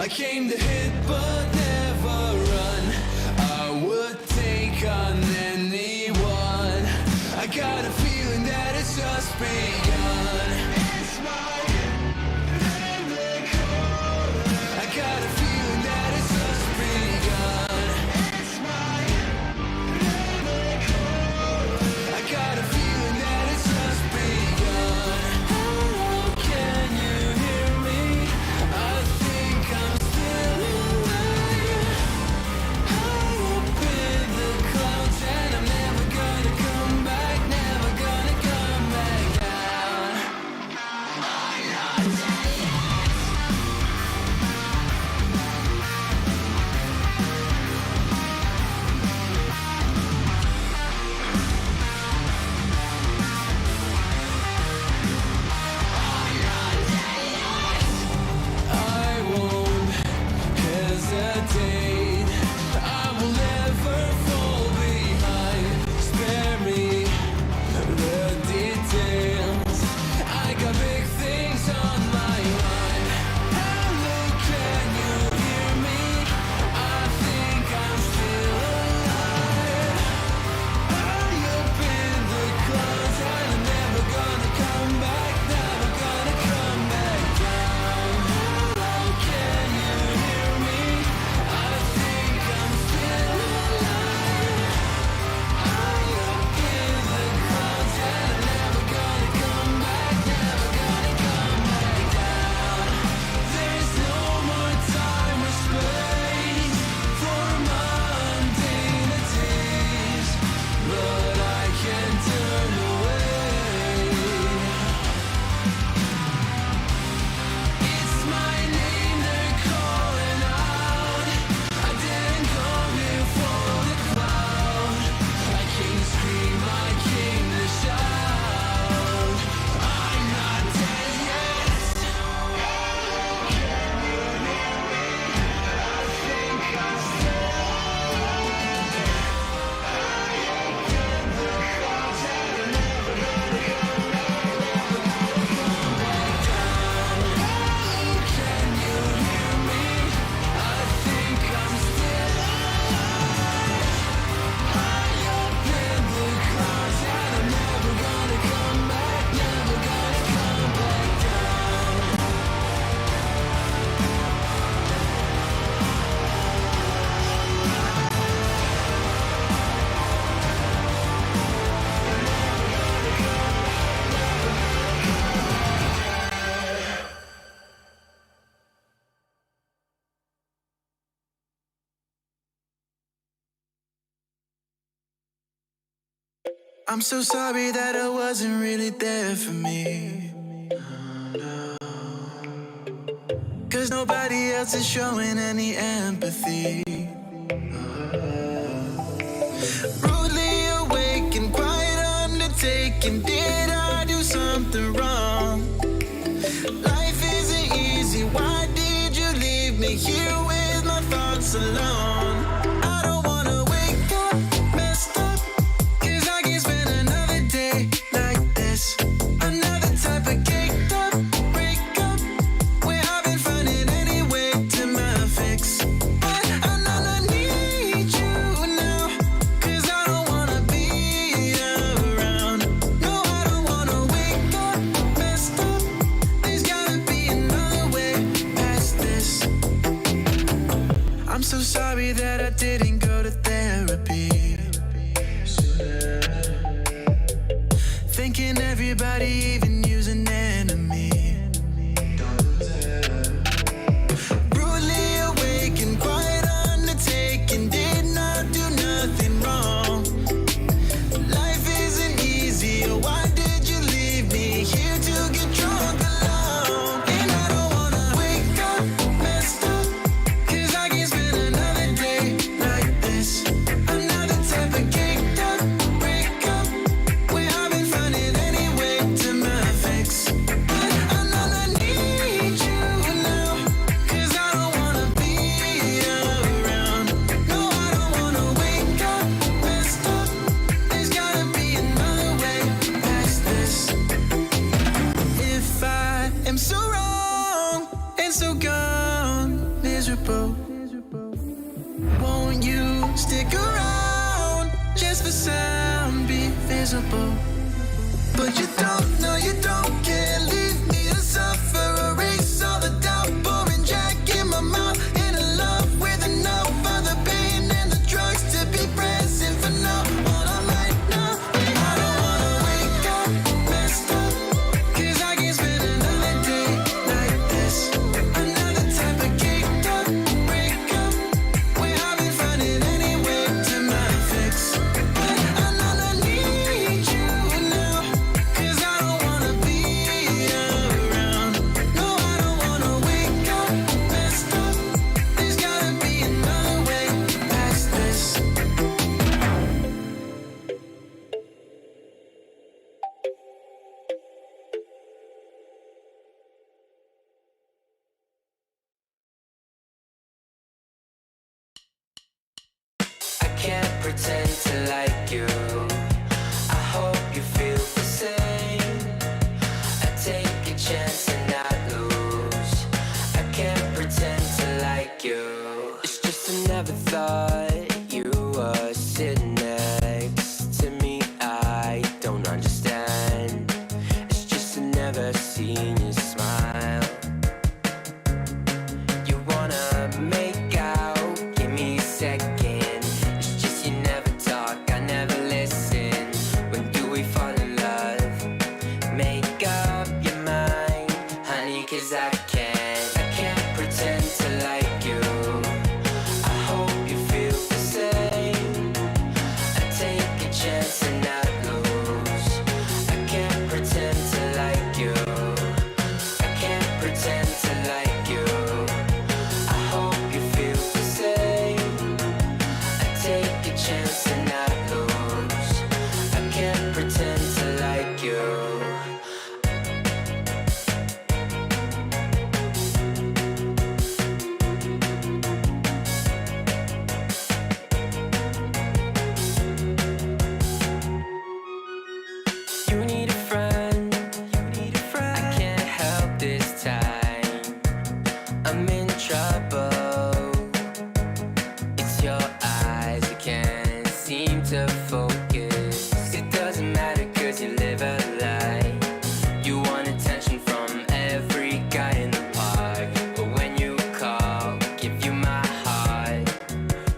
I came to hit but never run. I would take on anyone. I got a feeling that it's just begun. It's my miracle. I got a feeling that it's just begun. It's my miracle. I got a feeling that it's just begun. Oh, can you hear me? I think I'm still alive. High up in the clouds and I'm never gonna come back, never gonna come back down. I'm not dead yet. I won't hesitate. I will never fall behind. Spare me the details. I got big things on my mind. Hello, can you hear me? I think I'm still alive. High up in the clouds and I'm never gonna come back, never gonna come back down. Hello, can you hear me? I think I'm still alive. High up in the clouds and I'm never gonna come back, never gonna come back down. There's no more time or space for mundane days, but I can't turn away. It's my name they're calling out. I didn't come here for the cloud. I came to scream, I came to shout. I'm not dead yet. Can you hear me? I think I'm still alive. High up in the clouds and I'm never gonna come back, never gonna come back down. Can you hear me? I think I'm still alive. High up in the clouds and I'm never gonna come back, never gonna come back down. I'm so sorry that I wasn't really there for me. Cause nobody else is showing any empathy. Rudely awake and quite undertaken. Did I do something wrong? Life isn't easy. Why did you leave me here with my thoughts alone? I don't wanna wake up messed up, cause I can't spend another day like this. Another type of caked up breakup where I've been finding any way to my fix. But I know I need you now, cause I don't wanna be around. No, I don't wanna wake up messed up. There's gotta be another way past this. I'm so sorry that I didn't go to therapy. Thinking everybody, even you's an enemy. Brutally awake and quite undertaken. Did not do nothing wrong. Life isn't easy. Why did you leave me here to get drunk alone? And I don't wanna wake up messed up, cause I can't spend another day like this. Another type of caked up breakup where I've been finding any way to my fix. But I know I need you now, cause I don't wanna be around. No, I don't wanna wake up messed up. There's gotta be another way past this. If I am so wrong and so gone, is miserable. Won't you stick around just for some be visible? But you don't, no you don't care. Leave me to suffer, erase all the doubt. Pouring Jack in my mouth, in a love with enough of the pain and the drugs to be present for now. All I'm right now, I don't wanna wake up messed up, 'cause I can't spend another day like this. Another type of caked up breakup, where I've been finding any way to my fix. But I know I need you now, 'cause I don't wanna be around. No, I don't wanna wake up messed up. There's gotta be another way past this. I can't pretend to like you. I hope you feel the same. I take a chance and not lose. I can't pretend to like you. It's just I never thought you were sitting next to me. I don't understand. It's just I never seen you smile. You wanna make out, give me a second. It's just you never talk, I never listen. When do we fall in love? Make up your mind, honey, 'cause I can't pretend to like you. I hope you feel the same. I take a chance and not lose. I can't pretend to like you. I can't pretend to like you. I hope you feel the same. I take a chance and not lose. I can't pretend to like you. You need a friend. I can't help this time. I'm in trouble. It's your eyes, I can't seem to focus. It doesn't matter 'cause you live a lie. You want attention from every guy in the park, but when you call, give you my heart,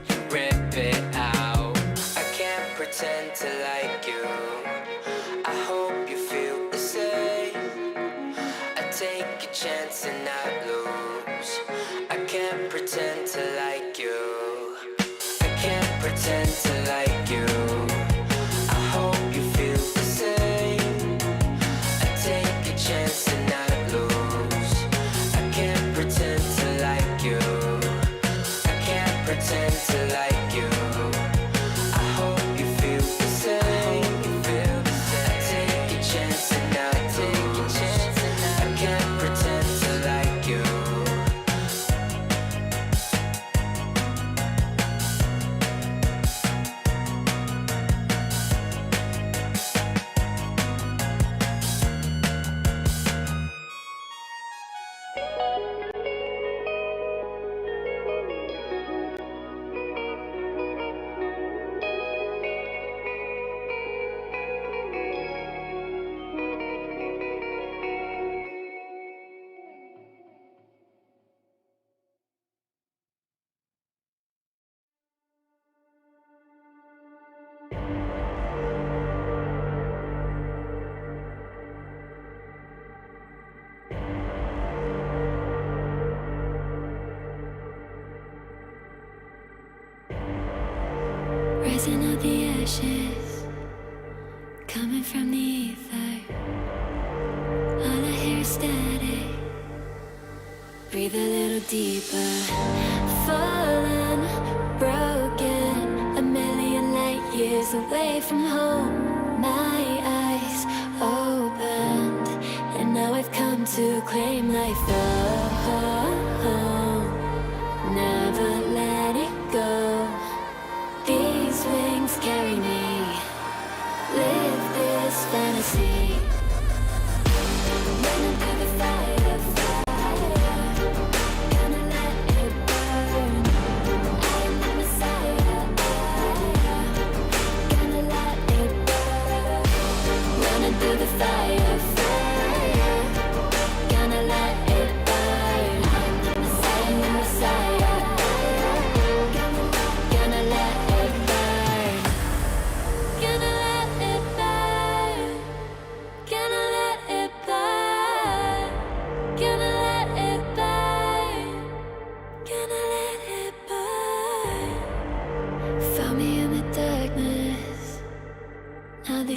you rip it out. I can't pretend to like you. I hope you feel the same. I take a chance and not lose. I can't pretend to like you. I can't pretend to like you. I hope you feel the same. I take a chance and not lose. I can't pretend to like you. I can't pretend to like you. I hope you feel the same. I take a chance and not lose. I can't pretend to like you. Rising of the ashes, coming from the ether. All I hear is static. Breathe a little deeper. Fallen, broken, a million light years away from home. My eyes opened, and now I've come to claim life. Oh, never let it go. These wings carry me. Live this fantasy. Running through the fire, gonna let it burn.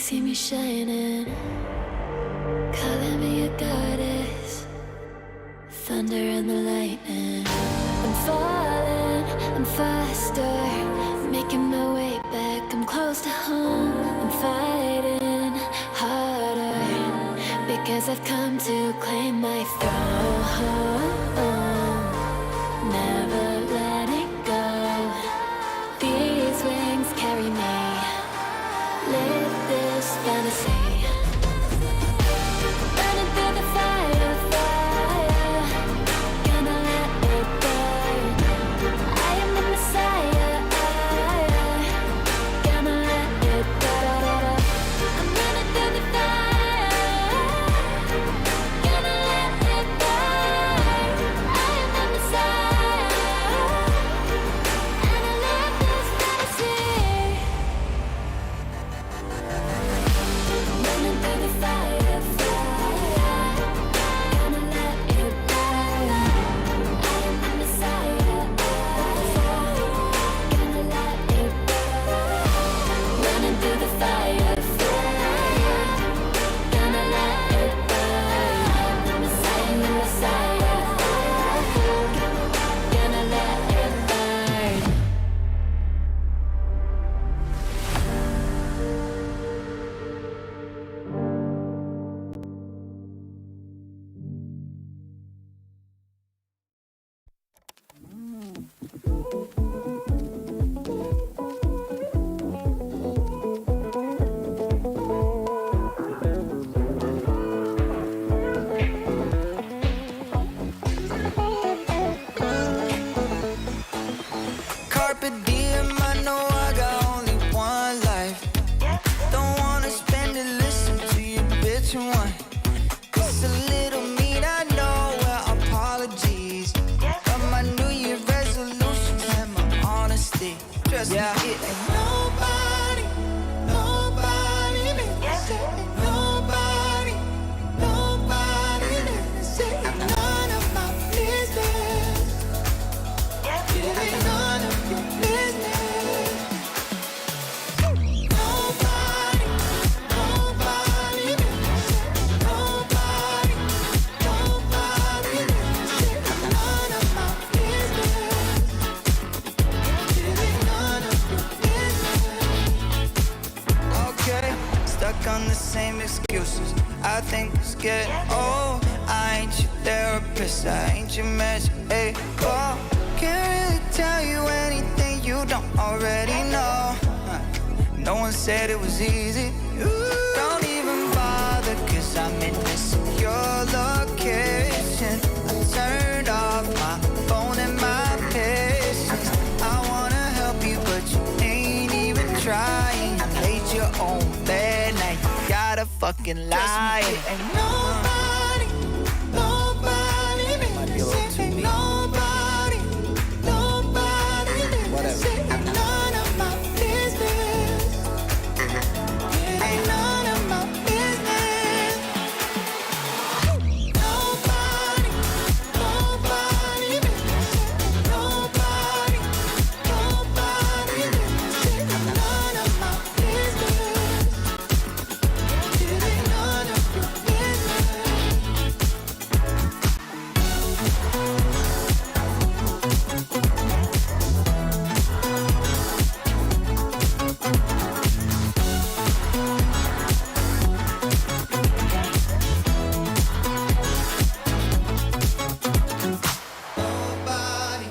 see me shining, calling me a goddess, thunder and the lightning. I'm falling, I'm faster, making my way back, I'm close to home. I'm fighting harder, because I've come to claim my throne. Never letting go, these wings carry me, live this fantasy. Running through the fire, fire, gonna let it burn. I am the Messiah, gonna let it burn. I'm running through the fire, gonna let it burn. I am the Messiah, and I love this fantasy. Running through the fire, fire, gonna let it burn. I am the Messiah, gonna let it burn. Running through the fire, fire, gonna let it burn. I am the Messiah, gonna let it burn. Carpe diem, I know I got only one life. Don't wanna spend it, listen to you bitch and whine. It's a little mean, I know, well, apologies. But my New Year resolutions and my honesty. Trust me, it ain't nobody, nobody lives. Ain't nobody, nobody lives. Ain't none of my business. It ain't none of your business. Nobody, nobody lives. Nobody, nobody lives. It ain't none of my business. It ain't none of your business. Okay, stuck on the same excuses. I think it's getting old. I ain't your therapist, I ain't your magic 8 ball. Can't really tell you anything you don't already know. No one said it was easy. Don't even bother, cause I'm in this secure location. I turned off my phone and my patience. I wanna help you, but you ain't even trying. You made your own bed, now you gotta fucking lie. Ain't nobody, nobody lives. Ain't nobody, nobody lives. Ain't none of my business. It ain't none of my business. Nobody, nobody lives. Nobody, nobody lives. It ain't none of my business. It ain't none of your Nobody,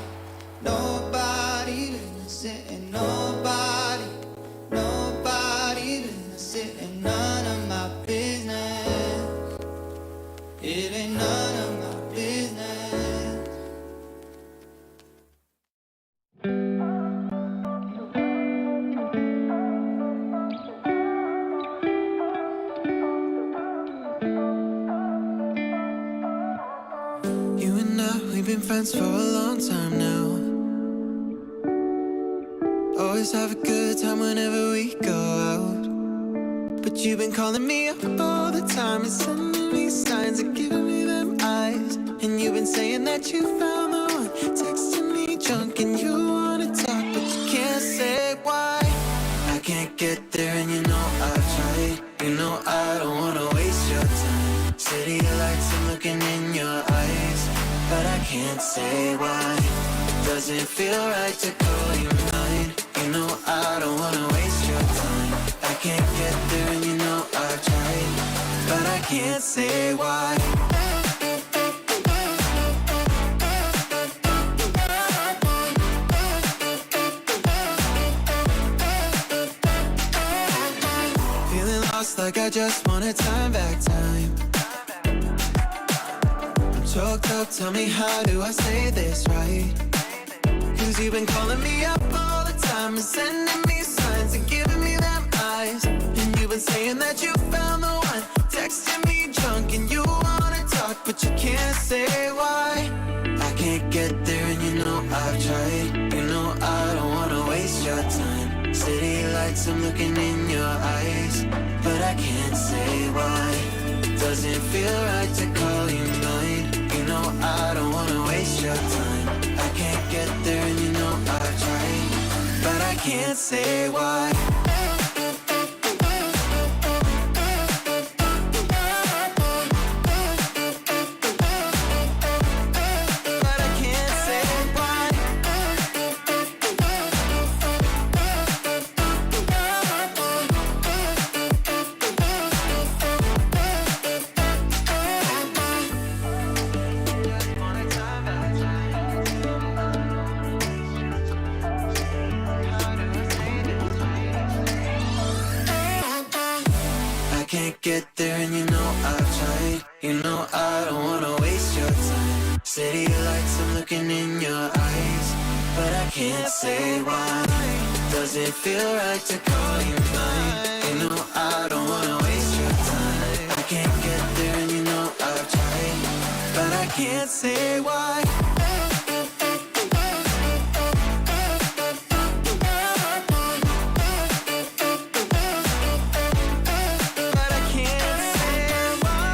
nobody lives. Ain't nobody, nobody lives. It ain't none of my business. It ain't none of my business. You and I, we've been friends for a long time now. Always have a good time whenever we go out. But you've been calling me up all the time and sending me signs and giving me them eyes. And you've been saying that you found the one, texting me drunk and you wanna talk, but you can't say why. I can't get there and you know I've tried. say why. Doesn't feel right to call you mine. You know I don't wanna waste your time. I can't get there and you know I've tried, but I can't say why. Feeling lost like I just wanna turn back time. I'm choked up, tell me how do I say this right? Cause you've been calling me up all the time and sending me signs and giving me them eyes. And you've been saying that you found the one, texting me drunk and you wanna talk but you can't say why. I can't get there and you know I've tried. You know I don't wanna waste your time. City lights, I'm looking in your eyes, but I can't say why. Doesn't feel right to call you mine. You know I don't wanna waste your time. I can't get there and you know I've tried, but I can't say why. But I can't say why. I can't get there and you know I've tried. You know I don't wanna waste your time. City lights, I'm looking in your eyes, but I can't say why. Doesn't feel right to call you mine. You know I don't wanna waste your time. I can't get there and you know I've tried, but I can't say why. But I can't say why.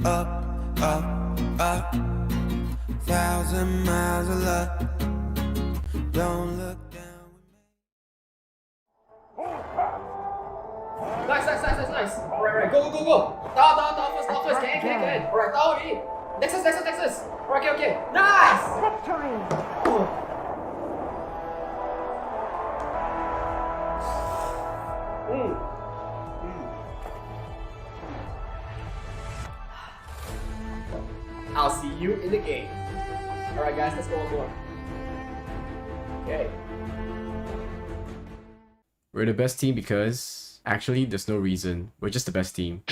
up, up, up. 1,000 miles of love. Don't look down. Nice. Alright, go. Down first. Can. Alright, down already. Nexus. Alright, okay. Nice! I'll see you in the game. Alright guys, let's go on board. Okay. We're the best team because actually there's no reason. We're just the best team.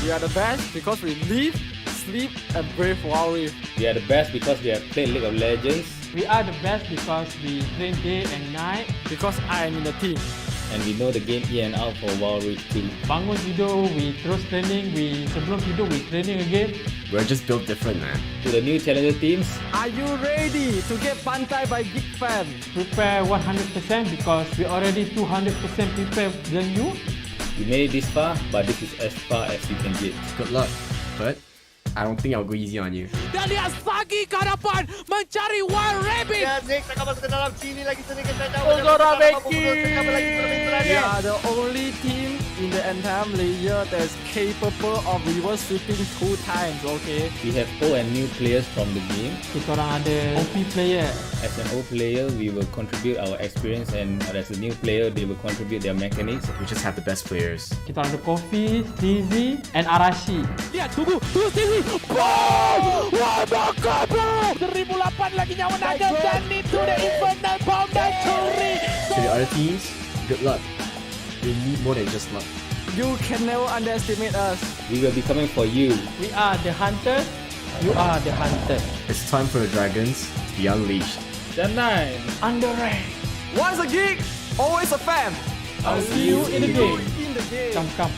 We are the best because we live, sleep, and breathe Wild Rift. We are the best because we have played League of Legends, We are the best because we train day and night. Because I am in the team. and we know the game in and out for Wild Rift too. Bangun tidur, we terus training. Sebelum tidur, we training again. We're just built different, man. To the new challenger teams, Are you ready to get pantai by Geek fam? Prepare 100% because we already 200% prepared than you. we made it this far, but this is as far as you can get. Good luck. But I don't think I'll go easy on you. Dan lihat Sagi ke hadapan mencari Wild Rabbit. We are the only team in the entire Malaysia that is capable of reverse sweeping 2 times, okay? We have old and new players from the game. Kita orang ada OP player. As an old player, we will contribute our experience, and as a new player, they will contribute their mechanics. We just have the best players. Kita orang ada Kofi, Tizi, and Arashi. Lihat, tunggu Tizi. Boom! Wah, bakar bro! 1008 lagi nyawa naga dan itu the infernal bomb dan curi. To the other teams, good luck. We need more than just luck. You can never underestimate us. We will be coming for you. We are the hunters. You are the hunter. It's time for the dragons to be unleashed. Sunline! UndeRank. Once a geek, always a fan. I'll see you in the game. In the game. Come.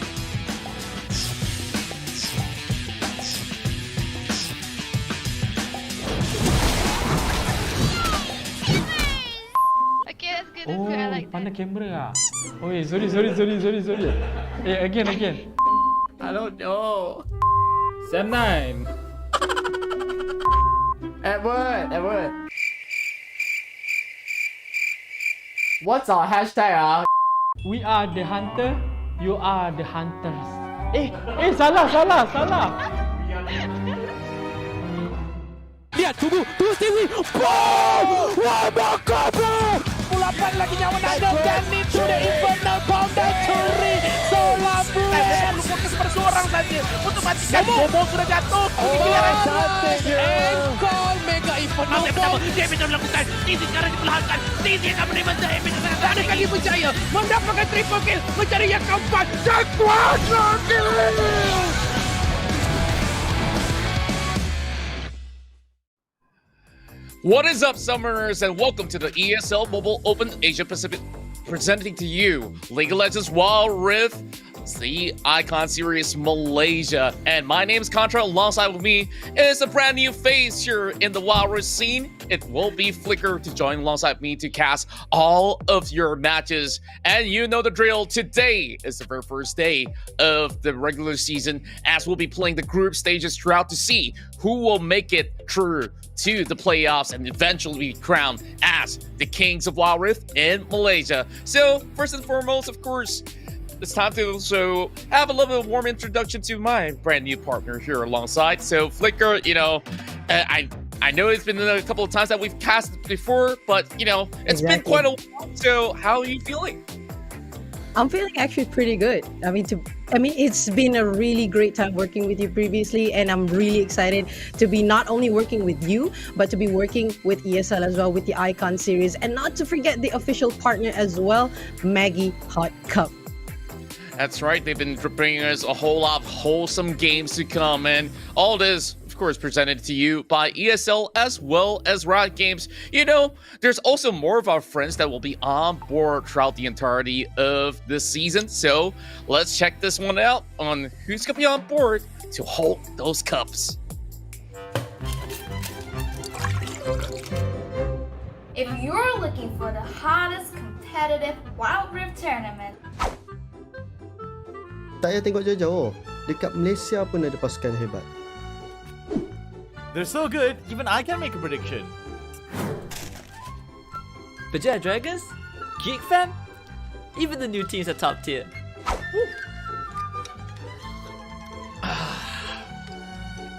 Okay, that's good. Oh, I like pandai that. kamera ah. Oh, sorry. Again. I don't know. Sunline! Edward. What's our hashtag? We are the hunter. You are the hunters. Salah. Lihat, tunggu Tizi. Boom! Wah, bakar bro! 1008 lagi nyawa naga dan itu the infernal bomb dan curi. Solar bro! Lu fokus pada seorang saja untuk matikan Bobo sudah jatuh. Engkol mega infernal bomb. Dia bisa melakukan. Tizi sekarang diperlahankan. Tizi akan menerima the epic. Adakah dia Berjaya mendapatkan triple kill mencari yang keempat dan kuasa kill. What is up, Summoners, and welcome to the ESL Mobile Open Asia Pacific, presenting to you League of Legends Wild Rift, the Icon Series Malaysia. And my name is Contra. Alongside with me is a brand new face here in the Wild Rift scene. It will be Flicker to join alongside me to cast all of your matches. And you know the drill. Today is the very first day of the regular season, as we'll be playing the group stages throughout to see who will make it through to the playoffs and eventually be crowned as the Kings of Wild Rift in Malaysia. So, first and foremost, of course, it's time to also have a little bit of warm introduction to my brand new partner here alongside. So, Flicker, I know it's been a couple of times that we've cast before, but, it's been quite a while. So, how are you feeling? I'm feeling actually pretty good. I mean, it's been a really great time working with you previously, and I'm really excited to be not only working with you, but to be working with ESL as well, with the Icon series, and not to forget the official partner as well, Maggie Hot Cup. That's right. They've been bringing us a whole lot of wholesome games to come, and all this, of course, presented to you by ESL as well as Riot Games. There's also more of our friends that will be on board throughout the entirety of this season. So let's check this one out on who's going to be on board to hold those cups. If you're looking for the hottest competitive Wild Rift tournament. Tak payah tengok jauh-jauh. Dekat Malaysia pun ada pasukan hebat. They're so good, even I can make a prediction. Berjaya Dragons? Geek fam? Even the new teams are top tier.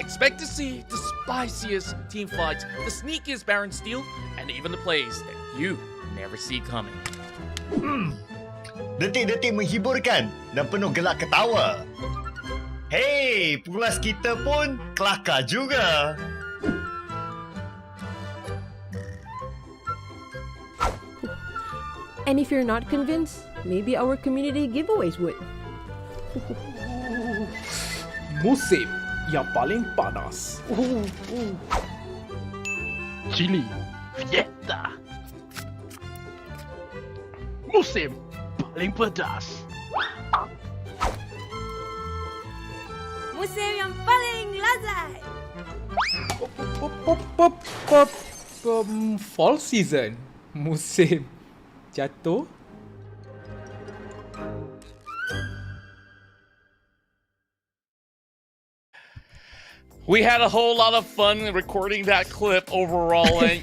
Expect to see the spiciest team fights, the sneakiest Baron Steel, and even the plays that you never see coming. Detik-detik menghiburkan dan penuh gelak ketawa. Hey, pulas kita pun kelakar juga. And if you're not convinced, maybe our community giveaways would. Musim yang paling panas. Chili, Fiesta. Musim paling pedas. Musim yang paling lazat. Fall season. Musim jatuh. We had a whole lot of fun recording that clip overall, and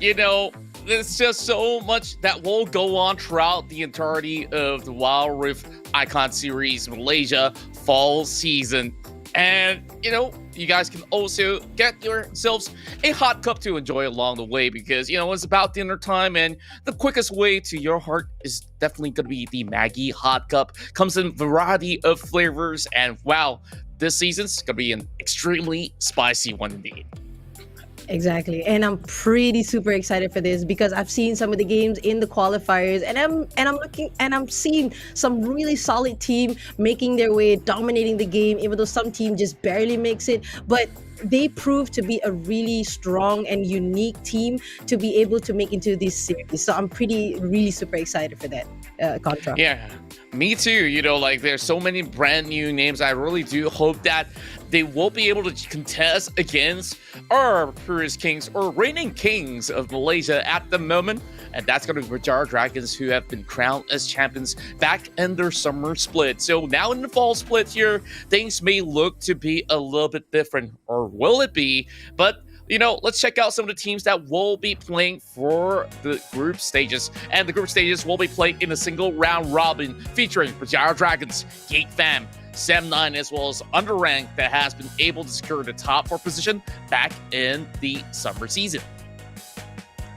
there's just so much that will go on throughout the entirety of the Wild Rift Icon Series Malaysia fall season. And, you guys can also get yourselves a hot cup to enjoy along the way because, it's about dinner time and the quickest way to your heart is definitely going to be the Maggie hot cup. Comes in a variety of flavors and wow, this season's going to be an extremely spicy one indeed. Exactly, and I'm pretty super excited for this because I've seen some of the games in the qualifiers, and I'm seeing some really solid team making their way, dominating the game. Even though some team just barely makes it, but they prove to be a really strong and unique team to be able to make into this series. So I'm really super excited for that contract. Yeah, me too. There's so many brand new names. I really do hope that they will be able to contest against our previous kings or reigning kings of Malaysia at the moment. And that's going to be Berjaya Dragons, who have been crowned as champions back in their summer split. So now in the fall split here, things may look to be a little bit different, or will it be? But let's check out some of the teams that will be playing for the group stages. And the group stages will be played in a single round robin featuring Berjaya Dragons, Geek Fam, Sem9, as well as UndeRank that has been able to secure the top 4 position back in the summer season.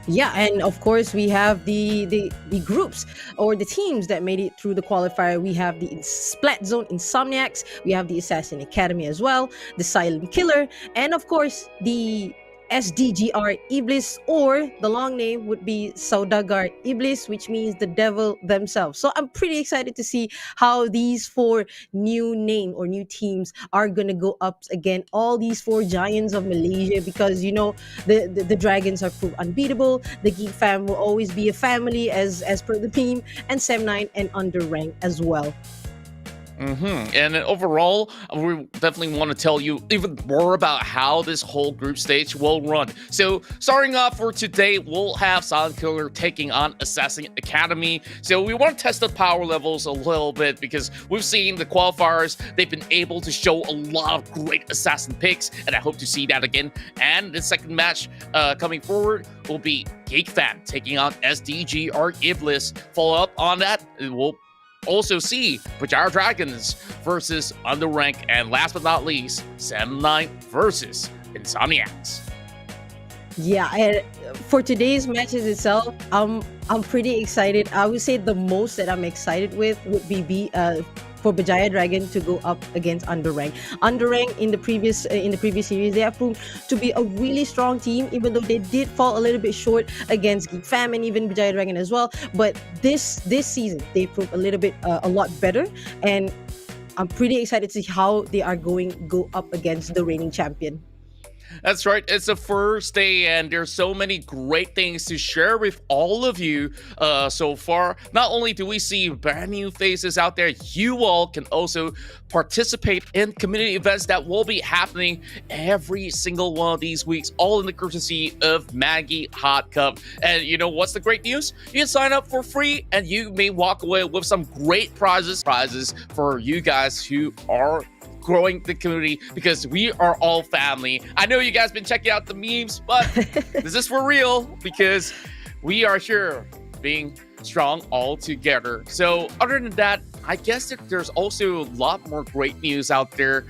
Yeah, and of course we have the groups or the teams that made it through the qualifier. We have the Splat Zone Insomniax, we have the Assassin Academy as well, the Silent Killer, and of course the SDGR Ebliz, or the long name would be Saudagar Ebliz, which means the devil themselves. So I'm pretty excited to see how these 4 new teams are gonna go up again. All these 4 giants of Malaysia, because the Dragons are proved unbeatable. The Geek Fam will always be a family as per the team, and Sem9 and UndeRank as well. And overall, we definitely want to tell you even more about how this whole group stage will run. So starting off for today, we'll have Silent Killer taking on Assassin Academy. So we want to test the power levels a little bit because we've seen the qualifiers. They've been able to show a lot of great assassin picks, and I hope to see that again. And the second match coming forward will be Geek Fam taking on SDGR Ebliz. Follow up on that, we'll also see Berjaya Dragons versus UndeRank, and last but not least, Sem9 versus Insomniax. Yeah, and for today's matches itself, I'm pretty excited. I would say the most that I'm excited with would be for Berjaya Dragon to go up against UndeRank. UndeRank in the previous series, they have proved to be a really strong team, even though they did fall a little bit short against Geek Fam and even Berjaya Dragon as well. But this season, they proved a lot better, and I'm pretty excited to see how they are go up against the reigning champion. That's right. It's the first day, and there's so many great things to share with all of you so far. Not only do we see brand new faces out there, you all can also participate in community events that will be happening every single one of these weeks, all in the courtesy of Maggie Hot Cup. And you know what's the great news? You can sign up for free, and you may walk away with some great prizes for you guys who are growing the community, because we are all family. I know you guys been checking out the memes, but this is for real, because we are here being strong all together. So other than that, I guess that there's also a lot more great news out there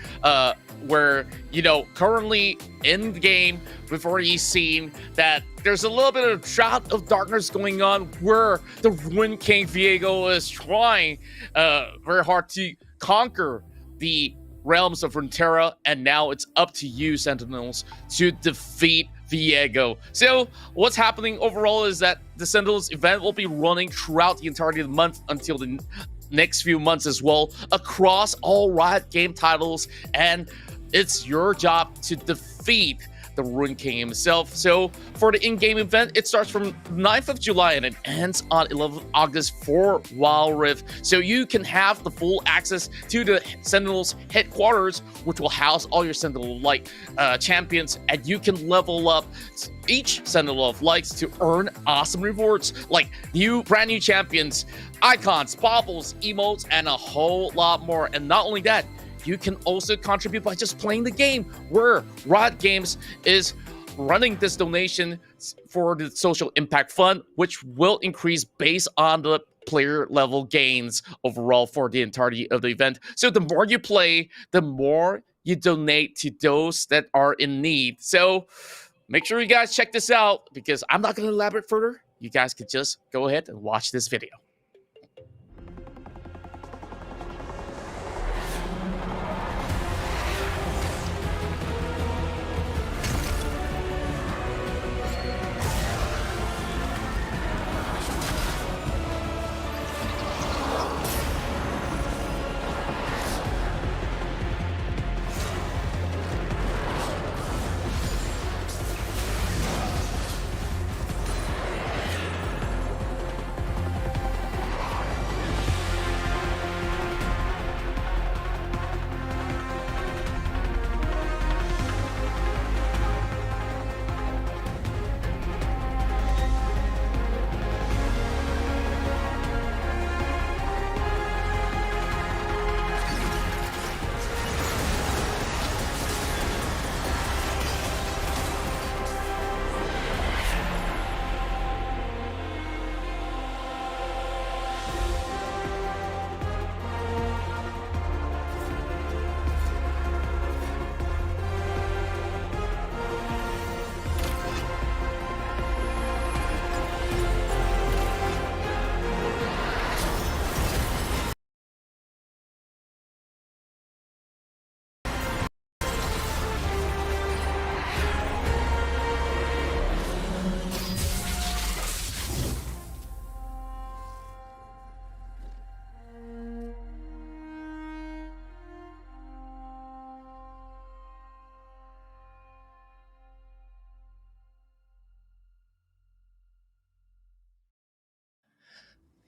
where, you know, currently in the game, we've already seen that there's a little bit of shroud of darkness going on where the Ruin King Viego is trying very hard to conquer the realms of Runeterra, and now it's up to you, Sentinels, to defeat Viego. So what's happening overall is that the Sentinels event will be running throughout the entirety of the month until the next few months as well, across all Riot game titles, and it's your job to defeat the Ruin King himself. So for the in-game event, it starts from 9th of July and it ends on 11th August for Wild Rift. So you can have the full access to the Sentinels headquarters, which will house all your Sentinel-like champions, and you can level up each Sentinel of Lights to earn awesome rewards like brand new champions, icons, baubles, emotes, and a whole lot more. And not only that, you can also contribute by just playing the game, where Riot Games is running this donation for the Social Impact Fund, which will increase based on the player level gains overall for the entirety of the event. So the more you play, the more you donate to those that are in need. So make sure you guys check this out, because I'm not going to elaborate further. You guys can just go ahead and watch this video.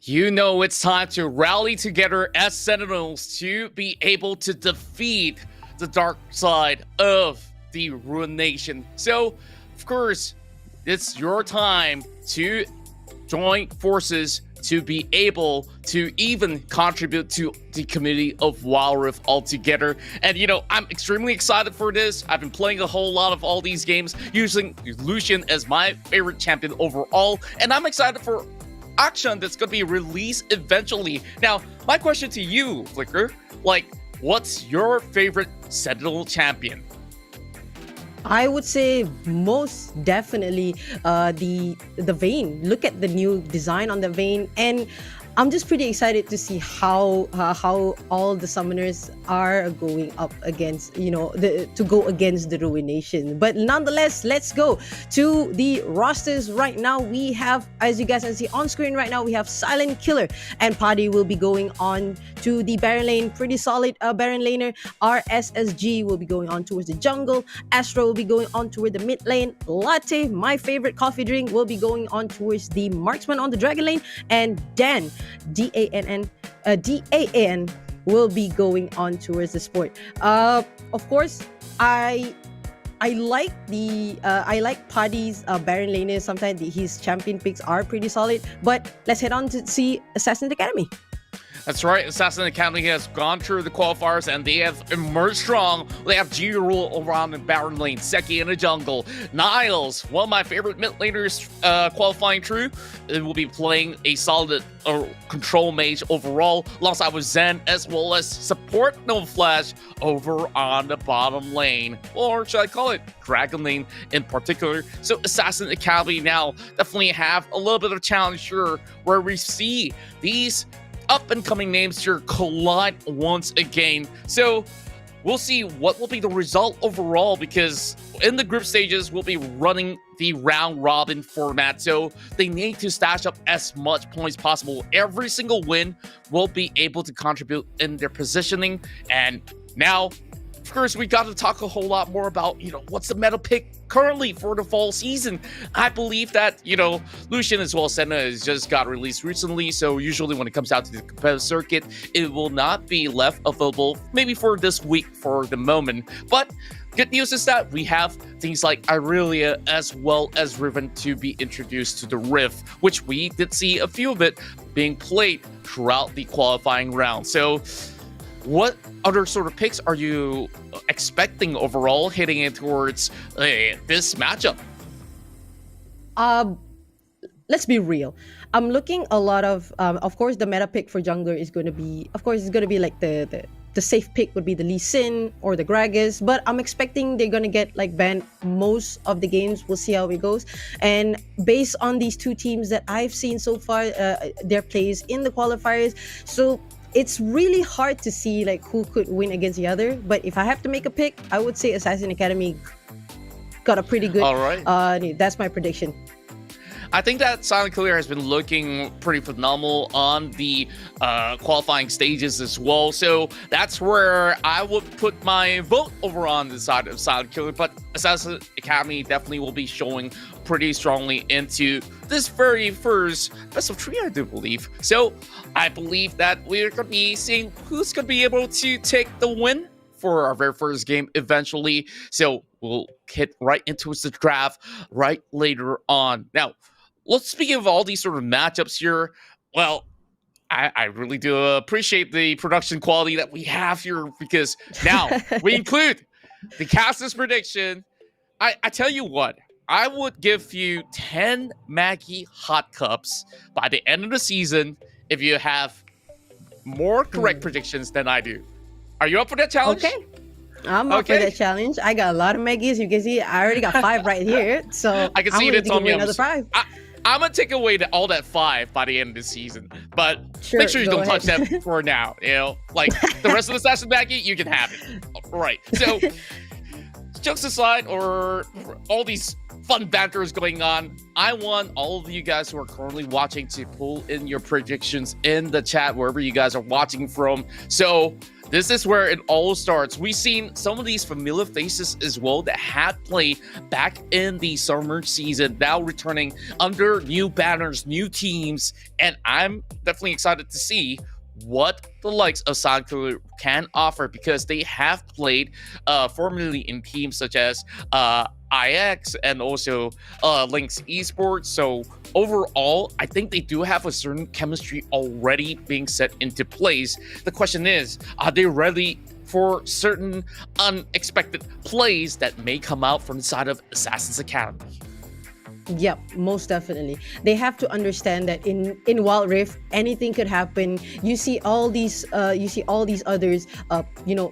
You know it's time to rally together as Sentinels to be able to defeat the dark side of the Ruin Nation. So, of course, it's your time to join forces to be able to even contribute to the community of Wild Rift altogether. And you know, I'm extremely excited for this. I've been playing a whole lot of all these games, using Lucian as my favorite champion overall, and I'm excited for action that's going to be released eventually. Now, my question to you, Flicker, like, what's your favorite Sentinel champion? I would say most definitely the Vayne. Look at the new design on the Vayne, and I'm just pretty excited to see how all the summoners are going up against, to go against the Ruination. But nonetheless, let's go to the rosters right now. We have, as you guys can see on screen right now, we have Silent Killer and Paddy will be going on to the Baron lane. Pretty solid Baron laner. RSSG will be going on towards the jungle. Astro will be going on toward the mid lane. Latte, my favorite coffee drink, will be going on towards the marksman on the dragon lane. And Dan, DAN, will be going on towards the support. Of course, I like Paddy's Baron laner. Sometimes his champion picks are pretty solid. But let's head on to see Assassin's Academy. That's right. Assassin Academy has gone through the qualifiers and they have emerged strong. They have G-Rule around the Baron lane, Seki in the jungle. Niles, one of my favorite mid laners qualifying through, will be playing a solid control mage overall, alongside with Zen, as well as support No Flash over on the bottom lane. Or should I call it Dragon lane in particular? So Assassin Academy now definitely have a little bit of challenge here, where we see these up-and-coming names here collide once again. So we'll see what will be the result overall, because in the group stages, we'll be running the round-robin format. So they need to stash up as much points possible. Every single win will be able to contribute in their positioning. And now, of course, we got to talk a whole lot more about, what's the meta pick currently for the fall season. I believe that, Lucian as well as Senna has just got released recently. So usually when it comes out to the competitive circuit, it will not be left available maybe for this week for the moment. But good news is that we have things like Irelia as well as Riven to be introduced to the Rift, which we did see a few of it being played throughout the qualifying round. So what other sort of picks are you expecting overall heading in towards this matchup? Let's be real. I'm looking a lot of course, the meta pick for jungler is going to be, like the safe pick would be the Lee Sin or the Gragas, but I'm expecting they're going to get like banned most of the games. We'll see how it goes. And based on these two teams that I've seen so far, their plays in the qualifiers, so it's really hard to see like who could win against the other. But if I have to make a pick, I would say Assassin Academy got a pretty good. All right. That's my prediction. I think that Silent Killer has been looking pretty phenomenal on the qualifying stages as well. So that's where I would put my vote over on the side of Silent Killer. But Assassin Academy definitely will be showing pretty strongly into this very first best of three, I do believe. So I believe that we're going to be seeing who's going to be able to take the win for our very first game eventually. So we'll hit right into the draft right later on. Now, let's speak of all these sort of matchups here. Well, I really do appreciate the production quality that we have here, because now we include the casters prediction. I tell you what, I would give you 10 Maggie hot cups by the end of the season if you have more correct predictions than I do. Are you up for that challenge? Okay. I'm up for that challenge. I got a lot of Maggies. You can see I already got 5 right here. So I can see it's on me. Another 5. I'm going to take away all that 5 by the end of the season. But sure, make sure you don't touch ahead. that for now. Like the rest of the Assassin Maggie, you can have it. All right. So jokes aside, or all these fun banters going on, I want all of you guys who are currently watching to pull in your predictions in the chat wherever you guys are watching from. So this is where it all starts. We've seen some of these familiar faces as well that had played back in the summer season, now returning under new banners, new teams, and I'm definitely excited to see what the likes of Silent Killer can offer, because they have played formerly in teams such as IX and also Lynx Esports. So overall, I think they do have a certain chemistry already being set into place. The question is, are they ready for certain unexpected plays that may come out from the side of Assassin's Academy? Yep, most definitely. They have to understand that in Wild Rift, anything could happen. You see all these others,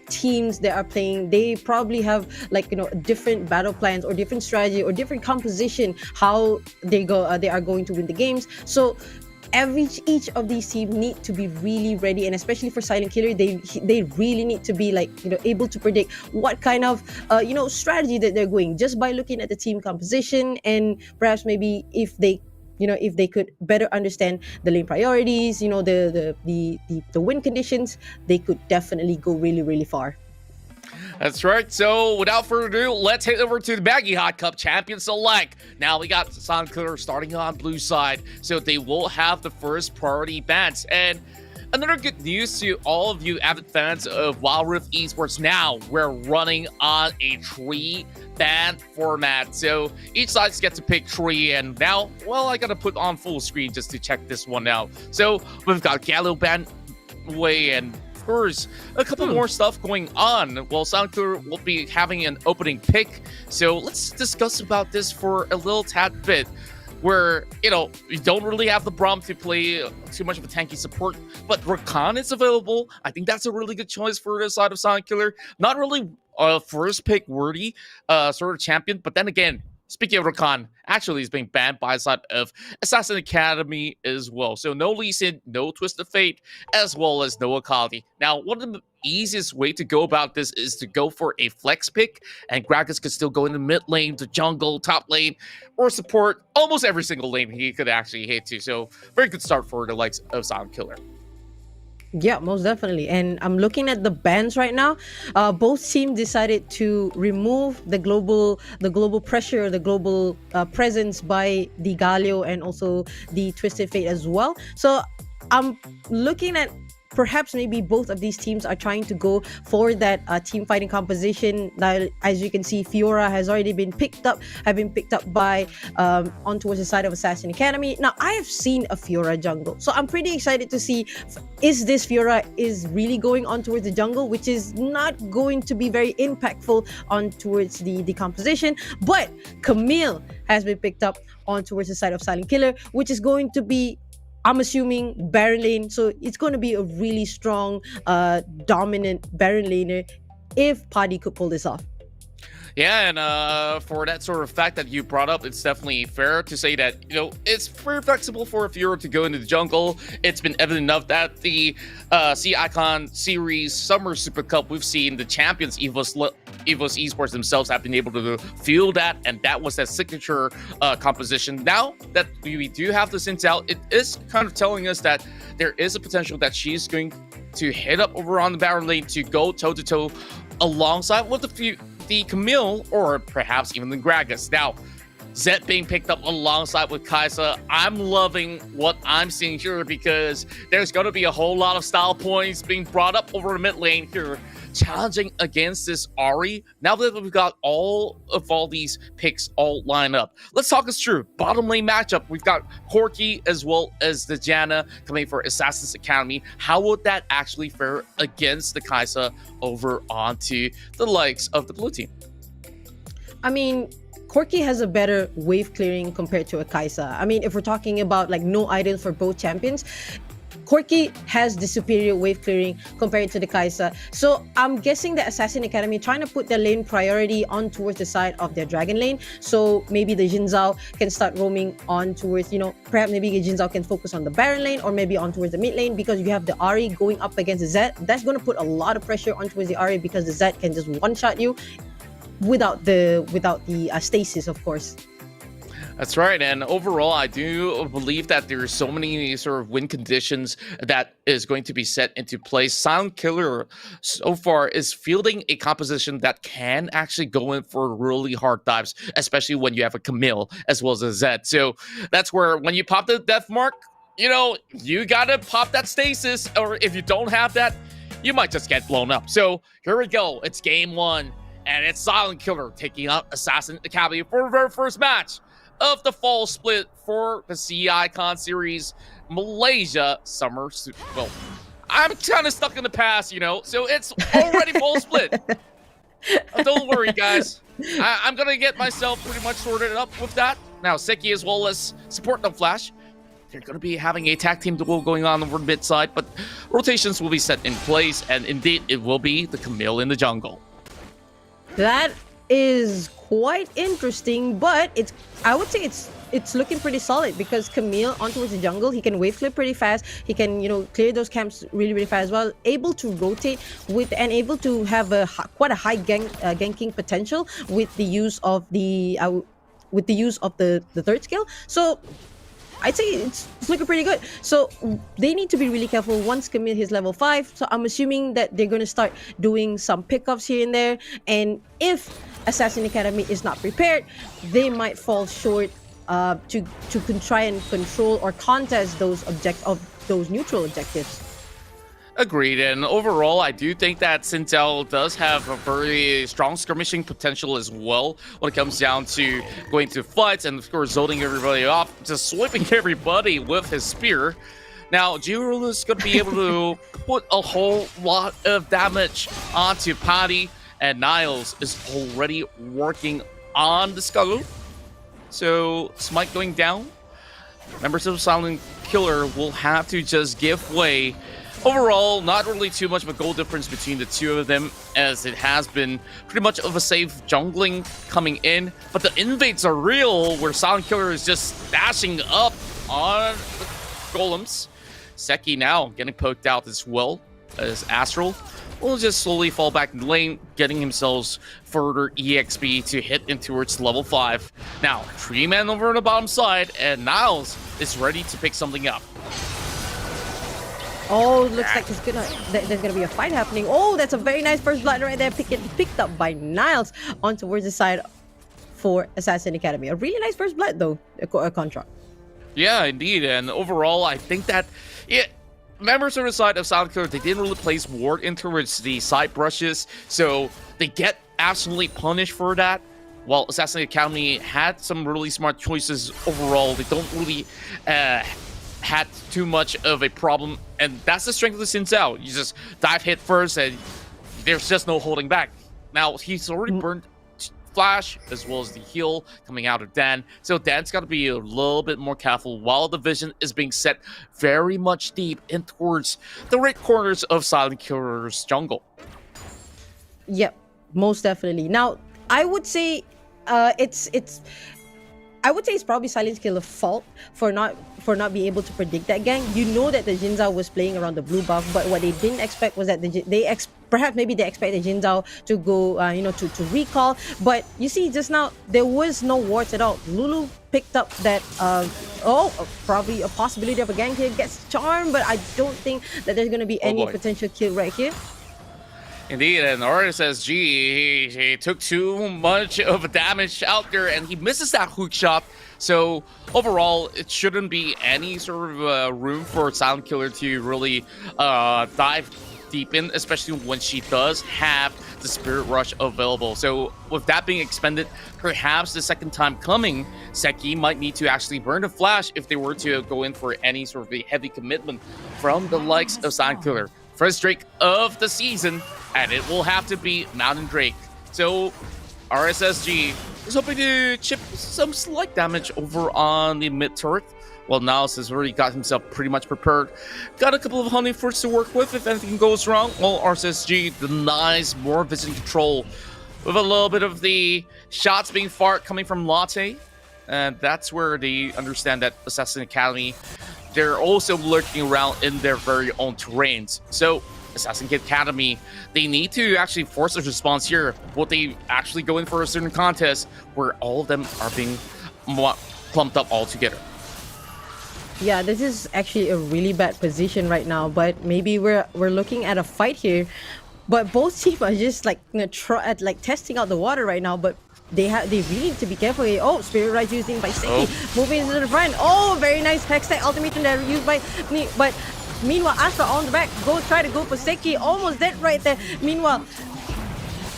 teams that are playing. They probably have different battle plans or different strategy or different composition how they are going to win the games. So each of these teams need to be really ready, and especially for Silent Killer, they really need to be like, you know, able to predict what kind of strategy that they're going, just by looking at the team composition, and perhaps maybe if they could better understand the lane priorities, you know, the win conditions, they could definitely go really, really far. That's right. So without further ado, let's head over to the Baggy Hot Cup Champion Select. Now we got Silent Killer starting on blue side, so they will have the first priority bans. And another good news to all of you avid fans of Wild Rift Esports, now we're running on a 3-ban format. So each side gets to pick 3, and now, well, I gotta put on full screen just to check this one out. So we've got Gallo ban way, and a couple more stuff going on. Well, Silent Killer will be having an opening pick, so let's discuss about this for a little tad bit, where, you know, you don't really have the Braum to play too much of a tanky support, but Rakan is available. I think that's a really good choice for the side of Silent Killer. Not really first pick worthy sort of champion, but then again, speaking of Rakan, actually he's being banned by the side of Assassin Academy as well. So no Lee Sin, no Twisted Fate, as well as no Akali. Now, one of the easiest way to go about this is to go for a flex pick, and Gragas could still go in the mid lane, the jungle, top lane, or support almost every single lane he could actually hit to. So very good start for the likes of Silent Killer. Yeah, most definitely. And I'm looking at the bans right now. Both teams decided to remove the global pressure, the global presence by the Galio and also the Twisted Fate as well. So I'm looking at perhaps maybe both of these teams are trying to go for that team fighting composition. Now, as you can see, Fiora has already been picked up, by on towards the side of Assassin Academy. Now, I have seen a Fiora jungle, so I'm pretty excited to see, is this Fiora is really going on towards the jungle, which is not going to be very impactful on towards the composition. But Camille has been picked up on towards the side of Silent Killer, which is going to be, I'm assuming, Baron lane. So it's going to be a really strong, dominant Baron laner if Paddy could pull this off. Yeah, and for that sort of fact that you brought up, it's definitely fair to say that, you know, it's very flexible for a Fiora to go into the jungle. It's been evident enough that the C-Icon Series Summer Super Cup, we've seen the champions, EVOS Esports themselves, have been able to feel that, and that was that signature composition. Now that we do have this intel, it is kind of telling us that there is a potential that she's going to head up over on the Baron lane to go toe-to-toe alongside with the Camille, or perhaps even the Gragas. Now, Zed being picked up alongside with Kai'Sa, I'm loving what I'm seeing here, because there's going to be a whole lot of style points being brought up over the mid lane here, challenging against this Ahri. Now that we've got all these picks all lined up, let's talk us through bottom lane matchup. We've got Corki as well as the Janna coming for Assassin's Academy. How would that actually fare against the Kai'Sa over onto the likes of the blue team? I mean, Corki has a better wave clearing compared to a Kai'Sa. I mean, if we're talking about like no items for both champions, Corki has the superior wave clearing compared to the Kai'Sa. So I'm guessing the Assassin Academy trying to put their lane priority on towards the side of their dragon lane. So maybe the Jin Zhao can start roaming on towards, you know, perhaps maybe Jin Zhao can focus on the Baron lane, or maybe on towards the mid lane, because you have the Ahri going up against the Zed. That's going to put a lot of pressure on towards the Ahri, because the Zed can just one-shot you without the stasis, of course. That's right, and overall, I do believe that there's so many sort of win conditions that is going to be set into place. Silent Killer so far is fielding a composition that can actually go in for really hard dives, especially when you have a Camille as well as a Zed. So that's where, when you pop the death mark, you know, you gotta pop that stasis, or if you don't have that, you might just get blown up. So here we go, it's game one, and it's Silent Killer taking out Assassin Academy for the very first match of the fall split for the C-Icon Series Malaysia Summer. Well, I'm kind of stuck in the past, you know, so it's already fall split. Don't worry, guys. I'm going to get myself pretty much sorted up with that. Now, Seki as well as Support No Flash, they're going to be having a tag team duel going on over the mid side, but rotations will be set in place, and indeed, it will be the Camille in the jungle. That is quite interesting, but I would say it's it's looking pretty solid because Camille on towards the jungle, he can wave clear pretty fast. He can, clear those camps really fast as well. Able to rotate with and able to have quite a high ganking potential with the use of the third skill. So I'd say it's looking pretty good. So they need to be really careful once Camille hits level 5. So I'm assuming that they're going to start doing some pickups here and there. And if Assassin Academy is not prepared, they might fall short to try and control or contest those neutral objectives. Agreed, and overall, I do think that Sintel does have a very strong skirmishing potential as well when it comes down to going to fights and, of course, zoning everybody off, just swiping everybody with his spear. Now, Jiru is going to be able to put a whole lot of damage onto Patty, and Niles is already working on the Scuttle. So, Smite going down. Members of Silent Killer will have to just give way. Overall, not really too much of a goal difference between the two of them, as it has been pretty much of a safe jungling coming in. But the invades are real, where Silent Killer is just dashing up on the golems. Seki now getting poked out as well, as Astral will just slowly fall back in the lane, getting himself further EXP to hit in towards level 5. Now, 3 men over on the bottom side, and Niles is ready to pick something up. Oh, looks like there's gonna be a fight happening. Oh, that's a very nice first blood right there, picked up by Niles on towards the side for Assassin Academy. A really nice first blood though, a Contra. Yeah, indeed, and overall, I think that members on the side of Silent Killer, they didn't really place ward in towards the side brushes, so they get absolutely punished for that. While Assassin Academy had some really smart choices overall, they don't really had too much of a problem, and that's the strength of the Xin Zhao. You just dive hit first, and there's just no holding back. Now, he's already burned Flash, as well as the heal coming out of Dan, so Dan's got to be a little bit more careful while the vision is being set very much deep in towards the right corners of Silent Killer's jungle. Yep, most definitely. Now, I would say it's probably Silent Killer's fault for not being able to predict that gang. You know that the Xin Zhao was playing around the blue buff, but what they didn't expect was that perhaps maybe they expected Xin Zhao to go, to recall. But you see, just now there was no wards at all. Lulu picked up that, probably a possibility of a gang here, gets charmed, but I don't think that there's going to be any potential kill right here. Indeed, and RSSG, he took too much of a damage out there, and he misses that hook shot. So overall, it shouldn't be any sort of room for Silent Killer to really dive deep in, especially when she does have the Spirit Rush available. So with that being expended, perhaps the second time coming, Seki might need to actually burn a flash if they were to go in for any sort of a heavy commitment from the likes of Silent Killer. First Drake of the season, and it will have to be Mountain Drake. So RSSG is hoping to chip some slight damage over on the mid turret. Well, Niles has already got himself pretty much prepared. Got a couple of honey forts to work with if anything goes wrong. Well, RSSG denies more vision control with a little bit of the shots being fired coming from Latte. And that's where they understand that Assassin Academy, they're also lurking around in their very own terrains. So Assassin Academy, they need to actually force a response here. Will they actually go in for a certain contest where all of them are being clumped up all together? Yeah, this is actually a really bad position right now, but maybe we're looking at a fight here. But both teams are just like testing out the water right now, but they really need to be careful here. Oh, Spirit Rise using by Seki, moving into the front. Oh, very nice Hextech ultimation there used by me, but meanwhile Astra on the back, try to go for Seki, almost dead right there. Meanwhile,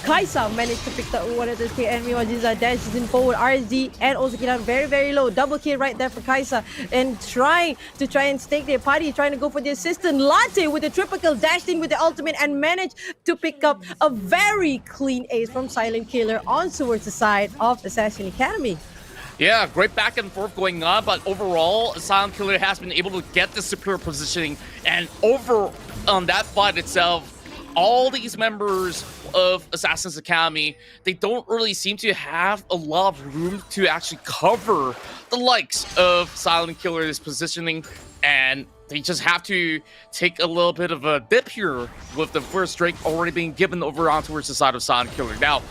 Kaisa managed to pick up one of the kill, and meanwhile Jinza dashes in forward. RSD and also get out very low. Double kill right there for Kaisa, and try and stake their party, trying to go for the assistant. Latte with the triple kill, dashed in with the ultimate and managed to pick up a very clean ace from Silent Killer on towards the side of Assassin Academy. Yeah, great back and forth going on, but overall, Silent Killer has been able to get the superior positioning, and over on that fight itself, all these members of Assassin's Academy, they don't really seem to have a lot of room to actually cover the likes of Silent Killer's positioning, and they just have to take a little bit of a dip here with the first Drake already being given over on towards the side of Silent Killer. Now,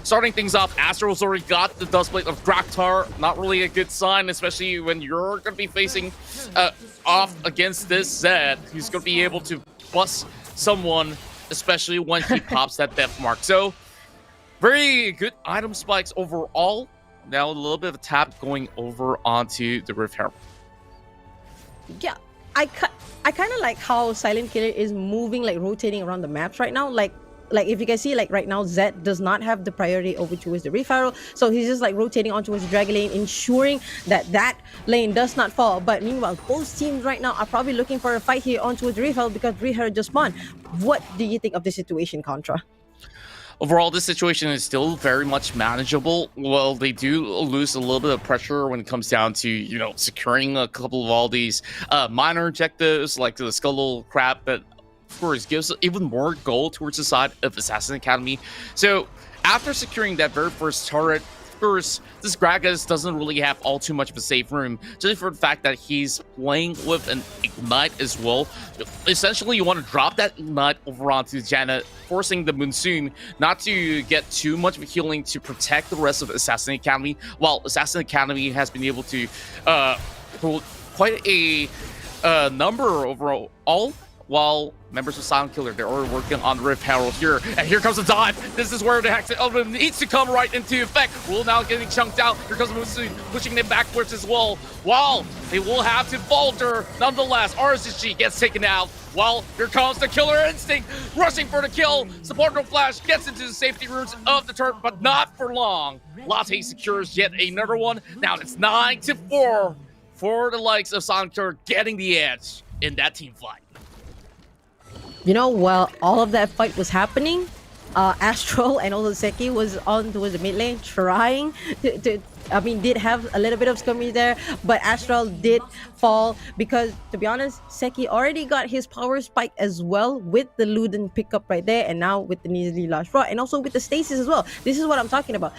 starting things off, Astro's already got the Dustblade of Draktar. Not really a good sign, especially when you're going to be facing off against this Zed, who's going to be able to bust someone, especially when he pops that death mark. So, very good item spikes overall. Now, a little bit of a tap going over onto the Rift Herald. Yeah, I kind of like how Silent Killer is moving, like rotating around the maps right now. Like if you can see, like right now, Zed does not have the priority over towards the Rift Herald, so he's just like rotating on towards the Dragon lane, ensuring that lane does not fall. But meanwhile, both teams right now are probably looking for a fight here on towards the Rift Herald because Rift Herald just spawned. What do you think of this situation, Contra? Overall, this situation is still very much manageable. Well, they do lose a little bit of pressure when it comes down to, you know, securing a couple of all these minor objectives like the Skull Crab, but of course gives even more gold towards the side of Assassin Academy. So after securing that very first turret, of course, this Gragas doesn't really have all too much of a safe room, just for the fact that he's playing with an Ignite as well. Essentially, you want to drop that Ignite over onto Janet, forcing the Monsoon not to get too much of a healing to protect the rest of Assassin Academy, while Assassin Academy has been able to hold quite a number overall, while members of Silent Killer, they're already working on the Rift Herald here. And here comes the dive. This is where the Hex element needs to come right into effect. Rule now getting chunked out. Here comes Musu, pushing them backwards as well. While they will have to falter, nonetheless, RSG gets taken out. While here comes the Killer Instinct, rushing for the kill. Supporter Flash gets into the safety rooms of the turret, but not for long. Latte secures yet another one. Now it's 9-4 for the likes of Silent Killer getting the edge in that team fight. You know, while all of that fight was happening, Astral and also Seki was on towards the mid lane trying to did have a little bit of skirmish there, but Astral did fall because, to be honest, Seki already got his power spike as well with the Luden pickup right there, and now with the Neasly Large Rod, and also with the Stasis as well. This is what I'm talking about.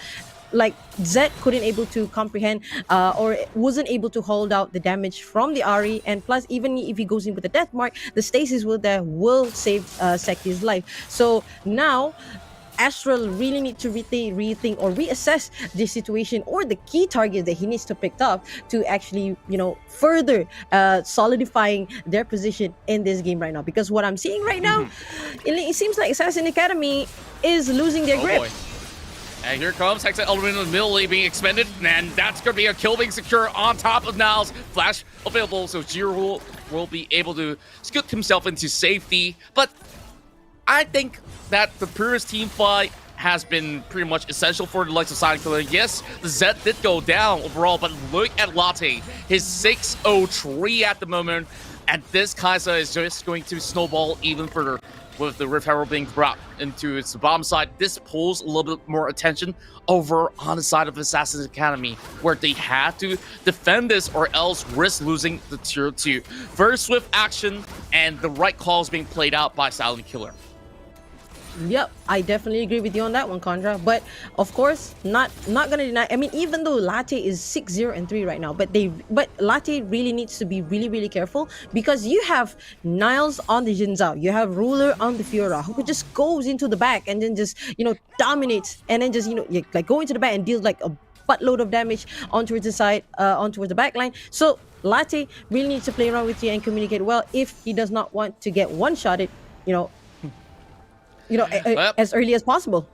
Like, Zed couldn't able to comprehend or wasn't able to hold out the damage from the Ahri, and plus even if he goes in with the death mark, the Stasis will save Seki's life. So now Astral really need to rethink or reassess the situation or the key targets that he needs to pick up to actually, you know, further solidifying their position in this game right now. Because what I'm seeing right now, it seems like Assassin Academy is losing their grip. Boy. And here comes Hexa Element in the middle being expended, and that's going to be a kill being secure on top of Niles. Flash available, so Jiro will be able to scoot himself into safety. But I think that the Purist team fight has been pretty much essential for the likes of Silent Killer. Yes, the Zed did go down overall, but look at Latte. His 603 at the moment, and this Kai'Sa is just going to snowball even further. With the Rift Herald being brought into its bottom side, this pulls a little bit more attention over on the side of Assassin's Academy, where they have to defend this or else risk losing the tier 2. Very swift action, and the right calls being played out by Silent Killer. Yep, I definitely agree with you on that one, Condra. But of course, not gonna deny. I mean, even though Latte is 6-0-3 right now, but Latte really needs to be really careful, because you have Niles on the Jin Zhao, you have Ruler on the Fiora, who just goes into the back and then just, you know, dominates, and then just, you know, like go into the back and deals like a buttload of damage onto the side, onto the back line. So Latte really needs to play around with you and communicate well if he does not want to get one-shotted, as early as possible.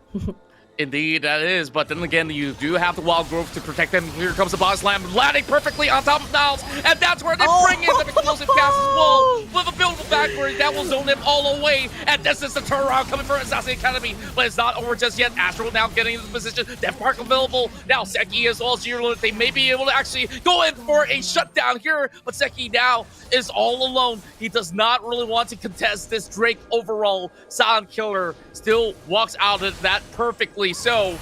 Indeed, that is. But then again, you do have the Wild Growth to protect them. Here comes the Body Slam, landing perfectly on top of Niles. And that's where they bring in the explosive cast as well. With a buildable backward, that will zone them all away. And this is the turnaround coming from Assassin Academy. But it's not over just yet. Astral now getting into the position. Death Mark available. Now Seki as well as Jiro. They may be able to actually go in for a shutdown here. But Seki now is all alone. He does not really want to contest this Drake overall. Silent Killer still walks out of that perfectly. So,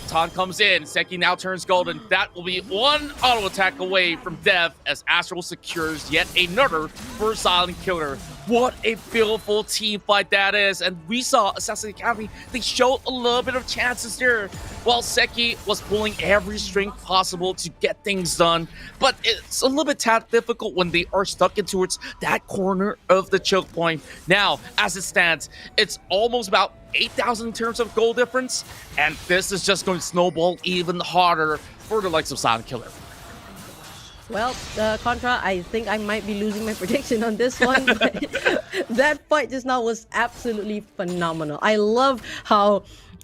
Tan comes in. Seki now turns golden. That will be one auto attack away from Dev as Astral secures yet another for Silent Killer. What a beautiful team fight that is. And we saw Assassin Academy, they showed a little bit of chances there, while Seki was pulling every string possible to get things done. But it's a little bit difficult when they are stuck in towards that corner of the choke point. Now, as it stands, it's almost about 8,000 in terms of goal difference, and this is just going to snowball even harder for the likes of Silent Killer. Well, Contra, I think I might be losing my prediction on this one. But that fight just now was absolutely phenomenal. I love how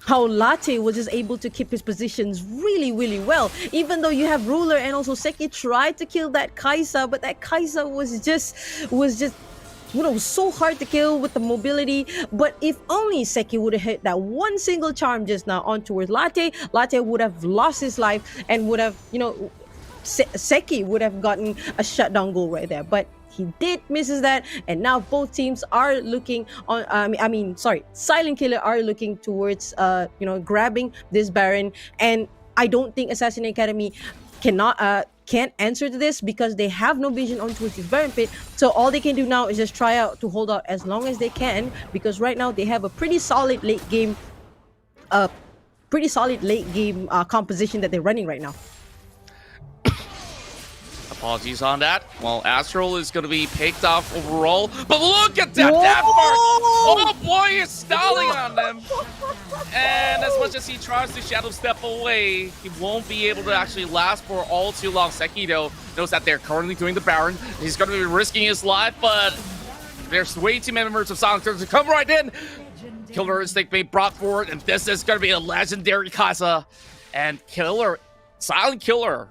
Latte was just able to keep his positions really, really well. Even though you have Ruler and also Seki tried to kill that Kaisa, but that Kaisa was just so hard to kill with the mobility. But if only Seki would have hit that one single charm just now on towards Latte, Latte would have lost his life and would have, Seki would have gotten a shutdown goal right there. But he did misses that, and now both teams are looking on. Silent Killer are looking towards grabbing this Baron, and I don't think Assassin Academy can't answer to this because they have no vision on towards this Baron pit. So all they can do now is just try out to hold out as long as they can, because right now they have a pretty solid late game composition that they're running right now. Apologies on that. Well, Astral is going to be picked off overall. But look at that death mark! Oh boy, he's stalling on them. And as much as he tries to shadow step away, he won't be able to actually last for all too long. Seki, though, knows that they're currently doing the Baron. He's going to be risking his life, but there's way too many members of Silent Killer to come right in. Killer Instinct being brought forward, and this is going to be a legendary Kaisa. And Silent Killer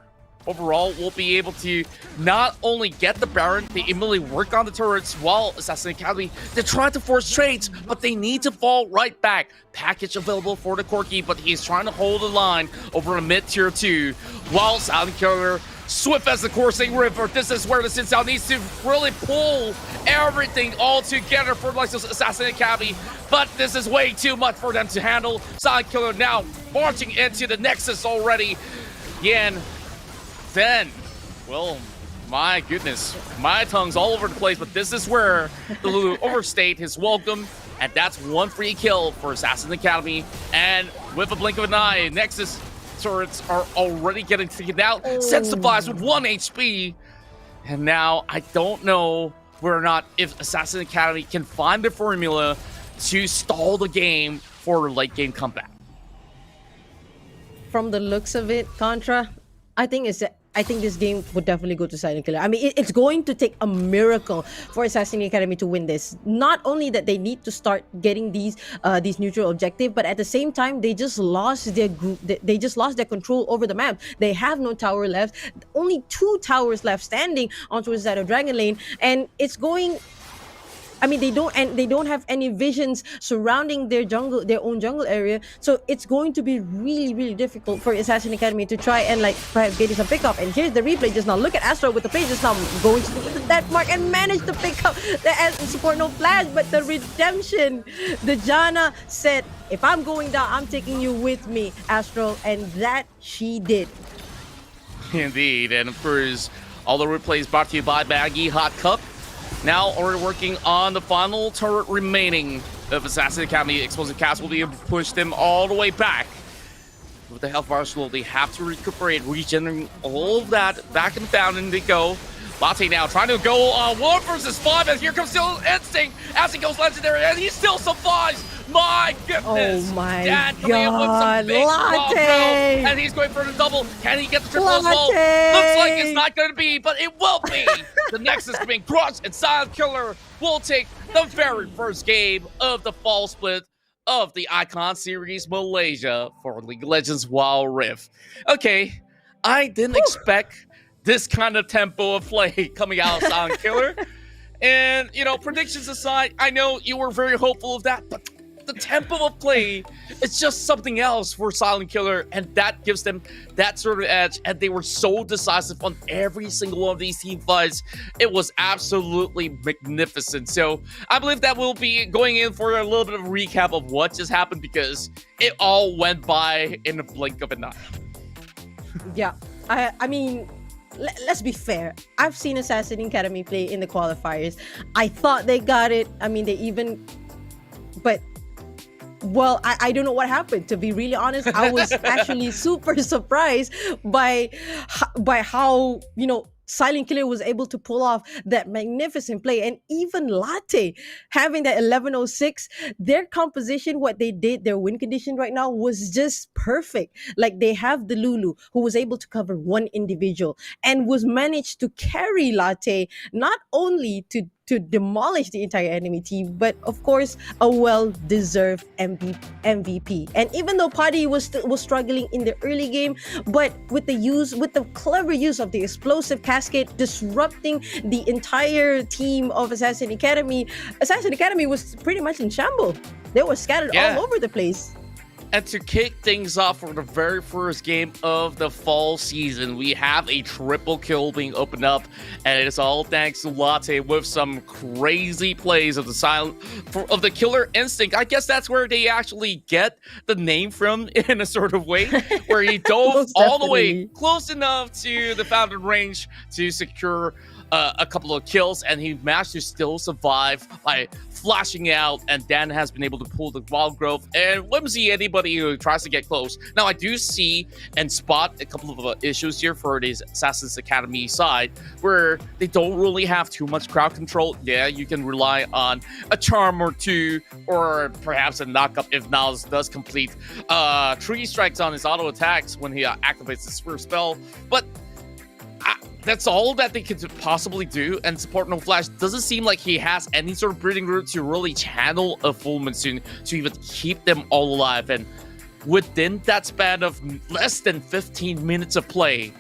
overall will be able to not only get the Baron, they immediately work on the turrets, while Assassin Academy, they're trying to force trades, but they need to fall right back. Package available for the Corki, but he's trying to hold the line over a mid-tier 2, while Silent Killer, swift as the coursing river, this is where the Sin Sao needs to really pull everything all together for the likes of Assassin Academy, but this is way too much for them to handle. Silent Killer now marching into the Nexus already. Yan, then, well, my goodness, my tongue's all over the place, but this is where the Lulu overstayed his welcome, and that's one free kill for Assassin Academy. And with a blink of an eye, Nexus turrets are already getting taken out. Sense supplies with 1 HP. And now I don't know whether or not if Assassin Academy can find the formula to stall the game for a late game comeback. From the looks of it, Contra, I think this game would definitely go to Silent Killer. I mean, it's going to take a miracle for Assassin Academy to win this. Not only that they need to start getting these neutral objective, but at the same time they just lost their group. They just lost their control over the map. They have no tower left. Only 2 towers left standing onto the side of Dragon Lane, and it's going. I mean, they don't have any visions surrounding their own jungle area. So it's going to be really, really difficult for Assassin Academy to try and perhaps get some pickup. And here's the replay just now. Look at Astro with the play just now, going to the death mark and manage to pick up the support no flash, but the redemption. The Janna said, if I'm going down, I'm taking you with me, Astro, and that she did. Indeed, and of course, all the replays brought to you by Baggy Hot Cup. Now we're working on the final turret remaining of Assassin Academy. Explosive Cast will be able to push them all the way back. With the health bar slow, they have to recuperate, regenerate all of that. Back in the fountain they go. Latte now trying to go on 1 versus 5, and here comes still Instinct as he goes legendary, and he still survives. My goodness! Oh my Dad coming in with some big Latte! and he's going for the double. Can he get the triple as well? Looks like it's not going to be, but it will be. The Nexus being crushed, and Silent Killer will take the very first game of the fall split of the Icon Series Malaysia for League of Legends Wild Rift. Okay, I didn't expect this kind of tempo of play coming out of Silent Killer. And, predictions aside, I know you were very hopeful of that, but the tempo of play is just something else for Silent Killer, and that gives them that sort of edge, and they were so decisive on every single one of these team fights. It was absolutely magnificent. So I believe that we'll be going in for a little bit of a recap of what just happened, because it all went by in a blink of an eye. Yeah, I mean, let's be fair. I've seen Assassin Academy play in the qualifiers. I thought they got it. I mean, they even, but well, I don't know what happened. To be really honest, I was actually super surprised by how, Silent Killer was able to pull off that magnificent play. And even Latte having that 1106, their composition, what they did, their win condition right now was just perfect. Like, they have the Lulu who was able to cover one individual and was managed to carry Latte not only to demolish the entire enemy team, but of course a well-deserved MVP. And even though Paddy was struggling in the early game, but with the clever use of the explosive cascade disrupting the entire team of Assassin Academy was pretty much in shambles. They were scattered all over the place. And to kick things off for the very first game of the fall season, we have a triple kill being opened up, and it is all thanks to Latte with some crazy plays of the Killer Instinct. I guess that's where they actually get the name from, in a sort of way, where he dove all the way close enough to the fountain range to secure a couple of kills, and he managed to still survive by flashing out, and Dan has been able to pull the wild growth and whimsy anybody who tries to get close. Now, I do see and spot a couple of issues here for the Assassin's Academy side, where they don't really have too much crowd control. Yeah, you can rely on a charm or two, or perhaps a knockup if Niles does complete 3 strikes on his auto attacks when he activates his first spell, but that's all that they could possibly do, and Support No Flash doesn't seem like he has any sort of breathing room to really channel a full monsoon to even keep them all alive. And within that span of less than 15 minutes of play,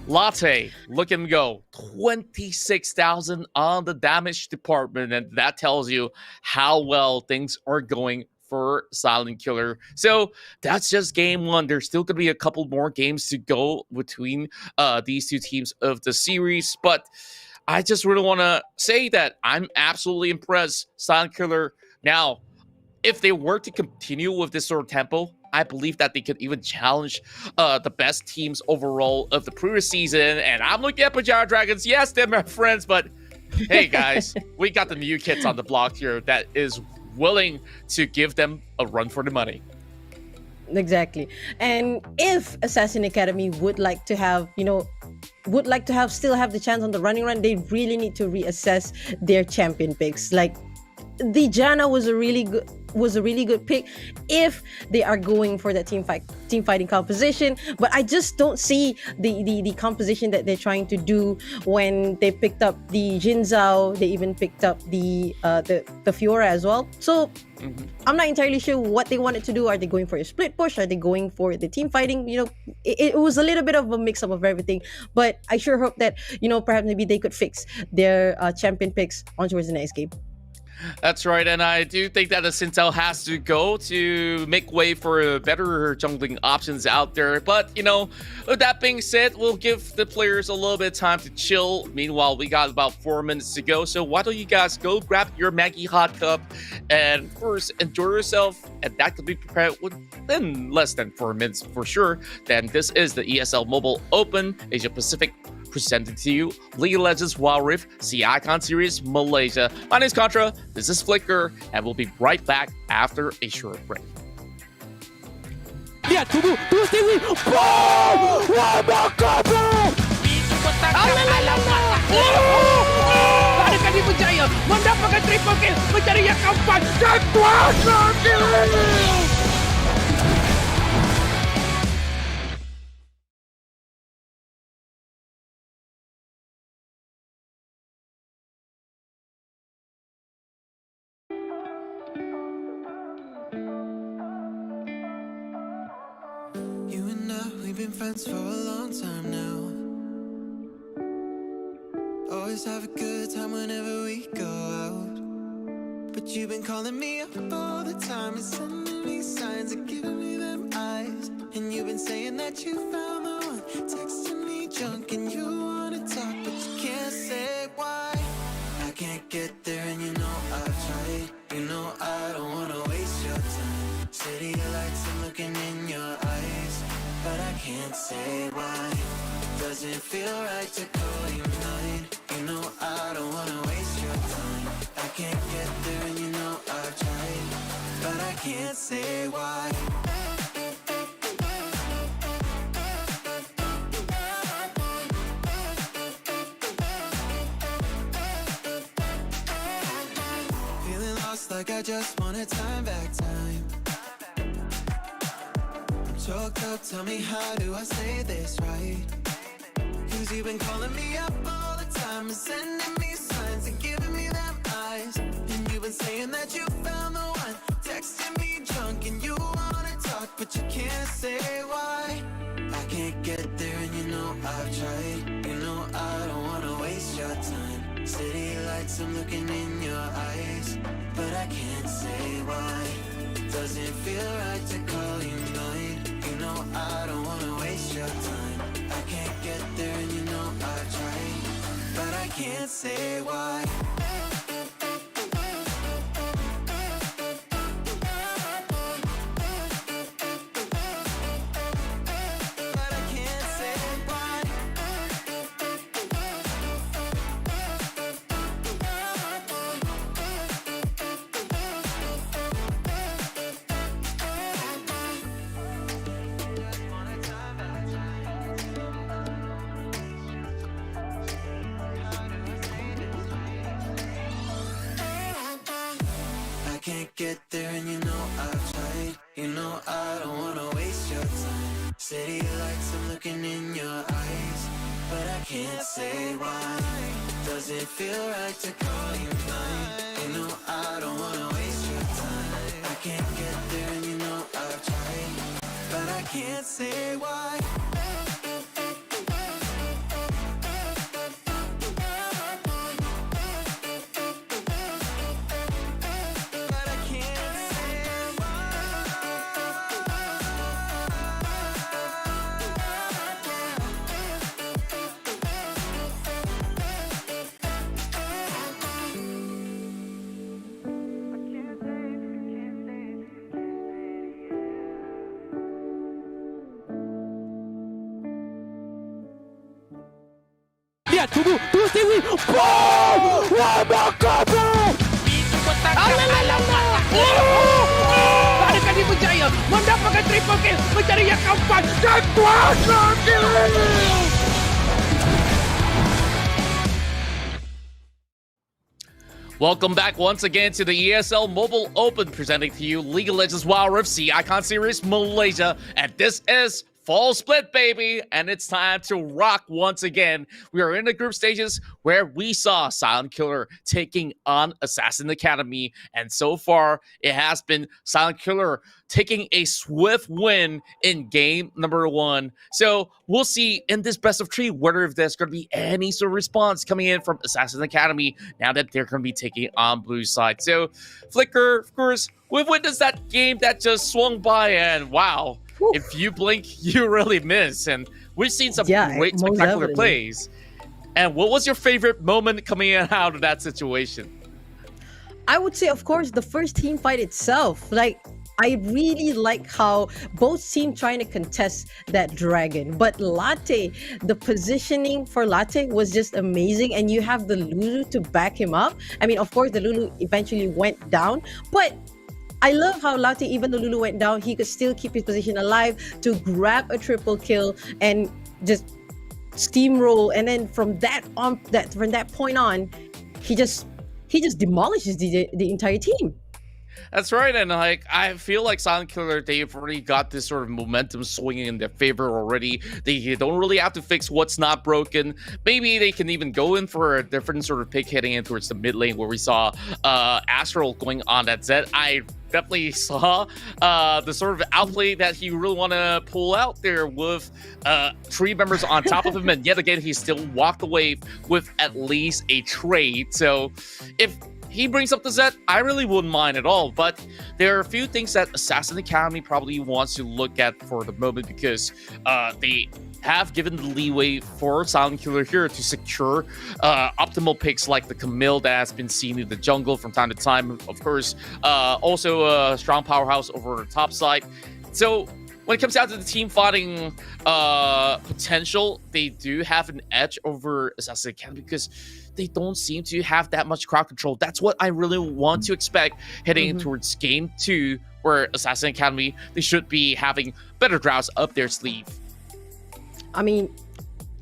Latte, look and go, 26,000 on the damage department, and that tells you how well things are going for Silent Killer. So that's just game one. There's still going to be a couple more games to go between these two teams of the series, but I just really want to say that I'm absolutely impressed. Silent Killer, now, if they were to continue with this sort of tempo, I believe that they could even challenge the best teams overall of the previous season. And I'm looking at Berjaya Dragons. Yes, they're my friends, but hey, guys, we got the new kids on the block here that is willing to give them a run for the money. Exactly. And if Assassin Academy would like to have still have the chance on the running run, they really need to reassess their champion picks. Like, the Janna was a really good pick if they are going for that team fighting composition, but I just don't see the composition that they're trying to do when they picked up the Jin Zhao. They even picked up the Fiora as well. So I'm not entirely sure what they wanted to do. Are they going for a split push? Are they going for the team fighting? It was a little bit of a mix up of everything, but I sure hope that perhaps maybe they could fix their champion picks on towards the next game. That's right, and I do think that the Sintel has to go to make way for better jungling options out there. But, with that being said, we'll give the players a little bit of time to chill. Meanwhile, we got about 4 minutes to go, so why don't you guys go grab your Maggie hot cup and first enjoy yourself, and that could be prepared within less than 4 minutes for sure. Then this is the ESL Mobile Open Asia Pacific, presented to you League of Legends Wild Rift CI Icon Series Malaysia. My name is Contra, this is Flicker, and we'll be right back after a short break. Lihat, tunggu sini. Boom! Wah, bakar, bro! Adakah dia berjaya mendapatkan triple kill, mencari yang keempat dan kuasa kill? We've been friends for a long time now. Always have a good time whenever we go out. But you've been calling me up all the time and sending me signs and giving me them eyes. And you've been saying that you found the one, texting me junk and you wanna talk but you can't say why. I can't get there and you know I've tried. You know I don't wanna waste your time. City lights, I'm looking in your eyes, but I can't say why. Does Doesn't feel right to call you mine. You know I don't wanna waste your time. I can't get there and you know I've tried, but I can't say why. Feeling lost like I just wanna time back time. I'm choked up, tell me how do I say this right? Cause you've been calling me up all the time and sending me signs and giving me them eyes. And you've been saying that you found the one, texting me drunk and you wanna talk but you can't say why. I can't get there and you know I've tried. You know I don't wanna waste your time. City lights, I'm looking in your eyes, but I can't say why. Doesn't feel right to call you mine. You know I don't wanna waste your time. I can't get there and you know I've tried, but I can't say why. But I can't say why. I can't get there and you know I've tried. You know I don't wanna waste your time. City lights, I'm looking in your eyes, but I can't say why. Doesn't feel right to call you mine. You know I don't wanna waste your time. I can't get there and you know I've tried, but I can't say why. But I can't say Lihat, tunggu Stewie. Boom! Remarkable! Adakah dia berjaya mendapatkan triple kill, mencari yang keempat dan kuasa kill? Welcome back once again to the ESL Mobile Open, presenting to you League of Legends Wild Rift C Icon Series Malaysia, and this is Fall Split, baby, and it's time to rock once again. We are in the group stages where we saw Silent Killer taking on Assassin Academy, and so far it has been Silent Killer taking a swift win in game number 1. So we'll see in this best of 3 whether if there's going to be any sort of response coming in from Assassin Academy now that they're going to be taking on Blue side. So Flicker, of course, we've witnessed that game that just swung by, and wow. If you blink, you really miss. And we've seen some great, spectacular plays. And what was your favorite moment coming out of that situation? I would say, of course, the first team fight itself. Like, I really like how both teams trying to contest that dragon. But Latte, the positioning for Latte was just amazing. And you have the Lulu to back him up. I mean, of course, the Lulu eventually went down. But I love how Latte, even though Lulu went down, he could still keep his position alive to grab a triple kill and just steamroll. And then from that point on, he just demolishes the entire team. That's right, and like I feel like Silent Killer, they've already got this sort of momentum swinging in their favor already. They don't really have to fix what's not broken. Maybe they can even go in for a different sort of pick heading in towards the mid lane where we saw Astral going on that Zed. I definitely saw the sort of outplay that he really want to pull out there with 3 members on top of him, and yet again he still walked away with at least a trade. So if he brings up the Zed, I really wouldn't mind at all. But there are a few things that Assassin Academy probably wants to look at for the moment, because they have given the leeway for Silent Killer here to secure optimal picks like the Camille that has been seen in the jungle from time to time. Of course, also a strong powerhouse over the top side. So when it comes down to the team fighting potential, they do have an edge over Assassin's Academy because they don't seem to have that much crowd control. That's what I really want to expect heading towards game 2, where Assassin's Academy, they should be having better drafts up their sleeve. I mean,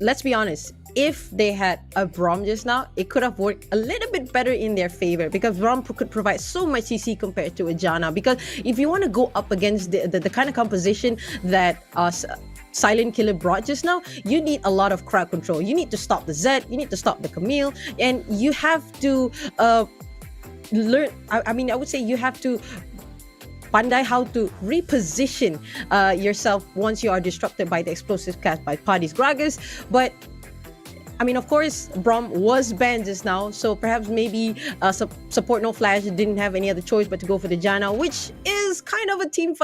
let's be honest. If they had a Brom just now, it could have worked a little bit better in their favor because Brom could provide so much CC compared to a Janna. Because if you want to go up against the kind of composition that Silent Killer brought just now, you need a lot of crowd control. You need to stop the Zed, you need to stop the Camille, and you have to learn. I would say you have to pandai how to reposition yourself once you are disrupted by the explosive cast by Paddy's Gragas. But I mean, of course, Brom was banned just now, so perhaps maybe support No Flash didn't have any other choice but to go for the Janna, which is kind of a team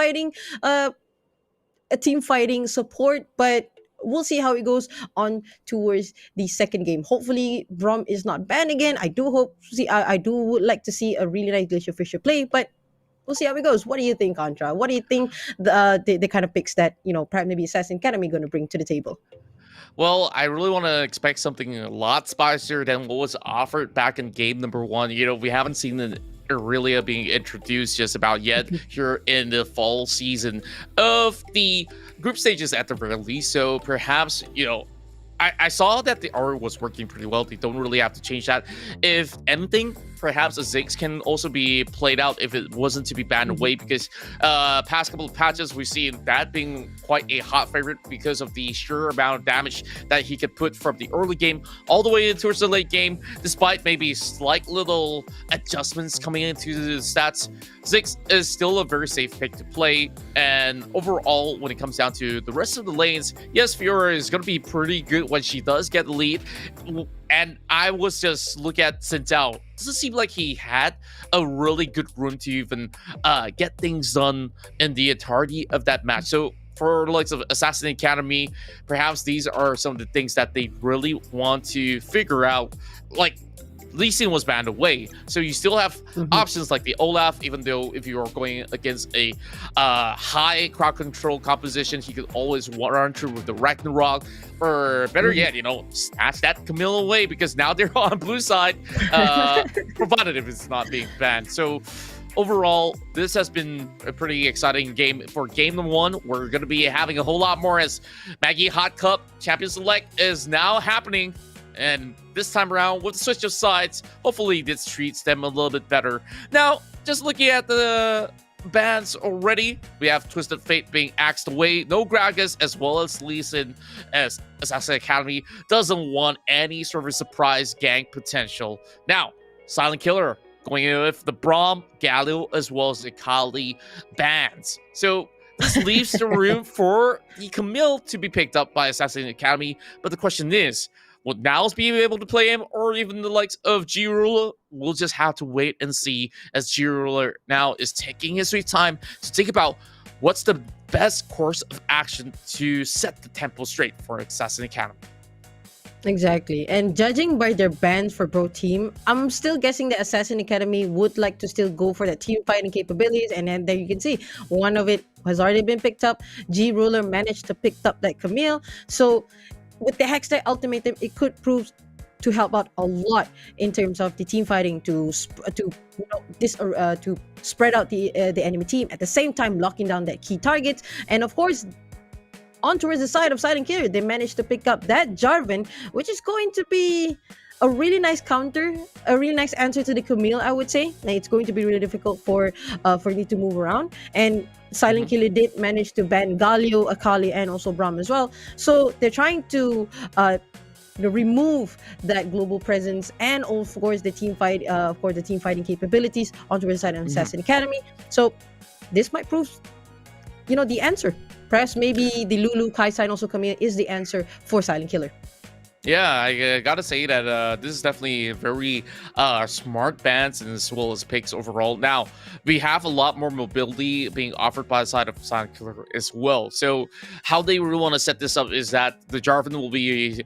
fighting support. But we'll see how it goes on towards the second game. Hopefully, Brom is not banned again. I do would like to see a really nice Glacier Fisher play, but we'll see how it goes. What do you think, Contra? What do you think the kind of picks that perhaps maybe Assassin Academy going to bring to the table? Well, I really want to expect something a lot spicier than what was offered back in game number 1. We haven't seen the Aurelia being introduced just about yet here in the fall season of the group stages at the very least. So perhaps, I saw that the aura was working pretty well. They don't really have to change that. If anything, perhaps a Ziggs can also be played out if it wasn't to be banned away, because past couple of patches we've seen that being quite a hot favorite because of the sheer amount of damage that he could put from the early game all the way towards the late game, despite maybe slight little adjustments coming into the stats. Ziggs is still a very safe pick to play, and overall, when it comes down to the rest of the lanes, yes, Fiora is going to be pretty good when she does get the lead. And I was just looking at Sintao. Doesn't seem like he had a really good run to even get things done in the entirety of that match. So for the likes of Assassin Academy, perhaps these are some of the things that they really want to figure out. Like, Lee Sin was banned away, so you still have options like the Olaf, even though if you are going against a high crowd control composition, he could always run through with the Ragnarok, or better yet, snatch that Camille away, because now they're on blue side, provided if it's not being banned. So overall, this has been a pretty exciting game. For game number 1, we're going to be having a whole lot more, as Maggie Hot Cup Champion Select is now happening. And this time around, with the switch of sides, hopefully this treats them a little bit better. Now, just looking at the bans already, we have Twisted Fate being axed away. No Gragas, as well as Lee Sin, as Assassin Academy doesn't want any sort of surprise gank potential. Now, Silent Killer going in with the Braum, Galio, as well as the Kali bans. So this leaves the room for the Camille to be picked up by Assassin Academy. But the question is, will Niles be able to play him, or even the likes of G-Ruler? We'll just have to wait and see, as G-Ruler now is taking his sweet time to think about what's the best course of action to set the tempo straight for Assassin Academy. Exactly. And judging by their bans for both team, I'm still guessing the Assassin Academy would like to still go for the team fighting capabilities. And then there you can see one of it has already been picked up. G-Ruler managed to pick up that Camille. So with the Hextech Ultimatum, it could prove to help out a lot in terms of the team fighting to spread out the enemy team, at the same time locking down that key targets. And of course, on towards the side of Silent Killer, they managed to pick up that Jarvan, which is going to be a really nice counter, a really nice answer to the Camille, I would say. Like, it's going to be really difficult for me to move around. And Silent Killer did manage to ban Galio, Akali, and also Braum as well. So they're trying to remove that global presence, and of course the team fighting capabilities onto the side of Assassin Academy. So this might prove, the answer. Perhaps maybe the Lulu, Kai Sign, also Camille is the answer for Silent Killer. Yeah, I gotta say that this is definitely a very smart bans and as well as picks overall. Now, we have a lot more mobility being offered by the side of Silent Killer as well. So, how they really want to set this up is that the Jarvan will be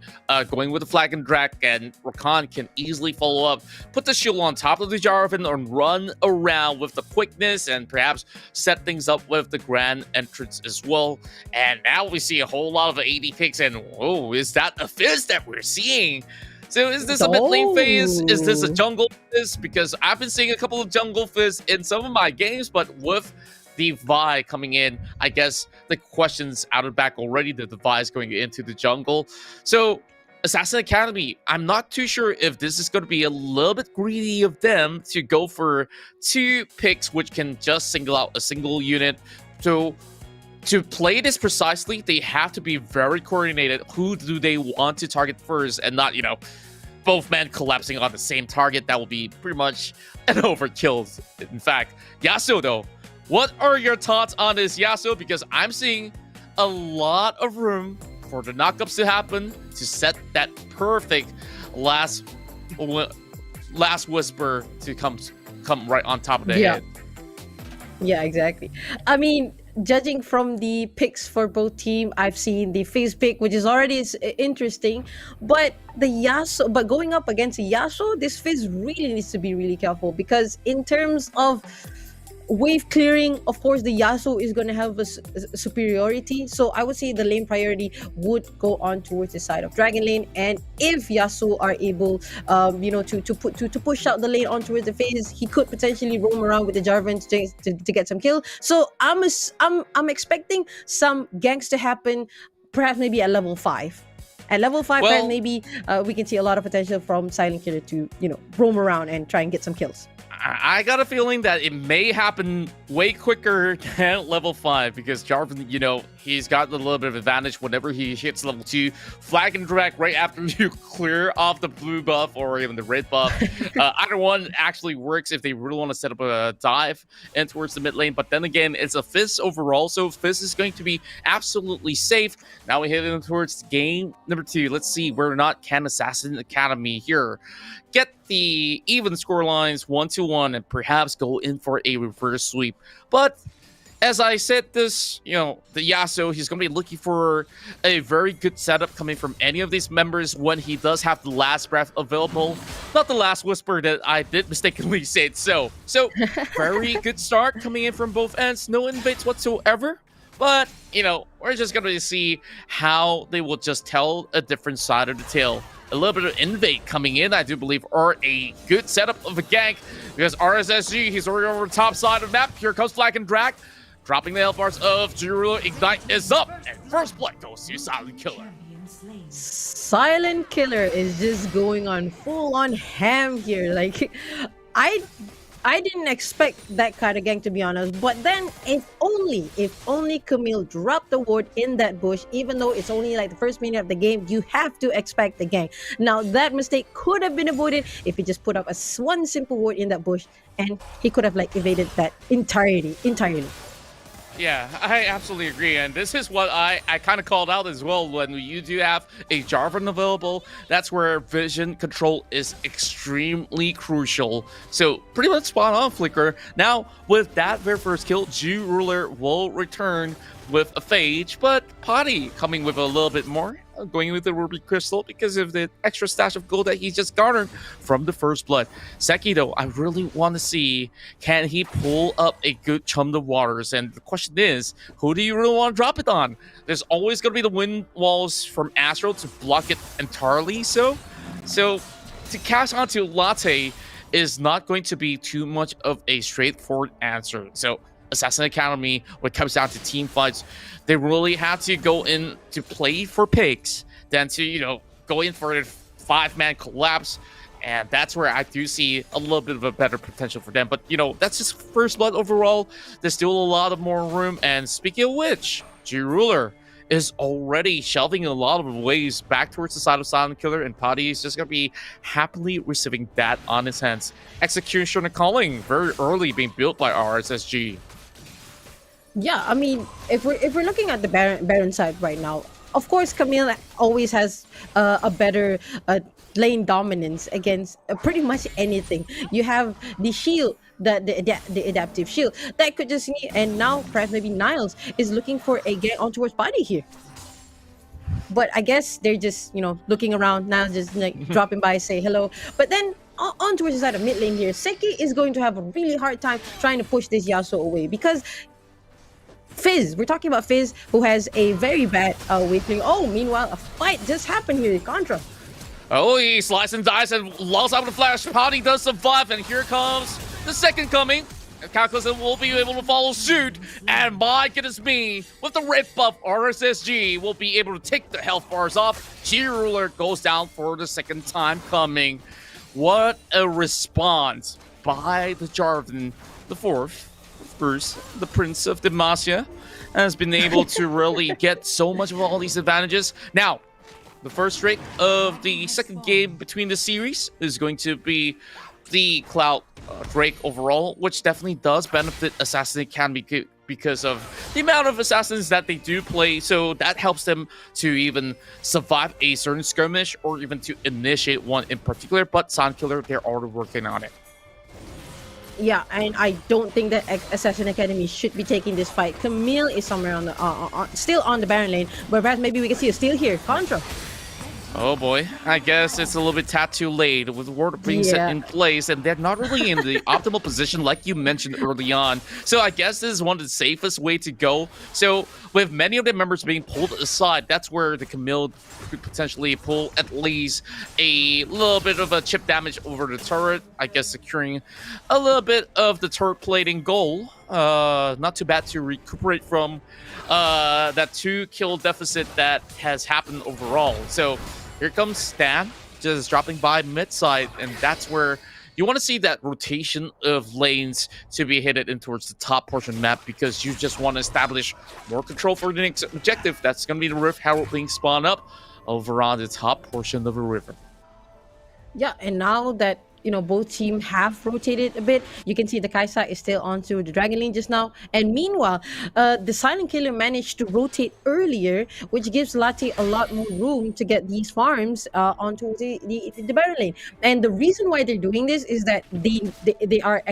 going with the Flag and Drag, and Rakan can easily follow up, put the shield on top of the Jarvan, and run around with the quickness and perhaps set things up with the Grand Entrance as well. And now we see a whole lot of AD picks, and whoa, is that a Fizz that we're seeing? So is this a mid lane phase? Is this a jungle phase? Because I've been seeing a couple of jungle phase in some of my games, but with the Vi coming in, I guess the question's out of back already that the Vi is going into the jungle. So Assassin Academy, I'm not too sure if this is going to be a little bit greedy of them to go for 2 picks which can just single out a single unit. So to play this precisely, they have to be very coordinated. Who do they want to target first and not, both men collapsing on the same target? That will be pretty much an overkill. In fact, Yasuo though, what are your thoughts on this, Yasuo? Because I'm seeing a lot of room for the knockups to happen to set that perfect last whisper to come right on top of the head. Yeah, exactly. I mean, judging from the picks for both team, I've seen the phase pick, which is already interesting, but going up against Yasuo, this phase really needs to be really careful, because in terms of wave clearing, of course, the Yasuo is going to have a superiority. So I would say the lane priority would go on towards the side of Dragon Lane. And if Yasuo are able, to push out the lane on towards the phase, he could potentially roam around with the Jarvan to get some kill. So I'm expecting some ganks to happen, perhaps maybe at level 5. At level 5, then maybe we can see a lot of potential from Silent Killer to, roam around and try and get some kills. I got a feeling that it may happen way quicker than level 5, because Jarvan, he's got a little bit of advantage whenever he hits level 2. Flag and Drag right after you clear off the blue buff or even the red buff. Either one actually works if they really want to set up a dive in towards the mid lane. But then again, it's a Fizz overall, so Fizz is going to be absolutely safe. Now we head in towards game number 2. Let's see where or not can Assassin Academy here get the even score lines 1-1 and perhaps go in for a reverse sweep. But as I said this, the Yasuo, he's going to be looking for a very good setup coming from any of these members when he does have the last breath available. Not the last whisper that I did mistakenly say it. So very good start coming in from both ends. No invades whatsoever. But, we're just going to see how they will just tell a different side of the tale. A little bit of invade coming in, I do believe, or a good setup of a gank, because RSSG, he's already over the top side of the map. Here comes Flag and Drag, dropping the health bars of Jirula. Ignite is up, and first blood goes to Silent Killer. Silent Killer is just going on full-on ham here. Like, I didn't expect that kind of gank, to be honest. But then, if only Camille dropped the ward in that bush, even though it's only like the first minute of the game, you have to expect the gank. Now, that mistake could have been avoided if he just put up one simple ward in that bush, and he could have evaded that entirely. Yeah, I absolutely agree. And this is what I kind of called out as well. When you do have a Jarvan available, that's where vision control is extremely crucial. So pretty much spot on, Flicker. Now, with that very first kill, Jew Ruler will return with a Phage, but Potty coming with a little bit more, going with the Ruby Crystal because of the extra stash of gold that he just garnered from the first blood. Seki, though, I really want to see, can he pull up a good chum of waters? And the question is, who do you really want to drop it on? There's always going to be the wind walls from Astro to block it entirely. So to cast onto Latte is not going to be too much of a straightforward answer. So Assassin Academy, when it comes down to team fights, they really have to go in to play for picks than to, go in for a 5-man collapse. And that's where I do see a little bit of a better potential for them. But, that's just first blood overall. There's still a lot of more room. And speaking of which, G-Ruler is already shelving a lot of waves back towards the side of Silent Killer, and Potty is just going to be happily receiving that on his hands. Execution and Calling very early being built by RSSG. Yeah, I mean, if we're looking at the Baron side right now, of course, Camille always has a better lane dominance against pretty much anything. You have the shield, the adaptive shield that could just, and now perhaps maybe Niles is looking for a get on towards body here. But I guess they're just, looking around now, just like dropping by, say hello. But then on towards the side of mid lane here, Seki is going to have a really hard time trying to push this Yasuo away because Fizz, we're talking about Fizz, who has a very bad wave clearing. Oh, meanwhile, a fight just happened here, Contra. Oh, he slices and dies and logs out with a flash. Potty does survive, and here comes the second coming. Calculus will be able to follow suit, and my goodness me, with the red buff, RSSG will be able to take the health bars off. G-Ruler goes down for the second time coming. What a response by the Jarvan, the fourth, Bruce, the Prince of Demacia, has been able to really get so much of all these advantages. Now, the first straight of the second game between the series is going to be the Cloud Drake overall, which definitely does benefit Assassin Academy because of the amount of assassins that they do play, so that helps them to even survive a certain skirmish or even to initiate one in particular. But Sound Killer, they're already working on it. Yeah, and I don't think that Assassin Academy should be taking this fight. Camille is somewhere on the still on the Baron lane, but perhaps maybe we can see a steal here. Contra. Oh boy, I guess it's a little bit too late with the ward being set in place, and they're not really in the optimal position like you mentioned early on. So I guess this is one of the safest way to go. So with many of the members being pulled aside, that's where the Camille could potentially pull at least a little bit of a chip damage over the turret. I guess securing a little bit of the turret plating goal. Not too bad to recuperate from that 2-kill deficit that has happened overall. So here comes Stan, just dropping by mid-side, and that's where you want to see that rotation of lanes to be headed in towards the top portion of the map, because you just want to establish more control for the next objective. That's going to be the Rift Herald being spawned up over on the top portion of the river. Yeah, and now that both teams have rotated a bit, you can see the Kaisa is still onto the Dragon Lane just now. And meanwhile, the Silent Killer managed to rotate earlier, which gives Latte a lot more room to get these farms onto the Baron Lane. And the reason why they're doing this is that they are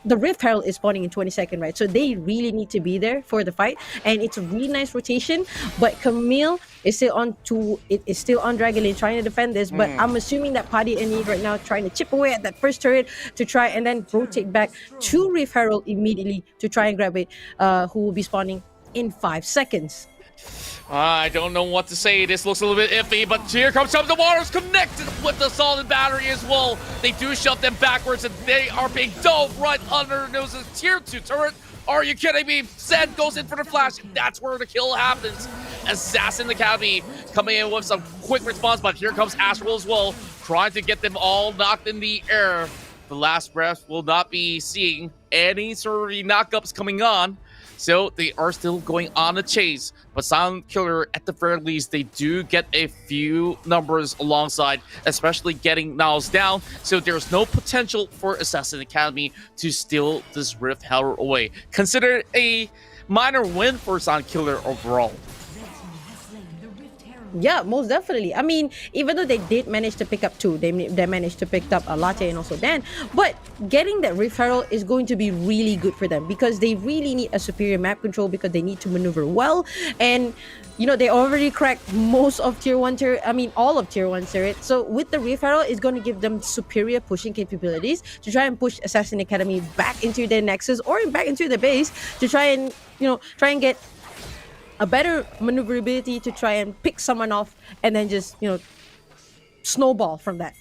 the Rift Herald is spawning in 22nd, right? So they really need to be there for the fight, and it's a really nice rotation. But Camille is still on Dragon Lane trying to defend this. But I'm assuming that Paddy and Eve right now trying to chip away at that first turret to try and then rotate back to Rift Herald immediately to try and grab it, who will be spawning in 5 seconds. I don't know what to say. This looks a little bit iffy, but here comes some of the waters connected with the solid battery as well. They do shove them backwards, and they are being dove right under their noses. Tier 2 turret. Are you kidding me? Zed goes in for the flash. That's where the kill happens. Assassin Academy coming in with some quick response, but here comes Astral as well, trying to get them all knocked in the air. The last breath will not be seeing any sort of knockups coming on. So they are still going on a chase, but Silent Killer, at the very least, they do get a few numbers alongside, especially getting Niles down. So there's no potential for Assassin Academy to steal this Rift Herald away. Consider it a minor win for Silent Killer overall. Yeah, most definitely. I mean, even though they did manage to pick up 2, they managed to pick up a Latte and also Dan, but getting that Rift Herald is going to be really good for them because they really need a superior map control, because they need to maneuver well. And they already cracked most of tier 1 all of tier 1 turret. So with the Rift Herald, it's going to give them superior pushing capabilities to try and push Assassin Academy back into their nexus or back into the base to try and get a better maneuverability to try and pick someone off and then just, snowball from that.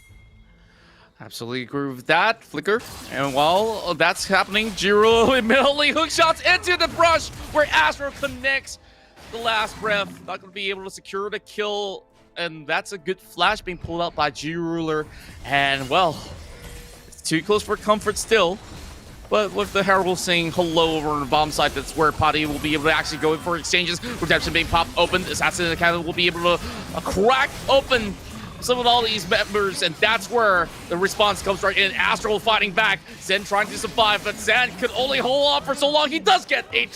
Absolutely agree with that, Flicker. And while that's happening, Jiro immediately hook shots into the brush where Astro connects the last breath. Not going to be able to secure the kill, and that's a good flash being pulled out by G-Ruler. And, well, it's too close for comfort still. But with the Herald saying hello over on the bomb side, that's where Paddy will be able to actually go in for exchanges. Redemption being popped open. Assassin Academy will be able to crack open some of all these members, and that's where the response comes right in. Astral fighting back. Zen trying to survive, but Zen could only hold on for so long. He does get a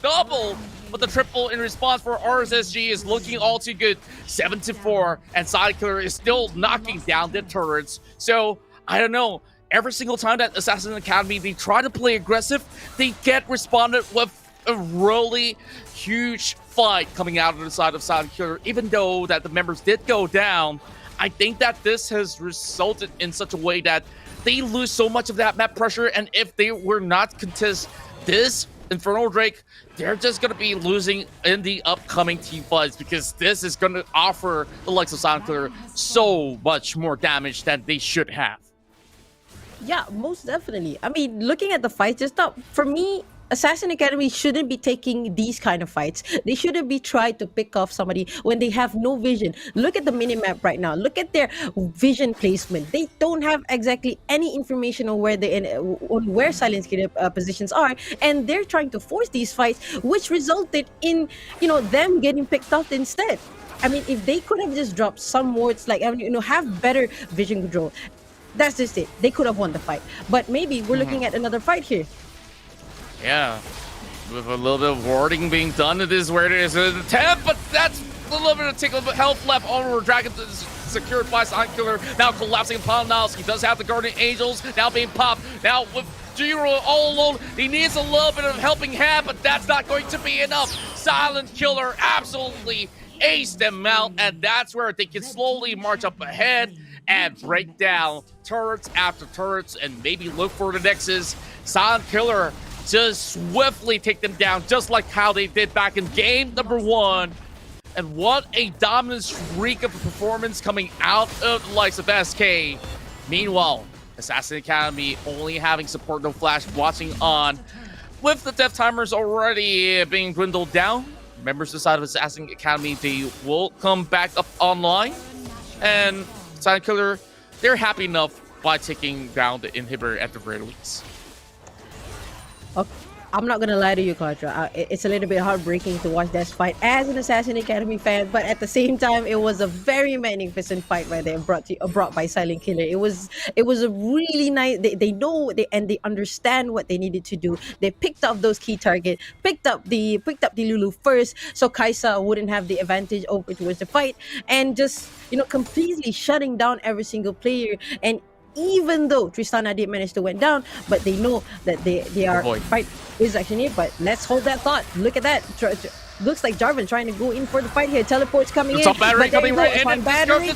double but the triple in response for RSSG is looking all too good. 7-4, and Silent Killer is still knocking down the turrets. So, I don't know. Every single time that Assassin Academy, they try to play aggressive, they get responded with a really huge fight coming out of the side of Silent Killer. Even though that the members did go down, I think that this has resulted in such a way that they lose so much of that map pressure, and if they were not contest this Infernal Drake, they're just going to be losing in the upcoming team fights, because this is going to offer the likes of Silent Killer so much more damage than they should have. Yeah, most definitely. I mean, looking at the fights, just now, for me, Assassin Academy shouldn't be taking these kind of fights. They shouldn't be trying to pick off somebody when they have no vision. Look at the minimap right now. Look at their vision placement. They don't have exactly any information on where Silent Killer positions are, and they're trying to force these fights, which resulted in them getting picked off instead. I mean, if they could have just dropped some words like have better vision control, that's just it. They could have won the fight. But maybe we're looking at another fight here. Yeah, with a little bit of warding being done, it is where it is an attempt, but that's a little bit of tickle of health left over. Dragon is secured by Silent Killer, now collapsing upon Niles. He does have the Guardian Angels, now being popped. Now with Giro all alone, he needs a little bit of helping hand, but that's not going to be enough. Silent Killer absolutely aced them out, and that's where they can slowly march up ahead and break down turrets after turrets and maybe look for the nexus. Silent Killer just swiftly take them down, just like how they did back in game number 1. And what a dominant streak of a performance coming out of the likes of SK. Meanwhile, Assassin Academy only having support no flash watching on. With the death timers already being dwindled down, members inside of Assassin Academy, they will come back up online. And Silent Killer, they're happy enough by taking down the inhibitor at the very least. Okay. I'm not gonna lie to you, Contra. It's a little bit heartbreaking to watch that fight as an Assassin Academy fan, but at the same time, it was a very magnificent fight right there, brought by Silent Killer. It was a really nice. They know they understand what they needed to do. They picked up those key targets, picked up the Lulu first, so Kaisa wouldn't have the advantage over towards the fight, and just completely shutting down every single player. And even though Tristana did manage to went down, but they know that they are fight is actually near. But let's hold that thought. Look at that. Looks like Jarvan trying to go in for the fight here. Teleport's coming in. Battery coming right in. And Battery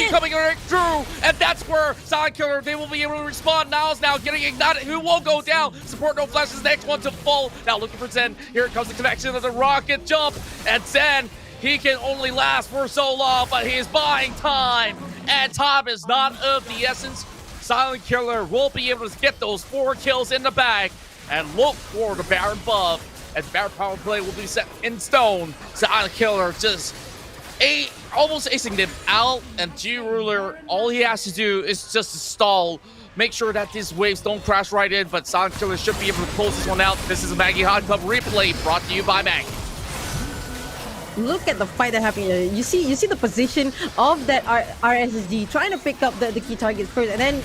coming right through. And that's where Silent Killer, they will be able to respond. Niles now getting ignited. Who will go down? Support no flash is the next one to fall. Now looking for Zen. Here comes the connection of the rocket jump. And Zen, he can only last for so long, but he is buying time. And time is not of the essence. Silent Killer will be able to get those 4 kills in the bag and look for the Baron buff. And Baron power play will be set in stone. Silent Killer just almost acing them out. And G-Ruler, all he has to do is just to stall. Make sure that these waves don't crash right in. But Silent Killer should be able to close this one out. This is a Maggie Hot Club replay brought to you by Maggie. Look at the fight that happened here. You see the position of that RSSG trying to pick up the key targets first, and then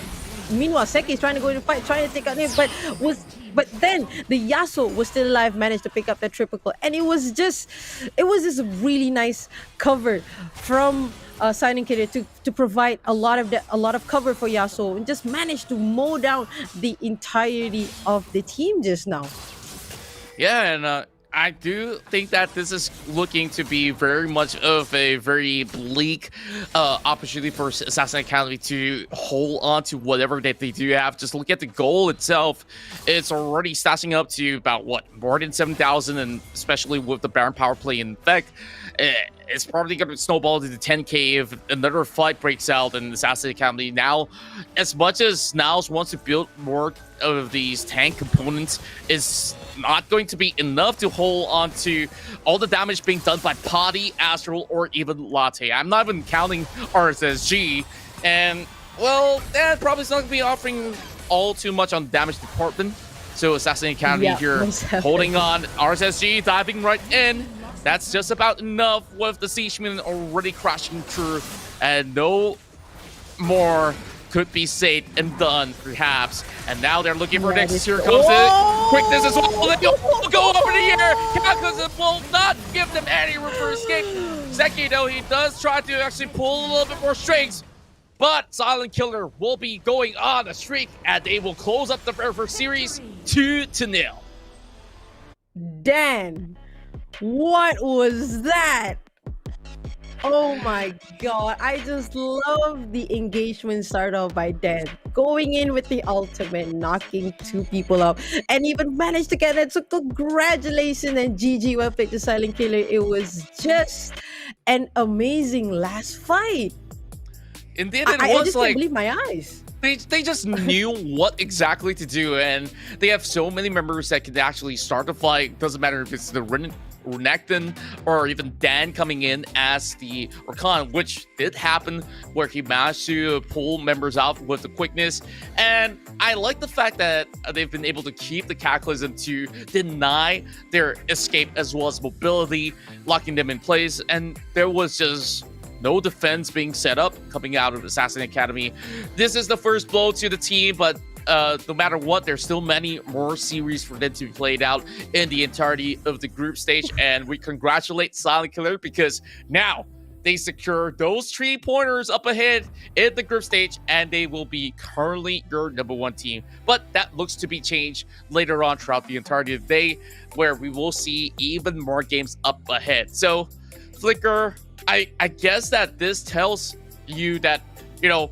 meanwhile Seki is trying to go in the fight, trying to take out him, but then the Yasuo was still alive, managed to pick up that triple kill, and it was just a really nice cover from Silent Killer to provide a lot of cover for Yasuo, and just managed to mow down the entirety of the team just now. Yeah, and I do think that this is looking to be very much of a very bleak opportunity for Assassin Academy to hold on to whatever that they do have. Just look at the goal itself. It's already stashing up to about, more than 7,000, and especially with the Baron power play in effect, it's probably going to snowball to the 10k if another fight breaks out in Assassin Academy. Now, as much as Niles wants to build more of these tank components, is not going to be enough to hold on to all the damage being done by Potty, Astral, or even Latte. I'm not even counting RSSG, and well, that probably is not going to be offering all too much on the damage department. So Assassin Academy here holding on. RSSG diving right in. That's just about enough with the Siegeman already crashing through, and no more could be safe and done, perhaps. And now they're looking for That Nexus. is- Here comes it. Oh! Quickness as well. They will go over the air. Cataclysm will not give them any room for escape. Zeki, though, he does try to actually pull a little bit more strings. But Silent Killer will be going on a streak, and they will close up the first series 2-0. Dan, what was that? Oh my god, I just love the engagement start off by Dan. Going in with the ultimate, knocking 2 people up, and even managed to get it. So congratulations and GG, well played to Silent Killer. It was just an amazing last fight. Indeed, it I was just like... can't believe my eyes. They just knew what exactly to do, and they have so many members that can actually start the fight. Doesn't matter if it's the Renekton or even Dan coming in as the Rakan, which did happen where he managed to pull members out with the quickness. And I like the fact that they've been able to keep the Cataclysm to deny their escape as well as mobility, locking them in place. And there was just no defense being set up coming out of Assassin Academy. This is the first blow to the team, but no matter what, there's still many more series for them to be played out in the entirety of the group stage. And we congratulate Silent Killer because now they secure those 3 pointers up ahead in the group stage, and they will be currently your #1 team. But that looks to be changed later on throughout the entirety of the day, where we will see even more games up ahead. So, Flicker, I guess that this tells you that, you know,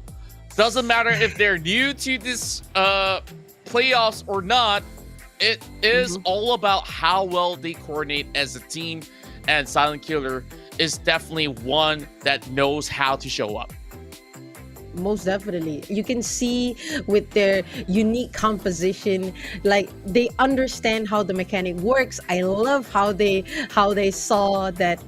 doesn't matter if they're new to this playoffs or not, it is all about how well they coordinate as a team, and Silent Killer is definitely one that knows how to show up. Most definitely. You can see with their unique composition, like they understand how the mechanic works. I love how they saw that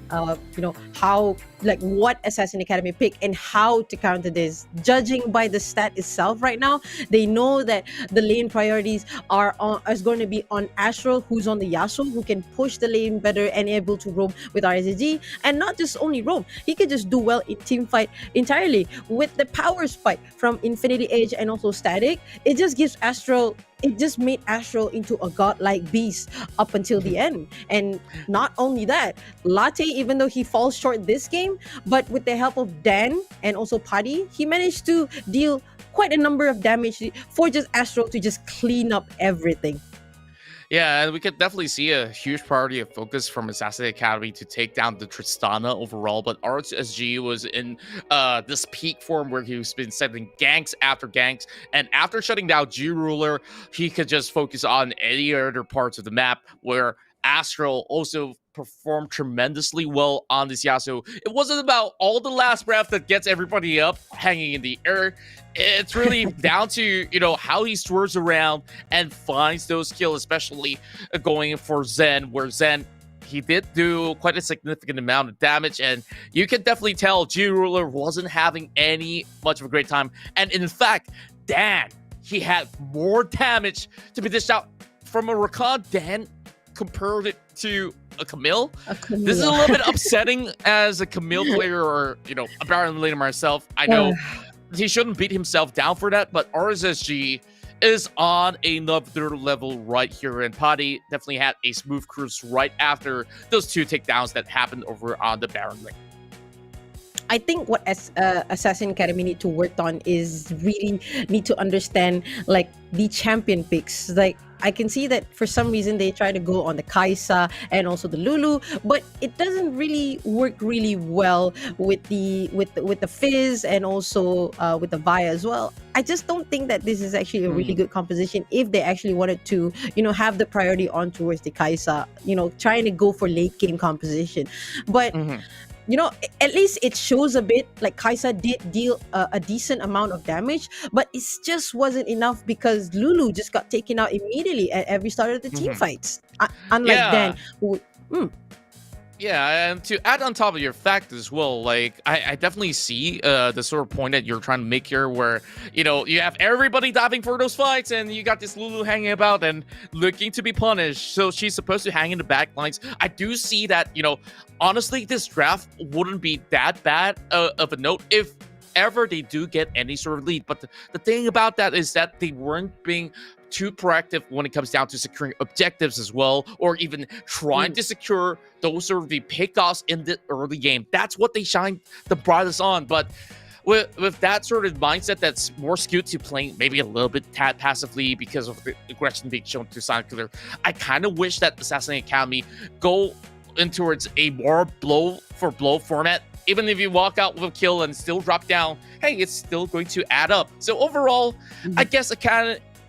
you know, how, like, what Assassin Academy pick and how to counter this. Judging by the stat itself right now, they know that the lane priorities is going to be on Astral, who's on the Yasuo, who can push the lane better and able to roam with RSG, and not just only roam, he can just do well in team fight entirely with the power spike from Infinity Edge and also Static. It just gives Astral, it just made Astral into a godlike beast up until the end. And not only that, Latte, even though he falls short this game, but with the help of Dan and also Paddy, he managed to deal quite a number of damage for just Astral to just clean up everything. Yeah, and we could definitely see a huge priority of focus from Assassin Academy to take down the Tristana overall, but RSG was in this peak form where he's been setting ganks after ganks, and after shutting down G-Ruler, he could just focus on any other parts of the map, where Astral also performed tremendously well on this Yasuo. It wasn't about all the last breath that gets everybody up hanging in the air. It's really down to, you know, how he swerves around and finds those kills, especially going for Zen, where Zen, he did do quite a significant amount of damage, and you can definitely tell G-Ruler wasn't having much of a great time. And in fact, Dan, he had more damage to be dished out from a Rakan. Dan compared it to a Camille. This is a little bit upsetting as a Camille player, or, you know, a Baron laner myself. I know he shouldn't beat himself down for that, but RSG is on another level right here, and Paddy definitely had a smooth cruise right after those 2 takedowns that happened over on the Baron lane. I think what Assassin Academy need to work on is really need to understand, like, the champion picks. Like, I can see that for some reason they try to go on the Kaisa and also the Lulu, but it doesn't really work really well with the Fizz and also with the Vi as well. I just don't think that this is actually a really good composition if they actually wanted to, you know, have the priority on towards the Kaisa, you know, trying to go for late game composition. But you know, at least it shows a bit, like Kaisa did deal a decent amount of damage, but it just wasn't enough because Lulu just got taken out immediately at every start of the team fights. Unlike Dan, who... Yeah, and to add on top of your fact as well, like, I definitely see the sort of point that you're trying to make here, where, you know, you have everybody diving for those fights, and you got this Lulu hanging about and looking to be punished. So she's supposed to hang in the back lines. I do see that, you know, honestly, this draft wouldn't be that bad of a note if ever they do get any sort of lead. But the thing about that is that they weren't being too proactive when it comes down to securing objectives as well, or even trying to secure those sort of the pickoffs in the early game. That's what they shine the brightest on. But with that sort of mindset that's more skewed to playing maybe a little bit passively because of the aggression being shown to Silent Killer, I kind of wish that Assassin Academy go in towards a more blow for blow format. Even if you walk out with a kill and still drop down, hey, it's still going to add up. So overall, I guess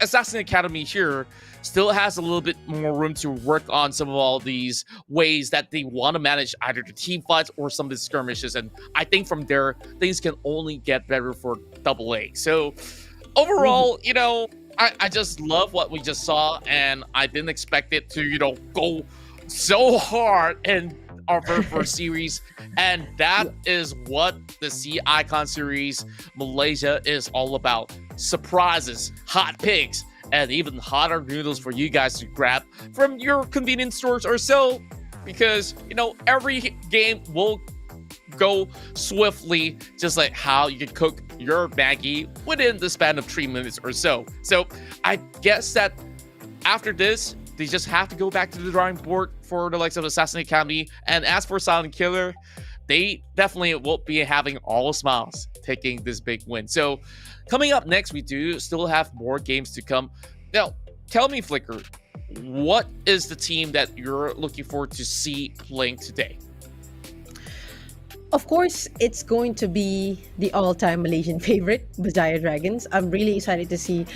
Assassin Academy here still has a little bit more room to work on some of all these ways that they want to manage either the team fights or some of the skirmishes. And I think from there, things can only get better for AA. So overall, you know, I just love what we just saw, and I didn't expect it to, you know, go so hard in our very first series. And that is what the Sea Icon series Malaysia is all about. Surprises, hot picks, and even hotter noodles for you guys to grab from your convenience stores or so, because, you know, every game will go swiftly, just like how you can cook your Maggie within the span of 3 minutes or so. So I guess that after this, they just have to go back to the drawing board for the likes of Assassin Academy. And as for Silent Killer, they definitely won't be having all smiles taking this big win. So coming up next, we do still have more games to come. Now, tell me, Flicker, what is the team that you're looking forward to see playing today? Of course, it's going to be the all-time Malaysian favorite, Berjaya Dragons. I'm really excited to see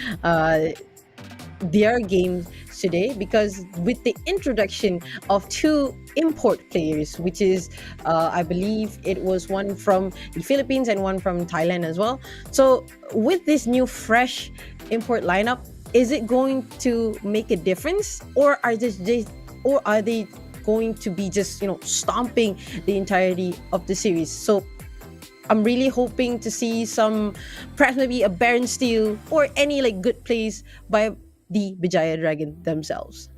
their game today, because with the introduction of 2 import players, which is I believe it was one from the Philippines and one from Thailand as well. So with this new fresh import lineup, is it going to make a difference, or are they going to be just, you know, stomping the entirety of the series? So I'm really hoping to see some, perhaps maybe a Baron Steel or any like good plays by the Berjaya Dragon themselves.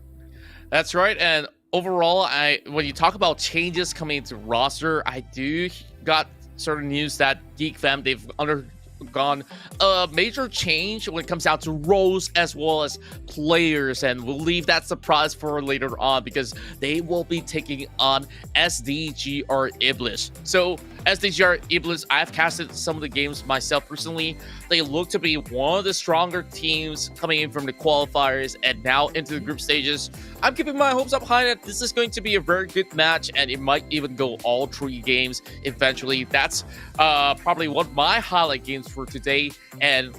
That's right. And overall, when you talk about changes coming into roster, I do got sort of news that Geek fam, they've undergone a major change when it comes down to roles as well as players, and we'll leave that surprise for later on, because they will be taking on SDGR Ebliz. So SDGR Ebliz, I've casted some of the games myself personally. They look to be one of the stronger teams coming in from the qualifiers and now into the group stages. I'm keeping my hopes up high that this is going to be a very good match, and it might even go all 3 games eventually. That's probably one of my highlight games for today. And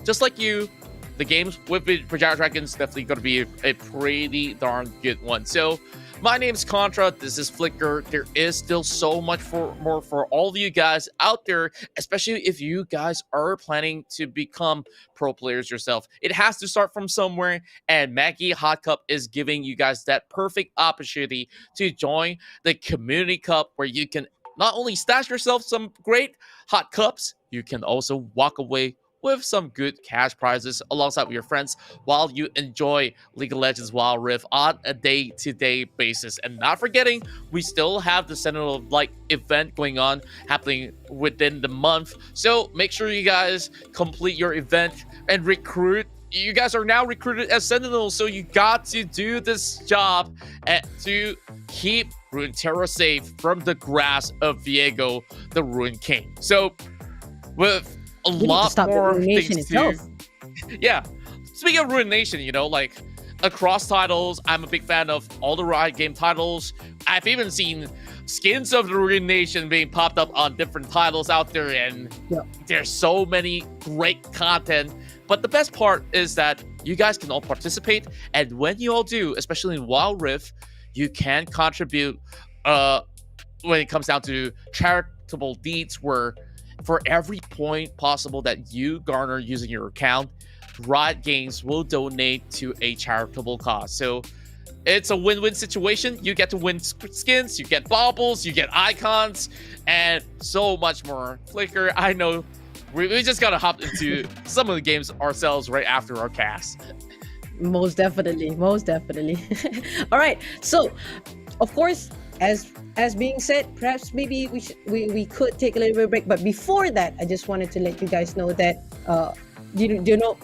just like you, the games with Berjaya Dragons definitely going to be a pretty darn good one. So my name's Contra, this is Flicker. There is still so much more for all of you guys out there, especially if you guys are planning to become pro players yourself. It has to start from somewhere, and Maggie Hot Cup is giving you guys that perfect opportunity to join the Community Cup, where you can not only stash yourself some great hot cups, you can also walk away with some good cash prizes alongside with your friends while you enjoy League of Legends Wild Rift on a day-to-day basis. And not forgetting, we still have the Sentinel of Light event going on, happening within the month. So make sure you guys complete your event and recruit. You guys are now recruited as Sentinels, so you got to do this job to keep Runeterra safe from the grasp of Viego, the Rune King. So with a lot more things to... Yeah. Speaking of Ruin Nation, you know, like across titles, I'm a big fan of all the Riot game titles. I've even seen skins of the Ruin Nation being popped up on different titles out there, and there's so many great content. But the best part is that you guys can all participate, and when you all do, especially in Wild Rift, you can contribute when it comes down to charitable deeds, where for every point possible that you garner using your account, Riot Games will donate to a charitable cause. So it's a win-win situation. You get to win skins, you get baubles, you get icons, and so much more. Flicker, I know we just gotta hop into some of the games ourselves right after our cast. Most definitely. All right. So, of course, as being said, perhaps maybe we could take a little bit of break. But before that, I just wanted to let you guys know that you know,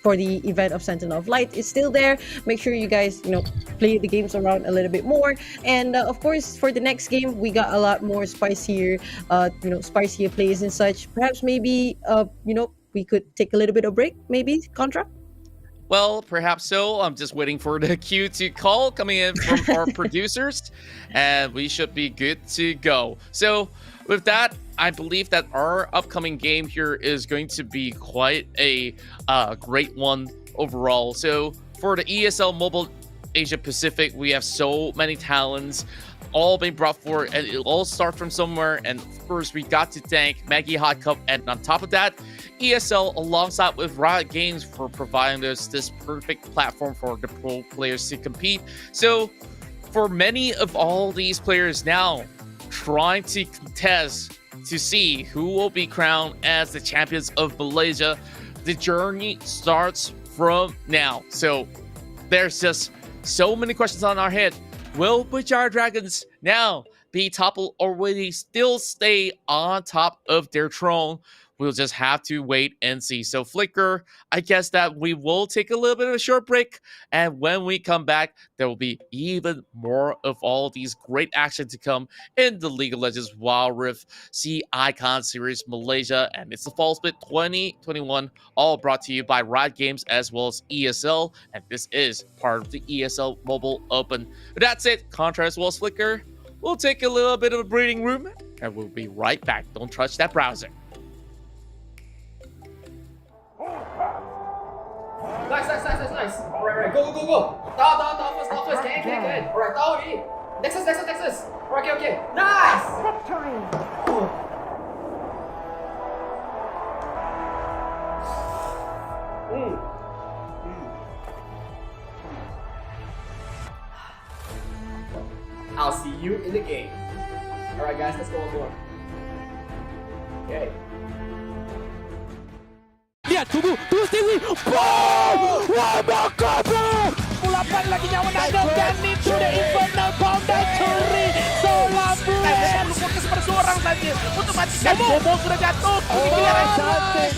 for the event of Sentinel of Light is still there. Make sure you guys, you know, play the games around a little bit more. And of course, for the next game, we got a lot more spicier, you know, spicier plays and such. Perhaps maybe, you know, we could take a little bit of break. Maybe Contra. Well, perhaps so. I'm just waiting for the cue to call coming in from our producers, and we should be good to go. So, with that, I believe that our upcoming game here is going to be quite a great one overall. So, for the ESL Mobile Asia Pacific, we have so many talents all being brought forward, and it all starts from somewhere. And of course, we got to thank Maggie Hot Cup, and on top of that, ESL alongside with Riot Games for providing us this perfect platform for the pro players to compete. So for many of all these players now trying to contest to see who will be crowned as the champions of Malaysia, the journey starts from now. So there's just so many questions on our head. Will Berjaya Dragons now be toppled, or will they still stay on top of their throne? We'll just have to wait and see. So Flicker, I guess that we will take a little bit of a short break. And when we come back, there will be even more of all these great action to come in the League of Legends Wild Rift Sea Icon Series Malaysia. And it's the Fall Split 2021, all brought to you by Riot Games as well as ESL. And this is part of the ESL Mobile Open. But that's it. Contra as well as Flicker. We'll take a little bit of a breathing room and we'll be right back. Don't touch that browser. Nice. Alright, go. Down first. Can. Alright, down already. Nexus. Alright, okay. Nice! I'll see you in the game. Alright guys, let's go on board. Okay. Lihat, tunggu Stevie. Boom! Wah, bakar bro! Pulapan lagi nyawa naga dan itu the infernal boundary. Solar Blade. Lu fokus pada seorang saja untuk matikan Bobo sudah jatuh.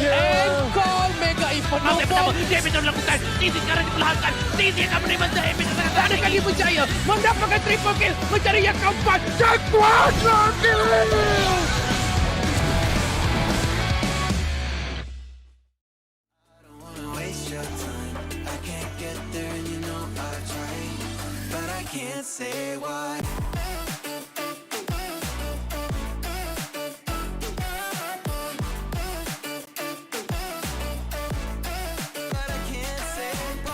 Engkol mega infernal bomb. Dia bisa melakukan. Titi sekarang diperlahankan. Titi akan menerima damage sangat ada kali Berjaya mendapatkan triple kill mencari yang keempat dan kuasa kill. Can't say why. But I can't say why.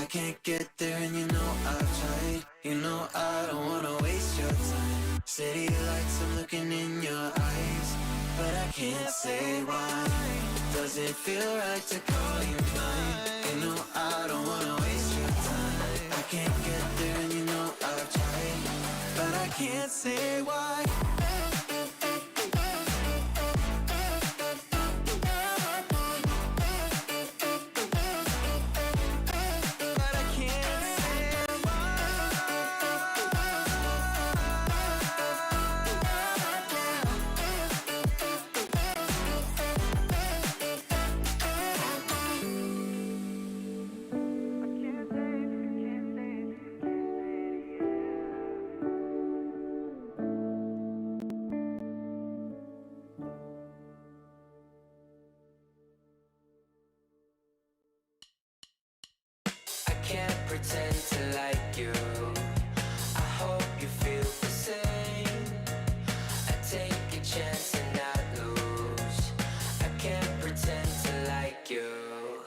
Can't get there and you know I've tried. You know I don't wanna waste your time. City lights, I'm looking in your eyes, but I can't say why. Doesn't feel right to call you mine. You know I don't wanna waste your time. I can't get there and you know I've tried, but I can't say why. Can't pretend to like you. I hope you feel the same. I take a chance and not lose. I can't pretend to like you.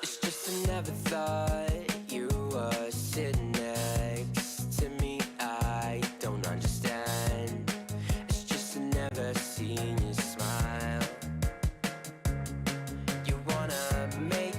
It's just I never thought you were sitting next to me. I don't understand. It's just I never seen you smile. You wanna make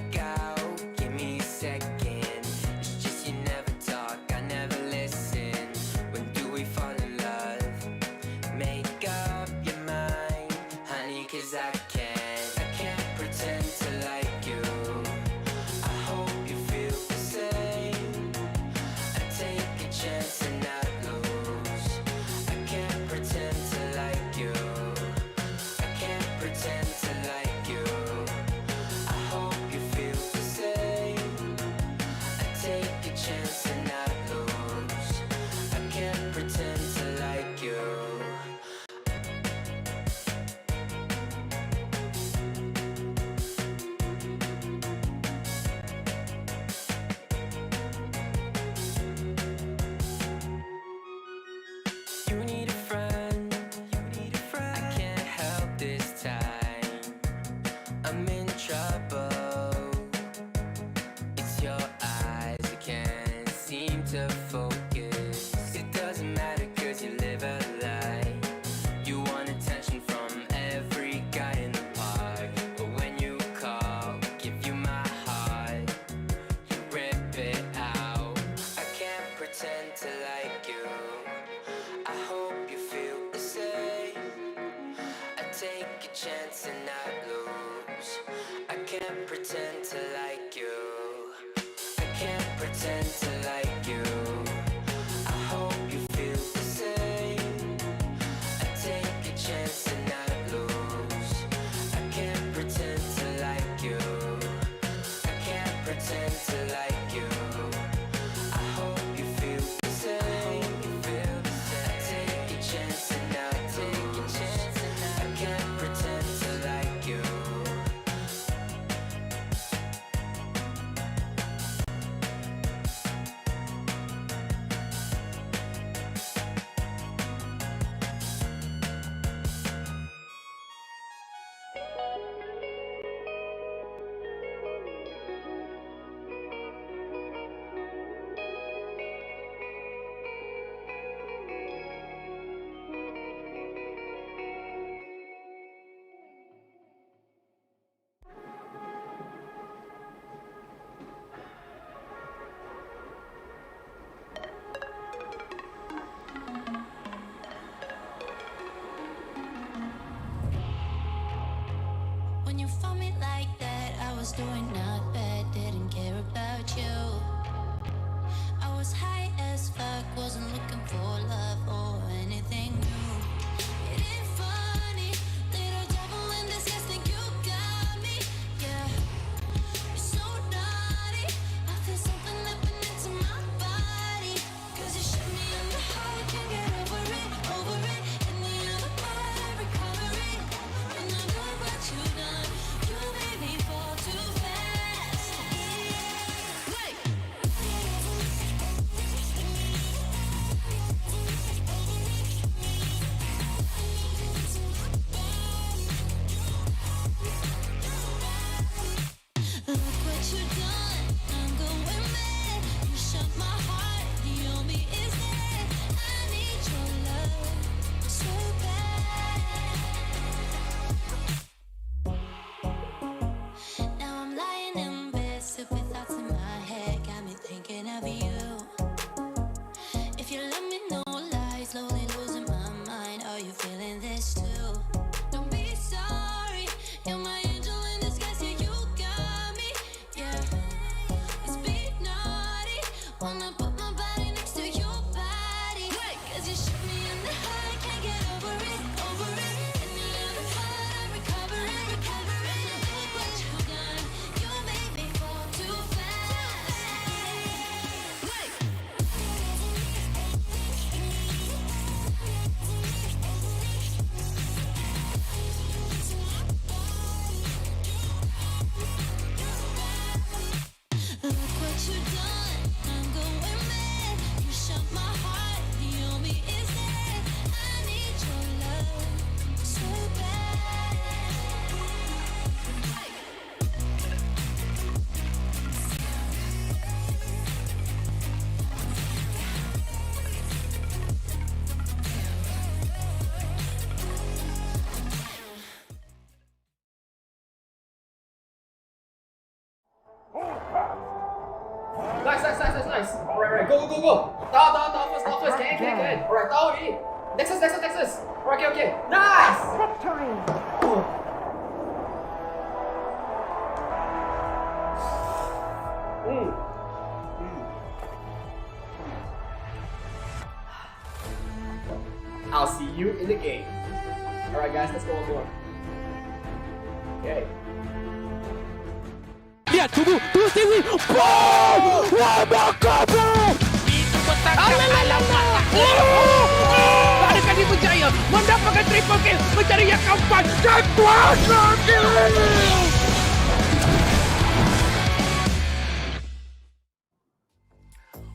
pretend to like you. I hope you feel the same. I take a chance and not lose. I can't pretend to like you. I can't pretend to like you. I hope you feel the same. I take a chance and not lose. I can't pretend to like you. I can't pretend to like you. I hope you feel the same. I take a chance and not take a chance. I can't pretend to like you. When you found me like that, I was doing not bad, didn't care about you. I was high as fuck, wasn't looking for love or anything new. It ain't funny, little devil in disguise, think you got me, yeah. You're so naughty, I feel something leaping into my body. Cause you shot me in the heart, can't get over it, over it. In the other part, I recover it. When I know what you done, you made me fall too fast. Wait. Look what you done, I'm going mad. You shut my heart, the only is dead. I need your love so bad. Now I'm lying in bed, stupid thoughts in my head, got me thinking of you. If you let me know lies, slowly losing my mind. Are you feeling this too? Don't be sorry, you're my angel in disguise. Yeah, you got me, yeah. Let's be naughty, wanna put my body next to your body. Cause you shot me in the heart, can't get over it, over it. In the other part, I recover it, recover it. Look what you done, you made me fall too fast. Wait. Look what you done, I'm going mad. You shut my heart, the only is dead. I need your love so bad. Nice. Alright, go. Down first. Can. Alright, down already. Nexus. Alright, okay. Nice! Victory! I'll see you in the game. Alright guys, let's go on board. Okay. Lihat, tunggu sini. Boom! Wah, bakar, bro! Itu alamak! Adakah dia berjaya mendapatkan triple kill, mencari yang keempat dan kuasa kill!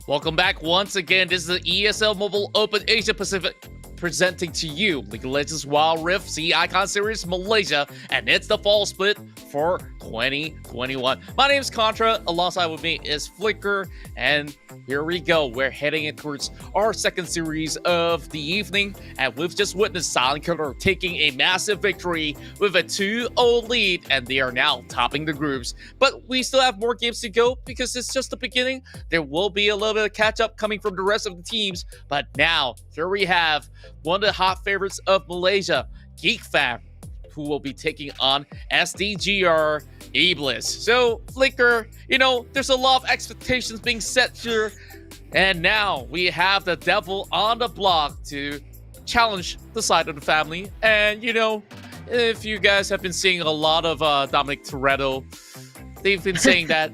Welcome back once again. This is the ESL Mobile Open Asia Pacific presenting to you League of Legends Wild Rift C Icon Series Malaysia, and it's the fall split for 2021. My name is Contra. Alongside with me is Flicker. And here we go. We're heading in towards our second series of the evening. And we've just witnessed Silent Killer taking a massive victory with a 2-0 lead. And they are now topping the groups. But we still have more games to go because it's just the beginning. There will be a little bit of catch up coming from the rest of the teams. But now, here we have one of the hot favorites of Malaysia, Geek Fam, who will be taking on SDGR Ebliz. So, Flicker, there's a lot of expectations being set here. And now we have the devil on the block to challenge the side of the family. And, if you guys have been seeing a lot of Dominic Toretto, they've been saying that,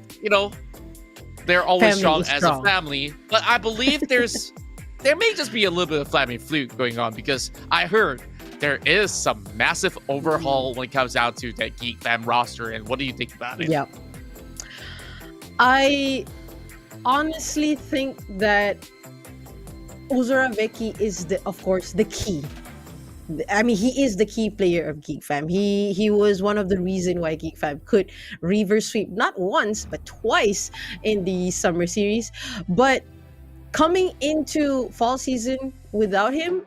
they're always strong as a family. But I believe there may just be a little bit of family fluke going on because I heard there is some massive overhaul when it comes down to that Geek Fam roster. And what do you think about it? Yeah. I honestly think that Uzoraveki is, of course, the key. I mean, he is the key player of Geek Fam. He was one of the reasons why Geek Fam could reverse sweep not once but twice in the summer series. But coming into fall season without him,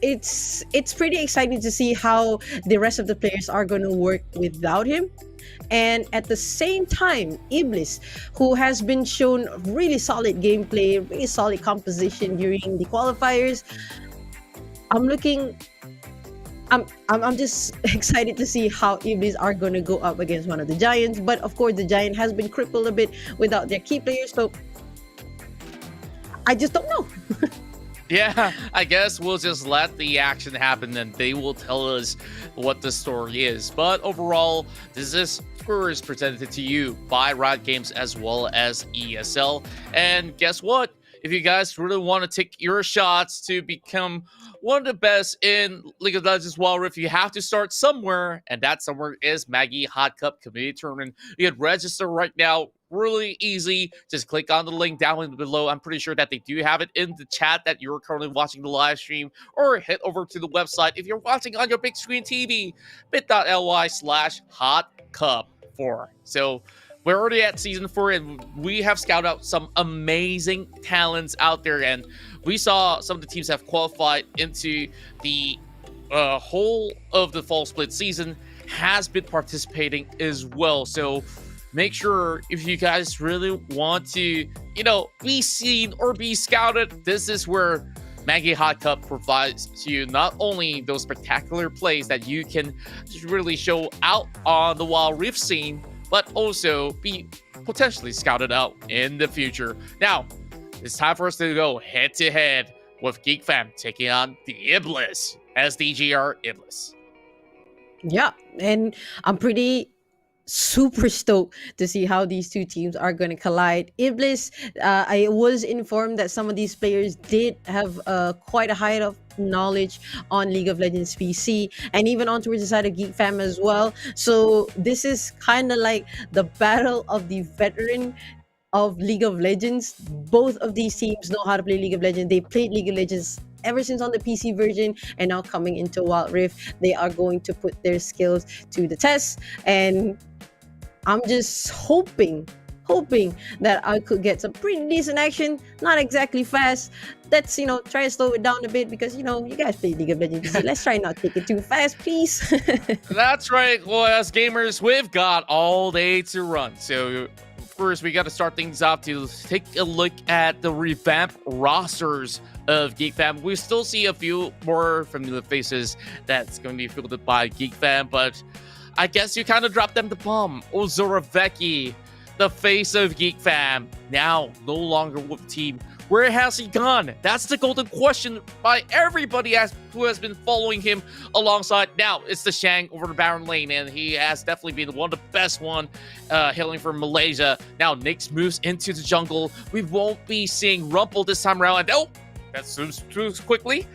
it's pretty exciting to see how the rest of the players are going to work without him. And at the same time, Ebliz, who has been shown really solid gameplay, really solid composition during the qualifiers, I'm just excited to see how Ebliz are going to go up against one of the Giants. But of course, the Giant has been crippled a bit without their key players, so I just don't know. Yeah, I guess we'll just let the action happen and they will tell us what the story is. But overall, this is first presented to you by Riot Games as well as ESL. And guess what? If you guys really want to take your shots to become one of the best in League of Legends Wild Rift, you have to start somewhere, and that somewhere is Maggie Hot Cup Community Tournament. You can register right now. Really easy. Just click on the link down below. I'm pretty sure that they do have it in the chat that you're currently watching the live stream, or head over to the website if you're watching on your big screen TV, bit.ly/hotcup4. So we're already at season 4 and we have scouted out some amazing talents out there, and we saw some of the teams have qualified into the whole of the fall split season has been participating as well. So make sure if you guys really want to, be seen or be scouted, this is where Maggie Hot Cup provides to you not only those spectacular plays that you can really show out on the Wild Rift scene, but also be potentially scouted out in the future. Now, it's time for us to go head-to-head with Geek Fam taking on the Ebliz, SDGR Ebliz. Yeah, and I'm super stoked to see how these two teams are going to collide. Ebliz, I was informed that some of these players did have quite a height of knowledge on League of Legends PC and even on towards the side of Geek Fam as well. So this is kind of like the battle of the veteran of League of Legends. Both of these teams know how to play League of Legends. They played League of Legends ever since on the PC version, and now coming into Wild Rift, they are going to put their skills to the test. And I'm just hoping that I could get some pretty decent action. Not exactly fast. Let's, try to slow it down a bit because, you guys play League of Legends. Let's try not to take it too fast, please. That's right. Well, as gamers, we've got all day to run. So first, we got to start things off to take a look at the revamped rosters of Geek Fam. We still see a few more familiar faces that's going to be fielded by Geek Fam, but I guess you kind of dropped them the bomb. Uzoraveki, the face of Geek Fam, now no longer with the team. Where has he gone? That's the golden question by everybody who has been following him alongside. Now, it's the Shang over the Baron lane, and he has definitely been one of the best one hailing from Malaysia. Now, Nyx moves into the jungle. We won't be seeing Rumple this time around. And, that's too quickly.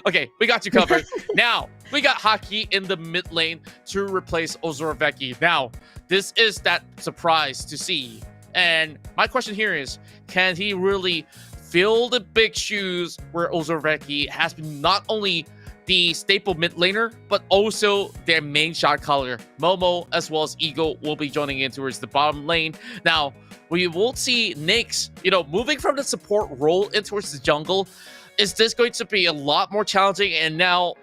Okay, we got you covered. Now, we got Haki in the mid lane to replace Uzoraveki. Now, this is that surprise to see. And my question here is, can he really fill the big shoes where Uzoraveki has been not only the staple mid laner, but also their main shot caller. Momo as well as Ego will be joining in towards the bottom lane. Now, we will see Nyx, moving from the support role in towards the jungle. Is this going to be a lot more challenging? And now,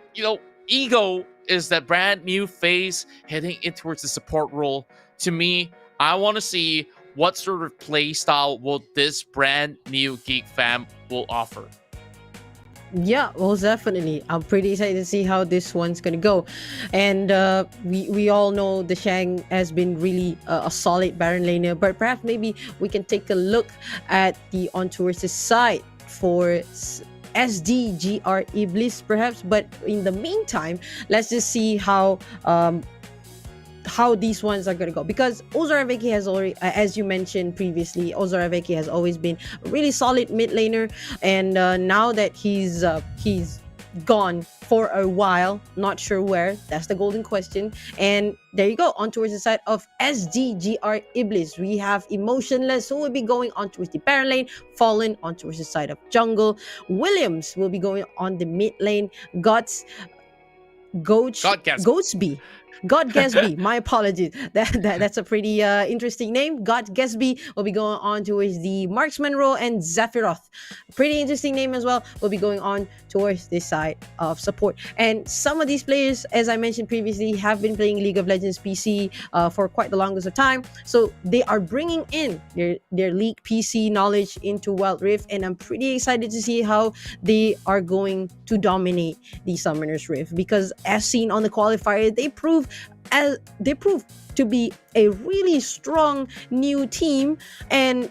Ego is that brand new phase heading in towards the support role. To me, I want to see what sort of play style will this brand new Geek fam will offer. Yeah, most definitely. I'm pretty excited to see how this one's gonna go. And we all know the Shang has been really a solid Baron laner, but perhaps maybe we can take a look at the ontowards side for SDGR Ebliz perhaps. But in the meantime, let's just see how these ones are going to go, because UndeRank has already, as you mentioned previously, UndeRank has always been a really solid mid laner, and now that he's gone for a while, not sure where, that's the golden question. And there you go, on towards the side of SDGR Ebliz, we have Emotionless, who will be going on towards the Baron lane, Fallen on towards the side of jungle, Williams will be going on the mid lane, God Gatsby, my apologies. That's a pretty interesting name. God Gatsby will be going on towards the marksman role, and Zephyroth, pretty interesting name as well, will be going on towards this side of support. And some of these players, as I mentioned previously, have been playing League of Legends PC for quite the longest of time, so they are bringing in their League PC knowledge into Wild Rift, and I'm pretty excited to see how they are going to dominate the Summoners Rift, because as seen on the qualifier, they prove to be a really strong new team. And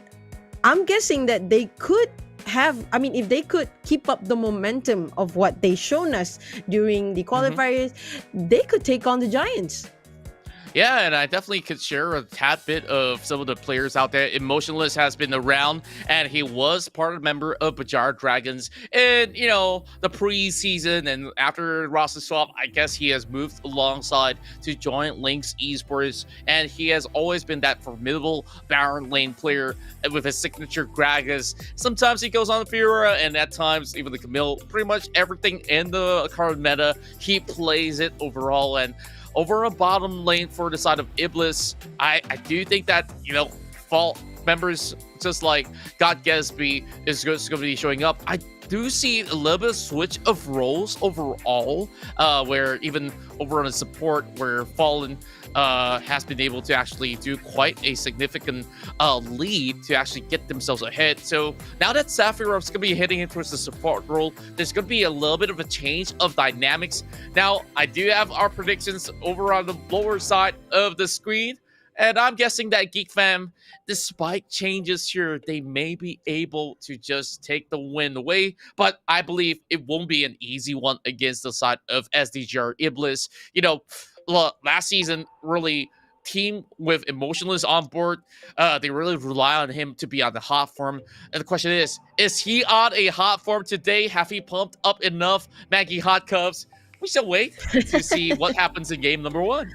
I'm guessing that they could if they could keep up the momentum of what they shown us during the qualifiers, they could take on the Giants. Yeah, and I definitely could share a tad bit of some of the players out there. Emotionless has been around, and he was part of member of Berjaya Dragons in, the preseason. And after roster swap, I guess he has moved alongside to join Lynx Esports, and he has always been that formidable Baron lane player with his signature Gragas. Sometimes he goes on the Fiora, and at times even the Camille. Pretty much everything in the current meta, he plays it overall. And over a bottom lane for the side of Ebliz, I do think that, fall members just like God Gatsby is going to be showing up. I do see a little bit of switch of roles overall, where even over on the support, where Fallen has been able to actually do quite a significant lead to actually get themselves ahead. So now that Sephiroth's going to be heading in towards the support role, there's going to be a little bit of a change of dynamics. Now, I do have our predictions over on the lower side of the screen, and I'm guessing that Geek Fam, despite changes here, they may be able to just take the win away. But I believe it won't be an easy one against the side of SDGR Ebliz. Last season, really, team with Emotionless on board, they really rely on him to be on the hot form. And the question is he on a hot form today? Have he pumped up enough Maggie Hot Cups? We shall wait to see what happens in game number 1.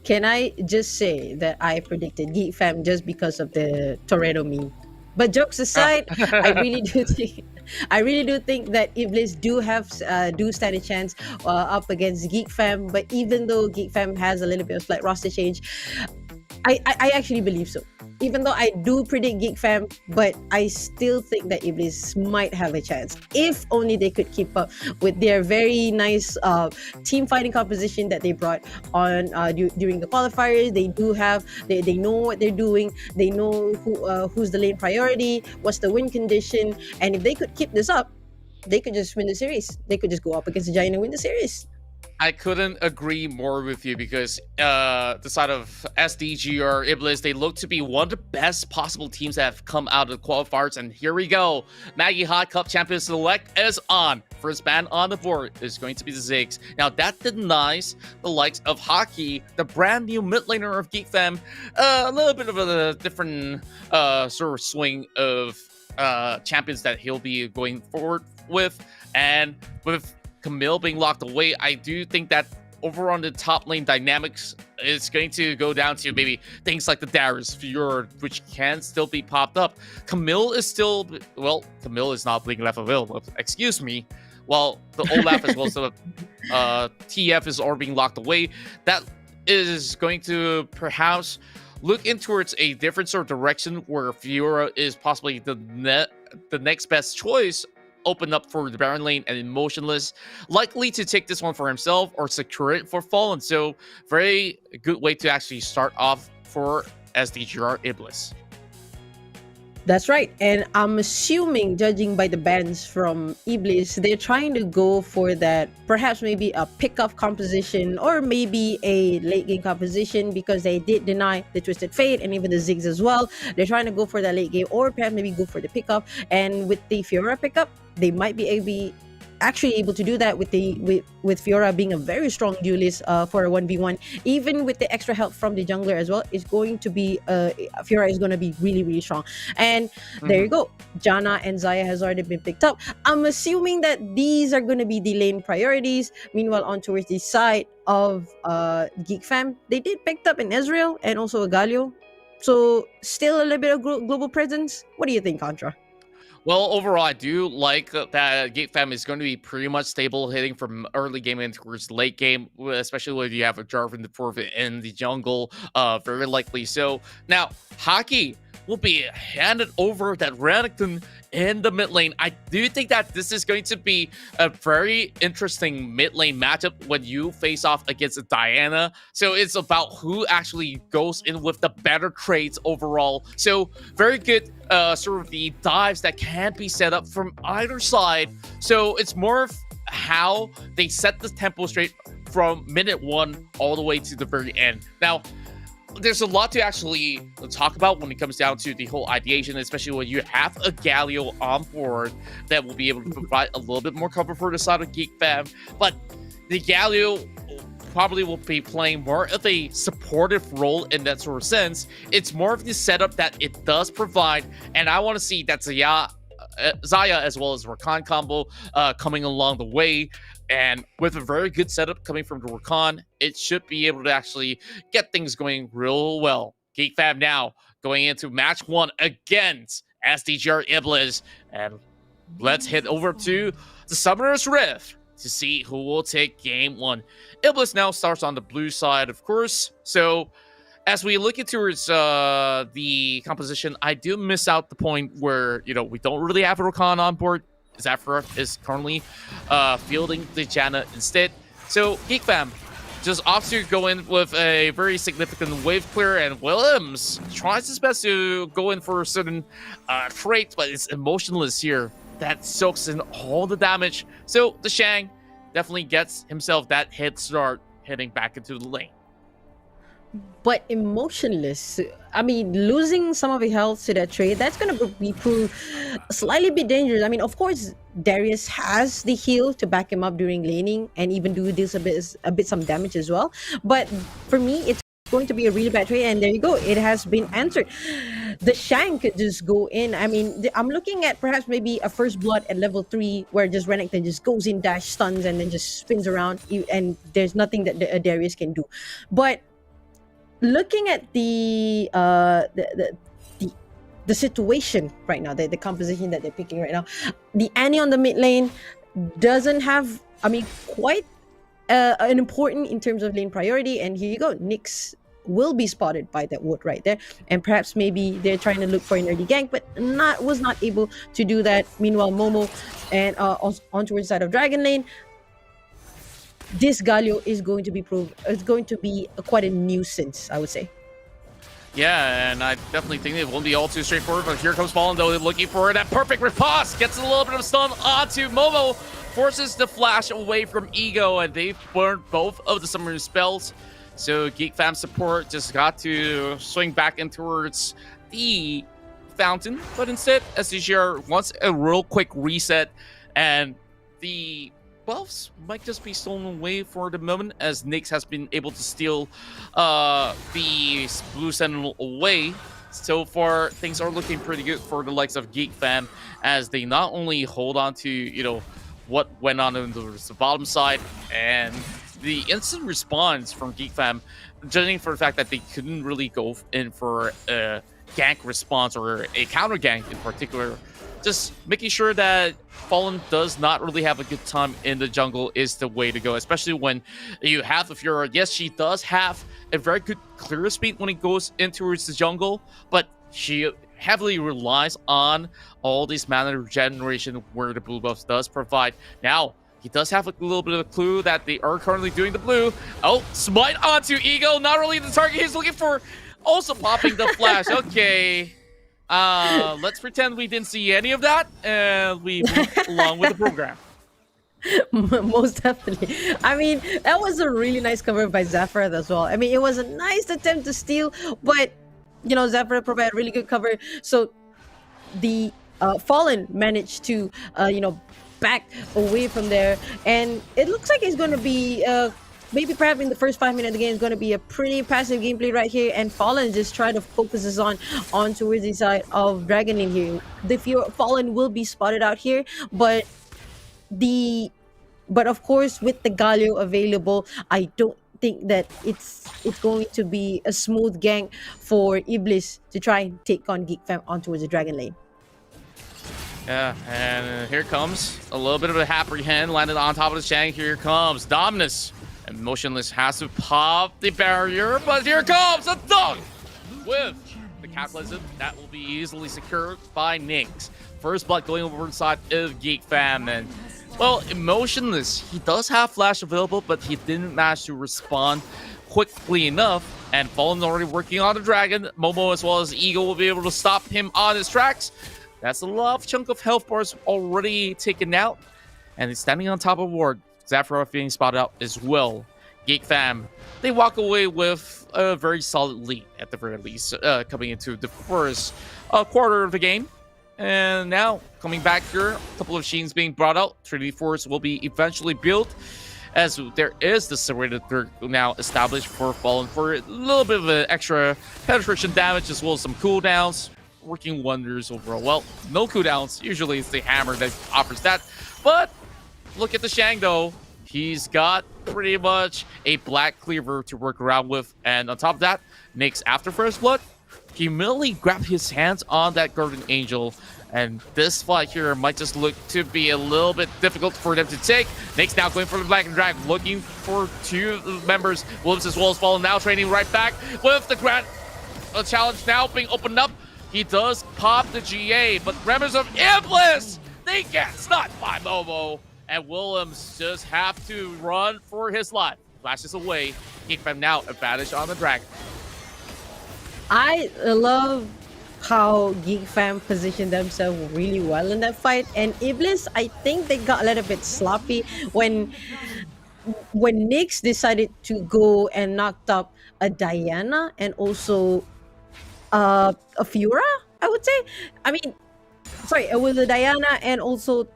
Can I just say that I predicted Geek Fam just because of the Toretto meme? But jokes aside, I really do think that Ebliz do stand a chance up against Geek Fam. But even though Geek Fam has a little bit of slight roster change, I actually believe so. Even though I do predict Geek Fam, but I still think that Ebliz might have a chance if only they could keep up with their very nice team fighting composition that they brought on during the qualifiers. They know what they're doing. They know who's the lane priority, what's the win condition, and if they could keep this up, they could just win the series. They could just go up against the Giant and win the series. I couldn't agree more with you, because the side of SDGR Ebliz, they look to be one of the best possible teams that have come out of the qualifiers. And here we go. Maggie Hot Cup Champion Select is on. First ban on the board is going to be the Ziggs. Now, that denies the likes of Hockey, the brand new mid laner of Geek Fam, a little bit of a different sort of swing of champions that he'll be going forward with. And with Camille being locked away, I do think that over on the top lane dynamics, it's going to go down to maybe things like the Darius Fjord, which can still be popped up. Camille is not being left available, excuse me. while the Olaf as well as the TF is all being locked away. That is going to perhaps look in towards a different sort of direction where Fiora is possibly the next best choice, open up for the Baron lane, and Emotionless likely to take this one for himself or secure it for Fallen. So very good way to actually start off for SDGR Ebliz. That's right. And I'm assuming, judging by the bans from Ebliz, they're trying to go for that, perhaps maybe a pickup composition or maybe a late game composition, because they did deny the Twisted Fate and even the Ziggs as well. They're trying to go for that late game or perhaps maybe go for the pickup. And with the Fiora pickup, they might be actually able to do that with Fiora being a very strong duelist for a 1v1. Even with the extra help from the jungler as well, it's going to be Fiora is going to be really, really strong. And there you go, Janna and Xayah has already been picked up. I'm assuming that these are going to be the lane priorities. Meanwhile, on towards the side of Geek Fam, they did pick up an Ezreal and also a Galio, so still a little bit of global presence. What do you think, Contra? Well, overall, I do like that Geek Fam is going to be pretty much stable hitting from early game and towards late game, especially when you have a Jarvan the Fourth in the jungle, very likely. So now, Haki will be handed over that Renekton in the mid lane. I do think that this is going to be a very interesting mid lane matchup when you face off against Diana. So it's about who actually goes in with the better trades overall. So very good sort of the dives that can be set up from either side. So it's more of how they set the tempo straight from minute 1 all the way to the very end. Now, there's a lot to actually talk about when it comes down to the whole ideation, especially when you have a Galio on board that will be able to provide a little bit more cover for the side of Geek Fam. But the Galio probably will be playing more of a supportive role in that sort of sense. It's more of the setup that it does provide, and I want to see that Xayah as well as Rakan combo coming along the way. And with a very good setup coming from the Rakan, it should be able to actually get things going real well. Geek Fam now going into match 1 against SDGR Ebliz. And let's head over to the Summoner's Rift to see who will take game 1. Ebliz now starts on the blue side, of course. So as we look into the composition, I do miss out the point where, you know, we don't really have a Rakan on board. Zephyr is currently fielding the Janna instead. So Geek Fam just opts to go in with a very significant wave clear, and Williams tries his best to go in for a certain trait, but it's Emotionless here that soaks in all the damage. So the Shang definitely gets himself that head start heading back into the lane. But Emotionless, I mean, losing some of the health to that trade, that's going to be prove slightly bit dangerous. I mean, of course, Darius has the heal to back him up during laning and even do this a bit some damage as well. But for me, it's going to be a really bad trade, and there you go. It has been answered. The Shang could just go in. I mean, I'm looking at perhaps maybe a First Blood at level 3 where just Renekton just goes in, dash, stuns, and then just spins around, and there's nothing that Darius can do. But looking at the situation right now, the composition that they're picking right now, the Annie on the mid lane doesn't have, I mean, quite an important in terms of lane priority. And here you go, Nyx will be spotted by that ward right there, and perhaps maybe they're trying to look for an early gank, but was not able to do that. Meanwhile, Momo and on towards the side of Dragon Lane, this Galio is going to be quite a nuisance, I would say. Yeah, and I definitely think it won't be all too straightforward, but here comes Fallen, though, looking for that perfect riposte. Gets a little bit of stun onto Momo, forces the flash away from Ego, and they've burned both of the summoning spells. So Geek Fam support just got to swing back in towards the fountain, but instead, SDGR wants a real quick reset, and the buffs might just be stolen away for the moment, as Nyx has been able to steal the Blue Sentinel away. So far, things are looking pretty good for the likes of Geek Fam, as they not only hold on to, you know, what went on the bottom side, and the instant response from Geek Fam, judging for the fact that they couldn't really go in for a gank response or a counter gank in particular, just making sure that Fallen does not really have a good time in the jungle is the way to go, especially when you have the Fiora. Yes, she does have a very good clear speed when it goes in towards the jungle, but she heavily relies on all these mana regeneration where the blue buffs does provide. Now, he does have a little bit of a clue that they are currently doing the blue. Oh, smite onto Eagle, not really the target he's looking for. Also popping the flash. Okay. Let's pretend we didn't see any of that, and we move along with the program. Most definitely. I mean, that was a really nice cover by Zephyr as well. I mean, it was a nice attempt to steal, but you know, Zephyr provided really good cover. So the Fallen managed to back away from there, and it looks like it's going to be maybe perhaps in the first 5 minutes of the game is going to be a pretty passive gameplay right here, and Fallen just try to focus us on towards the side of Dragon in here. The Fallen will be spotted out here, but of course with the Galio available, I don't think that it's going to be a smooth gank for Ebliz to try and take on Geek Fam on towards the Dragon lane. Yeah, and here comes a little bit of a happy hand landed on top of the Shang. Here comes Dominus. And Motionless has to pop the barrier, but here comes a dunk with the Cataclysm. That will be easily secured by Nyx. First blood going over the side of Geek Fam. And, well, Emotionless, he does have flash available, but he didn't manage to respond quickly enough. And Fallen already working on the Dragon. Momo as well as Eagle will be able to stop him on his tracks. That's a large chunk of health bars already taken out. And he's standing on top of Ward. Zephyr being spotted out as well. Geek Fam, they walk away with a very solid lead at the very least, coming into the first quarter of the game. And now, coming back here, a couple of machines being brought out. Trinity Force will be eventually built, as there is the serrated third now established for Fallen for a little bit of an extra penetration damage as well as some cooldowns. Working wonders overall. Well, no cooldowns. Usually it's the hammer that offers that. But look at the Shang though. He's got pretty much a black cleaver to work around with. And on top of that, Nyx after First Blood, he immediately grabbed his hands on that Guardian Angel. And this fight here might just look to be a little bit difficult for them to take. Nyx now going for the Black and Drag, looking for two members. Wolves as well as Fallen now training right back with the Grand Challenge now being opened up. He does pop the GA, but members of Ebliz, they get stunned by Momo. And Williams just have to run for his life. Flashes away. Geek Fam now advantage on the Dragon. I love how Geek Fam positioned themselves really well in that fight. And Ebliz, I think they got a little bit sloppy when Nyx decided to go and knocked up a Diana and also a Fiora, I would say. I mean, sorry, it was a Diana and also,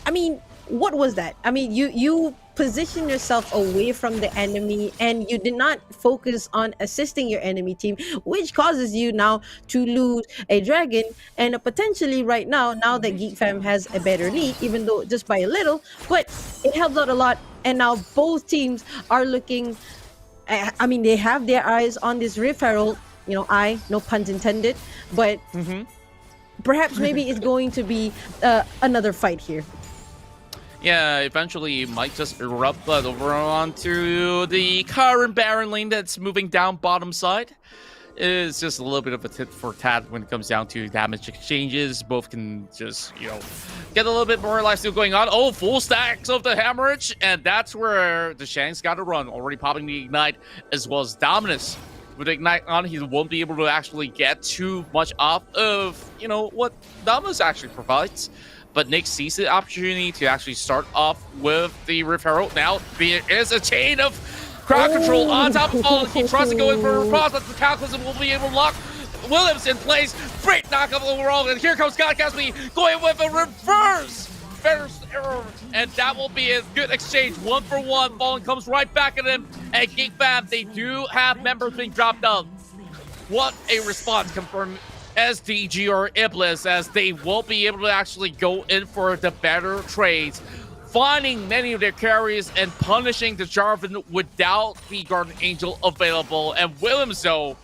I mean, what was that? I mean, you position yourself away from the enemy and you did not focus on assisting your enemy team, which causes you now to lose a dragon and potentially right now that Geek Fam has a better lead, even though just by a little, but it helps out a lot. And now both teams are looking, I mean, they have their eyes on this Rift Herald, you know, no puns intended, but perhaps maybe it's going to be another fight here. Yeah, eventually it might just erupt blood over onto the current Baron lane that's moving down bottom side. It's just a little bit of a tit for tat when it comes down to damage exchanges. Both can just, you know, get a little bit more lifesteal going on. Oh, full stacks of the Hammerage, and that's where the Shang's got to run. Already popping the Ignite as well as Dominus. With Ignite on, he won't be able to actually get too much off of, you know, what Dominus actually provides. But Nyx sees the opportunity to actually start off with the Rift Herald. Now, there is a chain of crowd control on top of Fallen. He tries to go in for a cross, but the Cataclysm will be able to lock Williams in place. Great knockup overall, and here comes God Caspi going with a reverse error, and that will be a good exchange. 1-for-1. Fallen comes right back at him, and Geek Fam, they do have members being dropped out. What a response from SDGR Ebliz, as they will be able to actually go in for the better trades, finding many of their carries and punishing the Jarvan without the Guardian Angel available. And Williams, though,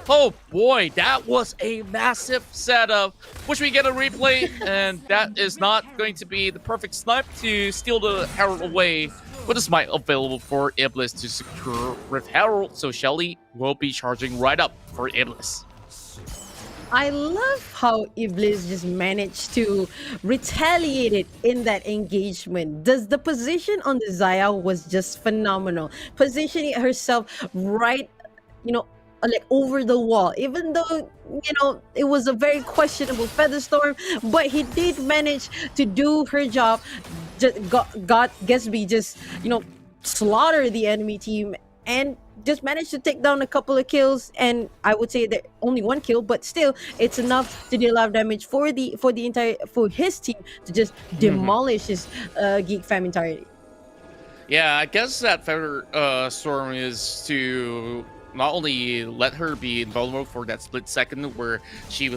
Oh boy, that was a massive setup. Wish we get a replay, and that is not going to be the perfect snipe to steal the Herald away. With a smite available for Ebliz to secure Rift Herald, so Shelly will be charging right up for Ebliz. I love how Ebliz just managed to retaliate it in that engagement. The position on the Zaya was just phenomenal. Positioning herself right, like over the wall, even though, it was a very questionable Featherstorm, but he did manage to do her job. Just got Gatsby just, slaughter the enemy team and just managed to take down a couple of kills. And I would say that only one kill, but still it's enough to deal a lot of damage for his team to just demolish his Geek fam entirety. Yeah, I guess that Feather Storm is to not only let her be invulnerable for that split second where she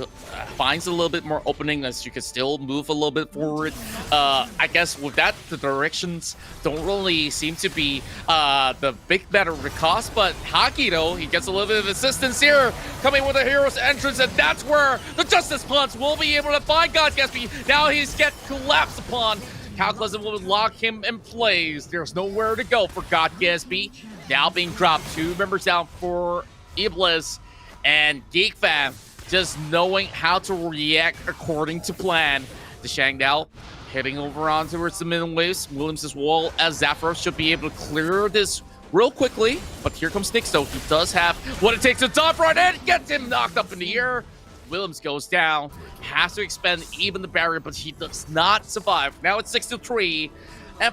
finds a little bit more opening as you can still move a little bit forward. I guess with that, the directions don't really seem to be the big matter of the cost, but Haki, though, he gets a little bit of assistance here, coming with a hero's entrance, and that's where the Justice Punch will be able to find God Gatsby. Now he's get collapsed upon. Cataclysm will lock him in place. There's nowhere to go for God Gatsby. Now being dropped, 2 members down for Ebliz, and Geek fam just knowing how to react according to plan. The Shang now heading over on towards the middle waves. Williams as well as Zafra should be able to clear this real quickly, but here comes Nyx, though. He does have what it takes to dive right in, gets him knocked up in the air. Williams goes down, has to expend even the barrier, but he does not survive. Now it's 6-3,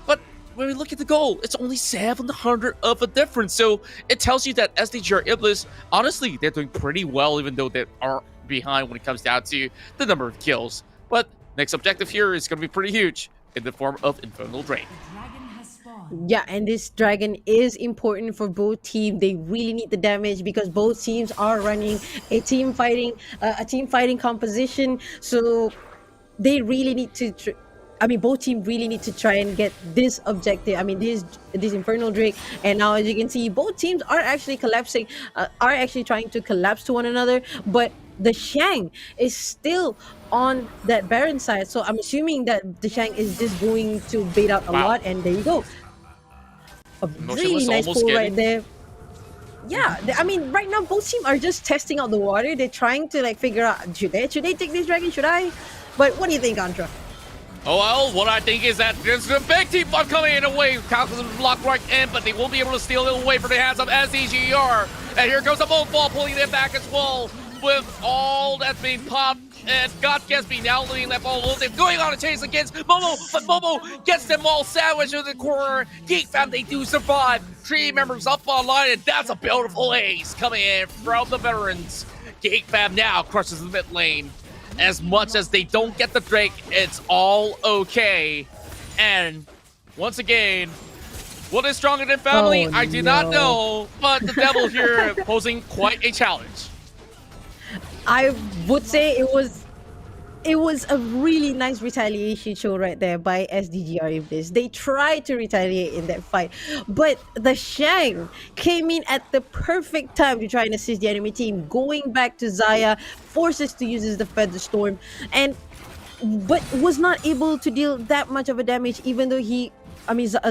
but when we look at the goal, it's only 700 of a difference. So it tells you that SDGR Ebliz, honestly, they're doing pretty well, even though they are behind when it comes down to the number of kills. But next objective here is going to be pretty huge in the form of Infernal Drain. Yeah, and this dragon is important for both teams. They really need the damage because both teams are running a team fighting composition. So they really need to. Both teams really need to try and get this objective. This Infernal Drake, and now as you can see, both teams are actually collapsing, are actually trying to collapse to one another. But the Shang is still on that Baron side, so I'm assuming that the Shang is just going to bait out a lot. And there you go, a really nice pull right there. Yeah, right now both teams are just testing out the water. They're trying to figure out should they take this dragon? Should I? But what do you think, Antra? Oh, well, what I think is that there's a big team fight coming in away. Calculus is blocked right in, but they will be able to steal it away from the hands of SDGR. And here goes the Ball pulling it back as well. With all that's being popped, and God Gatsby now leading left all alone. They're going on a chase against Momo, but Momo gets them all sandwiched in the corner. Geek fam, they do survive. 3 members up online, and that's a beautiful ace coming in from the veterans. Geek fam now crushes the mid lane. As much as they don't get the Drake, it's all okay. And once again, what is stronger than family? I do not know, but the devil here posing quite a challenge. I would say it was a really nice retaliation show right there by SDGR Ebliz. They tried to retaliate in that fight, but the Shang came in at the perfect time to try and assist the enemy team. Going back to Zaya, forces to use the Feather Storm, but was not able to deal that much of a damage, even though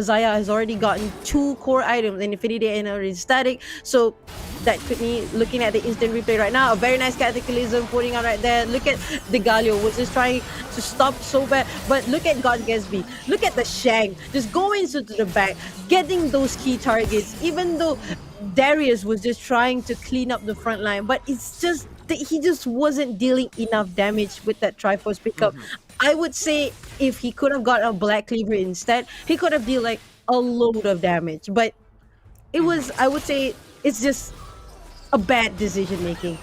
Zaya has already gotten 2 core items, an Infinity and a Static. So that could be looking at the instant replay right now. A very nice Cataclysm putting out right there. Look at the Galio was just trying to stop so bad. But look at God Gatsby. Look at the Shang just going into the back, getting those key targets, even though Darius was just trying to clean up the front line. But it's just that he just wasn't dealing enough damage with that Triforce pickup. I would say if he could have got a Black Cleaver instead, he could have dealt a load of damage. But I would say it's just a bad decision making.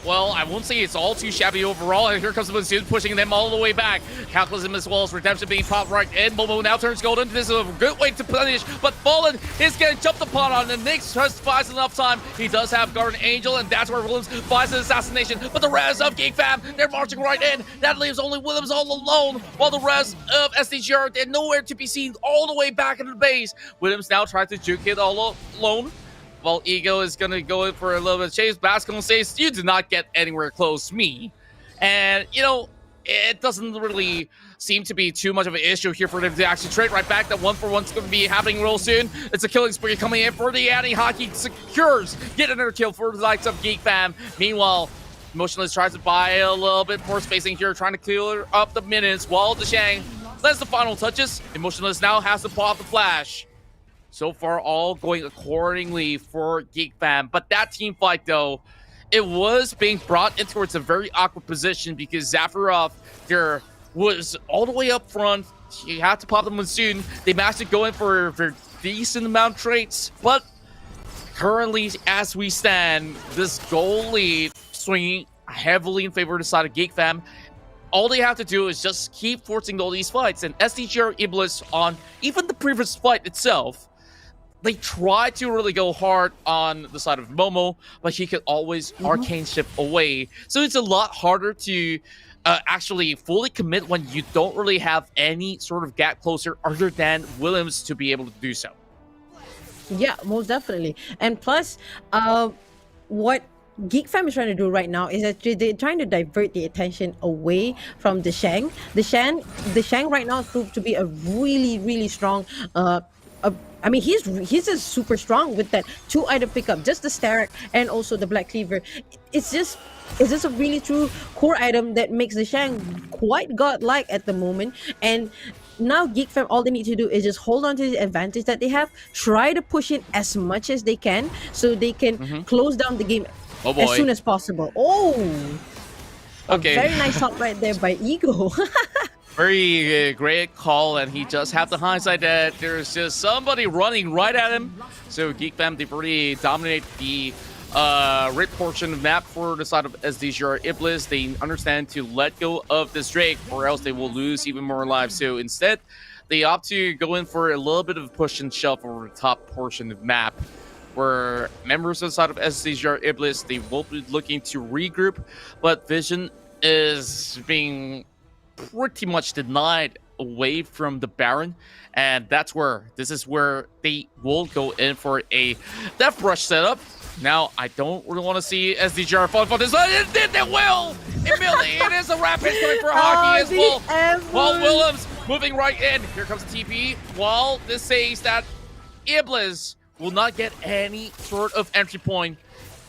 Well, I won't say it's all too shabby overall. And here comes the Masood pushing them all the way back. Cataclysm as well as Redemption being popped right in. Momo now turns golden. This is a good way to punish, but Fallen is getting jumped upon on. And Nyx just buys enough time. He does have Guardian Angel, and that's where Williams buys an assassination. But the rest of Geek fam, they're marching right in. That leaves only Williams all alone, while the rest of SDGR, they're nowhere to be seen all the way back in the base. Williams now tries to juke it all alone. while Ego is going to go in for a little bit of chase, Bascom says, you do not get anywhere close to me. And, you know, it doesn't really seem to be too much of an issue here for them to actually trade right back. That 1-for-1's going to be happening real soon. It's a killing spree coming in for the anti-hockey. Secures, get another kill for the likes of Geek Fam. Meanwhile, Emotionless tries to buy a little bit more spacing here, trying to clear up the minutes while Deshang lands the final touches. Emotionless now has to pop the flash. So far, all going accordingly for Geek Fam. But that team fight, though, it was being brought into a very awkward position because Zafarov there was all the way up front. He had to pop them soon. They managed to go in for a decent amount of trades. But currently, as we stand, this goal lead swinging heavily in favor of the side of Geek Fam. All they have to do is just keep forcing all these fights. And SDGR Ebliz on even the previous fight itself, they tried to really go hard on the side of Momo, but he could always arcane shift away. So it's a lot harder to actually fully commit when you don't really have any sort of gap closer other than Williams to be able to do so. Yeah, most definitely. And plus, what Geek Fam is trying to do right now is that they're trying to divert the attention away from Deshang. Deshang right now proved to be a really, really strong. I mean, he's just super strong with that 2-item pickup, just the Starak and also the Black Cleaver. It's just a really true core item that makes Deshang quite godlike at the moment. And now Geek Fam, all they need to do is just hold on to the advantage that they have, try to push in as much as they can so they can close down the game as soon as possible. Okay. Very nice shot right there by Ego. Very great call, and he just had the hindsight that there's just somebody running right at him. So Geek Fam, they've already dominated the red portion of map for the side of SDGR Ebliz. They understand to let go of this Drake, or else they will lose even more lives. So instead, they opt to go in for a little bit of a push and shove over the top portion of map, where members of the side of SDGR Ebliz, they will be looking to regroup, but Vision is being pretty much denied away from the Baron, and this is where they will go in for a Death Rush setup. Now, I don't really want to see SDGR fall for this, but they will! It is a rapid coming for hockey as well. While Williams moving right in. Here comes the TP. While this says that Ebliz will not get any sort of entry point.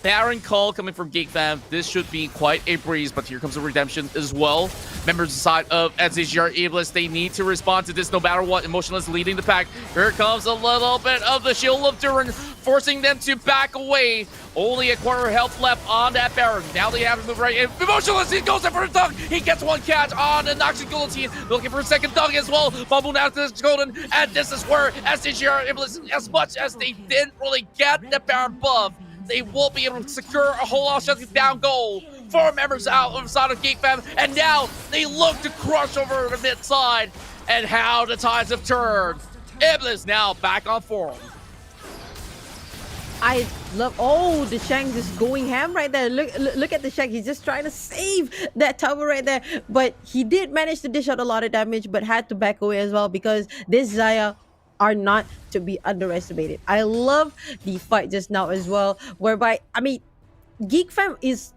Baron call coming from Geek Fam. This should be quite a breeze, but here comes a redemption as well. Members side of SDGR Ebliz, they need to respond to this no matter what. Emotionless leading the pack. Here comes a little bit of the Shield of Durin, forcing them to back away. Only a quarter health left on that Baron. Now they have to move right in. Emotionless, he goes in for a dunk. He gets one catch on the Noxian Guillotine. Looking for a second dunk as well. Bubble now to this Golden. And this is where SDGR Ebliz, as much as they didn't really get the Baron buff, they will be able to secure a whole lot of down goal. 4 members out of the side of Geek Fam, and now they look to crush over the mid side. And how the tides have turned. Ebliz now back on form. I love, the Shank just going ham right there. Look at the Shank. He's just trying to save that tower right there. But he did manage to dish out a lot of damage, but had to back away as well because this Xayah are not to be underestimated. I love the fight just now as well, whereby, I mean, Geek Fam is,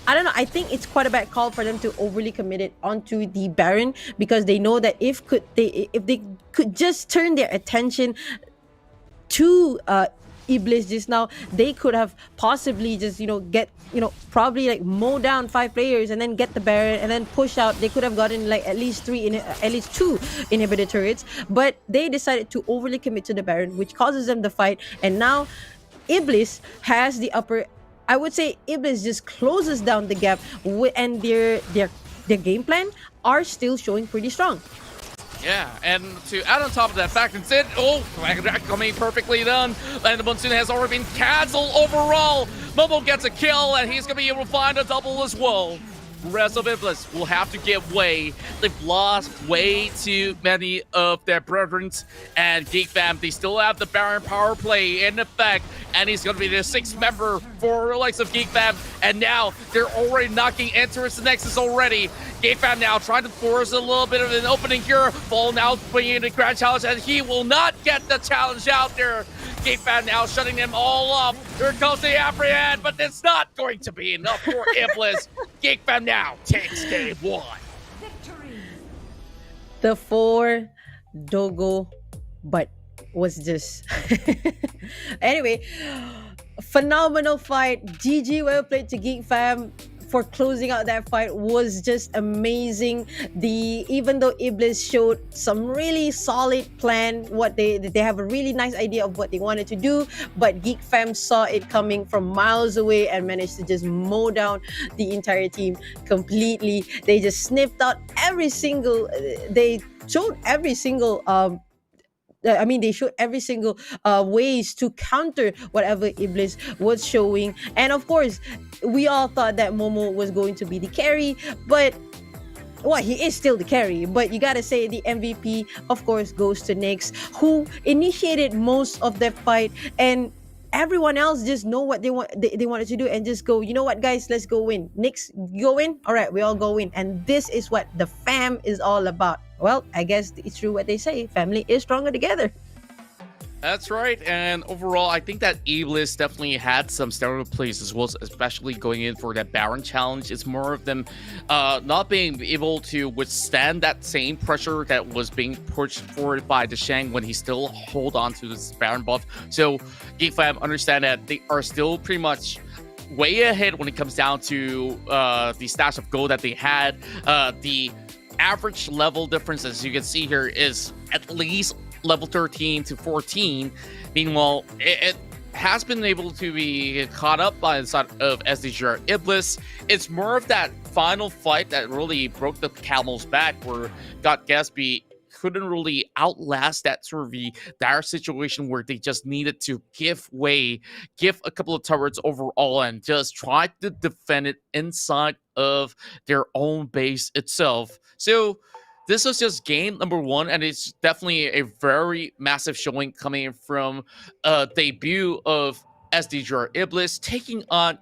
I don't know, I think it's quite a bad call for them to overly commit it onto the Baron, because they know that if they could just turn their attention to Ebliz just now, they could have possibly just probably like mow down 5 players and then get the Baron and then push out. They could have gotten like at least 2 inhibitor turrets, but they decided to overly commit to the Baron, which causes them the fight. And now Ebliz has the upper. I would say Ebliz just closes down the gap, and their game plan are still showing pretty strong. Yeah, and to add on top of that fact, instead, coming perfectly done. And the Monsoon has already been cancelled overall. Momo gets a kill, and he's going to be able to find a double as well. The rest of Ebliz will have to give way. They've lost way too many of their brethren, and Geek Fam, they still have the Baron power play in effect, and he's going to be the 6th member for the likes of Geek Fam, and now they're already knocking into the Nexus already. Geek Fam now trying to force a little bit of an opening here. Fall now bringing in the grand challenge, and he will not get the challenge out there. Geek Fan now shutting them all up. Here comes the apprehend, but it's not going to be enough for Ebliz. Geek Fan now takes game 1. The 4 Dogo but was just anyway, phenomenal fight. GG, well played to Geek Fam for closing out that fight. Was just amazing. Even though Ebliz showed some really solid plan, what they have a really nice idea of what they wanted to do, but Geek Fam saw it coming from miles away and managed to just mow down the entire team completely. They just sniffed out every single they showed every single they showed every single ways to counter whatever Ebliz was showing. And of course, we all thought that Momo was going to be the carry, but well, he is still the carry. But you gotta say the MVP, of course, goes to Nyx, who initiated most of the fight, and everyone else just know what they wanted to do and just go, you know what, guys, let's go win. Nyx, go in? All right, we all go in. And this is what the fam is all about. Well, I guess it's true what they say. Family is stronger together. That's right, and overall, I think that Ebliz definitely had some stellar plays as well, especially going in for that Baron challenge. It's more of them not being able to withstand that same pressure that was being pushed forward by Deshang when he still hold on to this Baron buff. So, Geek Fam understand that they are still pretty much way ahead when it comes down to the stash of gold that they had. The average level difference, as you can see here, is at least level 13 to 14. Meanwhile, it has been able to be caught up by the side of SDGR Ebliz. It's more of that final fight that really broke the camel's back, where God Gatsby couldn't really outlast that sort of the dire situation where they just needed to give a couple of turrets overall and just try to defend it inside of their own base itself. So this was just game number 1, and it's definitely a very massive showing coming from a debut of SDGR Ebliz taking on,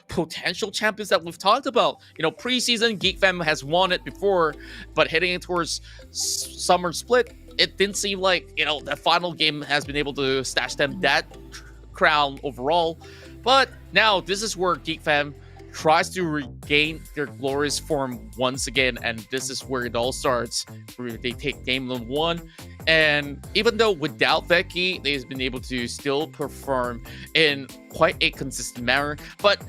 potential champions that we've talked about. Preseason, Geek Fam has won it before, but heading towards summer split, it didn't seem like, the final game has been able to stash them that crown overall. But now this is where Geek Fam tries to regain their glorious form once again, and this is where it all starts, where they take game 1. And even though without Becky, they've been able to still perform in quite a consistent manner, but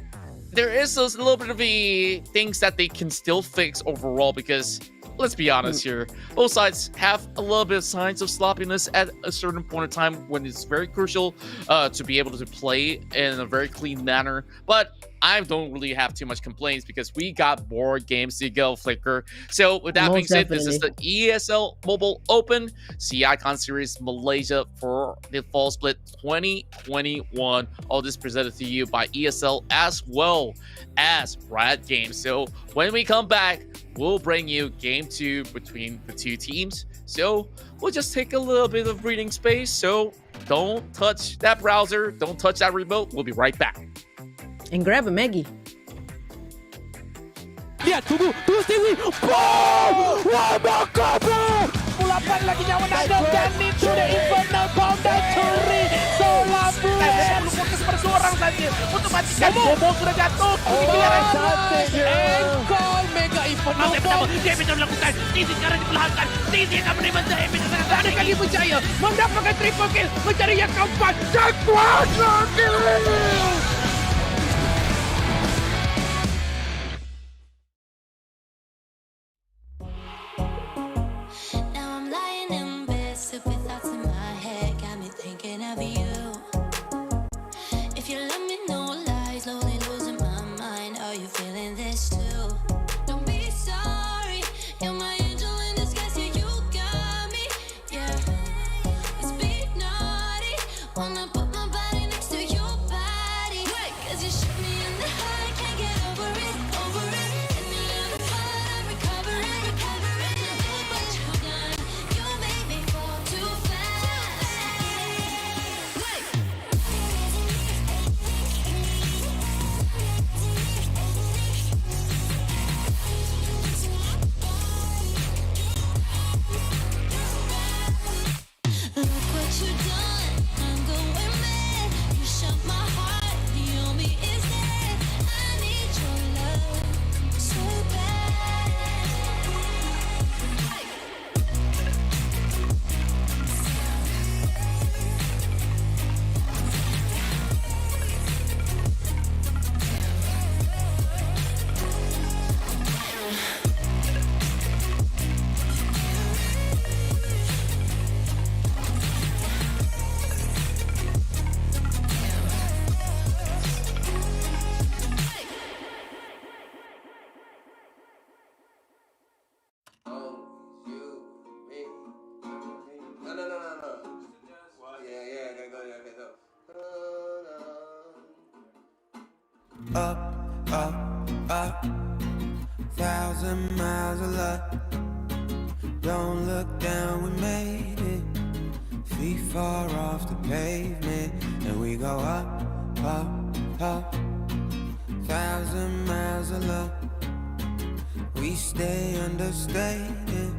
there is a little bit of the things that they can still fix overall, because let's be honest here, both sides have a little bit of signs of sloppiness at a certain point in time when it's very crucial to be able to play in a very clean manner. But I don't really have too much complaints because we got more games to go, Flicker. So with that being said, this is the ESL Mobile Open CICON Series Malaysia for the Fall Split 2021. All this presented to you by ESL as well as Riot Games. So when we come back, we'll bring you game 2 between the two teams. So we'll just take a little bit of breathing space. So don't touch that browser. Don't touch that remote. We'll be right back. And grab a Maggie. Lihat, tunggu Stevie. Boom! Wah, bakar, bro! Pulapan lagi nyawa naga dan itu the Infernal Pounder Curi Solar Blade. Saya perlu fokus pada seorang saja untuk matikan Momo sudah jatuh. Engkol Mega Infernal Pounder. Dia bisa melakukan. Titi sekarang diperlahankan. Titi akan menerima Zahir. Adakah dia Berjaya mendapatkan triple kill, mencari yang keempat dan kuasa kill. Wanna put my body next to your body. up, up, up. 1,000 miles of luck. Don't look down, we made it. Feet far off the pavement, and we go up, up, up. 1,000 miles of luck. We stay understated.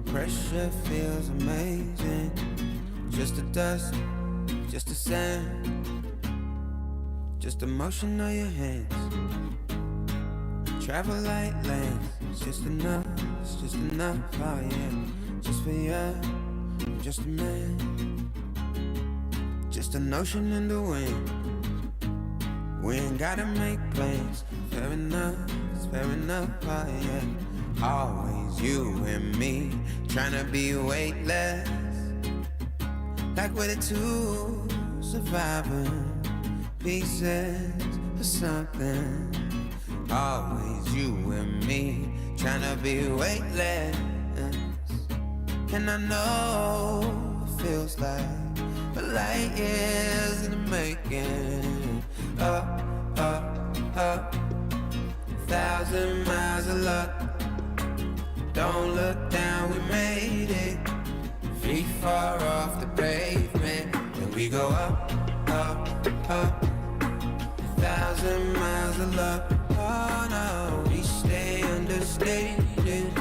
Pressure feels amazing. Just the dust, just the sand, just the motion of your hands. Travel like lands, it's just enough, oh yeah. Just for you, I'm just a man. Just an ocean in the wind. We ain't gotta make plans. Fair enough, it's fair enough, oh yeah. Always you and me, tryna be weightless. Like we're the two surviving pieces of something. Always you and me, tryna be weightless. And I know it feels like a light years in the making. Up, up, up. 1,000 miles of luck. Don't look down, we made it. Feet far off the pavement, and we go up, up, up. 1,000 miles of luck. Oh no, we stay understated.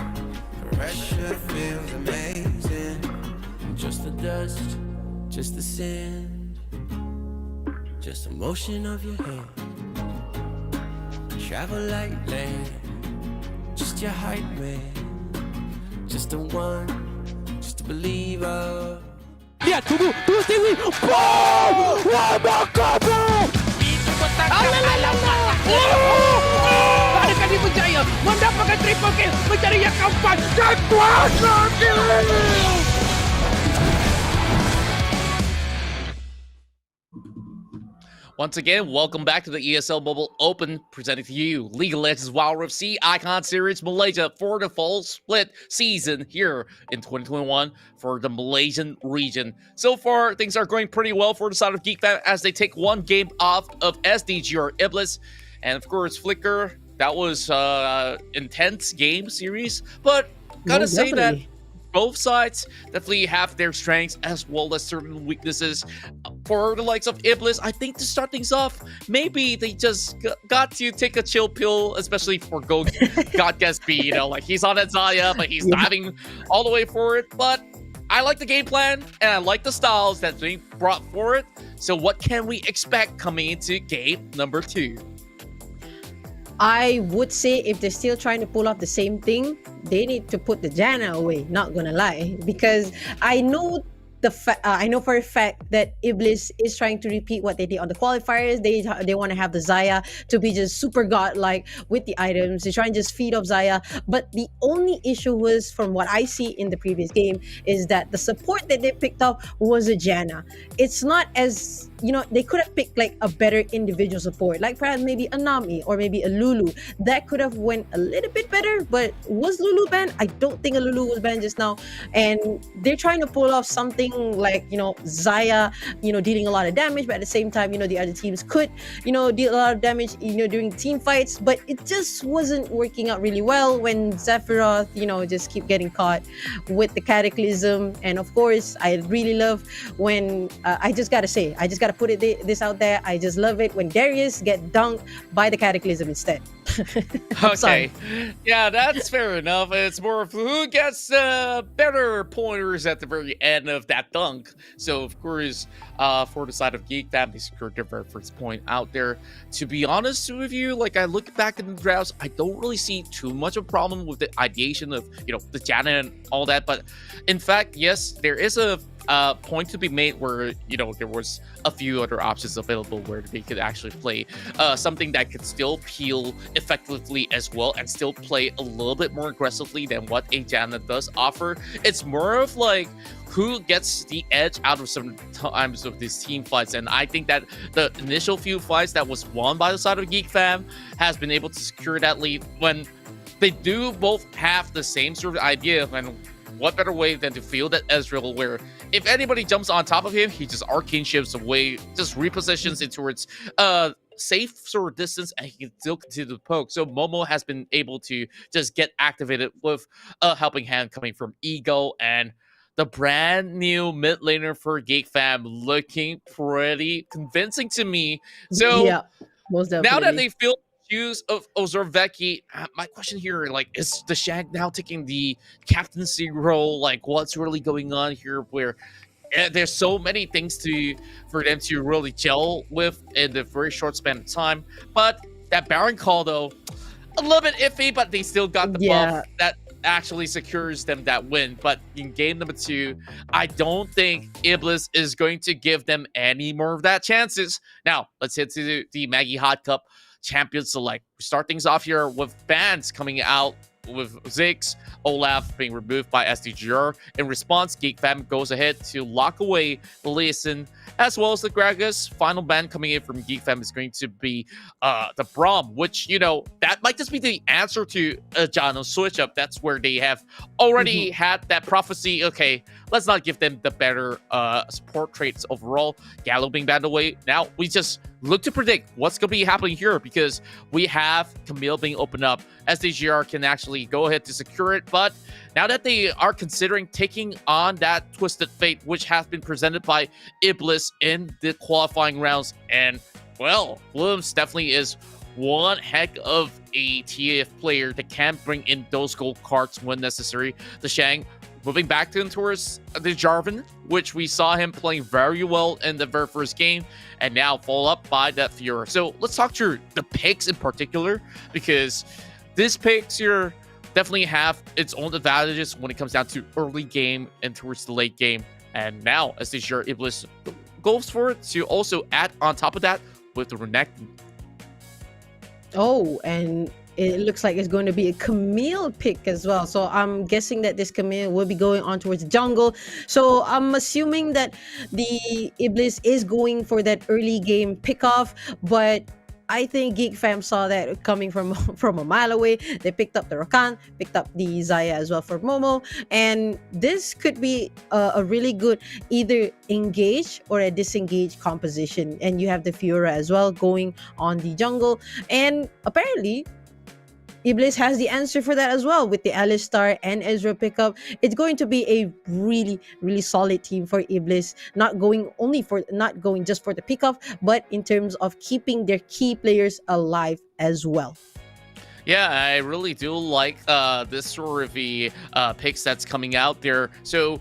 Pressure feels amazing. Just the dust, just the sand, just the motion of your hand. Travel like land, just your height, man. Just the one, just a believer. Lihat, tunggu Stevie. Boom! Wah, bakar, bro! Adakah dia berjaya mendapatkan triple kill, mencari yang keempat dan kuasa kill? Once again, welcome back to the ESL Mobile Open, presenting to you League of Legends Wild Rift C Icon Series Malaysia for the full split season here in 2021 for the Malaysian region. So far, things are going pretty well for the side of Geek Fan as they take one game off of SDGR Ebliz. And of course, Flicker, that was intense game series, but gotta say that both sides definitely have their strengths as well as certain weaknesses. For the likes of Ebliz, I think to start things off, maybe they just got to take a chill pill, especially for God Gatsby. You know, like he's on that Zaya, but he's diving all the way for it. But I like the game plan and I like the styles that's being brought for it. So what can we expect coming into game number 2? I would say if they're still trying to pull off the same thing, they need to put the Janna away, not gonna lie. Because I know I know for a fact that Ebliz is trying to repeat what they did on the qualifiers. They want to have the Zaya to be just super godlike with the items. They try and just feed off Zaya. But the only issue was, from what I see in the previous game, is that the support that they picked up was a Janna. It's not as, you know, they could have picked like a better individual support, like perhaps maybe a Nami or maybe a Lulu. That could have went a little bit better. But was Lulu banned? I don't think a Lulu was banned just now. And they're trying to pull off something like, you know, Zaya, you know, dealing a lot of damage, but at the same time, you know, the other teams could, you know, deal a lot of damage, you know, during team fights. But it just wasn't working out really well when Sephiroth, you know, just keep getting caught with the Cataclysm. And of course, I really love when I just gotta put this out there. I just love it when Darius get dunked by the Cataclysm instead. Okay, yeah, that's fair enough. It's more of who gets better pointers at the very end of that dunk. So of course, for the side of Geek, they secured their very first point out there. To be honest with you, like I look back in the drafts, I don't really see too much of a problem with the ideation of, you know, the Janna and all that. But in fact, yes, there is a point to be made where, you know, there was a few other options available where they could actually play something that could still peel effectively as well and still play a little bit more aggressively than what a Janna does offer. It's more of like who gets the edge out of some times of these team fights. And I think that the initial few fights that was won by the side of Geek Fam has been able to secure that lead when they do both have the same sort of idea. And what better way than to field at Ezreal, where if anybody jumps on top of him, he just arcane shifts away, just repositions it towards safe sort of distance and he can still continue to poke. So Momo has been able to just get activated with a helping hand coming from Ego, and the brand new mid laner for Geek Fam looking pretty convincing to me. So Yeah, most now definitely. that they feel use of Ozorveki, my question here, like, is the Shang now taking the captaincy role? Like, what's really going on here? Where there's so many things for them to really gel with in the very short span of time. But that Baron call, though, a little bit iffy, but they still got the buff that actually secures them that win. But in game number 2, I don't think Ebliz is going to give them any more of that chances. Now, let's head to the Maggie Hot Cup Champion Select. We start things off here with bans coming out, with Ziggs, Olaf being removed by SDGR. In response, Geek Fam goes ahead to lock away the Lee Sin, as well as the Gragas. Final ban coming in from Geek Fam is going to be the Braum, which, you know, that might just be the answer to a Jano switch up. That's where they have already had that prophecy. Okay, let's not give them the better support traits overall. Gallo being banned away. Now we just look to predict what's going to be happening here, because we have Camille being opened up. SDGR can actually go ahead to secure it, but now that they are considering taking on that Twisted Fate, which has been presented by Ebliz in the qualifying rounds, and, well, Williams definitely is one heck of a TF player that can bring in those gold cards when necessary. The Shang moving back towards the Jarvan, which we saw him playing very well in the very first game, and now followed up by that Fiora. So let's talk through the picks in particular, because this picks here definitely have its own advantages when it comes down to early game and towards the late game. And now, as this year, Ebliz goes for it to also add on top of that with the Renekton. Oh, and it looks like it's going to be a Camille pick as well. So I'm guessing that this Camille will be going on towards jungle. So I'm assuming that the Ebliz is going for that early game pickoff, but I think Geek Fam saw that coming from a mile away. They picked up the Rakan, picked up the Zaya as well for Momo, and this could be a really good either engage or a disengage composition. And you have the Fiora as well going on the jungle, and apparently Ebliz has the answer for that as well with the Alistar and Ezra pickup. It's going to be a really, really solid team for Ebliz, not going just for the pickoff, but in terms of keeping their key players alive as well. Yeah, I really do like this sort of the picks that's coming out there. So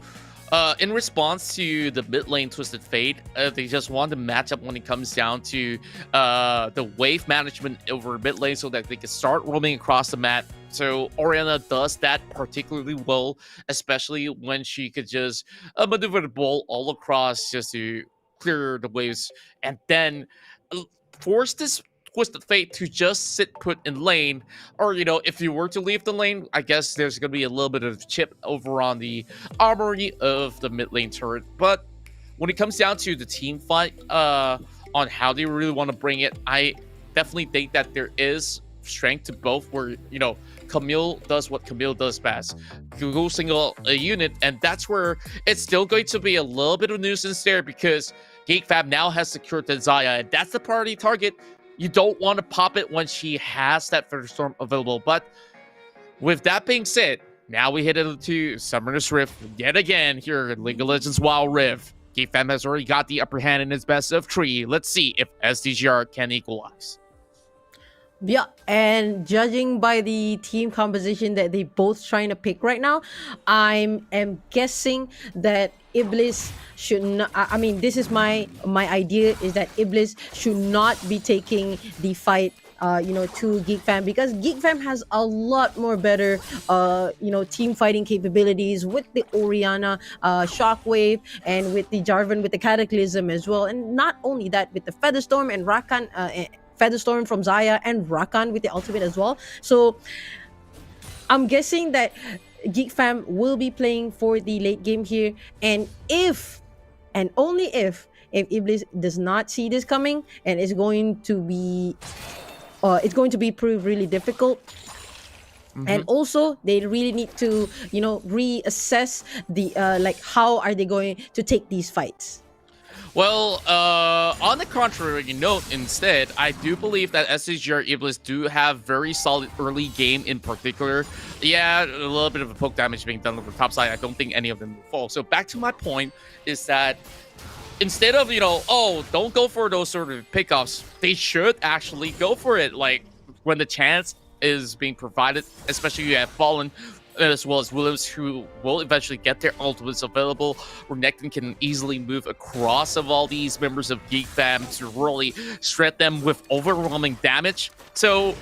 in response to the mid lane Twisted Fate, they just want to match up when it comes down to the wave management over mid lane so that they can start roaming across the map. So Orianna does that particularly well, especially when she could just maneuver the ball all across just to clear the waves, and then force this Twisted Fate to just sit put in lane. Or, you know, if you were to leave the lane, I guess there's going to be a little bit of chip over on the armory of the mid lane turret. But when it comes down to the team fight, on how they really want to bring it, I definitely think that there is strength to both, where, you know, Camille does what Camille does best. You go single a unit, and that's where it's still going to be a little bit of nuisance there, because Geek Fam now has secured the Zaya, and that's the priority target. You don't want to pop it when she has that Thunderstorm available. But with that being said, now we head into Summoner's Rift yet again here in League of Legends Wild Rift. Geek Fam has already got the upper hand in its best of 3. Let's see if SDGR can equalize. Yeah, and judging by the team composition that they both trying to pick right now, I am guessing that Ebliz should not. I mean, this is my idea, is that Ebliz should not be taking the fight to Geek Fam, because Geek Fam has a lot more better team fighting capabilities with the Orianna Shockwave, and with the Jarvan with the Cataclysm as well, and not only that, with the Featherstorm and Rakan, Featherstorm from Zaya, and Rakan with the ultimate as well. So I'm guessing that Geek Fam will be playing for the late game here, and if and only if Ebliz does not see this coming, and it's going to be proved really difficult. And also they really need to reassess the how are they going to take these fights. Well, on the contrary note, instead, I do believe that SDGR Ebliz do have very solid early game in particular. Yeah, a little bit of a poke damage being done on the top side. I don't think any of them will fall. So back to my point is that instead of, oh, don't go for those sort of pickoffs, they should actually go for it. Like, when the chance is being provided, especially you have Fallen, as well as Williams, who will eventually get their ultimates available, where Necton can easily move across of all these members of Geek Fam to really shred them with overwhelming damage. So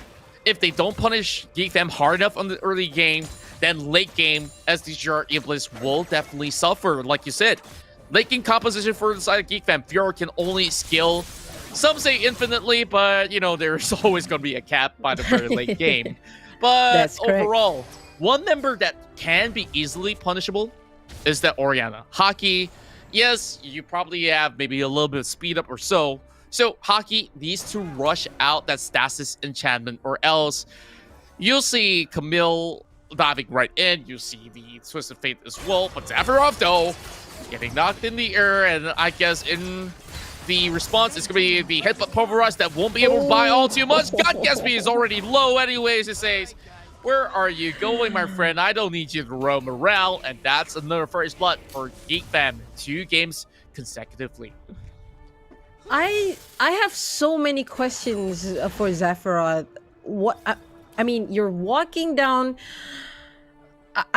if they don't punish Geek Fam hard enough on the early game, then late game, SDGR Ebliz will definitely suffer. Like you said, late game composition for the side of Geek Fam, Fiora can only scale, some say infinitely, but there's always going to be a cap by the very late game. But overall, one member that can be easily punishable is that Orianna. Hockey, yes, you probably have maybe a little bit of speed up or so. So Hockey needs to rush out that stasis enchantment, or else you'll see Camille diving right in. You see the Twisted Fate as well. But Zafarov, though, getting knocked in the air, and I guess in the response is going to be the headbutt pulverize that won't be able to buy all too much. God Gatsby is already low anyways, it says. Where are you going, my friend? I don't need you to roam around. And that's another first blood for Geek Fam. 2 games consecutively. I have so many questions for Zafarov. What I mean, you're walking down.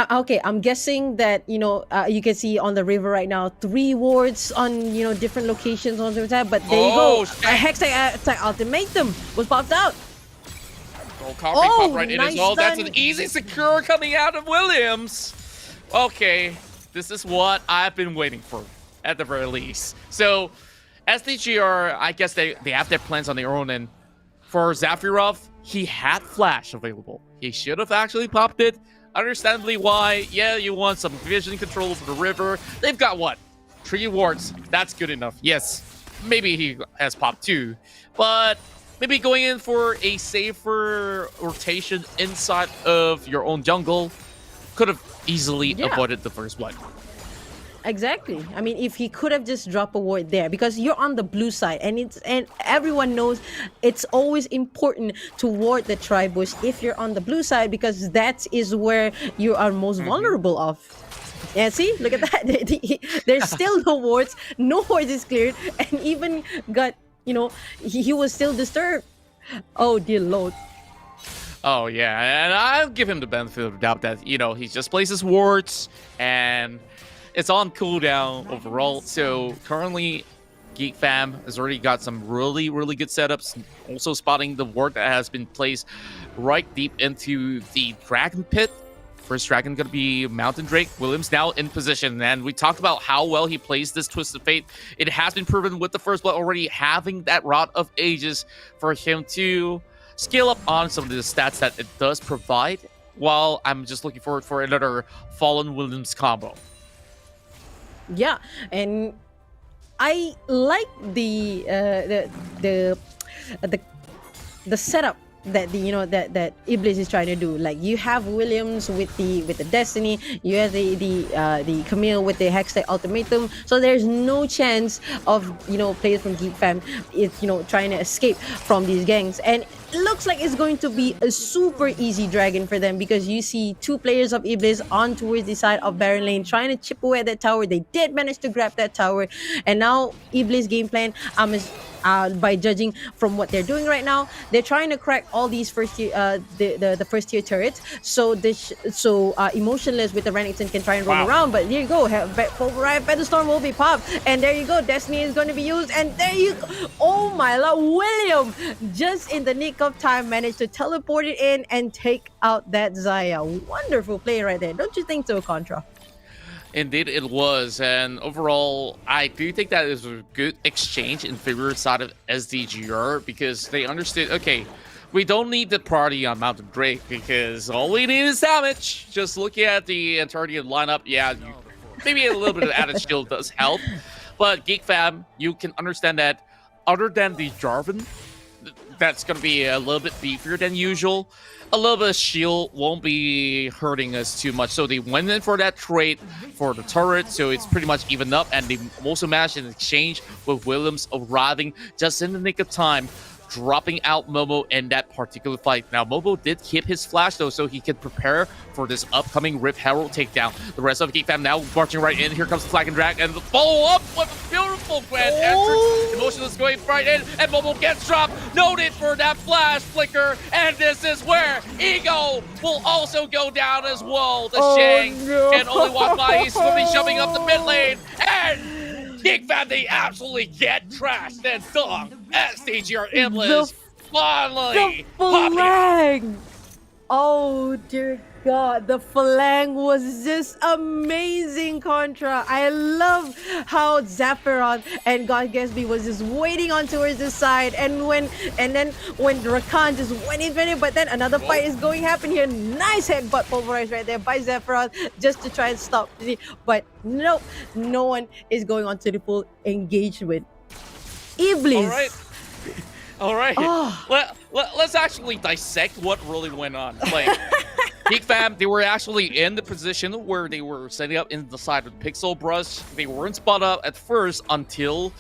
Okay, I'm guessing that you can see on the river right now 3 wards on different locations on the attack. But there you go. A Hex attack ultimatum was popped out. Pop right in nice as well. That's done. an easy secure coming out of Williams. Okay, this is what I've been waiting for at the very least. So SDGR, I guess they have their plans on their own. And for Zafarov, he had Flash available. He should have actually popped it. Understandably why. Yeah, you want some vision control over the river. They've got what? 3 wards. That's good enough. Yes, maybe he has popped 2. But maybe going in for a safer rotation inside of your own jungle could have easily avoided the first blood. Exactly. I mean, if he could have just dropped a ward there, because you're on the blue side, and everyone knows it's always important to ward the tri-bush if you're on the blue side, because that is where you are most vulnerable of. Yeah, see, look at that. There's still no wards is cleared, and even got he was still disturbed. Oh dear lord. Oh yeah, and I'll give him the benefit of the doubt that he just places wards and it's on cooldown overall. So currently Geek Fam has already got some really good setups, also spotting the ward that has been placed right deep into the dragon pit. First dragon going to be Mountain Drake. Williams now in position, and we talked about how well he plays this Twisted Fate. It has been proven with the first blood already having that Rod of Ages for him to scale up on some of the stats that it does provide, while I'm just looking forward for another Fallen Williams combo. Yeah, and I like the setup that that Ebliz is trying to do. Like, you have Williams with the Destiny, you have the Camille with the Hextech Ultimatum, so there's no chance of players from Geek Fam trying to escape from these gangs. And it looks like it's going to be a super easy dragon for them, because you see 2 players of Ebliz on towards the side of Baron Lane trying to chip away at that tower. They did manage to grab that tower, and now Ebliz game plan, by judging from what they're doing right now, they're trying to crack all these first tier, the first tier turrets. So Emotionless with the Renekton can try and roam around. But here you go, Feather Storm will be popped, and there you go, Destiny is going to be used, and there you go. Oh my lord, William just in the nick of time managed to teleport it in and take out that Xayah. Wonderful play right there, don't you think so, Contra? Indeed it was, and overall I do think that is a good exchange in favor side of SDGR, because they understood, okay, we don't need the party on Mountain Drake because all we need is damage. Just looking at the entirety of the lineup, yeah, maybe a little bit of added shield does help, but Geek Fam, you can understand that other than the Jarvan, that's going to be a little bit beefier than usual. A little bit of shield won't be hurting us too much. So they went in for that trade for the turret, so it's pretty much even up. And they also managed an exchange with Williams arriving just in the nick of time, dropping out Momo in that particular fight. Now, Momo did keep his flash, though, so he can prepare for this upcoming Rip Herald takedown. The rest of the Geek fam now marching right in. Here comes the Flag and Drag, and the follow-up with a beautiful grand entrance. Emotionless going right in, and Momo gets dropped. Noted for that flash flicker, and this is where Ego will also go down as well. The Shang can only walk by. He's swimming, shoving up the mid lane, and Geek fam, they absolutely get trashed and done. SDGR Ebliz finally The flag! Oh dear God, the flag was just amazing, Contra. I love how Zapperon and God Gatsby was just waiting on towards the side, and then when Rakan just went in, but then another fight is going to happen here. Nice headbutt pulverized right there by Zapperon just to try and stop it. But nope, no one is going on to the full engagement. Ebliz. All right. Let's actually dissect what really went on. Like, Geek fam, they were actually in the position where they were setting up in the side of Pixel Brush. They weren't spot up at first until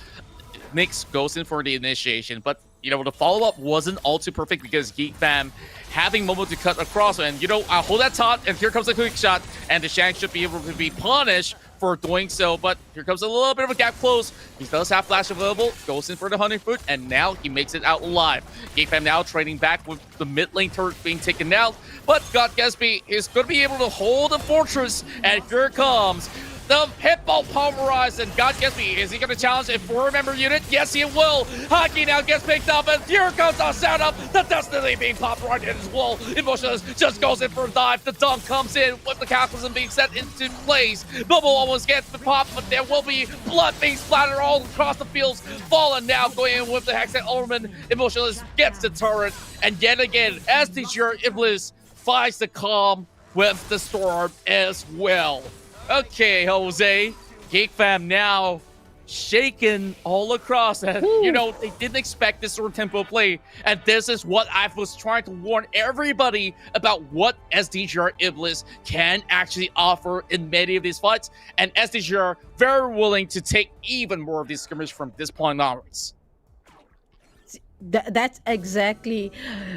Nyx goes in for the initiation. But, you know, the follow-up wasn't all too perfect because Geek fam having Momo to cut across. And, you know, I'll hold that taut, and here comes a quick shot. And the Shang should be able to be punished for doing so, but here comes a little bit of a gap close. He does have flash available, goes in for the hunting foot, and now he makes it out alive. Geek fam now trading back with the mid lane turret being taken out, but God Gatsby is going to be able to hold the fortress, and here comes the Hippo pulverized, and God Gatsby, is he going to challenge a 4-member unit? Yes, he will. Hockey now gets picked up, and here comes the setup. The Destiny being popped right in as well. Emotionless just goes in for a dive. The dunk comes in with the cataclysm being set into place. Bubble almost gets the pop, but there will be blood being splattered all across the fields. Fallen now going in with the Hexen Ultraman. Emotionless gets the turret, and yet again, SDGR Ebliz fights the calm with the storm as well. Okay, Jose. Geek fam now shaken all across. And, you know, they didn't expect this sort of tempo play. And this is what I was trying to warn everybody about, what SDGR Ebliz can actually offer in many of these fights. And SDGR very willing to take even more of these skirmishes from this point onwards. That's exactly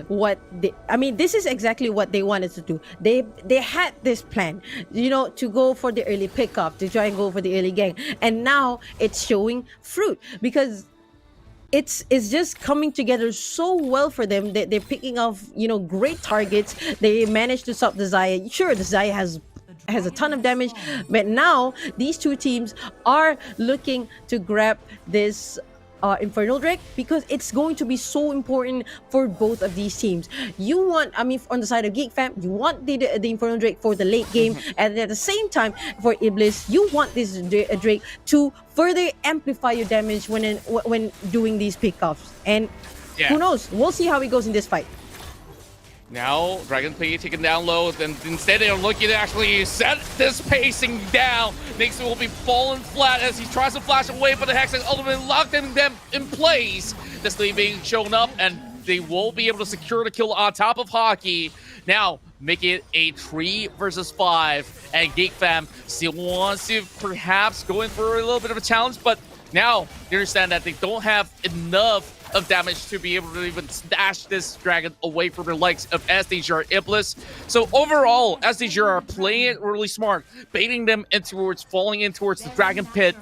what this is exactly what they wanted to do. They had this plan, you know, to go for the early pickup, to try and go for the early gang, and now it's showing fruit because it's just coming together so well for them. They're picking off, you know, great targets. They managed to stop the Xayah. Sure, the Xayah has a ton of damage, but now these two teams are looking to grab this Infernal Drake, because it's going to be so important for both of these teams. You want, on the side of Geek fam, you want the Infernal Drake for the late game, and at the same time for Ebliz, you want this Drake to further amplify your damage when doing these pickups. And who knows? We'll see how it goes in this fight. Now, Dragon Play taken down low, and instead they're looking to actually set this pacing down. Nyx will be falling flat as he tries to flash away, but the Hexen ultimately locked them in place. This lead being shown up, and they will be able to secure the kill on top of Hockey. Now, make it a 3 versus 5, and Geek fam still wants to perhaps go in for a little bit of a challenge, but now they understand that they don't have enough of damage to be able to even snatch this dragon away from the likes of SDGR Ebliz. So overall, SDGR are playing it really smart, baiting them in towards falling in towards the dragon pit,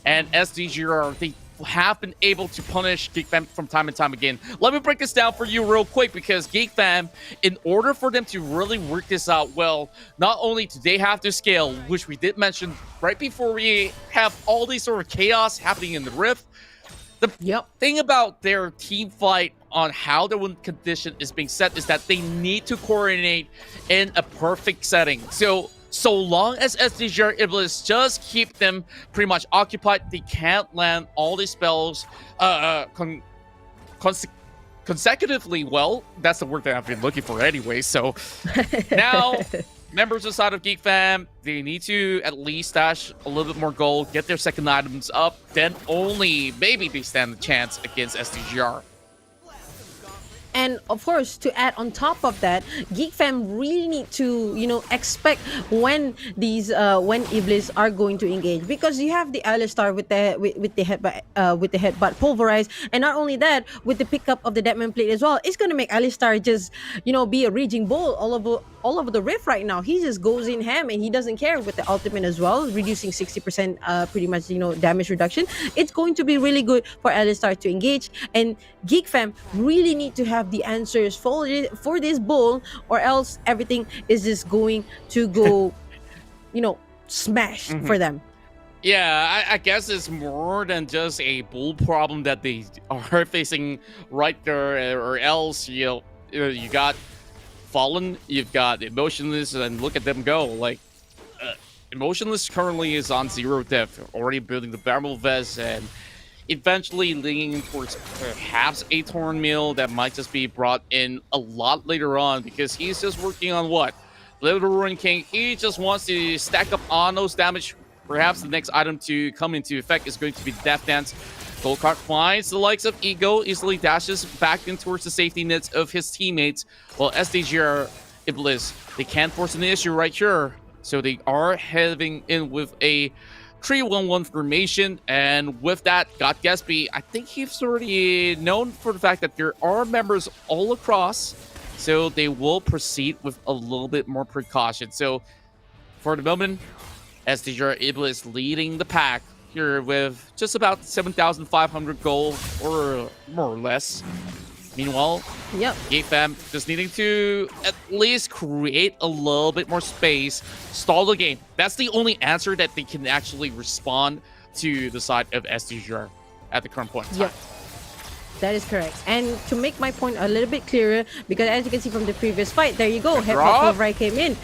and SDGR, they have been able to punish Geek fam from time and time again. Let me break this down for you real quick, because Geek fam, in order for them to really work this out well, not only do they have to scale, which we did mention right before we have all these sort of chaos happening in the Rift. The thing about their team fight on how the win condition is being set is that they need to coordinate in a perfect setting. So long as SDGR Ebliz just keep them pretty much occupied, they can't land all these spells consecutively well. That's the word that I've been looking for anyway. So now, members inside of Geek fam, they need to at least stash a little bit more gold, get their second items up, then only maybe they stand a chance against SDGR. And of course, to add on top of that, Geek Fam really need to, expect when when Ebliz are going to engage, because you have the Alistar with the headbutt pulverize, and not only that, with the pickup of the Deadman plate as well, it's gonna make Alistar just be a raging bull all over the rift right now. He just goes in ham and he doesn't care with the ultimate as well, reducing 60% pretty much damage reduction. It's going to be really good for Alistar to engage, and Geek Fam really need to have the answers for this bull, or else everything is just going to go smash for them. Yeah, I guess it's more than just a bull problem that they are facing right there, or else you got Fallen, you've got Emotionless, and look at them go. Like, Emotionless currently is on 0 depth, already building the Barrel Vest, and eventually leaning towards perhaps a Torn Meal that might just be brought in a lot later on, because he's just working on what? Little Ruin King. He just wants to stack up on those damage. Perhaps the next item to come into effect is going to be Death Dance. Goldcart finds the likes of Ego, easily dashes back in towards the safety nets of his teammates, while SDGR, Ebliz, they can't force an issue right here. So they are heading in with a 3-1-1 formation, and with that, got Gatsby. I think he's already known for the fact that there are members all across, so they will proceed with a little bit more precaution. So for the moment, SDGR Ebliz leading the pack here with just about 7,500 gold, or more or less. Meanwhile, Geek Fam just needing to at least create a little bit more space, stall the game. That's the only answer that they can actually respond to the side of SDGR at the current point in time. That is correct. And to make my point a little bit clearer, because as you can see from the previous fight, there you go, Headbutt Pulverize came in.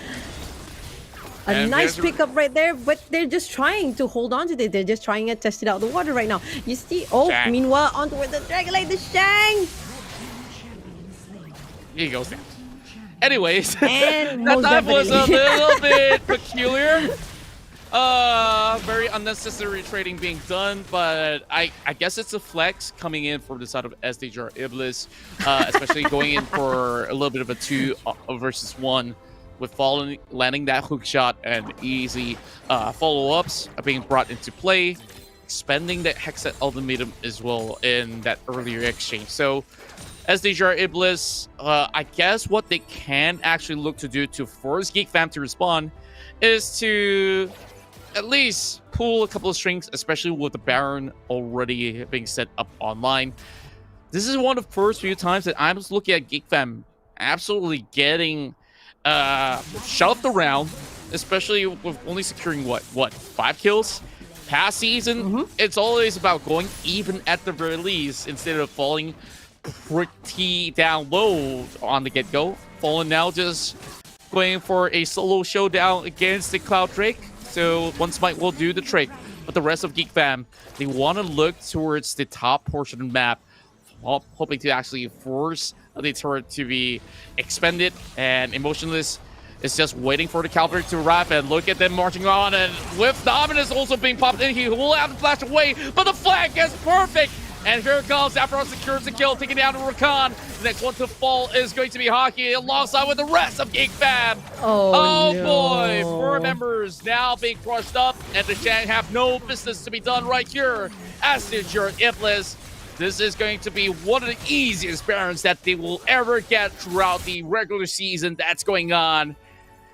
A nice pickup right there, but they're just trying to hold on to it. They're just trying to test it out the water right now. You see, Shang. Meanwhile, onto where the Dragonite, the Shang. He goes down. Anyways, And that most dive was a definitely. little bit peculiar. Very unnecessary trading being done, but I guess it's a flex coming in for the side of SDGR Ebliz, especially going in for a little bit of a 2 versus 1. With Fallen landing that hook shot and easy follow-ups being brought into play, spending the Hexet ultimatum as well in that earlier exchange. So SDGR Ebliz, I guess what they can actually look to do to force Geek Fam to respond is to at least pull a couple of strings, especially with the Baron already being set up online. This is one of the first few times that I'm just looking at Geek Fam absolutely getting shoved around, especially with only securing what 5 kills past season. It's always about going even at the very least instead of falling pretty down low on the get-go. Fallen now just going for a solo showdown against the Cloud Drake, so one smite will do the trick. But the rest of Geek Fam, they want to look towards the top portion of the map, hoping to actually force the turret to be expended, and Emotionless is just waiting for the cavalry to arrive, and look at them marching on, and with Dominus also being popped in, he will have to flash away, but the flag is perfect, and here comes Aphrodite secures the kill, taking down the Rakan. The next one to fall is going to be Hockey alongside with the rest of Geek Fam. Oh no. Boy, 4 members now being crushed up, and the Shang have no business to be done right here. As is your Ebliz, this is going to be one of the easiest Barons that they will ever get throughout the regular season that's going on.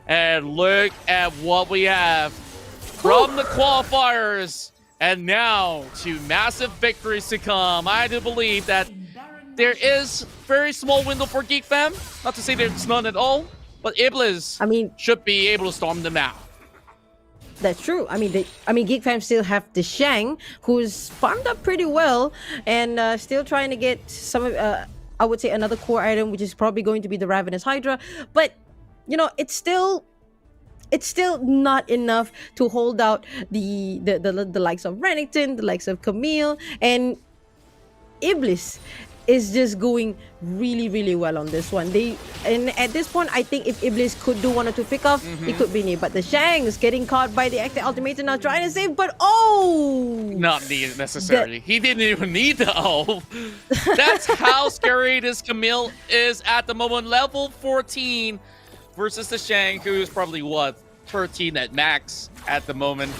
And look at what we have from the qualifiers, and now to massive victories to come. I do believe that there is very small window for Geek Fam. Not to say there's none at all, but Ebliz should be able to storm them out. That's true. Geek Fam still have the Shang, who's farmed up pretty well, and still trying to get some of, I would say, another core item, which is probably going to be the Ravenous Hydra. But it's still not enough to hold out the likes of Renekton, the likes of Camille, and Ebliz. is just going really, really well on this one. And at this point, I think if Ebliz could do 1 or 2 pickoffs, it could be near. But the Shanks getting caught by the active ultimatum now trying to save, but not needed necessarily. He didn't even need the O. That's how scary this Camille is at the moment. Level 14 versus the Shank, who's probably what, 13 at max at the moment.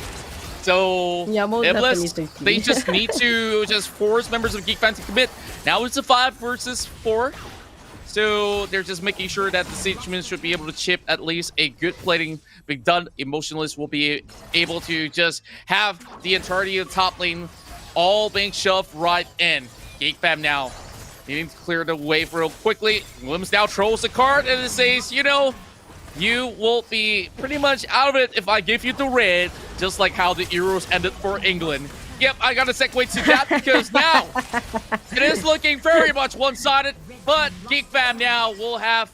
So yeah, Ebliz, they just need to just force members of Geek Fam to commit. Now it's a 5 versus 4. So they're just making sure that the Siegemen should be able to chip at least a good plating being done. Emotionless will be able to just have the entirety of the top lane all being shoved right in. Geek Fam now needing to clear the way real quickly. Williams now trolls the card and it says, you know, you will be pretty much out of it if I give you the red, just like how the Euros ended for England. Yep, I got to segue to that because now it is looking very much one-sided, but Geek Fam now will have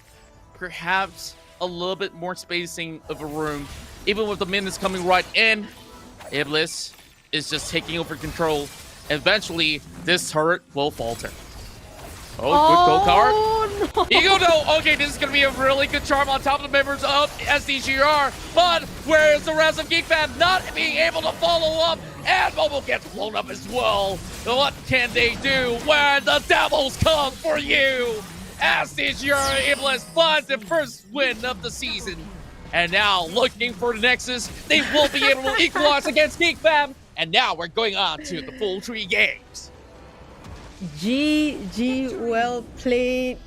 perhaps a little bit more spacing of a room. Even with the minutes coming right in, Ebliz is just taking over control. Eventually, this turret will falter. Oh, good gold card. No. Eagle, no. Okay, this is going to be a really good charm on top of the members of SDGR. But where is the rest of Geek Fam not being able to follow up? And Mobile gets blown up as well. What can they do when the Devils come for you? SDGR Ebliz finds the first win of the season. And now looking for the Nexus. They will be able to equalize against Geek Fam. And now we're going on to the full 3 games. GG, well played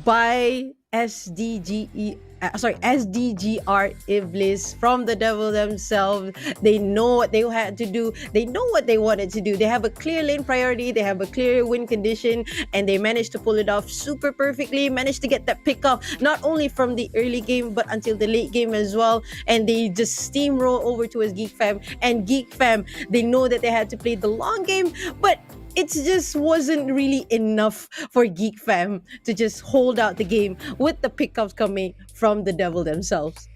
by SDGR Ebliz from the Devil themselves. They know what they had to do. They know what they wanted to do. They have a clear lane priority. They have a clear win condition, and they managed to pull it off super perfectly. Managed to get that pick off not only from the early game but until the late game as well. And they just steamroll over towards Geek Fam. And Geek Fam, they know that they had to play the long game, but it just wasn't really enough for Geek Fam to just hold out the game with the pickups coming from the Devil themselves.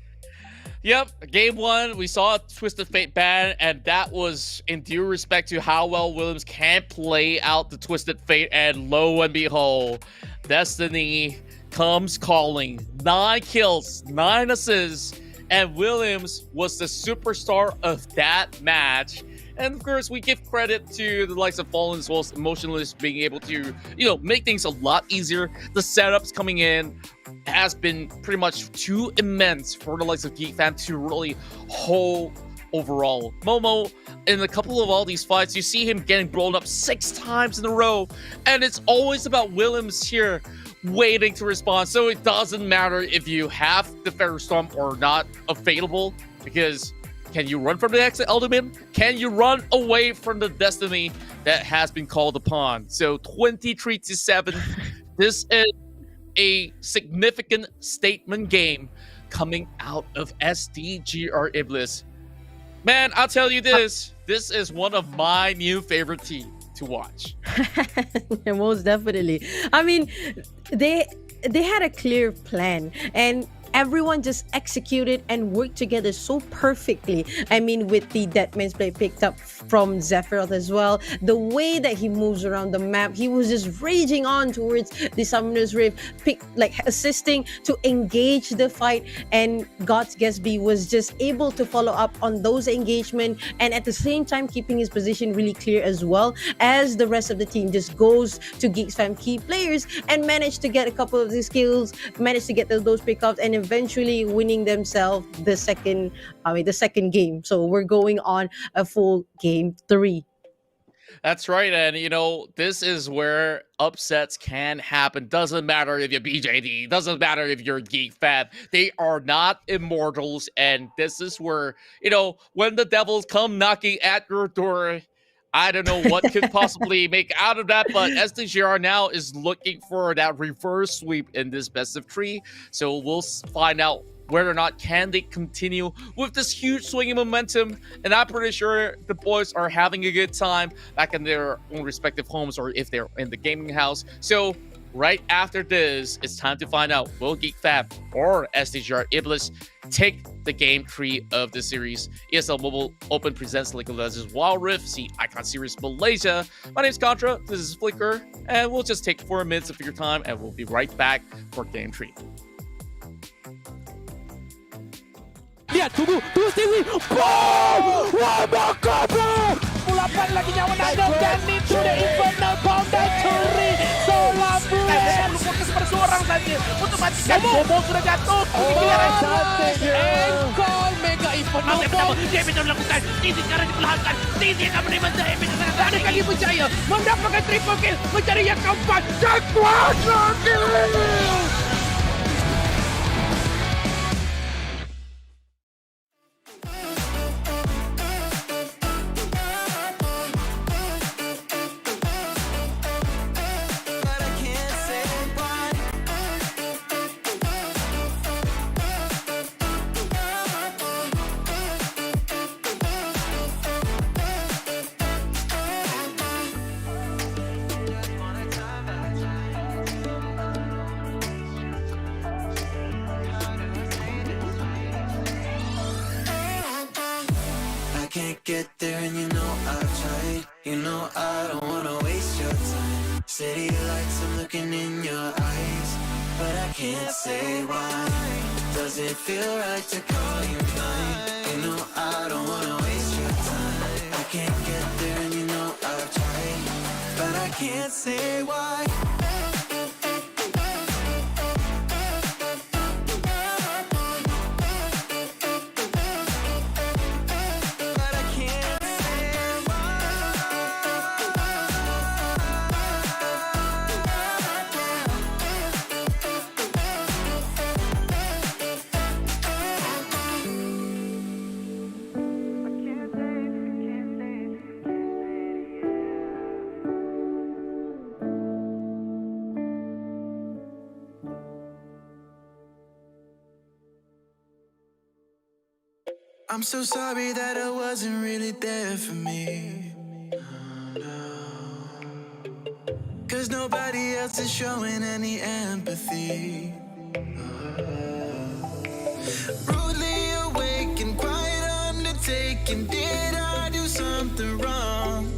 Yep, game 1, we saw Twisted Fate ban, and that was in due respect to how well Williams can play out the Twisted Fate, and lo and behold, Destiny comes calling. 9 kills, 9 assists, and Williams was the superstar of that match. And of course, we give credit to the likes of Fallen as well as Emotionless being able to, you know, make things a lot easier. The setups coming in has been pretty much too immense for the likes of Geek Fam to really hold overall. Momo, in a couple of all these fights, you see him getting blown up 6 times in a row. And it's always about Williams here waiting to respond. So it doesn't matter if you have the Feather Storm or not available, because can you run from the exit ultimate? Can you run away from the destiny that has been called upon? So 23-7. This is a significant statement game coming out of SDGR Ebliz. Man, I'll tell you this. This is one of my new favorite teams to watch. Most definitely. I mean, they had a clear plan, and everyone just executed and worked together so perfectly. I mean, with the Deadman's Blade picked up from Zephyroth as well, the way that he moves around the map, he was just raging on towards the Summoner's Rift, assisting to engage the fight, and God's Gatsby was just able to follow up on those engagement, and at the same time keeping his position really clear as well, as the rest of the team just goes to Geeks Fam key players and managed to get a couple of these kills, managed to get those pickups, and eventually winning themselves the second game. So we're going on a full game 3. That's right, and you know, this is where upsets can happen. Doesn't matter if you're BJD, doesn't matter if you're Geek Fam. They are not immortals, and this is where, you know, when the Devils come knocking at your door, I don't know what could possibly make out of that, but SDGR now is looking for that reverse sweep in this best of 3. So we'll find out whether or not can they continue with this huge swinging momentum. And I'm pretty sure the boys are having a good time back in their own respective homes, or if they're in the gaming house. So right after this, it's time to find out, will Geek Fam or SDGR Ebliz take the game 3 of the series? ESL Mobile Open presents League of Legends Wild Rift C Icon Series Malaysia. My name is Contra, this is Flicker, and we'll just take 4 minutes of your time and we'll be right back for game 3. Lihat, tunggu sini. Boom! Wah, bakar bro! Pulapan lagi nyawa naga dan itu the Infernal Pounder Curi Solar Blade. Saya perlu fokus pada seorang saja untuk matikan. Bobo sudah jatuh. Engkol Mega Infernal Pounder. Dia bisa melakukan. Titi sekarang diperlahankan. Titi akan menerima Zahir. Adakah dia Berjaya mendapatkan triple kill mencari yang keempat dan kuasa kill. Can't get there and you know I've tried. You know I don't wanna waste your time. City lights, I'm looking in your eyes, but I can't say why. Does it feel right to call you mine? You know I don't wanna waste your time. I can't get there and you know I've tried, but I can't say why. I'm so sorry that I wasn't really there for me. Cause nobody else is showing any empathy. Rudely awake and quite undertaken. Did I do something wrong?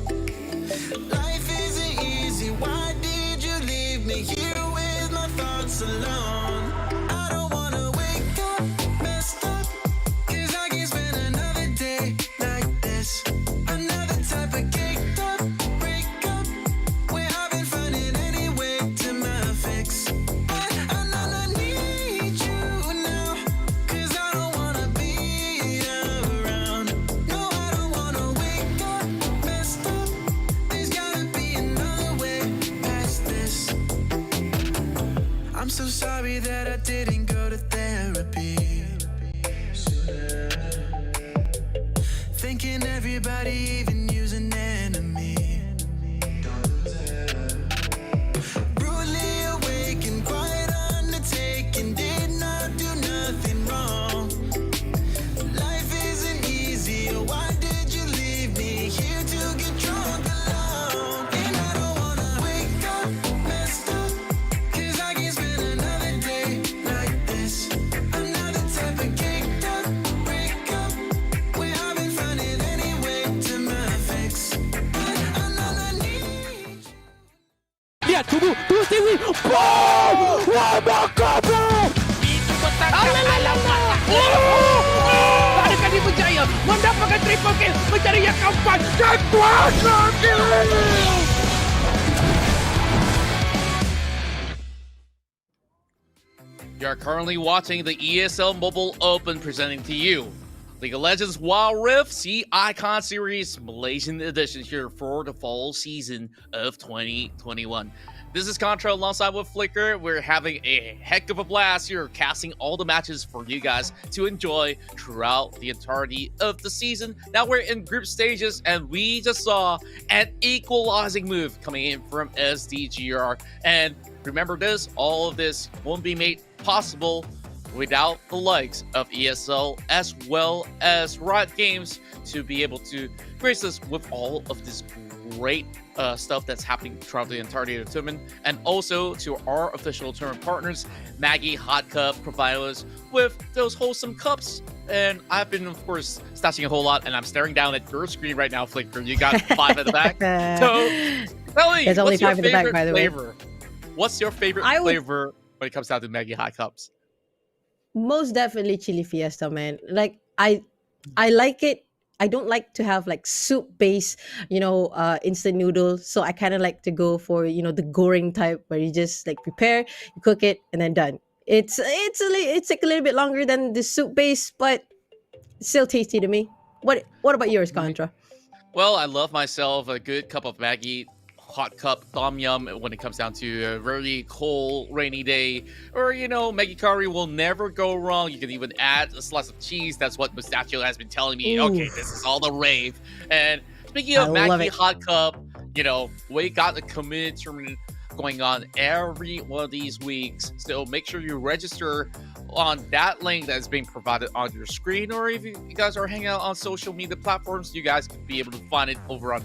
Life isn't easy. Why did you leave me here with my thoughts alone? I don't wanna wake up messed up. I'm so sorry that I didn't go to therapy. Thinking everybody, even you's an enemy. Brutally awake and quite undertaken. Did not do nothing wrong. Life isn't easy. Why did you leave me here to get drunk alone? And I don't wanna wake up messed up. Cause I can't spend another day like this. Another type of caked up breakup where I've been finding any way to my fix. But another need. Lihat, tunggu sini. Boom! Wah, bakar bro! Adakah dia Berjaya mendapatkan triple kill mencari yang keempat dan kuasa kill. You are currently watching the ESL Mobile Open presenting to you League of Legends Wild Rift C Icon Series Malaysian Edition here for the fall season of 2021. This is Contra alongside with Flicker. We're having a heck of a blast here, casting all the matches for you guys to enjoy throughout the entirety of the season. Now we're in group stages, and we just saw an equalizing move coming in from SDGR. And remember this, all of this won't be made possible without the likes of ESL as well as Riot Games to be able to graced us with all of this great stuff that's happening throughout the entirety of the tournament, and also to our official tournament partners, Maggie Hot Cup, provide us with those wholesome cups. And I've been, of course, stashing a whole lot, and I'm staring down at your screen right now, Flicker. You got 5 at the back. So, tell me, There's only what's your 5 at the back, favorite by the way. flavor? What's your favorite flavor when it comes down to Maggie Hot Cups? Most definitely chili fiesta, man. Like I like it. I don't like to have like soup based, instant noodles. So I kind of like to go for the goreng type where you just like prepare, you cook it, and then done. It's like a little bit longer than the soup base, but it's still tasty to me. What about yours, Contra? Well, I love myself a good cup of Maggie Hot Cup Tom Yum when it comes down to a very cold, rainy day. Or, Maggie curry will never go wrong. You can even add a slice of cheese. That's what Mustachio has been telling me. Ooh. Okay, this is all the rave. And speaking of I love Maggie it. Hot Cup, we got a community tournament going on every one of these weeks. So make sure you register on that link that's being provided on your screen. Or if you guys are hanging out on social media platforms, you guys can be able to find it over on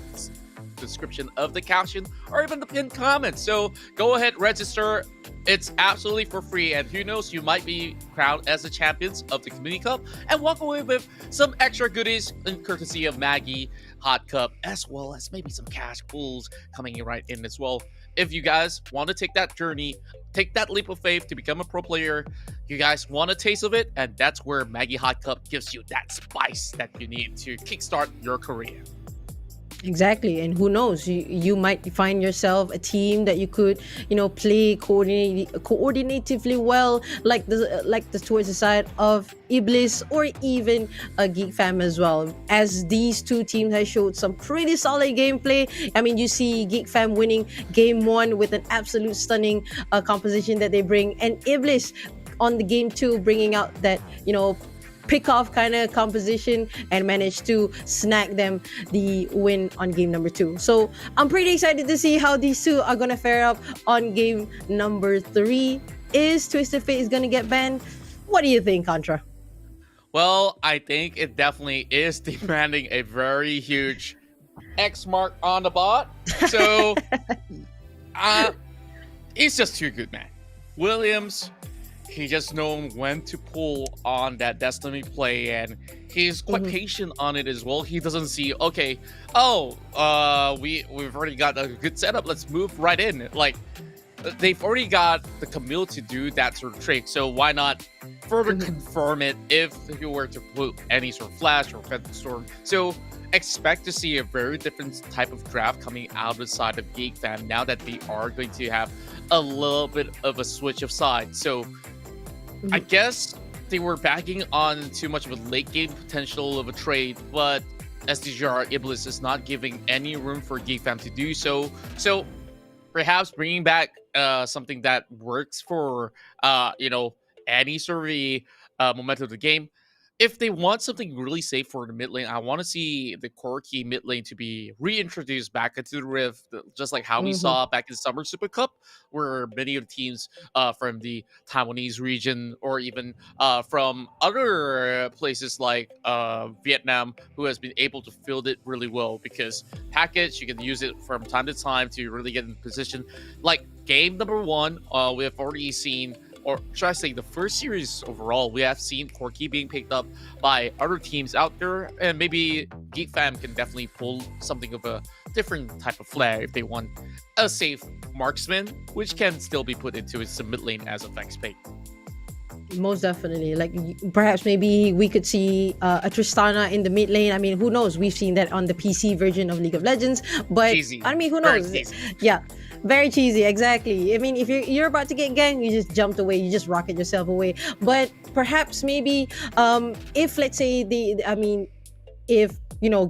description of the caption or even the pinned comment. So go ahead, register. It's absolutely for free, and who knows, you might be crowned as the champions of the Community Cup and walk away with some extra goodies in courtesy of Maggie Hot Cup, as well as maybe some cash pools coming in right in as well. If you guys want to take that journey, take that leap of faith to become a pro player, you guys want a taste of it, and that's where Maggie Hot Cup gives you that spice that you need to kickstart your career. Exactly, and who knows, you might find yourself a team that you could play coordinatively well, like the towards the side of Ebliz or even a Geek Fam as well, as these two teams have showed some pretty solid gameplay. I mean, you see Geek Fam winning game 1 with an absolute stunning composition that they bring, and Ebliz on the game 2 bringing out that pick off kind of composition and managed to snag them the win on game number 2. So I'm pretty excited to see how these two are gonna fare up on game number 3. Is Twisted Fate is gonna get banned? What do you think, Contra? Well, I think it definitely is demanding a very huge X mark on the bot. So he's just too good, man. Williams, he just known when to pull on that Destiny play, and he's quite patient on it as well. He doesn't see, we've already got a good setup, let's move right in. Like, they've already got the Camille to do that sort of trick, so why not further confirm it if you were to put any sort of flash or Phantom Storm. So expect to see a very different type of draft coming out of the side of Geek Fam now that they are going to have a little bit of a switch of sides. So I guess they were backing on too much of a late game potential of a trade, but SDGR Ebliz is not giving any room for Geek Fam to do so. So perhaps bringing back something that works for any sort of momentum of the game. If they want something really safe for the mid lane, I want to see the Corki mid lane to be reintroduced back into the Rift, just like how we saw back in Summer Super Cup, where many of the teams from the Taiwanese region or even from other places like Vietnam, who has been able to field it really well, because package, you can use it from time to time to really get in position. Like game number 1, we have already seen, or should I say the first series overall, we have seen Corki being picked up by other teams out there, and maybe Geek Fam can definitely pull something of a different type of flair if they want a safe marksman, which can still be put into its mid lane as a vex pick. Most definitely. Like, perhaps maybe we could see a Tristana in the mid lane. I mean, who knows? We've seen that on the PC version of League of Legends, but Cheesy. I mean, who Very knows? cheesy. Yeah, very cheesy. Exactly. I mean, if you're about to get ganked, you just jumped away, you just rocket yourself away. But perhaps maybe if, let's say, if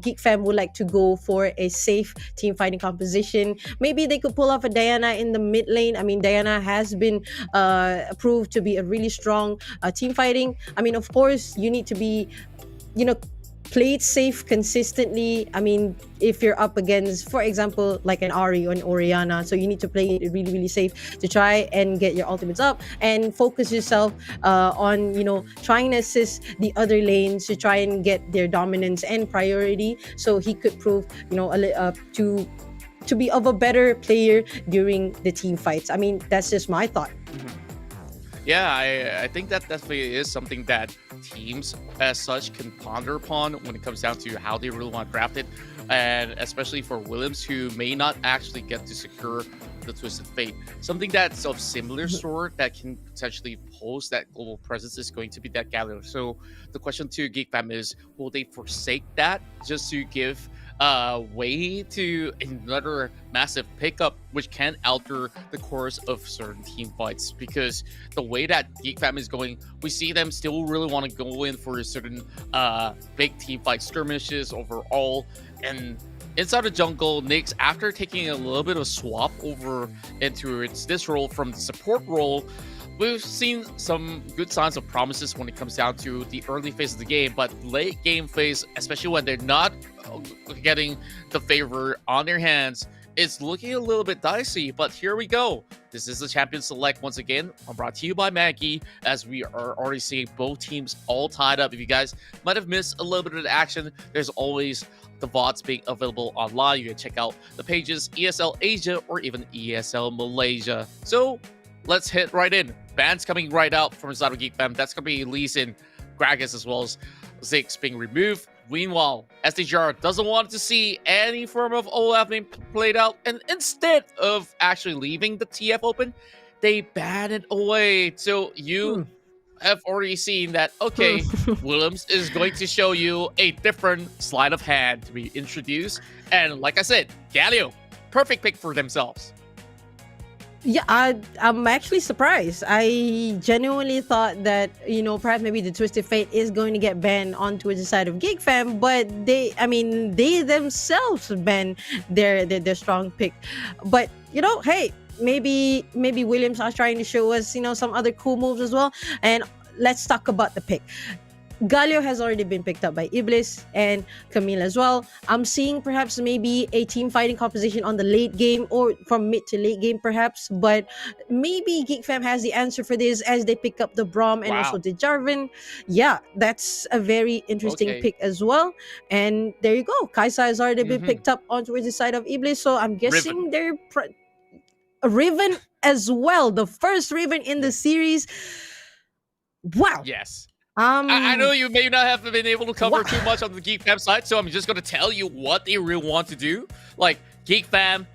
Geek Fam would like to go for a safe team fighting composition, maybe they could pull off a Diana in the mid lane. I mean, Diana has been proved to be a really strong team fighting. I mean, of course, you need to be play it safe consistently. I mean, if you're up against, for example, like an Ari or an Oriana, so you need to play it really, really safe to try and get your ultimates up and focus yourself on, you know, trying to assist the other lanes to try and get their dominance and priority, so he could prove, you know, to be of a better player during the team fights. I mean, that's just my thought. Yeah, I think that definitely is something that teams as such can ponder upon when it comes down to how they really want to draft it. And especially for Williams, who may not actually get to secure the Twisted Fate. Something that's of similar sort that can potentially pose that global presence is going to be that Galio. So the question to Geek Fam is, will they forsake that just to give way to another massive pickup, which can alter the course of certain team fights? Because the way that Geek Fam is going, we see them still really want to go in for certain big team fight skirmishes overall. And inside the jungle, Nyx, after taking a little bit of swap over into this role from the support role, we've seen some good signs of promises when it comes down to the early phase of the game, but late game phase, especially when they're not getting the favor on their hands, it's looking a little bit dicey. But here we go. This is the Champion Select once again. I'm brought to you by Maggie, as we are already seeing both teams all tied up. If you guys might have missed a little bit of the action, there's always the VODs being available online. You can check out the pages, ESL Asia or even ESL Malaysia. So let's hit right in. Bans coming right out from inside of Geek Fam. That's going to be Ebliz and Gragas, as well as Ziggs being removed. Meanwhile, SDGR doesn't want to see any form of Olaf being played out, and instead of actually leaving the TF open, they ban it away. So you have already seen that, okay, Williams is going to show you a different sleight of hand to be introduced. And like I said, Galio, perfect pick for themselves. Yeah, I'm actually surprised. I genuinely thought that, you know, perhaps maybe the Twisted Fate is going to get banned onto the side of Geek Fam, but they themselves ban their strong pick. But, you know, hey, maybe Williams are trying to show us, you know, some other cool moves as well. And let's talk about the pick. Galio has already been picked up by Ebliz and Camille as well. I'm seeing perhaps maybe a team fighting composition on the late game or from mid to late game perhaps, but maybe Geek Fam has the answer for this as they pick up the Braum and also the Jarvan. Yeah, that's a very interesting pick as well. And there you go. Kaisa has already been picked up onto the side of Ebliz, so I'm guessing they're Riven as well. The first Riven in the series. Wow. Yes. I know you may not have been able to cover too much on the Geek Fam side, so I'm just going to tell you what they really want to do. Like, Geek Fam,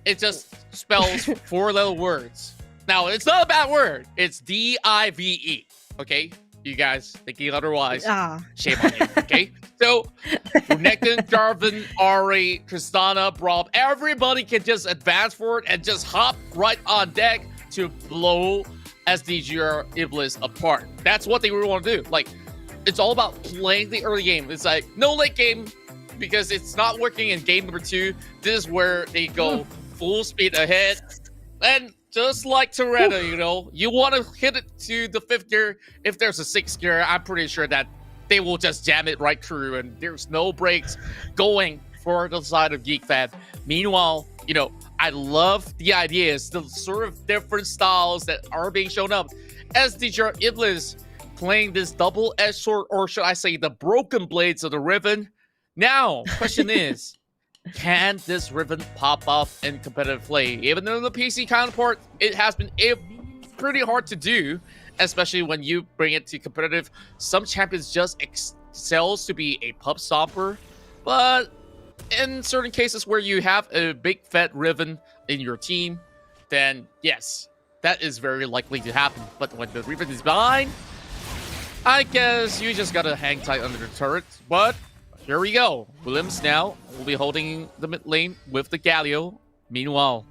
it just spells 4 little words. Now, it's not a bad word. It's D-I-V-E, okay? You guys thinking otherwise, shame on you, okay? So, Necton, Jarvan, Ari, Tristana, Braum, everybody can just advance forward and just hop right on deck to blow SDGR Ebliz apart. That's what they really want to do. Like, it's all about playing the early game. It's like no late game because it's not working in game number 2. This is where they go full speed ahead. And just like Toretta, you know, you want to hit it to the 5th gear. If there's a 6th gear, I'm pretty sure that they will just jam it right through and there's no breaks going for the side of Geek Fam. Meanwhile, you know, I love the ideas, the sort of different styles that are being shown up. SDGR Ebliz playing this double-edged sword, or should I say the broken blades of the Riven. Now, question is, can this Riven pop off in competitive play? Even though the PC counterpart, it has been pretty hard to do, especially when you bring it to competitive. Some champions just excels to be a pub stomper, but in certain cases where you have a big fat Riven in your team, then yes, that is very likely to happen. But when the Riven is behind, I guess you just gotta hang tight under the turret. But here we go. Williams now will be holding the mid lane with the Galio. Meanwhile,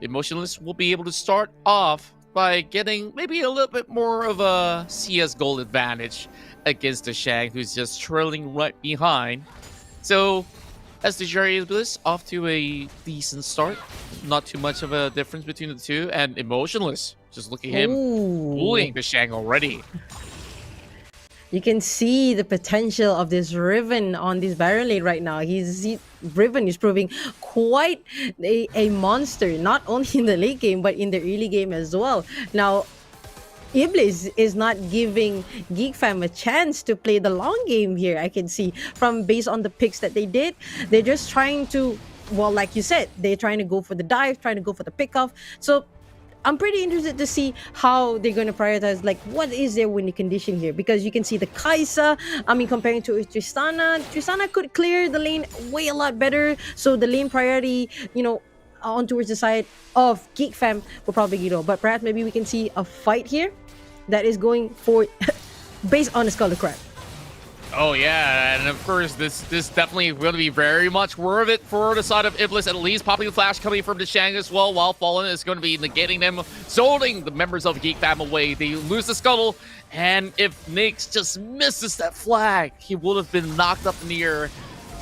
Emotionless will be able to start off by getting maybe a little bit more of a CS goal advantage against the Shang, who's just trailing right behind. So SDGR Ebliz off to a decent start. Not too much of a difference between the two. And Emotionless, just look at him bullying the Shang already. You can see the potential of this Riven on this Baron lane right now. Riven is proving quite a monster, not only in the late game but in the early game as well. Now, Ebliz is not giving Geek Fam a chance to play the long game here. I can see from based on the picks that they did, they're just trying to, well, like you said, they're trying to go for the dive, trying to go for the pickoff. So I'm pretty interested to see how they're going to prioritize, like, what is their winning condition here? Because you can see the Kaisa, I mean, comparing to Tristana could clear the lane way a lot better. So the lane priority, on towards the side of Geek Fam will probably be low. But perhaps maybe we can see a fight here that is going for, based on the Skull of Crab. Oh yeah, and of course this definitely going to be very much worth it for the side of Ebliz. At least popping the flash coming from the Shang as well, while Fallen is going to be negating them, zoning the members of Geek Fam away. They lose the scuttle, and if Nyx just misses that flag, he would have been knocked up in the air.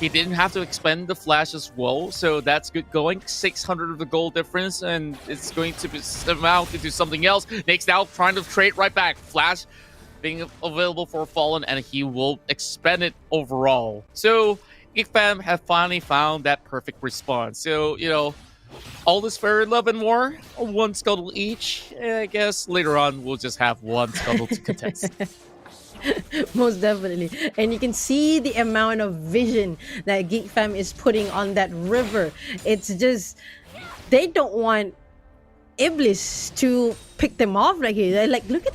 He didn't have to expend the flash as well, so that's good going. 600 of the gold difference, and it's going to be amount into something else. Nyx now trying to trade right back. Flash being available for Fallen, and he will expend it overall. So Geek Fam have finally found that perfect response. So, all this fairy love and more, one scuttle each. And I guess later on we'll just have one scuttle to contest. Most definitely. And you can see the amount of vision that Geek Fam is putting on that river. It's just, they don't want Ebliz to pick them off right here. They're like, look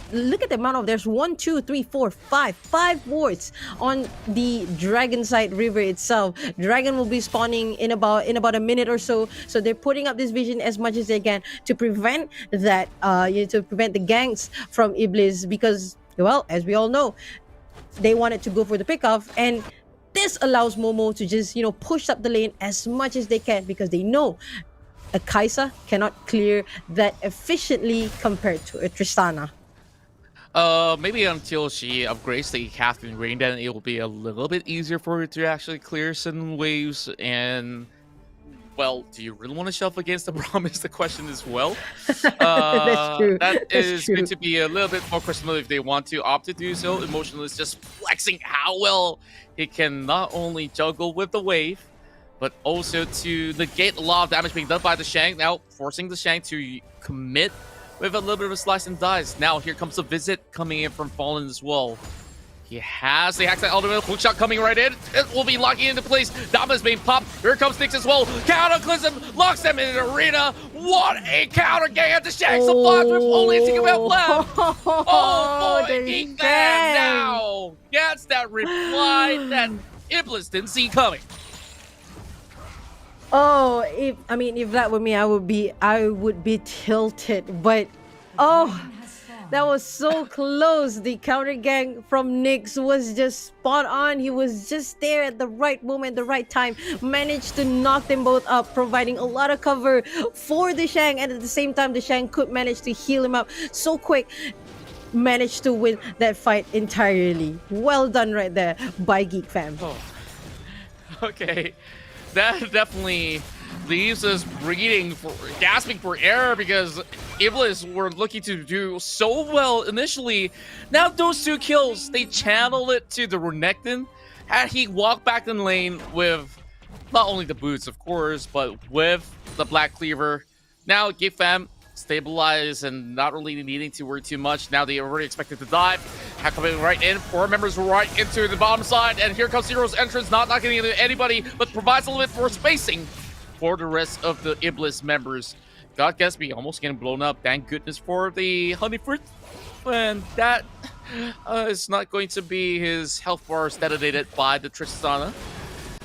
at the amount of, there's 1, 2, 3, 4, 5 wards on the Dragon side river itself. Dragon will be spawning in about a minute or so. So they're putting up this vision as much as they can to prevent that, to prevent the ganks from Ebliz, because, well, as we all know, they wanted to go for the pickoff, and this allows Momo to just, push up the lane as much as they can, because they know a Kaisa cannot clear that efficiently compared to a Tristana. Maybe until she upgrades the Catherine Ring, then it will be a little bit easier for her to actually clear certain waves. And, well, do you really want to shove against the Braum is the question as well. That's true. That is going to be a little bit more questionable if they want to opt to do so. Emotional is just flexing how well he can not only juggle with the wave, but also to negate a lot of damage being done by the Shang. Now forcing the Shang to commit with a little bit of a slice and dice. Now here comes a visit coming in from Fallen as well. He has the Hacksaw ultimate hook shot coming right in. It will be locking into place. Dama's being popped. Here comes Nyx as well. Cataclysm locks them in an arena. What a counter gang at the Shang supply with only a single amount left. Oh boy, Geek Fam now gets that reply that Ebliz didn't see coming. Oh, if that were me, I would be tilted. But that was so close. The counter gang from Nyx was just spot on. He was just there at the right moment, the right time. Managed to knock them both up, providing a lot of cover for the Shang, and at the same time, the Shang could manage to heal him up so quick. Managed to win that fight entirely. Well done right there by Geek Fam. Oh. Okay. That definitely leaves us gasping for air, because Ebliz were looking to do so well initially. Now those 2 kills, they channel it to the Renekton. Had he walked back in lane with not only the boots, of course, but with the Black Cleaver. Now Geek Fam stabilize and not really needing to worry too much. Now they already expected to dive. Hack coming right in. 4 members right into the bottom side. And here comes Zero's entrance, not knocking into anybody, but provides a little bit more spacing for the rest of the Ebliz members. God Gatsby almost getting blown up. Thank goodness for the Honeyfruit. And that is not going to be his health bars detonated by the Tristana.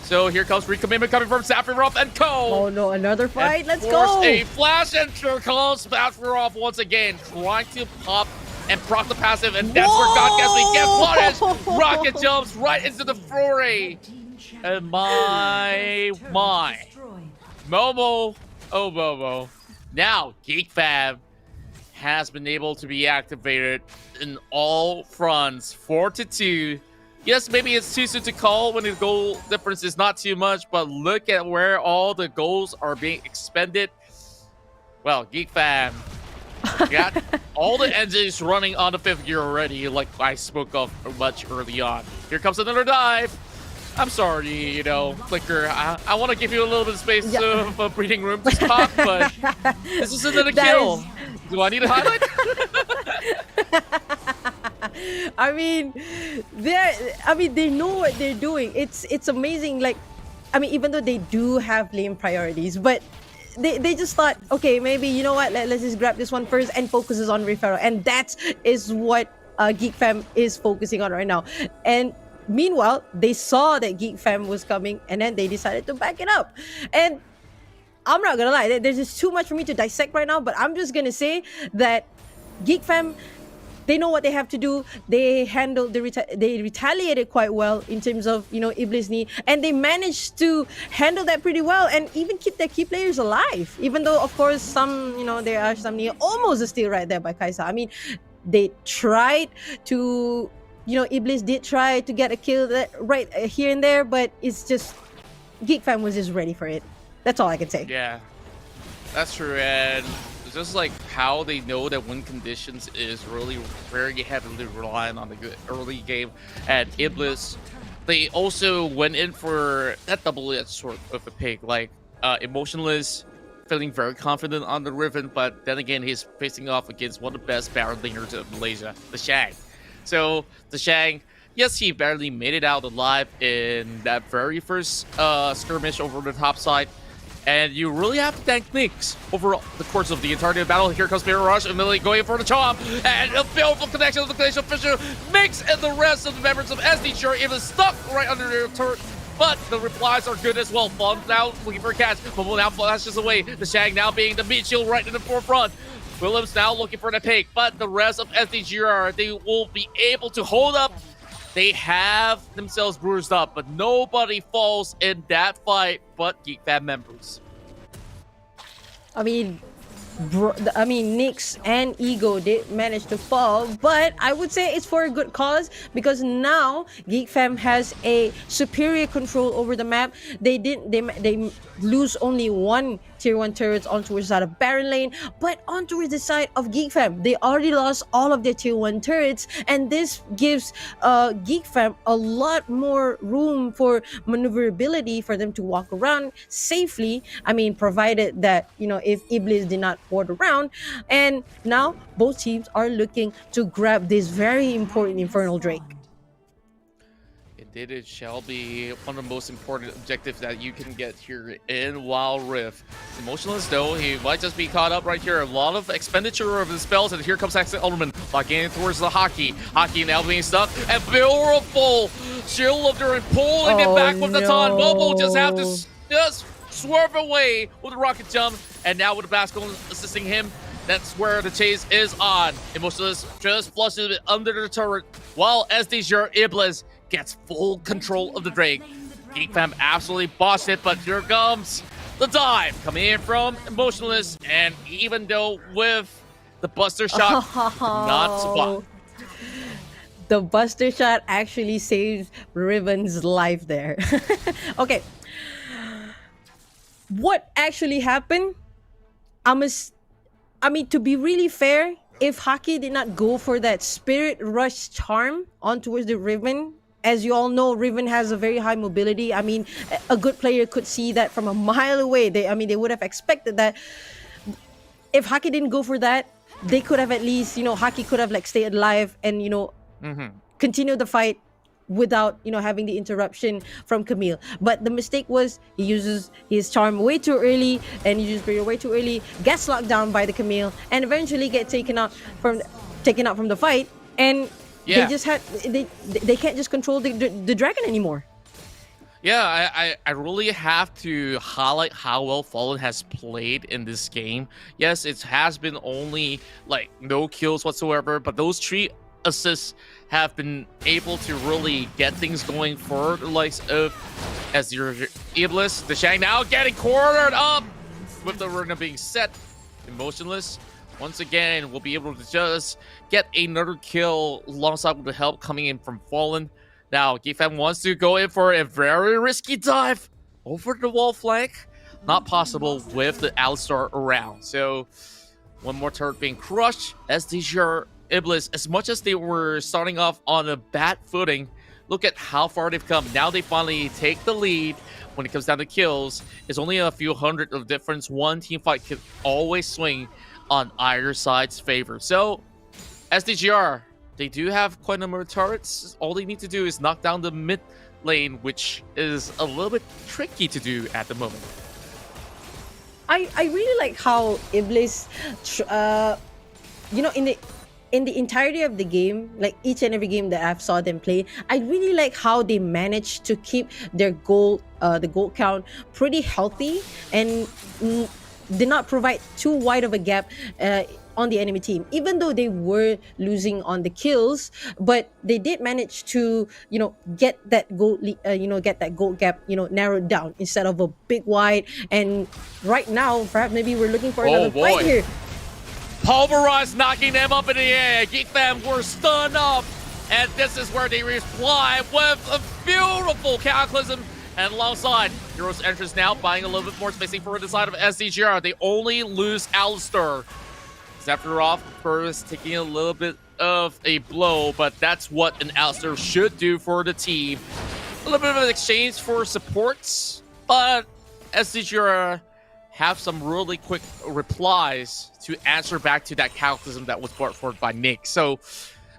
So here comes recommitment coming from Sephiroth and Co. Oh no, another fight. And Let's go. A flash and here comes Sephiroth once again, trying to pop and proc the passive, and that's where God Gatsby gets punished. Rocket jumps right into the foray. And my. Momo. Oh, Momo. Now, Geek Fam has been able to be activated in all fronts. 4-2. Yes, maybe it's too soon to call when the goal difference is not too much, but look at where all the goals are being expended. Well, Geek Fam Got all the engines running on the 5th gear already, like I spoke of much early on. Here comes another dive. I'm sorry, you know, Flicker. I want to give you a little bit of space of a breathing room to talk, but this is another kill. Do I need to highlight? I mean, they know what they're doing. It's amazing. Like, I mean, even though they do have lane priorities, but they just thought, okay, maybe, you know what, let's just grab this one first and focuses on referral. And that is what Geek Fam is focusing on right now. And meanwhile, they saw that Geek Fam was coming and then they decided to back it up. And I'm not gonna lie, there's just too much for me to dissect right now, but I'm just gonna say that Geek Fam, they know what they have to do. They handled they retaliated quite well in terms of, you know, Ebliz knee, and they managed to handle that pretty well and even keep their key players alive. Even though, of course, some, you know, there are some near almost a steal right there by Kaisa. I mean, they tried to, you know, Ebliz did try to get a kill right here and there, but it's just Geek Fam was just ready for it. That's all I can say. Yeah, that's true. And it's just like how they know that win conditions is really very heavily reliant on the good early game. And Ebliz, they also went in for that double-edged sword of a pig. Like, Emotionless, feeling very confident on the Riven, but then again, he's facing off against one of the best Baron Lingers of Malaysia, the Shang. So, the Shang, yes, he barely made it out alive in that very first skirmish over the top side. And you really have to thank Nyx over the course of the entirety of the battle. Here comes Mirror Rush, immediately going for the chomp. And a beautiful connection with the Glacial Fisher. Nyx and the rest of the members of SDGR even stuck right under their turret. But the replies are good as well. Fawn now looking for a catch. Bumble now flashes away. The Shang now being the meat shield right in the forefront. Williams now looking for the pick. But the rest of SDGR, they will be able to hold up. They have themselves bruised up, but nobody falls in that fight but Geek Fam members. I mean, Nyx and Ego did manage to fall, but I would say it's for a good cause because now Geek Fam has a superior control over the map. They lose only one tier 1 turrets onto the side of Baron lane, but onto the side of Geek Fam, they already lost all of their tier 1 turrets, and this gives Geek Fam a lot more room for maneuverability for them to walk around safely. I mean, provided that, you know, if Ebliz did not ward around. And now both teams are looking to grab this very important Infernal Drake. It shall be one of the most important objectives that you can get here in Wild Rift. Emotionless though, he might just be caught up right here. A lot of expenditure of the spells, and here comes Accent Ultraman locking in towards the Hockey. Hockey now being stuck, and beautiful shield lifter and pulling it back with the taunt. Bobo just have to just swerve away with a rocket jump, and now with the Bascom assisting him, that's where the chase is on. Emotionless just flushes it under the turret, while SDGR Ebliz gets full control of the Drake. Geek Fam absolutely bossed it, but here comes the dive coming in from Emotionless, and even though with the Buster Shot, not spot. The Buster Shot actually saves Riven's life there. Okay. What actually happened? I mean, to be really fair, if Hockey did not go for that Spirit Rush charm on towards the Riven, as you all know, Riven has a very high mobility. I mean, a good player could see that from a mile away. They would have expected that. If Hockey didn't go for that, they could have at least, you know, Hockey could have like stayed alive and, you know, continue the fight without, you know, having the interruption from Camille. But the mistake was he uses his charm way too early, and he uses Barrier way too early, gets locked down by the Camille, and eventually get taken out from the fight. And they just had they can't just control the dragon anymore. Yeah, I really have to highlight how well Fallen has played in this game. Yes, it has been only like no kills whatsoever, but those 3 assists have been able to really get things going for the likes of Ebliz. The Shang now getting cornered up with the runner being set. Emotionless once again will be able to just get another kill alongside with the help coming in from Fallen. Now Geek Fam wants to go in for a very risky dive over the wall flank. Not possible with the Alistar around. So One more turret being crushed. SDGR Ebliz, as much as they were starting off on a bad footing, look at how far they've come. Now they finally take the lead. When it comes down to kills, it's only a few hundred of difference. One team fight can always swing on either side's favor. So, SDGR, they do have quite a number of turrets. All they need to do is knock down the mid lane, which is a little bit tricky to do at the moment. I really like how Ebliz, in the entirety of the game, like each and every game that I've saw them play, I really like how they managed to keep their the gold count pretty healthy and did not provide too wide of a gap on the enemy team, even though they were losing on the kills. But they did manage to get that gold gap narrowed down instead of a big wide. And right now, perhaps maybe we're looking for another fight here. Pulverize knocking them up in the air. Geek fam were stunned up. And this is where they reply with a beautiful cataclysm. And alongside, Heroes entrance now, buying a little bit more spacing for the side of SDGR. They only lose Alistair. Sephiroth first taking a little bit of a blow, but that's what an Alistair should do for the team. A little bit of an exchange for supports, but SDGR have some really quick replies to answer back to that cataclysm that was brought forth by Nick. So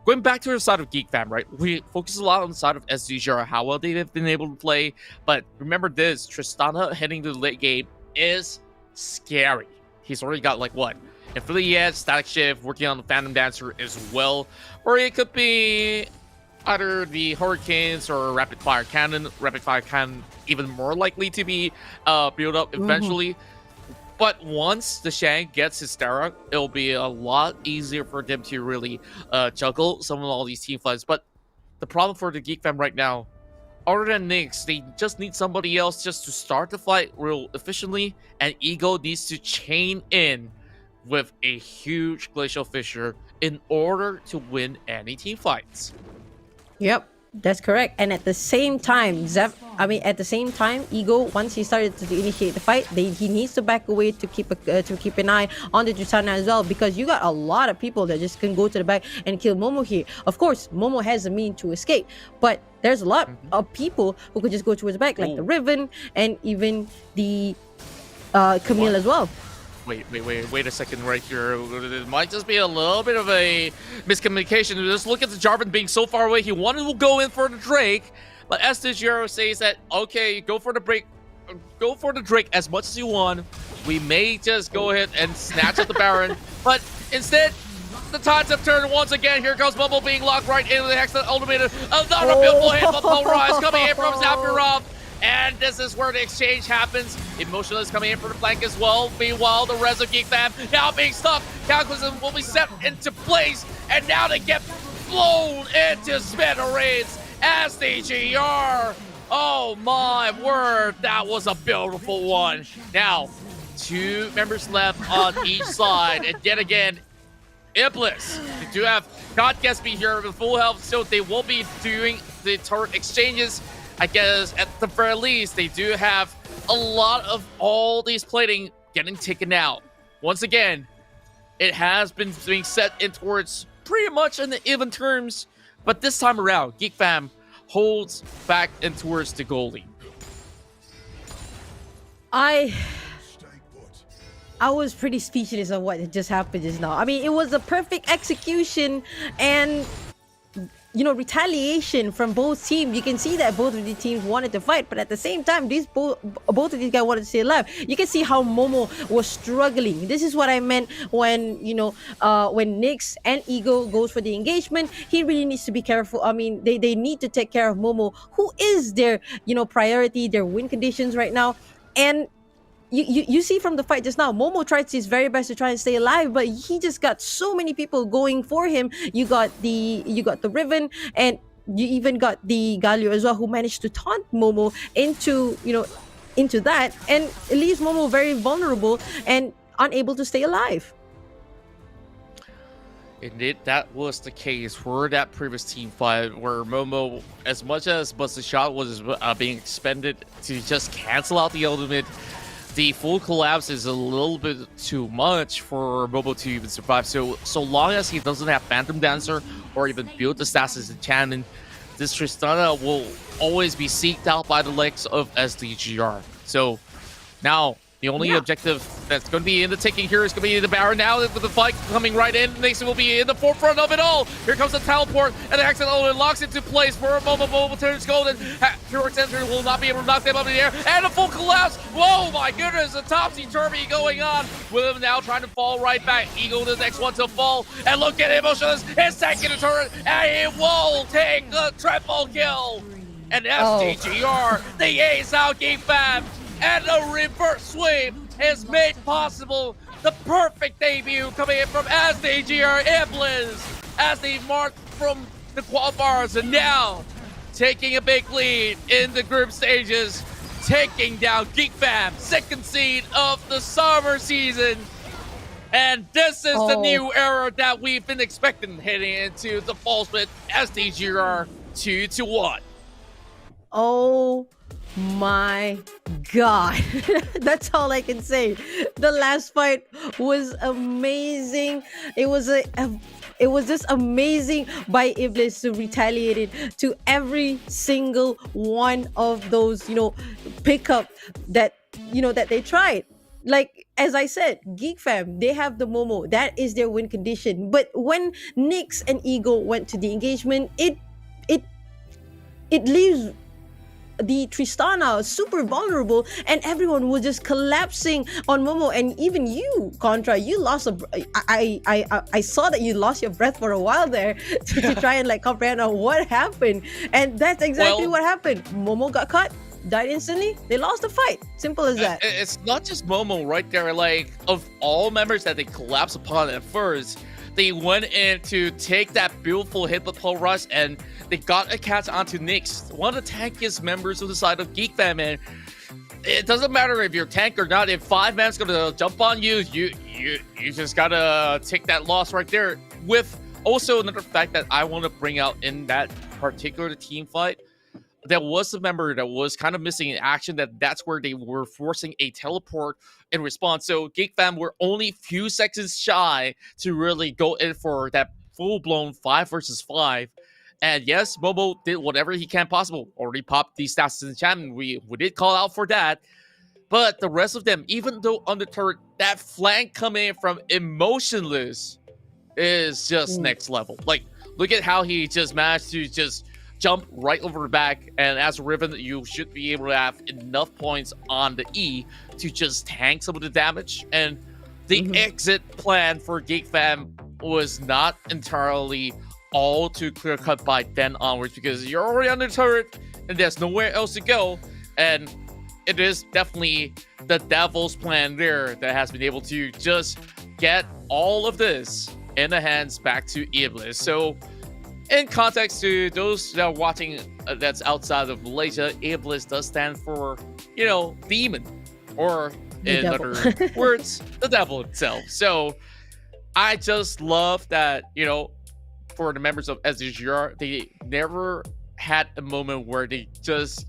going back to the side of Geek fam, right? We focus a lot on the side of SDGR, how well they've been able to play. But remember this, Tristana heading to the late game is scary. He's already got like what? Infinity Edge, Static Shift, working on the Phantom Dancer as well. Or it could be either the Hurricanes or Rapid Fire Cannon. Rapid Fire Cannon even more likely to be built up eventually. But once the Shang gets his Terra, it'll be a lot easier for them to really juggle some of all these team fights. But the problem for the Geek fam right now, other than Nyx, they just need somebody else just to start the fight real efficiently, and Ego needs to chain in with a huge Glacial Fissure in order to win any team fights. Yep, that's correct. And at the same time, Ego, once he started to initiate the fight, he needs to back away to keep an eye on the Jutana as well, because you got a lot of people that just can go to the back and kill Momo here. Of course, Momo has a mean to escape, but there's a lot of people who could just go towards the back, like the Riven and even the Camille as well. Wait a second right here. It might just be a little bit of a miscommunication. Just look at the Jarvan being so far away. He wanted to go in for the Drake, but SDGR says that, okay, go for the Drake as much as you want. We may just go ahead and snatch at the Baron, but instead, the tides have turned once again. Here goes Bubble being locked right into the Hex ultimated. Another beautiful hit from Polarized coming in from Sephiroth. And this is where the exchange happens. Emotionless coming in for the flank as well. Meanwhile, the rest of Geek fam now being stuck. Cataclysm will be set into place. And now they get blown into smithereens. SDGR. Oh my word. That was a beautiful one. Now, 2 members left on each side. And yet again, Ebliz. They do have God Gatsby here with full health. So they will be doing the turret exchanges. I guess at the very least, they do have a lot of all these plating getting taken out. Once again, it has been being set in towards pretty much in the even terms, but this time around, Geek fam holds back in towards the goalie. I was pretty speechless of what just happened just now. I mean, it was a perfect execution and retaliation from both teams. You can see that both of the teams wanted to fight, but at the same time, both of these guys wanted to stay alive. You can see how Momo was struggling. This is what I meant when Nyx and Ego goes for the engagement. He really needs to be careful. I mean, they need to take care of Momo, who is their priority, their win conditions right now. And you see from the fight just now, Momo tried his very best to try and stay alive, but he just got so many people going for him. You got the Riven, and you even got the Galio as well, who managed to taunt Momo into that, and it leaves Momo very vulnerable and unable to stay alive. Indeed, that was the case for that previous team fight, where Momo, as much as Busted Shot was being expended to just cancel out the ultimate, the full collapse is a little bit too much for Momo to even survive. So long as he doesn't have Phantom Dancer or even build the stats as enchantment, this Tristana will always be seeked out by the likes of SDGR. So now the only objective that's going to be in the taking here is going to be the Baron now with the fight coming right in. Nixon will be in the forefront of it all. Here comes the teleport, and the Accent Owen locks into place for a moment. Momo turns golden. Heroic Center will not be able to knock them up in the air. And a full collapse. Whoa, my goodness, a topsy-turvy going on. With him now trying to fall right back. Eagle, the next one to fall. And look at Emotionless. His second turret, and he will take the triple kill. And SDGR, the ace out Geek Fam. And a reverse sweep has made possible the perfect debut coming in from SDGR Ebliz as they march from the qualifiers and now taking a big lead in the group stages, taking down Geek Fam, second seed of the summer season. And this is the new era that we've been expecting heading into the fall split. SDGR 2-1. Oh my god. That's all I can say. The last fight was amazing. It was just amazing by Ebliz to retaliate it to every single one of those, pickup that that they tried. Like, as I said, Geek Fam, they have the Momo. That is their win condition. But when Nyx and Eagle went to the engagement, it leaves the Tristana super vulnerable, and everyone was just collapsing on Momo. And even you, Contra, you lost I saw that you lost your breath for a while there to try and comprehend on what happened. And that's exactly what happened. Momo got caught, died instantly, they lost the fight. Simple as that. It's not just Momo right there. Like, of all members that they collapsed upon at first, they went in to take that beautiful hit with Pole Rush, and they got a catch onto Nyx, one of the tankiest members of the side of Geek Fam. And it doesn't matter if you're tank or not. If 5 man's gonna jump on you, you just gotta take that loss right there. With also another fact that I want to bring out in that particular team fight, there was a member that was kind of missing in action. That's where they were forcing a teleport in response. So Geek Fam were only a few seconds shy to really go in for that full-blown 5 versus 5. And yes, Momo did whatever he can possible. Already popped these stats in the chat, and we did call out for that. But the rest of them, even though on the turret, that flank coming in from Emotionless is just next level. Like, look at how he just managed to just jump right over the back, and as a Riven, you should be able to have enough points on the E to just tank some of the damage. And the exit plan for Geek Fam was not entirely all too clear cut by then onwards, because you're already on the turret and there's nowhere else to go. And it is definitely the devil's plan there that has been able to just get all of this in the hands back to Ebliz. So in context to those that are watching that's outside of Malaysia, Ebliz does stand for, demon, or in other words, the devil itself. So I just love that, for the members of SDGR, they never had a moment where they just,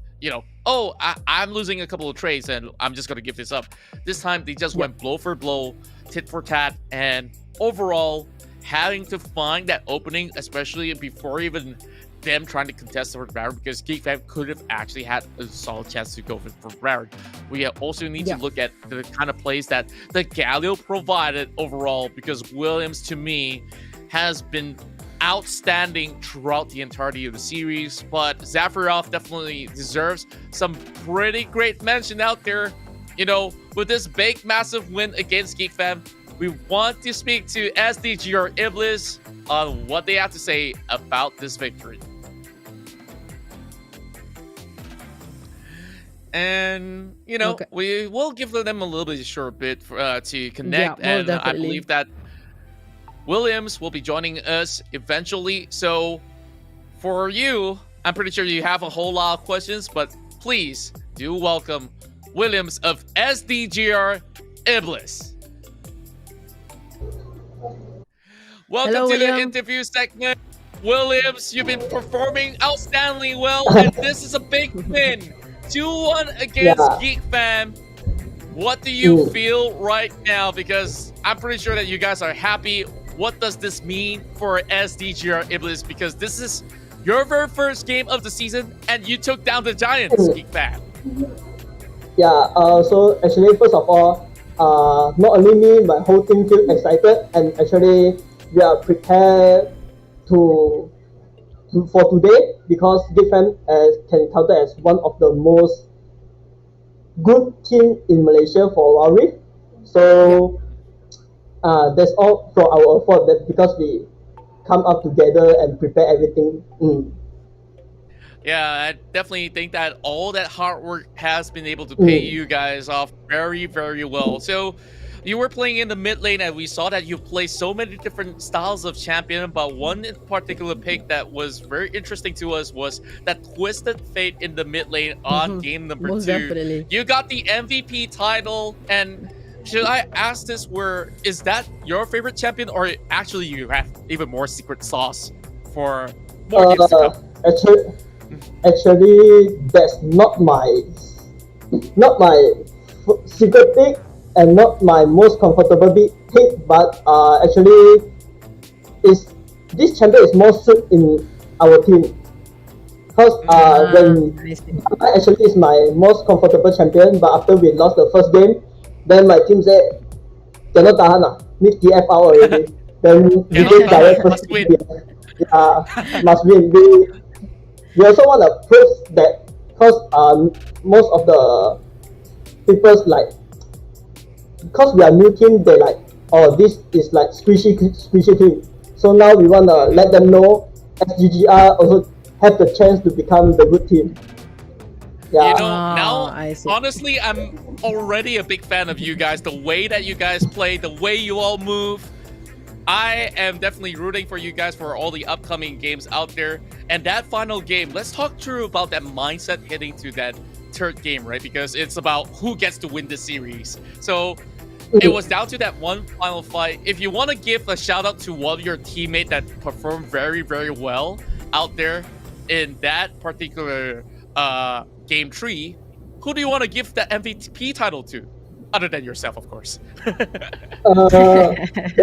I'm losing a couple of trades and I'm just going to give this up. This time they just went blow for blow, tit for tat, and overall having to find that opening, especially before even them trying to contest for Baron, because Geek Fam could have actually had a solid chance to go for Baron. We also need to look at the kind of plays that the Galio provided overall, because Williams, to me, has been outstanding throughout the entirety of the series. But Zafarov definitely deserves some pretty great mention out there. With this big, massive win against Geek Fam, we want to speak to SDGR Ebliz on what they have to say about this victory. And, we will give them a little bit of short bit to connect. And I believe that Williams will be joining us eventually. So for you, I'm pretty sure you have a whole lot of questions, but please do welcome Williams of SDGR Ebliz. Welcome to the interview segment. Williams, you've been performing outstandingly well, and this is a big win. 2-1 against Geek Fam. what do you feel right now? Because I'm pretty sure that you guys are happy. What does this mean for SDGR Ebliz? Because this is your very first game of the season, and you took down the Giants, Geek fan. Yeah, so actually, first of all, not only me, my whole team feel excited, and actually we are prepared for today because Geek fan can count as one of the most good team in Malaysia for Wild Rift. So that's all from our effort, that because we come up together and prepare everything. Yeah, I definitely think that all that hard work has been able to pay you guys off very, very well. So you were playing in the mid lane, and we saw that you play so many different styles of champion, but one in particular pick that was very interesting to us was that Twisted Fate in the mid lane on game number Most 2. definitely. You got the MVP title, and should I ask this, is that your favorite champion, or actually you have even more secret sauce for more games to come? Actually, that's not my secret pick and not my most comfortable pick, but actually, this champion is more suited in our team. Because when actually is my most comfortable champion, but after we lost the first game, then my team said, cannot tahan need TF out already. Then we get direct first win. Yeah, must win. We also want to prove that, because most of the people's like, because we are new team, they like, oh, this is like squishy team. So now we want to let them know SDGR also have the chance to become the good team. Yeah. You know, now, honestly, I'm already a big fan of you guys. The way that you guys play, the way you all move. I am definitely rooting for you guys for all the upcoming games out there. And that final game, let's talk through about that mindset heading to that third game, right? Because it's about who gets to win the series. So it was down to that one final fight. If you want to give a shout out to one of your teammates that performed very, very well out there in that particular game 3, who do you want to give the MVP title to? Other than yourself, of course. The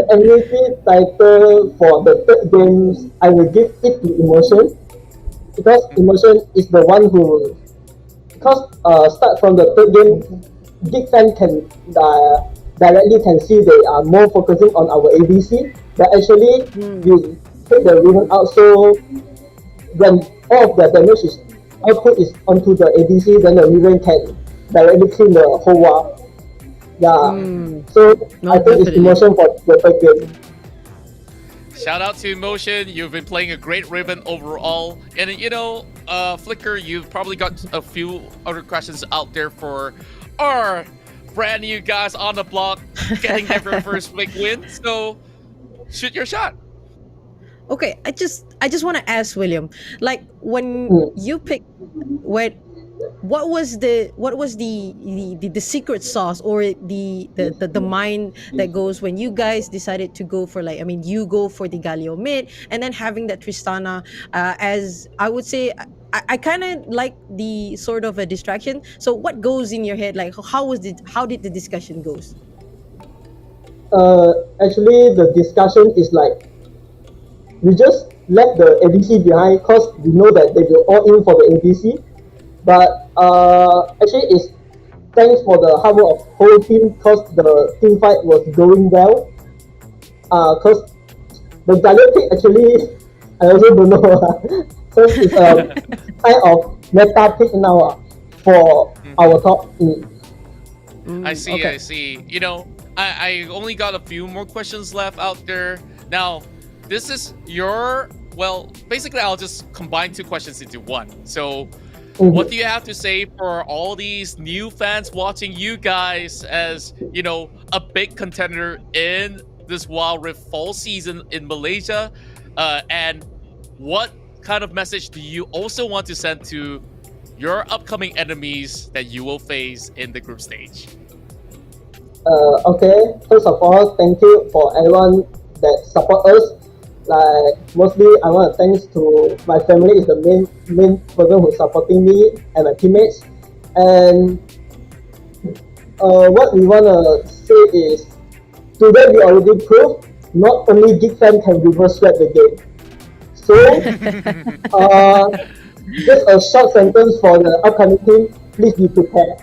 MVP title for the third games, I will give it to Emotion, because Emotion is the one who, because start from the third game, Geek fan can directly can see they are more focusing on our ABC, but actually we take the ribbon out, so when all of the damage is output is onto the ABC, then the ribbon can directly clean the whole wall. Yeah, so I think it's Emotion for the third game. Shout out to Emotion. You've been playing a great ribbon overall. And you know, Flicker, you've probably got a few other questions out there for our brand new guys on the block getting their very first big win. So shoot your shot. Okay, I just want to ask William, like when you pick what was the secret sauce or the mind that goes when you guys decided to go for, like, I mean, you go for the Galio mid and then having that Tristana as, I would say, I kind of like the sort of a distraction. So what goes in your head? Like, how did the discussion goes? Actually, the discussion is like, we just left the ADC behind because we know that they will all in for the ADC. But actually, it's thanks for the hard work of whole team, because the team fight was going well. Because the Galio pick actually, I also don't know. So it's a kind of meta pick now for our top. I see, okay. I see. You know, I only got a few more questions left out there. Now, this is your, well, basically I'll just combine two questions into one. So, what do you have to say for all these new fans watching you guys as, you know, a big contender in this Wild Rift fall season in Malaysia? And what kind of message do you also want to send to your upcoming enemies that you will face in the group stage? Okay, first of all, thank you for everyone that support us. Like, mostly I want to thanks to my family, is the main person who's supporting me and my teammates. And what we wanna say is today we already proved not only Geek fan can reverse sweep the game. So, just a short sentence for the upcoming team. Please be prepared.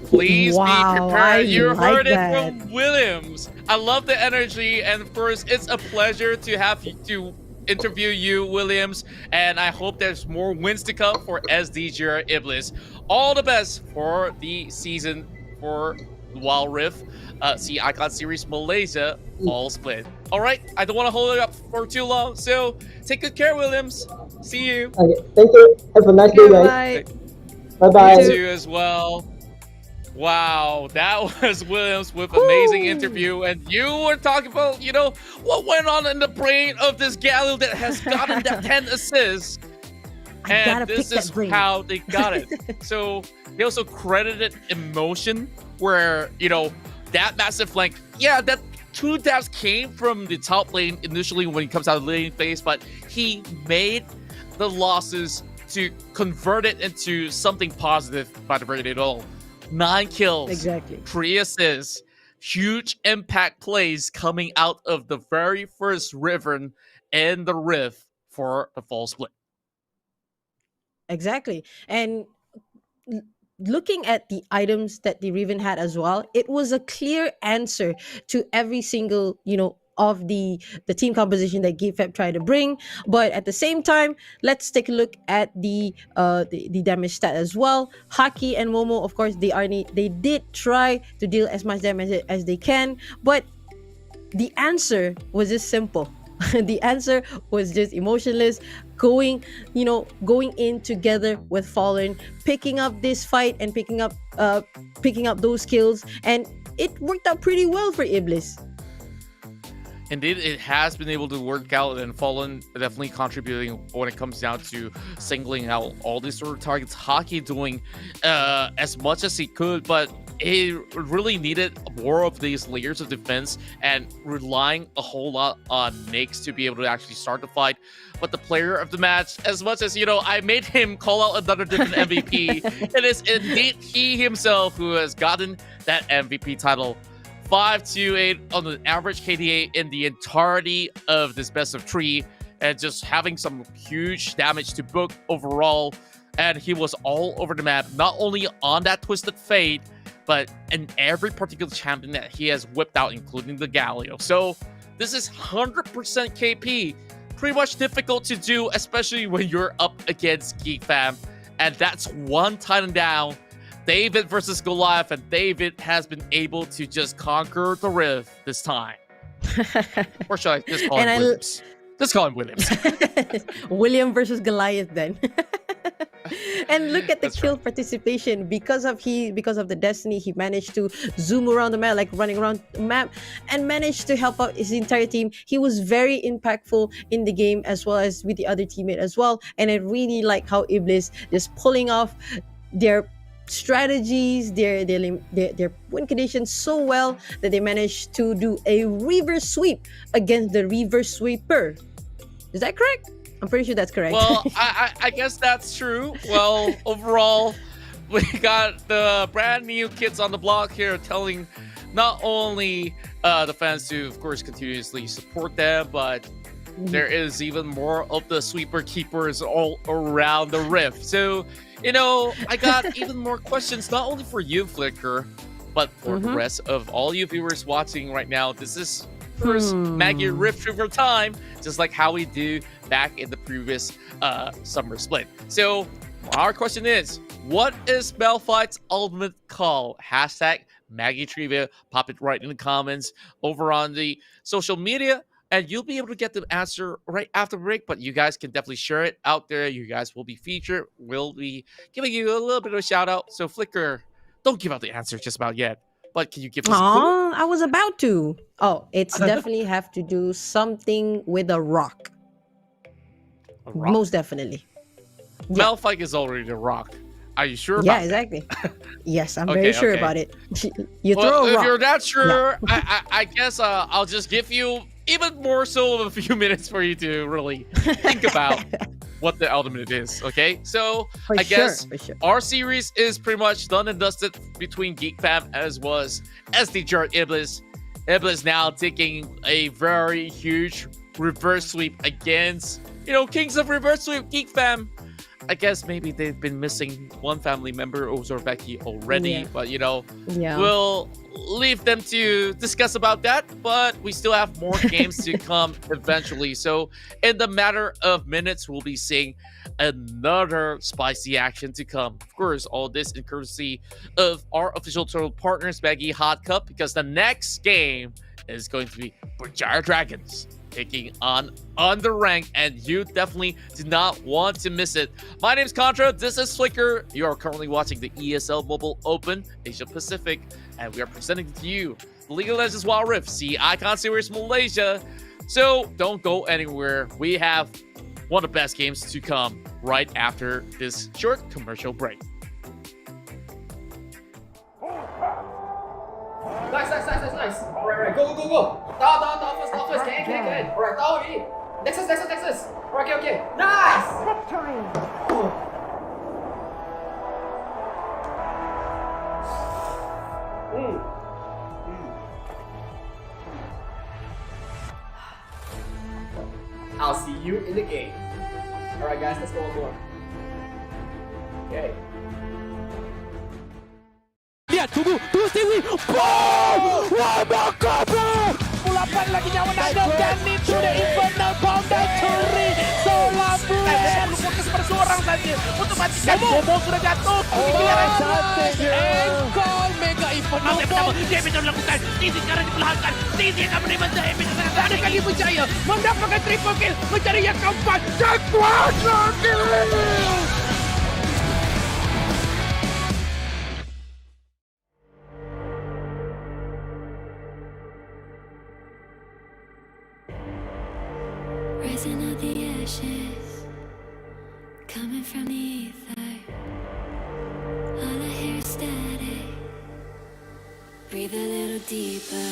Please be Wow, prepared. I You like heard that. it from Williams. I love the energy, and of course, it's a pleasure to have you to interview you, Williams. And I hope there's more wins to come for SDGR Ebliz. All the best for the season for Wild Rift. See Icon Series Malaysia all split. All right, I don't want to hold it up for too long, so take good care, Williams. See you. Okay, thank you. Have a nice day, guys. Bye bye. You too as well. Wow, that was Williams with amazing interview, and you were talking about, you know, what went on in the brain of this Galileo that has gotten that 10 assists, and this is how they got it. So they also credited emotion, where, you know, that massive flank, yeah, that 2 dabs came from the top lane initially when he comes out of the lane phase, but he made the losses to convert it into something positive by the very end of it all. 9 kills, Exactly. 3 assists, huge impact plays coming out of the very first Riven and the Rift for the fall split. Exactly. And looking at the items that the Riven had as well, it was a clear answer to every single, you know, of the team composition that GateFab tried to bring. But at the same time, let's take a look at the damage stat as well. Haki and Momo, of course, they did try to deal as much damage as they can, but the answer was just simple. The answer was just emotionless, going in together with Fallen, picking up this fight and picking up those kills, and it worked out pretty well for Ebliz. Indeed, it has been able to work out, and Fallen definitely contributing when it comes down to singling out all these sort of targets. Haki doing as much as he could, but he really needed more of these layers of defense and relying a whole lot on Nyx to be able to actually start the fight. But the player of the match, as much as, you know, I made him call out another different MVP, it is indeed he himself who has gotten that MVP title. 528 on the average KDA in the entirety of this best of 3, and just having some huge damage to book overall. And he was all over the map, not only on that Twisted Fate, but in every particular champion that he has whipped out, including the Galio. So this is 100% KP. Pretty much difficult to do, especially when you're up against Geek Fam. And that's one Titan down. David versus Goliath, and David has been able to just conquer the Rift this time. Or should I just call him Williams? Just call him Williams. William versus Goliath then. And look at the kill participation. Because of the Destiny, he managed to zoom around the map, like running around the map, and managed to help out his entire team. He was very impactful in the game, as well as with the other teammate as well. And I really like how Ebliz is pulling off their strategies, their win conditions so well that they managed to do a reverse sweep against the reverse sweeper. Is that correct? I'm pretty sure that's correct. Well, I guess that's true. Well, overall, we got the brand new kids on the block here telling not only the fans to, of course, continuously support them, but there is even more of the sweeper keepers all around the Rift. So, you know, I got even more questions, not only for you, Flicker, but for the rest of all you viewers watching right now. This is first Maggie Rift River time, just like how we do back in the previous summer split. So our question is, what is Malphite's ultimate call? Hashtag Maggie Trivia. Pop it right in the comments over on the social media, and you'll be able to get the answer right after the break. But you guys can definitely share it out there. You guys will be featured. We'll be giving you a little bit of a shout out. So Flicker, don't give out the answer just about yet. But can you give us a clue? I was about to. Oh, it's definitely have to do something with a rock. A rock? Most definitely. Malphite is already the rock. Are you sure about Yeah, that? exactly. Yes, I'm very sure about it. You Well, throw a if rock. you're not sure, I guess I'll just give you even more so of a few minutes for you to really think about. what the ultimate is. Okay, so For I sure, guess for sure. our series is pretty much done and dusted between Geek Fam as well as SDGR Ebliz. Ebliz now taking a very huge reverse sweep against, Kings of Reverse Sweep, Geek Fam. I guess maybe they've been missing one family member, Ozorveki, already, Yeah. but Yeah. we'll leave them to discuss about that. But we still have more games to come eventually. So in the matter of minutes, we'll be seeing another spicy action to come. Of course, all this in courtesy of our official turtle partners, Baggy Hot Cup, because the next game is going to be Berjaya Dragons taking on UndeRank, and you definitely do not want to miss it. My name's Contra, this is Flicker. You are currently watching the ESL Mobile Open Asia Pacific, and we are presenting to you the League of Legends Wild Rift See Icon Series Malaysia. So don't go anywhere. We have one of the best games to come right after this short commercial break. Nice. Alright, go. Down first. Can. Alright, down already. Nexus. Alright, okay. Nice! I'll see you in the game. Alright guys, let's go on board. Okay. Lihat, tunggu Stevie. Boom! Wah, bakar bro! Pulapan lagi nyawa naga dan itu the infernal pounder Turi Solar Blade. Fokus pada seorang saja untuk matikan Bobo sudah jatuh. Engkol mega infernal bomb. Dia bisa melakukan. Tizi sekarang diperlahankan. Tizi akan menerima damage sangat ada kali Berjaya mendapatkan triple kill mencari yang keempat dan quadra kill. Rising out the ashes, coming from the ether. All I hear is static. Breathe a little deeper.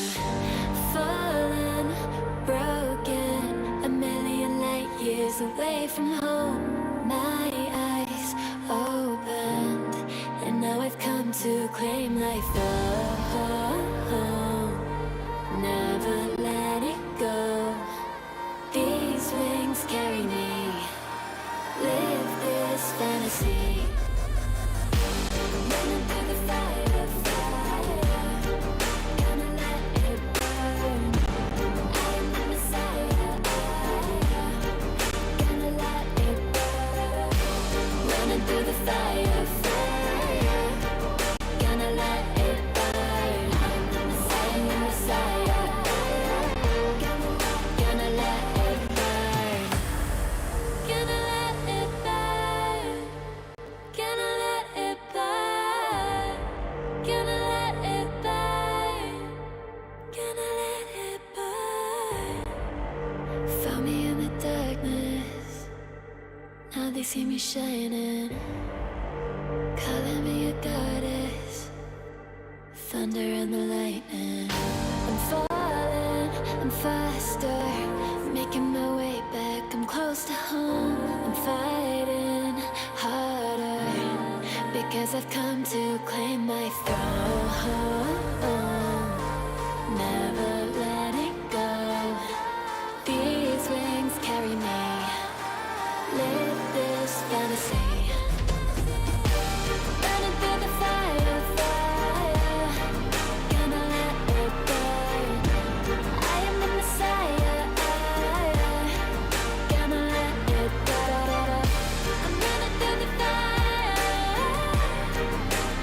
Fallen, broken, a million light years away from home. My eyes opened, and now I've come to claim life. Never let it go. These wings carry me. Live this fantasy. Running through the fire. Gonna let it burn. I am the Messiah. Gonna let it burn. Running through the fire. Gonna let it burn. I am the Messiah. Gonna let it burn. Gonna let it burn. Gonna let it burn. Gonna let it burn. Gonna let it burn. Found me in the darkness. Now they see me shining. Calling me a goddess. Thunder and the lightning. I'm falling, I'm faster. Making my way back, I'm close to home. I'm fighting harder because I've come to claim my throne. Never letting go. These wings carry me. Live this fantasy. Running through the fire. Gonna let it burn. I am the Messiah. Gonna let it burn. I'm running through the fire.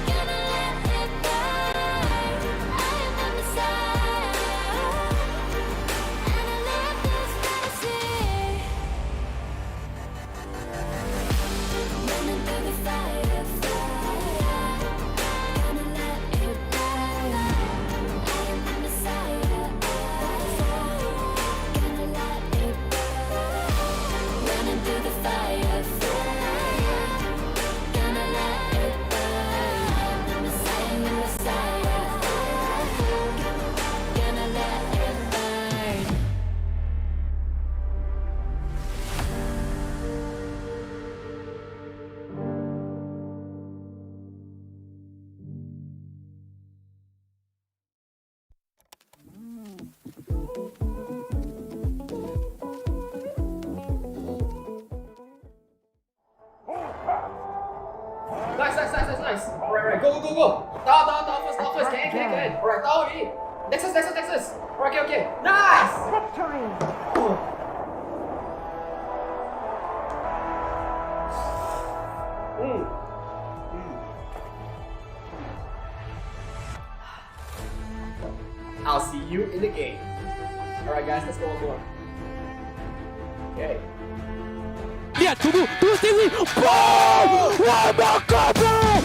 Gonna let it burn. I am go. Tower first. Can. Alright, tower already. Nexus. Alright, okay. Nice! I'll see you in the game. Alright guys, let's go on board. Okay. Lihat, tunggu Stevie. Wow! Bakar bro!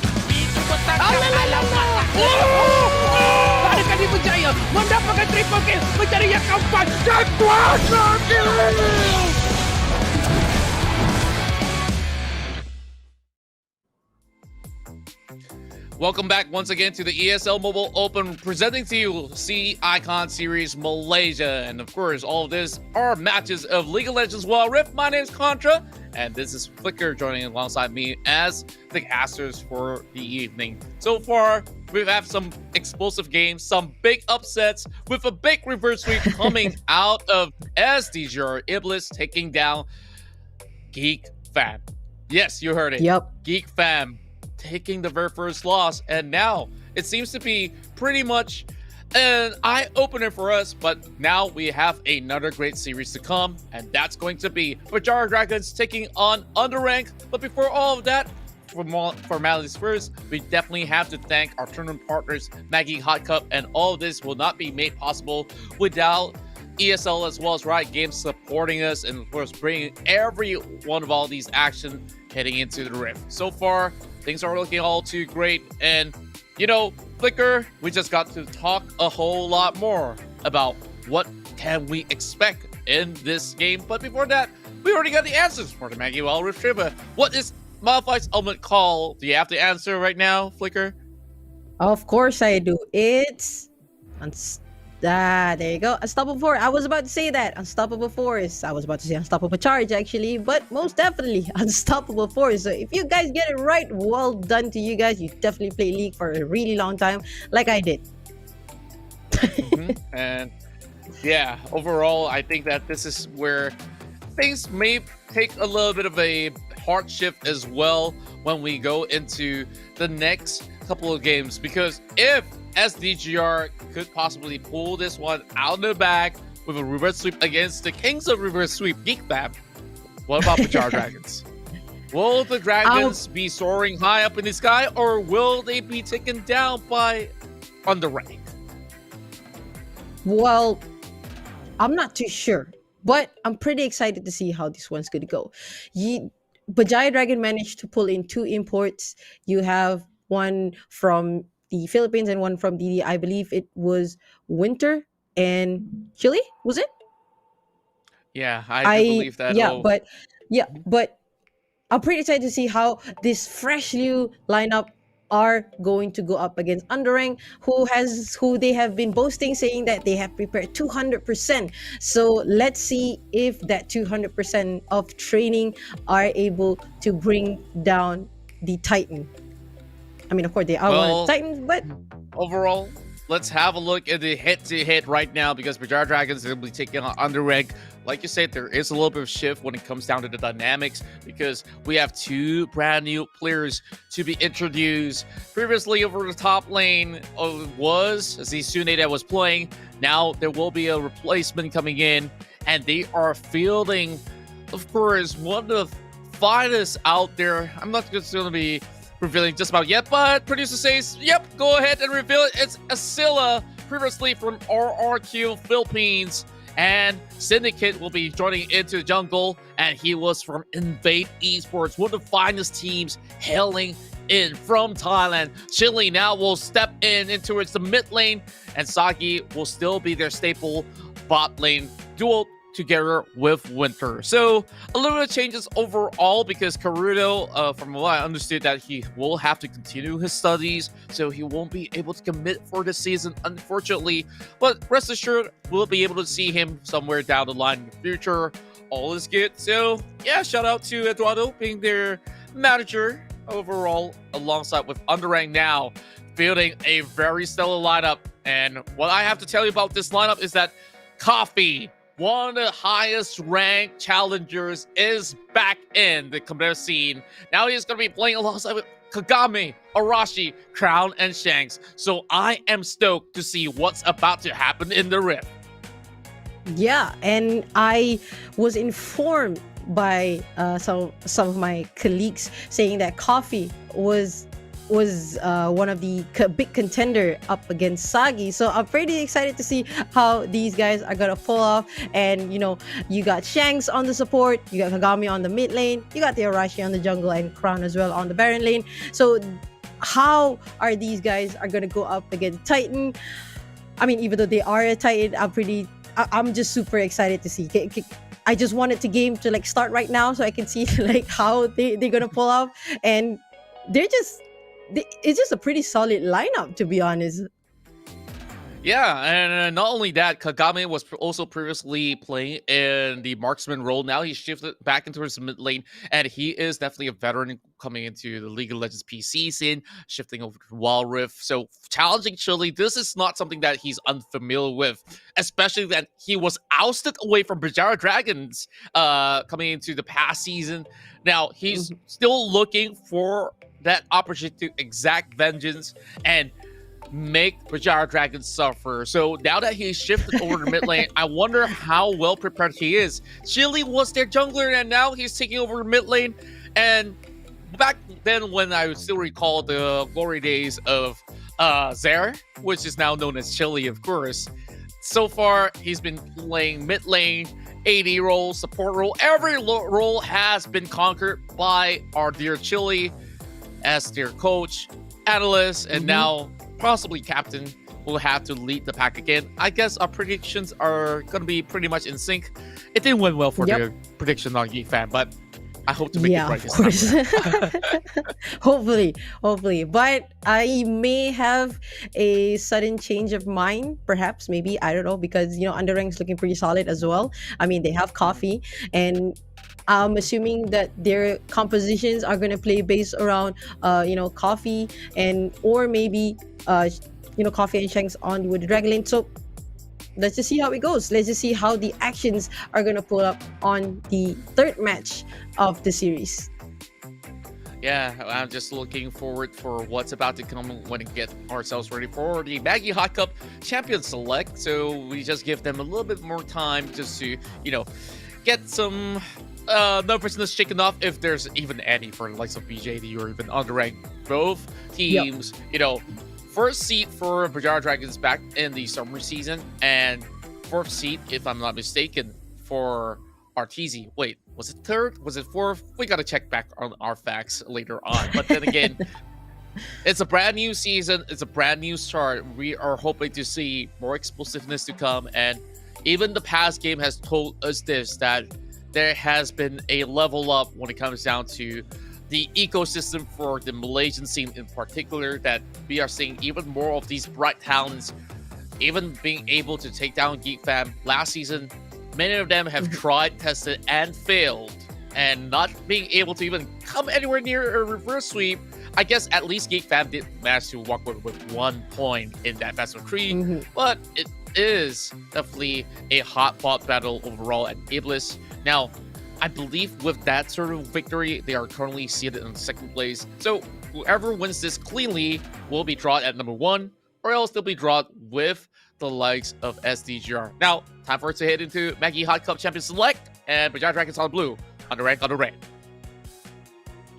Adakah dia berjaya mendapatkan triple kill mencari yang keempat dan kuasa kill? Welcome back once again to the ESL Mobile Open, presenting to you C Icon Series Malaysia. And of course, all of this are matches of League of Legends Wild Rift. My name is Contra, and this is Flicker joining alongside me as the casters for the evening. So far, we've had some explosive games, some big upsets, with a big reverse sweep coming out of SDGR Ebliz taking down Geek Fam. Yes, you heard it. Yep. Geek Fam taking the very first loss, and now it seems to be pretty much an eye-opener for us, but now we have another great series to come, and that's going to be Berjaya Dragons taking on UndeRank. But before all of that, for formalities first, we definitely have to thank our tournament partners, Maggie Hot Cup, and all of this will not be made possible without ESL as well as Riot Games supporting us, and of course bringing every one of all these action heading into the Rift. So far, things are looking all too great, and you know, Flicker, we just got to talk a whole lot more about what can we expect in this game. But before that, we already got the answers for the Maggie Wild Rift trivia. What is Malphite's ultimate call? Do you have the answer right now, Flicker? Of course I do. It's there you go. Unstoppable Force. I was about to say that. Unstoppable Force. I was about to say Unstoppable Charge actually, but most definitely Unstoppable Force. So if you guys get it right, well done to you guys. You definitely played League for a really long time, like I did. And yeah, overall, I think that this is where things may take a little bit of a hard shift as well when we go into the next couple of games, because if SDGR could possibly pull this one out of the bag with a reverse sweep against the kings of reverse sweep, Geek Fam, what about Berjaya Dragons? Will the Dragons be soaring high up in the sky, or will they be taken down by UndeRank? Well, I'm not too sure, but I'm pretty excited to see how this one's going to go. Berjaya Dragon managed to pull in 2 imports. You have one from the Philippines and one from the, I believe it was Winter and Chile, was it? Yeah, I do believe that. But I'm pretty excited to see how this fresh new lineup are going to go up against UndeRank, who they have been boasting, saying that they have prepared 200%. So let's see if that 200% of training are able to bring down the Titan. I mean, of course, they are one of the Titans, but overall, let's have a look at the head-to-head right now, because Berjaya Dragons are going to be taking on UndeRank. Like you said, there is a little bit of shift when it comes down to the dynamics, because we have 2 brand new players to be introduced. Previously, over the top lane was Zisune that was playing. Now there will be a replacement coming in, and they are fielding, of course, one of the finest out there. I'm not just going to be revealing just about yet, but producer says, yep, go ahead and reveal it. It's Asila, previously from RRQ Philippines, and Syndicate will be joining into the jungle, and he was from Invade Esports, one of the finest teams hailing in from Thailand. Chile now will step into the mid lane, and Sagi will still be their staple bot lane duo together with Winter. So a little bit of changes overall, because Karudo, from what I understood, that he will have to continue his studies, so he won't be able to commit for the season, unfortunately. But rest assured, we'll be able to see him somewhere down the line in the future. All is good. So yeah, shout out to Eduardo being their manager overall, alongside with UndeRank now fielding a very stellar lineup. And what I have to tell you about this lineup is that Coffee, one of the highest ranked challengers, is back in the competitive scene. Now he's going to be playing alongside with Kagami, Arashi, Crown, and Shanks. So I am stoked to see what's about to happen in the Rift. Yeah, and I was informed by some of my colleagues saying that Coffee was one of the big contender up against Sagi. So I'm pretty excited to see how these guys are gonna pull off. And you got Shanks on the support, you got Kagami on the mid lane, you got the Arashi on the jungle, and Crown as well on the Baron lane. So how are these guys are gonna go up against Titan? I mean, even though they are a Titan, I'm just super excited to see. I just wanted the game to like start right now so I can see like how they're gonna pull off. And it's just a pretty solid lineup, to be honest. Yeah, and not only that, Kagame was also previously playing in the marksman role. Now he's shifted back into his mid lane, and he is definitely a veteran coming into the League of Legends PC scene, shifting over to Wild Rift. So challenging Chile, this is not something that he's unfamiliar with, especially that he was ousted away from Berjaya Dragons coming into the past season. Now he's still looking for that opportunity to exact vengeance and make Berjaya Dragons suffer. So now that he's shifted over to mid lane, I wonder how well prepared he is. Chili was their jungler, and now he's taking over mid lane. And back then, when I still recall the glory days of Zare, which is now known as Chili, of course. So far, he's been playing mid lane, AD role, support role. Every role has been conquered by our dear Chili as their coach, analyst, and now possibly captain, will have to lead the pack again. I guess our predictions are going to be pretty much in sync. It didn't went well for the prediction on Geek Fan, but I hope to make it right this time. hopefully. But I may have a sudden change of mind, perhaps, maybe, I don't know, because UndeRank's looking pretty solid as well. I mean, they have Coffee, and I'm assuming that their compositions are going to play based around Coffee or maybe Coffee and Shanks on with the Dragon Lane. So let's just see how it goes. Let's just see how the actions are going to pull up on the third match of the series. Yeah, I'm just looking forward for what's about to come when we get ourselves ready for the Maggie Hot Cup Champion Select. So we just give them a little bit more time just to, get some nervousness shaken off, if there's even any, for the likes of BJD or even UndeRank. Both teams, first seed for Berjaya Dragons back in the summer season, and fourth seed, if I'm not mistaken, for RTZ. Wait, was it third? Was it fourth? We gotta check back on our facts later on. But then again, it's a brand new season. It's a brand new start. We are hoping to see more explosiveness to come, and even the past game has told us this, that there has been a level up when it comes down to the ecosystem for the Malaysian scene in particular, that we are seeing even more of these bright talents, even being able to take down Geek Fam. Last season, many of them have tried, tested, and failed, and not being able to even come anywhere near a reverse sweep. I guess at least Geek Fam did manage to walk with 1 point in that best of 3, but it is definitely a hot fought battle overall at Ebliz. Now, I believe with that sort of victory, they are currently seated in second place. So whoever wins this cleanly will be drawn at number 1, or else they'll be drawn with the likes of SDGR. Now, time for us to head into Maggie Hot Cup Champion Select, and Berjaya Dragons on blue, UndeRank on the red.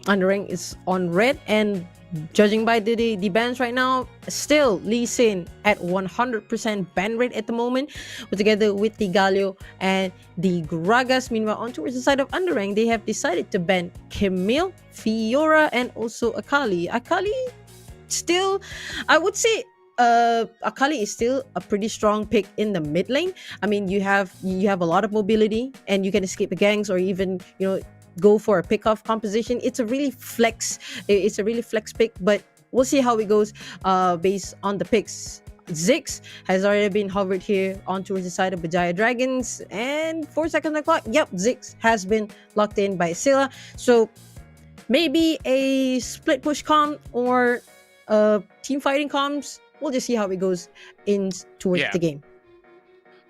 UndeRank is on red, and judging by the bans right now, still Lee Sin at 100% ban rate at the moment, together with the Galio and the Gragas. Meanwhile, on towards the side of UndeRank, they have decided to ban Camille, Fiora, and also Akali. Akali still, I would say, Akali is still a pretty strong pick in the mid lane. I mean, you have a lot of mobility, and you can escape the ganks, or even go for a pick-off composition. It's a really flex pick, but we'll see how it goes based on the picks. Ziggs has already been hovered here on towards the side of Berjaya Dragons, and 4 seconds on the clock. Yep, Ziggs has been locked in by Scylla. So maybe a split push comp or team fighting comps. We'll just see how it goes in towards the game.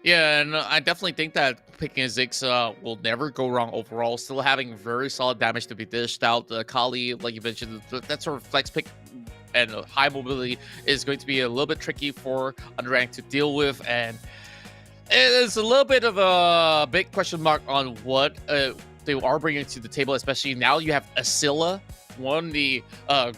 Yeah, and I definitely think that picking Ziggs will never go wrong overall. Still having very solid damage to be dished out. The Kali, like you mentioned, that sort of flex pick and high mobility is going to be a little bit tricky for UndeRank to deal with. And it's a little bit of a big question mark on what they are bringing to the table, especially now you have Asilla, one of the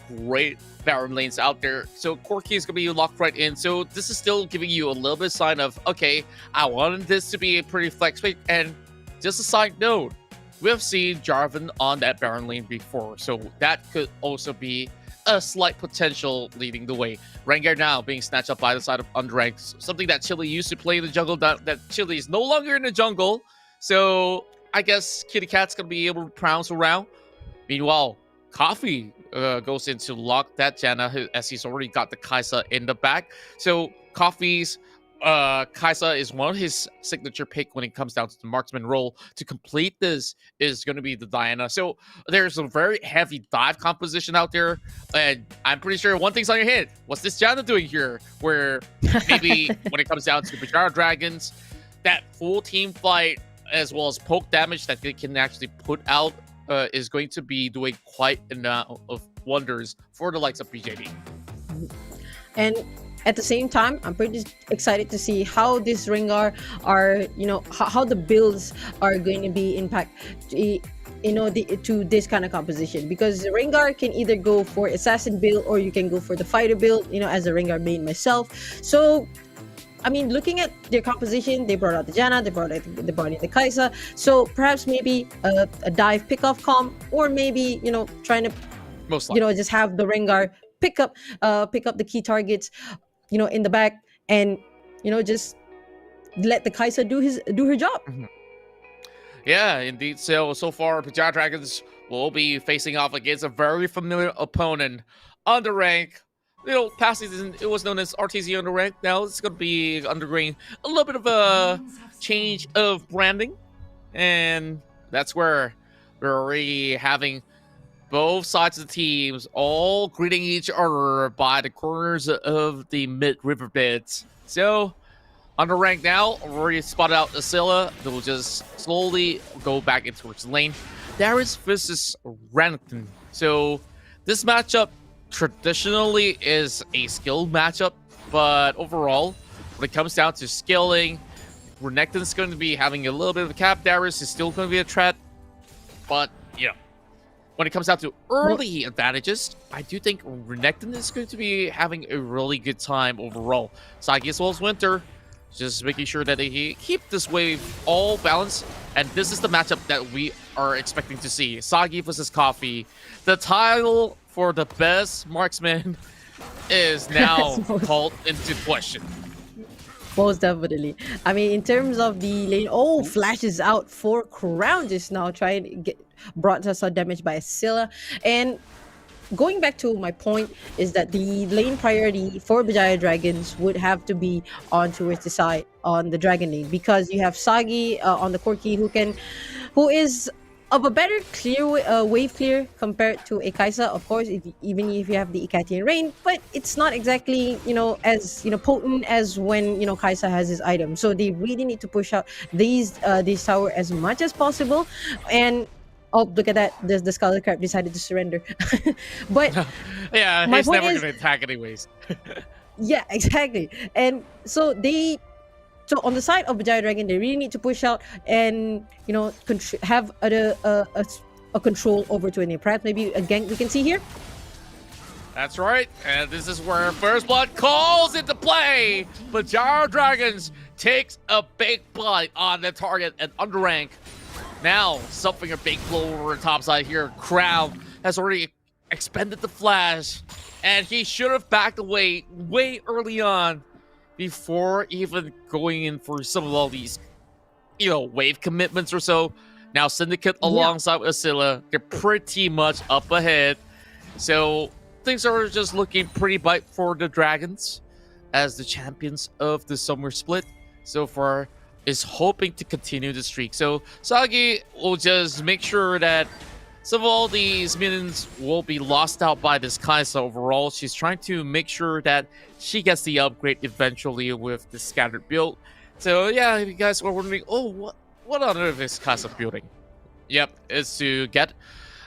great Baron lanes out there. So Corki is going to be locked right in. So this is still giving you a little bit of sign of, okay, I wanted this to be a pretty flex pick. And just a side note, we have seen Jarvan on that Baron lane before. So that could also be a slight potential leading the way. Rengar now being snatched up by the side of UndeRank, something that Chili used to play in the jungle, that Chili is no longer in the jungle. So I guess Kitty Cat's going to be able to pounce around. Meanwhile, Coffee goes in to lock that Janna as he's already got the Kaisa in the back. So Coffee's Kaisa is one of his signature pick when it comes down to the marksman role. To complete this is going to be the Diana. So there's a very heavy dive composition out there. And I'm pretty sure one thing's on your head. What's this Janna doing here? Where maybe when it comes down to the Berjaya Dragons, that full team fight as well as poke damage that they can actually put out is going to be doing quite enough of wonders for the likes of BJD. And at the same time, I'm pretty excited to see how this Rengar are, how the builds are going to be to this kind of composition, because Rengar can either go for assassin build or you can go for the fighter build, as a Rengar main myself. So I mean, looking at their composition, they brought out the Janna, they brought in the Kaisa. So perhaps maybe a dive pick-off comp, or maybe trying to just have the Rengar pick up the key targets, in the back, and just let the Kaisa do her job. Yeah, indeed. So far, Berjaya Dragons will be facing off against a very familiar opponent, UndeRank. Past season, it was known as RTZ UndeRank. Now it's going to be undergoing a little bit of a change of branding. And that's where we're already having both sides of the teams all greeting each other by the corners of the mid-river beds. So, UndeRank now already spotted out Asilla. They will just slowly go back into its lane. Darius versus Renekton. So, this matchup traditionally is a skill matchup, but overall, when it comes down to skilling, Renekton's going to be having a little bit of a cap. Darius is still going to be a threat, but when it comes down to early advantages, I do think Renekton is going to be having a really good time overall. Sagi as well as Winter, just making sure that they keep this wave all balanced, and this is the matchup that we are expecting to see. Sagi versus Coffee. The title for the best marksman is now called into question. Most definitely. I mean, in terms of the lane, flashes out for Crown just now, trying to get brought us some damage by Asilla. And going back to my point is that the lane priority for Berjaya Dragons would have to be on towards the side on the Dragon lane, because you have Sagi on the Corki who is of a better wave clear compared to a Kaisa, of course, even if you have the Ikatian Rain, but it's not exactly as potent as when Kaisa has his item. So they really need to push out these tower as much as possible. And look at that, the Scarlet Crab decided to surrender. But yeah, he's never going to attack anyways. Yeah, exactly. And so on the side of Berjaya Dragon, they really need to push out and have a control over 20. Perhaps maybe a gank we can see here. That's right, and this is where First Blood calls into play. Berjaya Dragons takes a big bite on the target, and UndeRank now suffering a big blow over the top side here. Crown has already expended the flash, and he should have backed away way early on before even going in for some of all these, wave commitments or so. Now Syndicate alongside Asilla, they're pretty much up ahead. So things are just looking pretty bright for the Dragons as the champions of the summer split so far is hoping to continue the streak. So Sagi will just make sure that some of all these minions will be lost out by this Kaisa overall. She's trying to make sure that she gets the upgrade eventually with the scattered build. So yeah, if you guys were wondering, oh, what on earth is Casa building? Yep, it's to get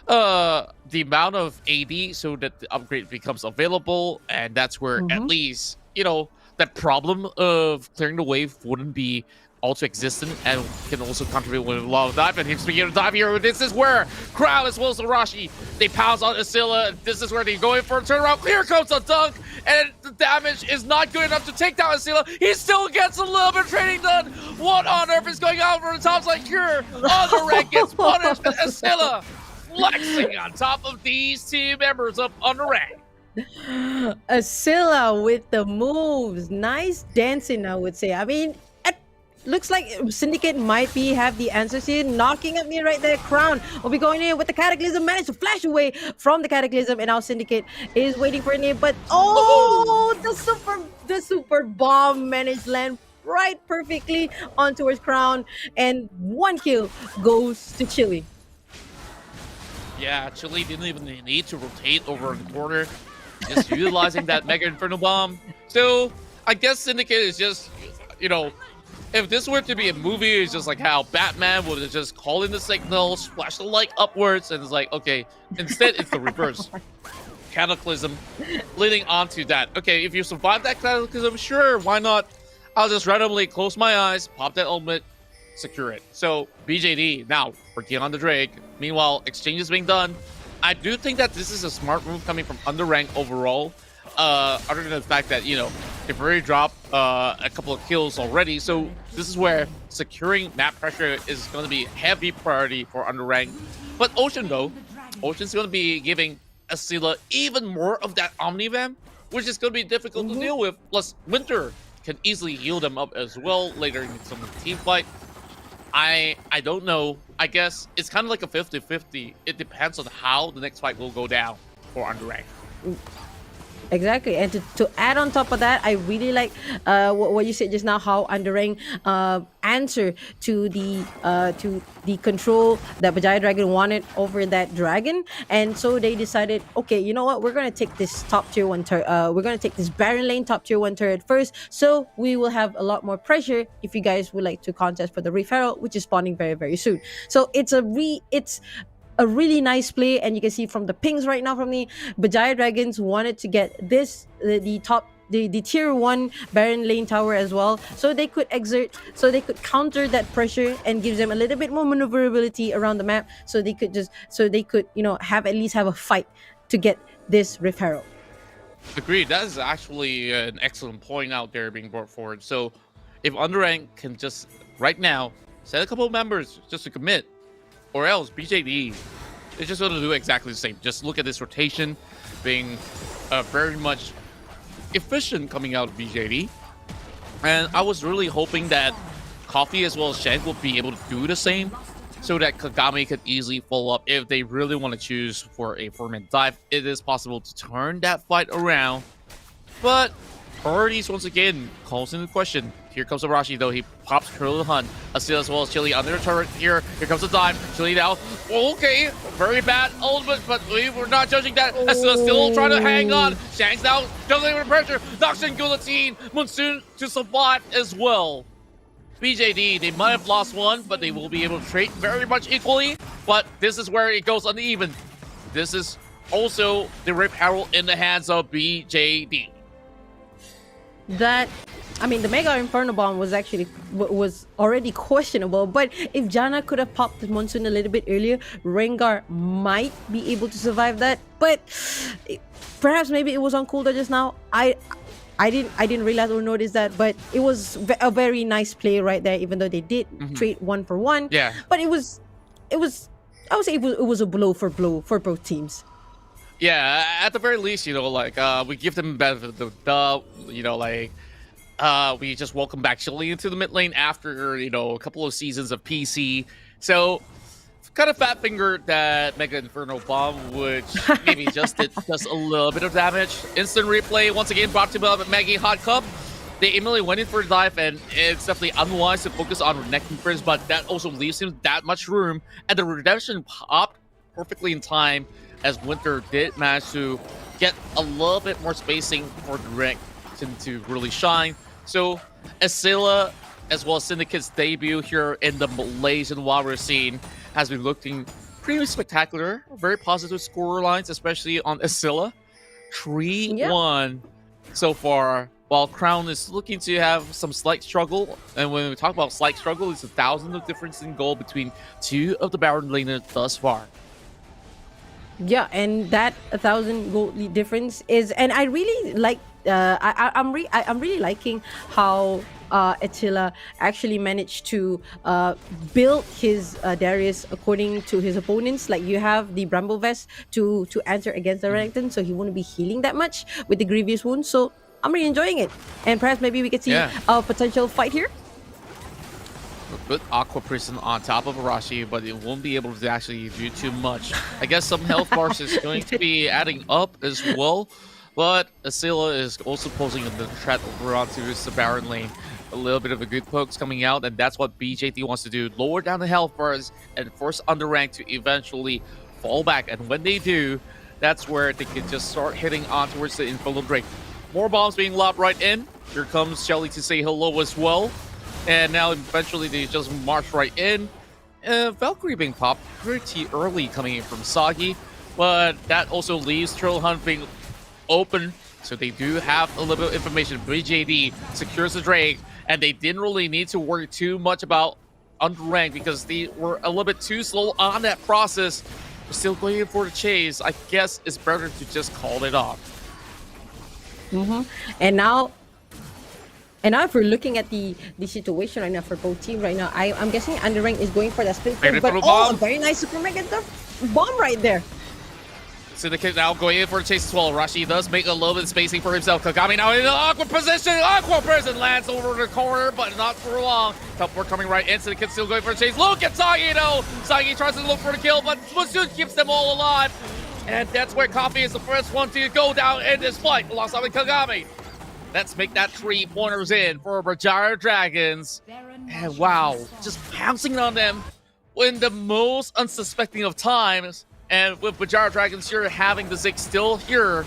the amount of AD so that the upgrade becomes available, and that's where at least, you know, that problem of clearing the wave wouldn't be also existent and can also contribute with a lot of dive. And speaking of dive here, this is where Crowd as well as Arashi, they pounce on Asila. This is where they go in for a turnaround. Here comes a dunk, and the damage is not good enough to take down Asila. He still gets a little bit of training done. What on earth is going on for the top side here? UndeRank gets punished, and Asila flexing on top of these team members of UndeRank. Asila with the moves. Nice dancing, I would say. I mean, it looks like Syndicate might have the answers here. Knocking at me right there. Crown will be going in with the Cataclysm. Managed to flash away from the Cataclysm, and now Syndicate is waiting for a name. But the super bomb managed to land right perfectly onto his Crown, and 1 kill goes to Chili. Yeah, Chili didn't even need to rotate over the corner. Just utilizing that Mega Inferno Bomb. So, I guess Syndicate is just, you know, if this were to be a movie, it's just like how Batman would just call in the signals, flash the light upwards, and it's like, okay, instead it's the reverse. Cataclysm leading on to that. Okay, if you survive that Cataclysm, sure, why not? I'll just randomly close my eyes, pop that ultimate, secure it. So, BJD now working on the Drake. Meanwhile, exchange is being done. I do think that this is a smart move coming from UndeRank overall. Other than the fact that, you know, they've already dropped a couple of kills already. So this is where securing map pressure is going to be a heavy priority for UndeRank. But Ocean, though, Ocean's going to be giving Asila even more of that Omnivamp, which is going to be difficult to deal with. Plus, Winter can easily heal them up as well later in some team fight. I don't know. I guess it's kind of like a 50-50. It depends on how the next fight will go down for UndeRank. Exactly, and to add on top of that, I really like what you said just now, how UndeRank answer to the control that Berjaya Dragon wanted over that dragon, and so they decided, okay, you know what, we're gonna take this top tier 1 turret, we're gonna take this Baron lane top tier 1 turret first, so we will have a lot more pressure if you guys would like to contest for the Rift Herald, which is spawning very, very soon. So it's a really nice play, and you can see from the pings right now from the Berjaya Dragons wanted to get this the tier 1 Baron lane tower as well, so they could counter that pressure and give them a little bit more maneuverability around the map, so they could you know at least have a fight to get this Rift Herald. Agreed. That is actually an excellent point out there being brought forward. So if UndeRank can just right now set a couple of members just to commit, or else BJD is just going to do exactly the same. Just look at this rotation being very much efficient coming out of BJD. And I was really hoping that Coffee as well as Shank will be able to do the same so that Kagami could easily follow up if they really want to choose for a 4-man dive. It is possible to turn that fight around. But priorities once again calls into question. Here comes Arashi though, he pops Curl the Hunt. Asila as well as Chili under the turret here. Here comes the dive. Chili now. Okay, very bad ultimate, but we're not judging that. Asila still trying to hang on. Shank's now juggling with pressure. Knocks in Guillotine. Monsoon to survive as well. BJD, they might have lost one, but they will be able to trade very much equally. But this is where it goes uneven. This is also the Rift Herald in the hands of BJD. That, I mean, the Mega Inferno Bomb was already questionable, but if Jana could have popped the Monsoon a little bit earlier, Rengar might be able to survive that. But perhaps maybe it was on cooldown just now. I didn't realize or notice that, but it was a very nice play right there, even though they did trade 1 for 1. Yeah. But I would say it was a blow for both teams. Yeah, at the very least, you know, like, we give them benefit of the doubt, you know, like, we just welcome back Chili into the mid lane after, you know, a couple of seasons of PC. So, kind of fat fingered that Mega Inferno Bomb, which maybe just did just a little bit of damage. Instant replay, once again, brought to you by Maggie Hot Cup. They immediately went in for a dive, and it's definitely unwise to focus on connecting first, but that also leaves him that much room. And the redemption popped perfectly in time, as Winter did manage to get a little bit more spacing for the rank to really shine. So Asila as well as Syndicate's debut here in the Malaysian Warrior scene has been looking pretty spectacular. Very positive score lines, especially on Asilla. 3-1 so far, while Crown is looking to have some slight struggle. And when we talk about slight struggle, it's 1,000 of difference in goal between two of the Baron laners thus far. Yeah, and that 1,000 goal lead difference is, and I really like. I'm really liking how Attila actually managed to build his Darius according to his opponents. Like, you have the Bramble Vest to answer against the Renekton, so he won't be healing that much with the Grievous Wound. So I'm really enjoying it, and perhaps maybe we could see a potential fight here. Good Aqua Prison on top of Arashi, but it won't be able to actually do too much. I guess some health bars is going to be adding up as well, but Asilla is also posing the threat over onto the Baron lane. A little bit of a good pokes coming out, and that's what BJT wants to do. Lower down the health bars and force UndeRank to eventually fall back. And when they do, that's where they can just start hitting on towards the Infernal Drake. More bombs being lobbed right in. Here comes Shelly to say hello as well. And now eventually they just march right in. Valkyrie being popped pretty early coming in from Sagi, but that also leaves Troll Hunt being open, so they do have a little bit of information. BJD secures the Drake, and they didn't really need to worry too much about UndeRank because they were a little bit too slow on that process. They're still going in for the chase. I guess it's better to just call it off. And now if we're looking at the situation right now for both teams right now, I'm guessing UndeRank is going for that split kill, but a very nice super mega bomb right there. Syndicate now going in for a chase as well. Rashi does make a little bit of spacing for himself. Kagami now in the awkward position. Aqua Prison lands over the corner, but not for long. Teleport coming right in. Syndicate still going for a chase. Look at Sagi though. Sagi tries to look for the kill, but Musun keeps them all alive. And that's where Coffee is the first one to go down in this fight alongside with Kagami. Let's make that 3-pointers in for Berjaya Dragons. And wow, just pouncing on them in the most unsuspecting of times. And with Berjaya Dragons here having the Zig still here,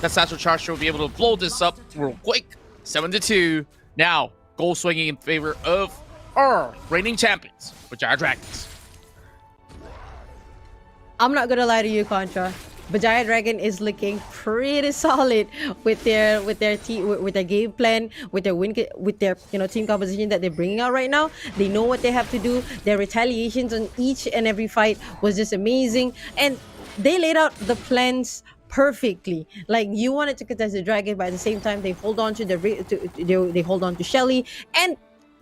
that Satchel Charge will be able to blow this up real quick. 7-2. Now, goal swinging in favor of our reigning champions, Berjaya Dragons. I'm not gonna lie to you, Contra. Berjaya Dragon is looking pretty solid with their game plan, with their team composition that they're bringing out right now. They know what they have to do. Their retaliations on each and every fight was just amazing, and they laid out the plans perfectly. Like, you wanted to contest the dragon, but at the same time they hold on to they hold on to Shelly, and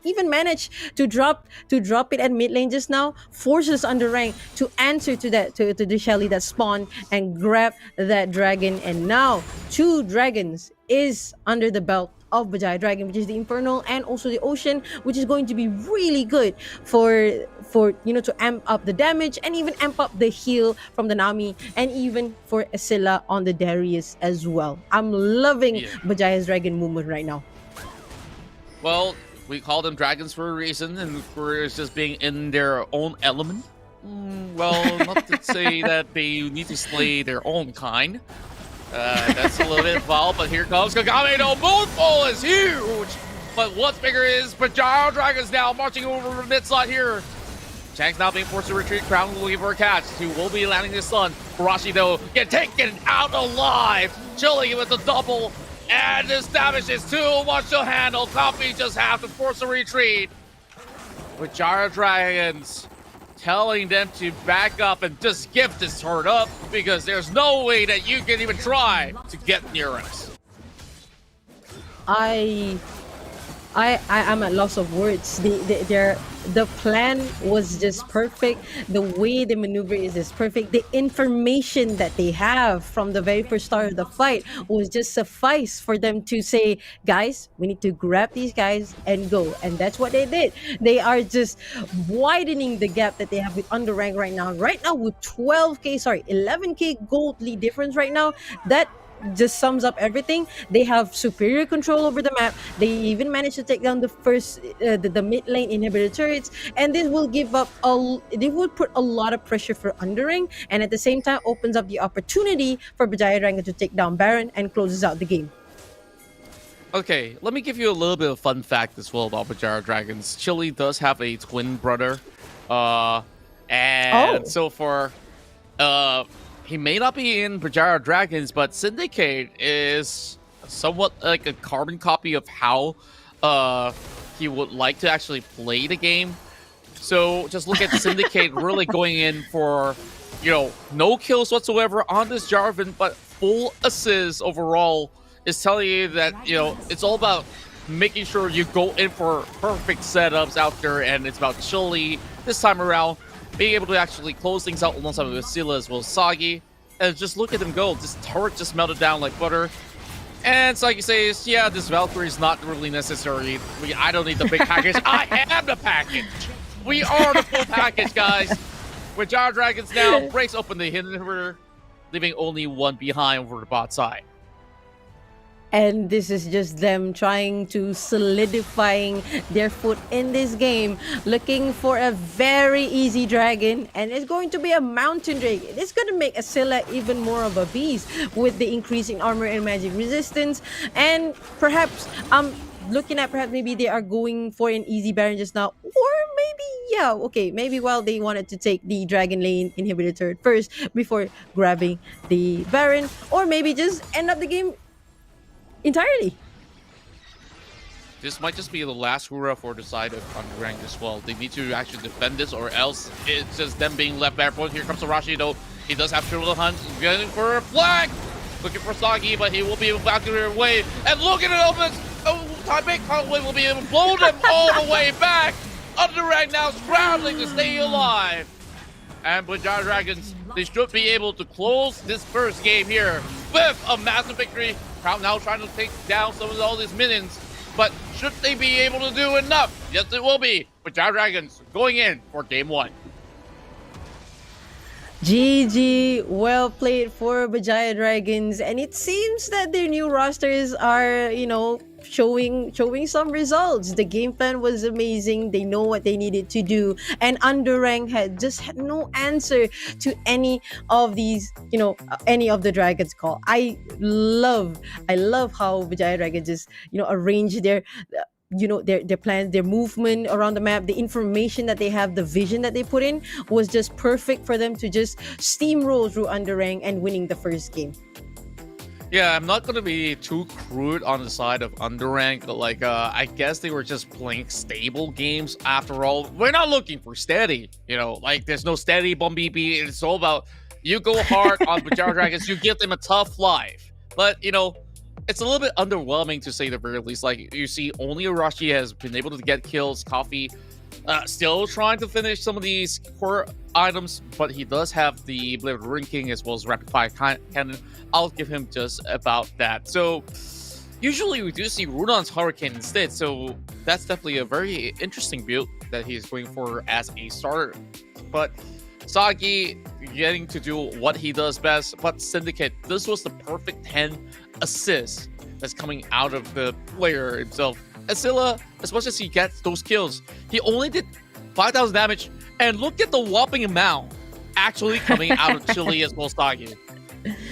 even managed to drop it at mid lane just now, forces UndeRank to answer to the Shelly that spawned and grab that dragon. And now 2 dragons is under the belt of Berjaya Dragon, which is the Infernal and also the Ocean, which is going to be really good for to amp up the damage and even amp up the heal from the Nami, and even for Asilla on the Darius as well. I'm loving Berjaya's Dragon movement right now. Well, we call them dragons for a reason, and for just being in their own element. Well, not to say that they need to slay their own kind. That's a little bit foul, but here comes Kagami. No, Moonfall is huge! But what's bigger is Berjaya Dragons now marching over the mid slot here. Chang's now being forced to retreat. Crown looking for a catch. He will be landing this stun. Karashi, though, get taken out alive. Chilling with the double. And this damage is too much to handle. Coffee just have to force a retreat. Berjaya Dragons telling them to back up and just give this turn up, because there's no way that you can even try to get near us. I'm at loss of words. The plan was just perfect. The way they maneuver is just perfect. The information that they have from the very first start of the fight was just suffice for them to say, guys, we need to grab these guys and go. And that's what they did. They are just widening the gap that they have with UndeRank right now. Right now with 11k gold lead difference right now. That just sums up everything. They have superior control over the map. They even managed to take down the first the mid lane inhibitor turrets, and this will they will put a lot of pressure for UndeRank, and at the same time opens up the opportunity for Berjaya Dragon to take down Baron and closes out the game. Okay, let me give you a little bit of fun fact as well about Berjaya Dragons. Chili does have a twin brother. And so far, he may not be in Berjaya Dragons, but Syndicate is somewhat like a carbon copy of how he would like to actually play the game. So just look at Syndicate really going in for, no kills whatsoever on this Jarvan, but full assists overall. Is telling you that, it's all about making sure you go in for perfect setups out there, and it's about Chili this time around being able to actually close things out alongside with Scylla as well as Sagi. And just look at them go. This turret just melted down like butter. And Sagi says, yeah, this Valkyrie is not really necessary. I don't need the big package. I am the package. We are the full package, guys. With Berjaya Dragons now, breaks open the hidden river, leaving only one behind over the bot side. And this is just them trying to solidifying their foot in this game, looking for a very easy dragon, and it's going to be a mountain dragon. It's going to make Scylla even more of a beast with the increasing armor and magic resistance. And perhaps looking at perhaps maybe they are going for an easy Baron just now, or maybe while they wanted to take the Dragon Lane inhibitor turret first before grabbing the Baron, or maybe just end up the game entirely. This might just be the last hurrah for the side of UndeRank as well. They need to actually defend this, or else it's just them being left barefoot. Here comes Arashi though. He does have Triple Hunt, getting for a flag. Looking for Sagi, but he will be able to back their way. And look at it opens. Taipei Conway will be able to blow them all the way back. UndeRank now scrambling to stay alive. And Berjaya Dragons, they should be able to close this first game here with a massive victory. Crowd now trying to take down some of all these minions, but should they be able to do enough? Yes, it will be. Berjaya Dragons going in for game 1. GG, well played for Berjaya Dragons, and it seems that their new rosters are, showing some results. The game plan was amazing. They know what they needed to do, and UndeRank had no answer to any of these, any of the Dragons call. I love how Berjaya Dragons just, arrange their their plans, their movement around the map, the information that they have, the vision that they put in was just perfect for them to just steamroll through UndeRank and winning the first game. Yeah, I'm not gonna be too crude on the side of UndeRank. Like, I guess they were just playing stable games after all. We're not looking for steady, there's no steady Bombibi. It's all about you go hard on Berjaya Dragons, you give them a tough life. But, it's a little bit underwhelming to say the very least. Like, you see, only Arashi has been able to get kills. Coffee still trying to finish some of these core items, but he does have the Blade of the Ring King as well as Rapid Fire Cannon. I'll give him just about that. So, usually we do see Runon's Hurricane instead, so that's definitely a very interesting build that he's going for as a starter. But Sagi getting to do what he does best, but Syndicate, this was the perfect 10 assists that's coming out of the player himself. Scylla, as much as he gets those kills, he only did 5,000 damage, and look at the whopping amount actually coming out of Chili as well as Sagi.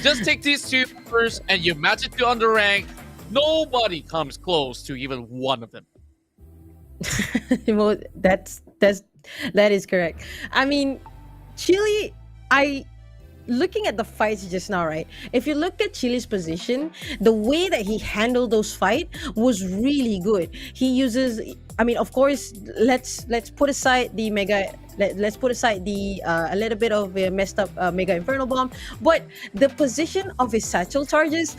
Just take these two numbers and you match it to UndeRank. Nobody comes close to even one of them. Well, that is correct. I mean, Chili, looking at the fights just now, right? If you look at Chili's position, the way that he handled those fights was really good. He uses, of course, let's put aside the mega. Let's put aside the a little bit of a messed up Mega Inferno Bomb, but the position of his satchel charges,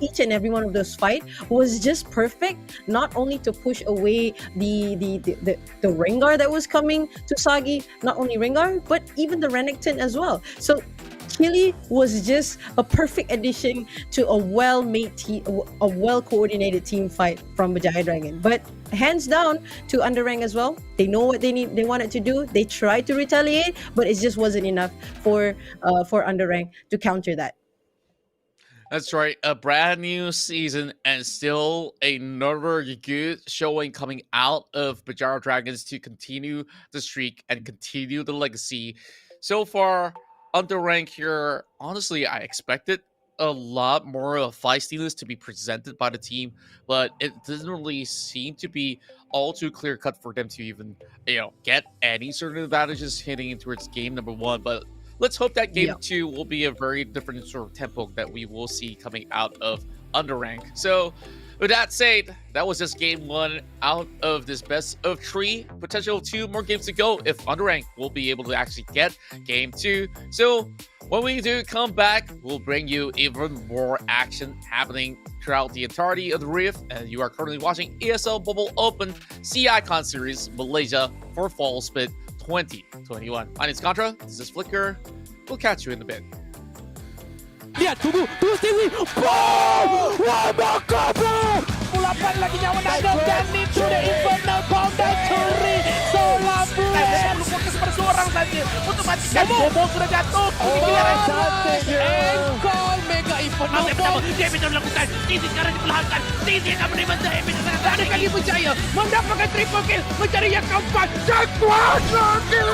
each and every one of those fights was just perfect. Not only to push away the Rengar that was coming to Sagi, not only Rengar, but even the Renekton as well. So Chili was just a perfect addition to a well-made team, a well-coordinated team fight from Berjaya Dragon. But hands down to UndeRank as well. They know what they wanted to do. They tried to retaliate, but it just wasn't enough for UndeRank to counter that. That's right, a brand new season and still another good showing coming out of Berjaya Dragons to continue the streak and continue the legacy. So far, UndeRank here, honestly, I expected a lot more of feistiness to be presented by the team, but it doesn't really seem to be all too clear cut for them to even, get any sort of advantages heading towards game number 1. But let's hope that game Yeah. 2 will be a very different sort of tempo that we will see coming out of UndeRank. So with that said, that was just game 1 out of this best of 3. Potential 2 more games to go if UndeRank will be able to actually get game 2. So when we do come back, we'll bring you even more action happening throughout the entirety of the Rift. And you are currently watching ESL Mobile Open C-Icon Series Malaysia for Fall Split 2021. My name is Contra. This is Flicker. We'll catch you in a bit. Lihat, tunggu Stevie. Boom! Wah, bakar bro! Pulapan lagi nyawa nangkep dan into the infernal boundary. Solar Blade. Lu fokus pada seorang saja untuk matikan. Bobo sudah jatuh. Engkol mega infernal bomb. Dia bisa melakukan. Sisi sekarang diperlahankan. Sisi akan menerima damage yang sangat ada kali Berjaya mendapatkan triple kill mencari yang keempat. Dan kuasa kill.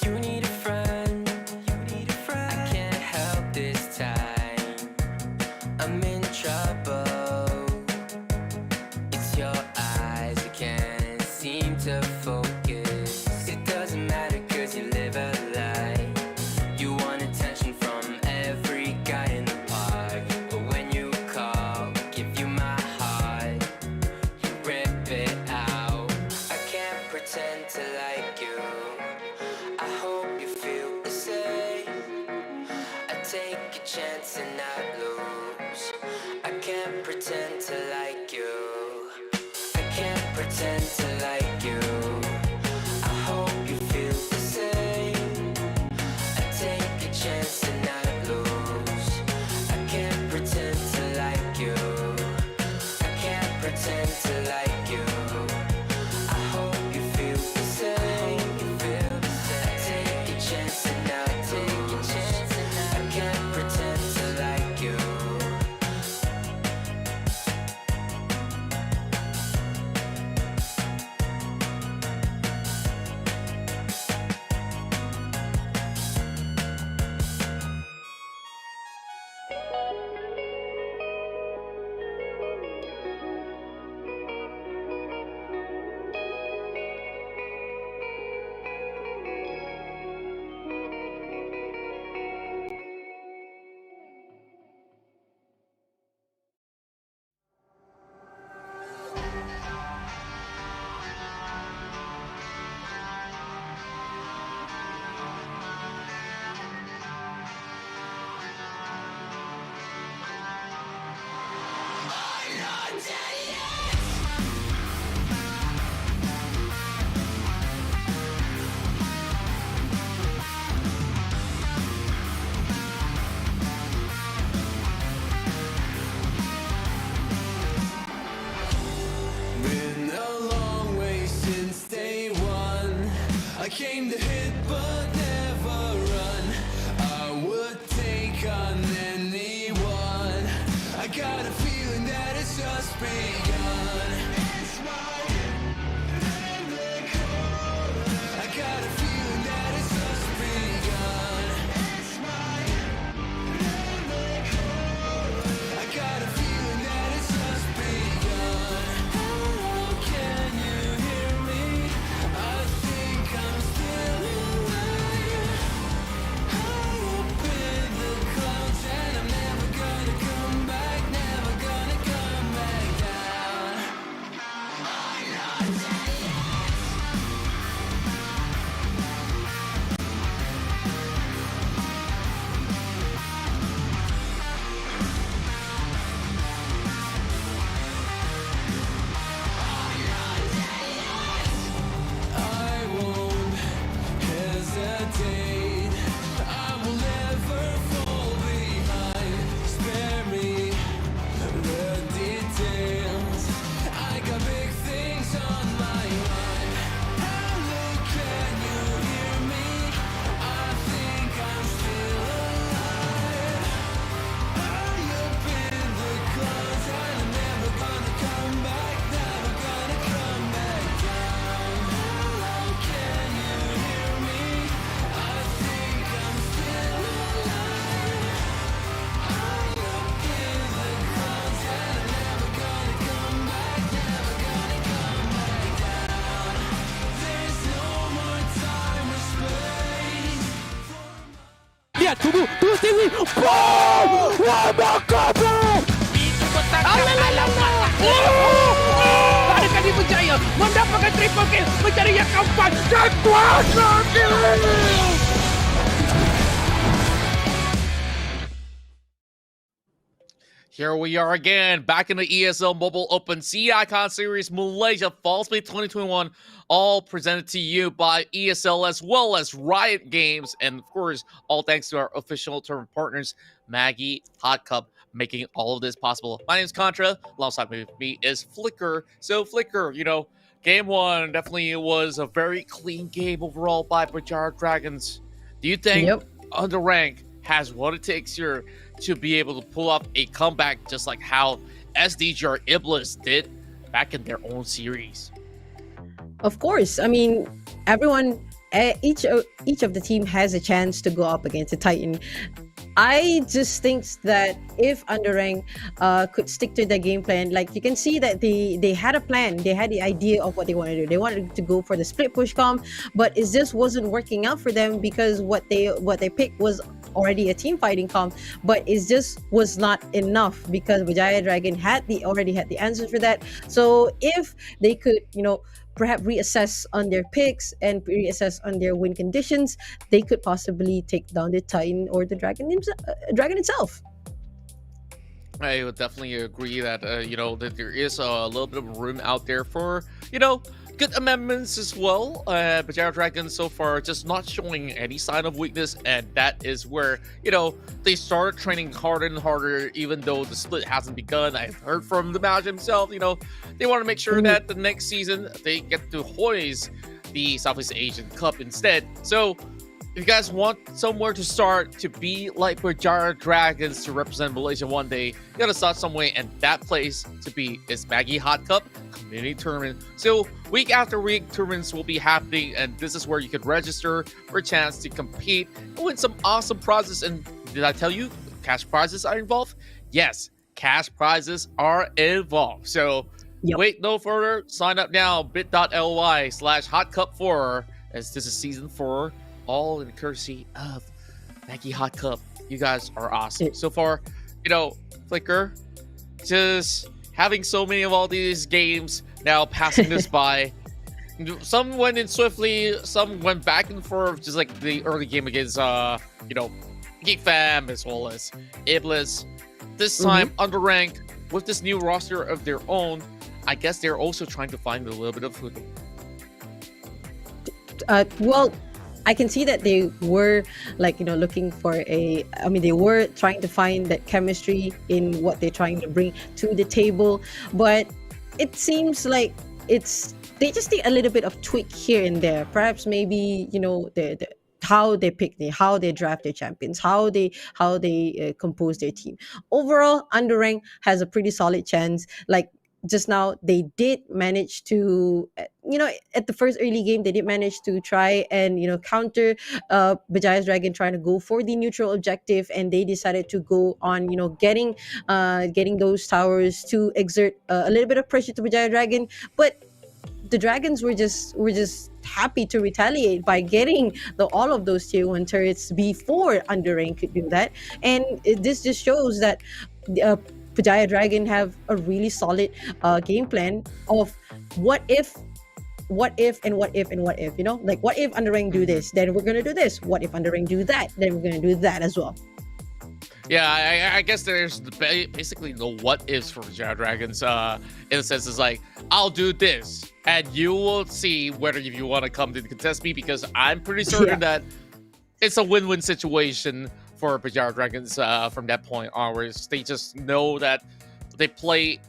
You need a friend. I can't help this time. I'm in trouble. It's your eyes, I can't seem to focus. It doesn't matter 'cause you live a lie. You want attention from every guy in the park. But when you call, I give you my heart. You rip it out. I can't pretend to like you. I hope you feel the same. I take a chance and not lose. I can't pretend to like you. I can't pretend to like you. I hope you feel the same. I take a chance and not lose. I can't pretend to like you. I can't pretend to like you. I hope you feel the same. I take a chance and not lose. I can't pretend to like you. Been a long way since day one. I came to hit but never run. I would take on anyone. I got a feeling that it's just begun. It's my I got a feeling that it's just begun. It's my I got a feeling that it's just begun. Can you hear me? I think I'm still Lihat, tunggu Stewie. Boom! Wah, bakar bro! Adakah Berjaya mendapatkan triple kill mencari yang keempat dan kuasa kill. Here we are again, back in the ESL Mobile Open C Icon Series Malaysia Fall Split 2021, all presented to you by ESL as well as Riot Games, and of course, all thanks to our official tournament partners, Maggie Hot Cup, making all of this possible. My name is Contra, alongside me is Flicker. So Flicker, you know, game one definitely was a very clean game overall by Berjaya Dragons. Do you think UndeRank has what it takes here to be able to pull off a comeback just like how SDGR Ebliz did back in their own series? Of course. I mean, everyone, each of the team has a chance to go up against a Titan. I just think that if UndeRank could stick to their game plan, like you can see that they had a plan, they had the idea of what they wanted to do. They wanted to go for the split push comp, but it just wasn't working out for them because what they picked was already a team fighting comp, but it just was not enough because Berjaya Dragon already had the answers for that. So if they could, perhaps reassess on their picks and reassess on their win conditions, they could possibly take down the Titan or the Dragon itself. I would definitely agree that, that there is a little bit of room out there for, good amendments as well. Berjaya Dragon so far just not showing any sign of weakness, and that is where, they started training harder and harder, even though the split hasn't begun. I've heard from the manager himself, they want to make sure that the next season they get to hoist the Southeast Asian Cup instead. So if you guys want somewhere to start to be like Berjaya Dragons to represent Malaysia one day, you gotta start somewhere, and that place to be is Maggie Hot Cup Community Tournament. So week after week, tournaments will be happening, and this is where you could register for a chance to compete and win some awesome prizes. And did I tell you cash prizes are involved? Yes, cash prizes are involved. So wait no further, sign up now, bit.ly/hotcup4, as this is season 4. All in courtesy of Maggie Hot Cup. You guys are awesome. So far, Flicker, just having so many of all these games now passing us by. Some went in swiftly, some went back and forth, just like the early game against, Geek Fam as well as Ebliz. This time, UndeRank, with this new roster of their own, I guess they're also trying to find a little bit of food. Well, I can see that they were looking for they were trying to find that chemistry in what they're trying to bring to the table, but it seems like they just need a little bit of tweak here and there. Perhaps maybe, the how they pick, how they draft their champions, how they compose their team. Overall, UndeRank has a pretty solid chance. Like just now, they did manage to, at the first early game, they did manage to try and, counter Berjaya Dragon trying to go for the neutral objective, and they decided to go on, getting those towers to exert a little bit of pressure to Berjaya Dragon. But the Dragons were just happy to retaliate by getting all of those tier 1 turrets before UndeRank could do that. And this just shows that Berjaya Dragon have a really solid game plan of what if, like what if UndeRank do this, then we're gonna do this. What if UndeRank do that, then we're gonna do that as well. Yeah, I guess there's basically no what ifs for Berjaya Dragons. In a sense, it's like, I'll do this, and you will see whether if you want to come to contest me, because I'm pretty certain that it's a win-win situation for Berjaya Dragons from that point onwards. They just know that they play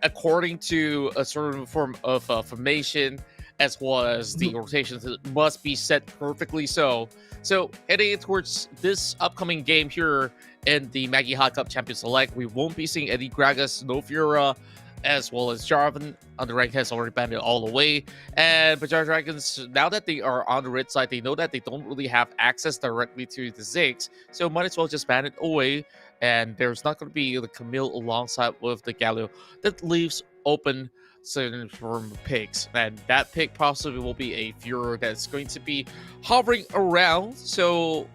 according to a certain form of formation, as well as the rotations that must be set perfectly so. So heading towards this upcoming game here in the Maggie Hot Cup Champion Select, we won't be seeing any Gragas, no Fiora, as well as Jarvan. UndeRank has already banned it all the way. And Berjaya Dragons, now that they are on the red side, they know that they don't really have access directly to the Ziggs, so might as well just ban it away. And there's not going to be the Camille alongside with the Galio. That leaves open certain firm picks, and that pick possibly will be a Fiora that's going to be hovering around. So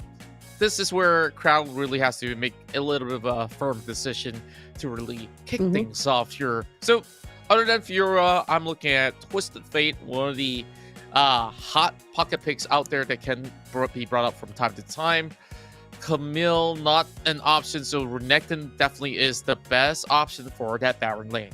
this is where Crowd really has to make a little bit of a firm decision to really kick things off here. So, other than Fiora, I'm looking at Twisted Fate, one of the hot pocket picks out there that can be brought up from time to time. Camille, not an option, so Renekton definitely is the best option for that Baron lane.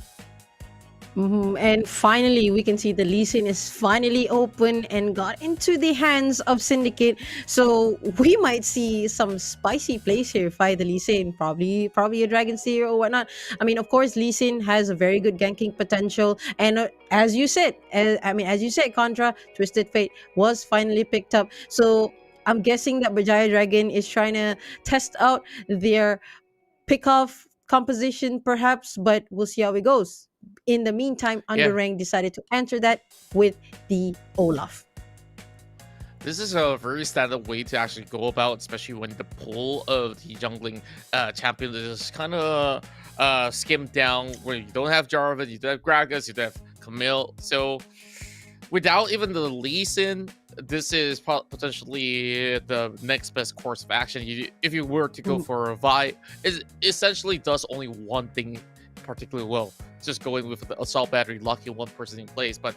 And finally, we can see the Lee Sin is finally open and got into the hands of Syndicate. So we might see some spicy plays here by the Lee Sin, probably a Dragon Slayer or whatnot. I mean, of course, Lee Sin has a very good ganking potential, and as you said, Contra, Twisted Fate was finally picked up. So I'm guessing that Berjaya Dragon is trying to test out their pick-off composition, perhaps, but we'll see how it goes. In the meantime, UndeRank decided to enter that with the Olaf. This is a very standard way to actually go about, especially when the pull of the jungling champion is kind of skimmed down, where you don't have Jarvan, you don't have Gragas, you don't have Camille. So without even the Lee Sin, this is potentially the next best course of action. If you were to go for a Vi, it essentially does only one thing particularly well. Just going with the assault battery, locking one person in place, but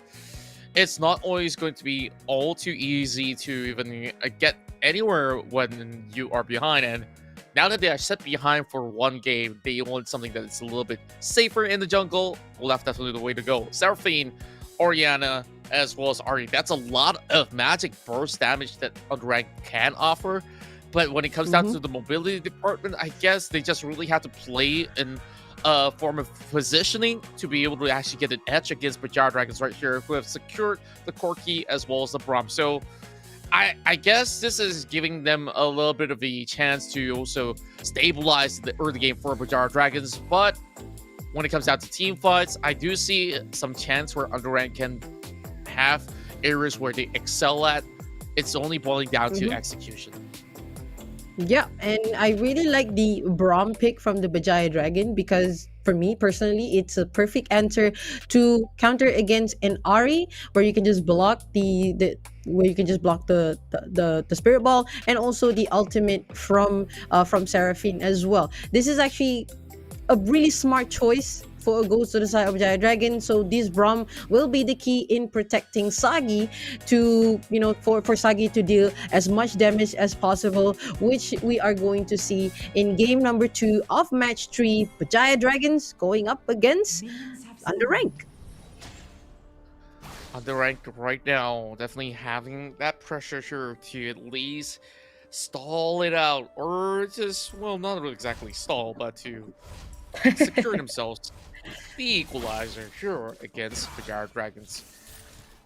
it's not always going to be all too easy to even get anywhere when you are behind. And now that they are set behind for one game, they want something that's a little bit safer in the jungle. Well, that's definitely the way to go. Seraphine, Orianna, as well as Ahri. That's a lot of magic burst damage that UndeRank can offer. But when it comes down to the mobility department, I guess they just really have to play in form of positioning to be able to actually get an edge against Berjaya Dragons right here, who have secured the Corki as well as the Braum. So I guess this is giving them a little bit of a chance to also stabilize the early game for Berjaya Dragons. But when it comes down to team fights, I do see some chance where UndeRank can have areas where they excel at. It's only boiling down to execution. Yeah, and I really like the Braum pick from the Berjaya Dragon, because for me personally, it's a perfect answer to counter against an Ahri, where you can just block the Spirit Ball, and also the ultimate from Seraphine as well. This is actually a really smart choice for a Ghost to the side of Berjaya Dragon. So this Braum will be the key in protecting Sagi to, for Sagi to deal as much damage as possible, which we are going to see in game number 2 of match 3. Berjaya Dragons going up against UndeRank. UndeRank right now definitely having that pressure here to at least stall it out, or just, well, not really exactly stall, but to secure themselves the equalizer here against Berjaya Dragons.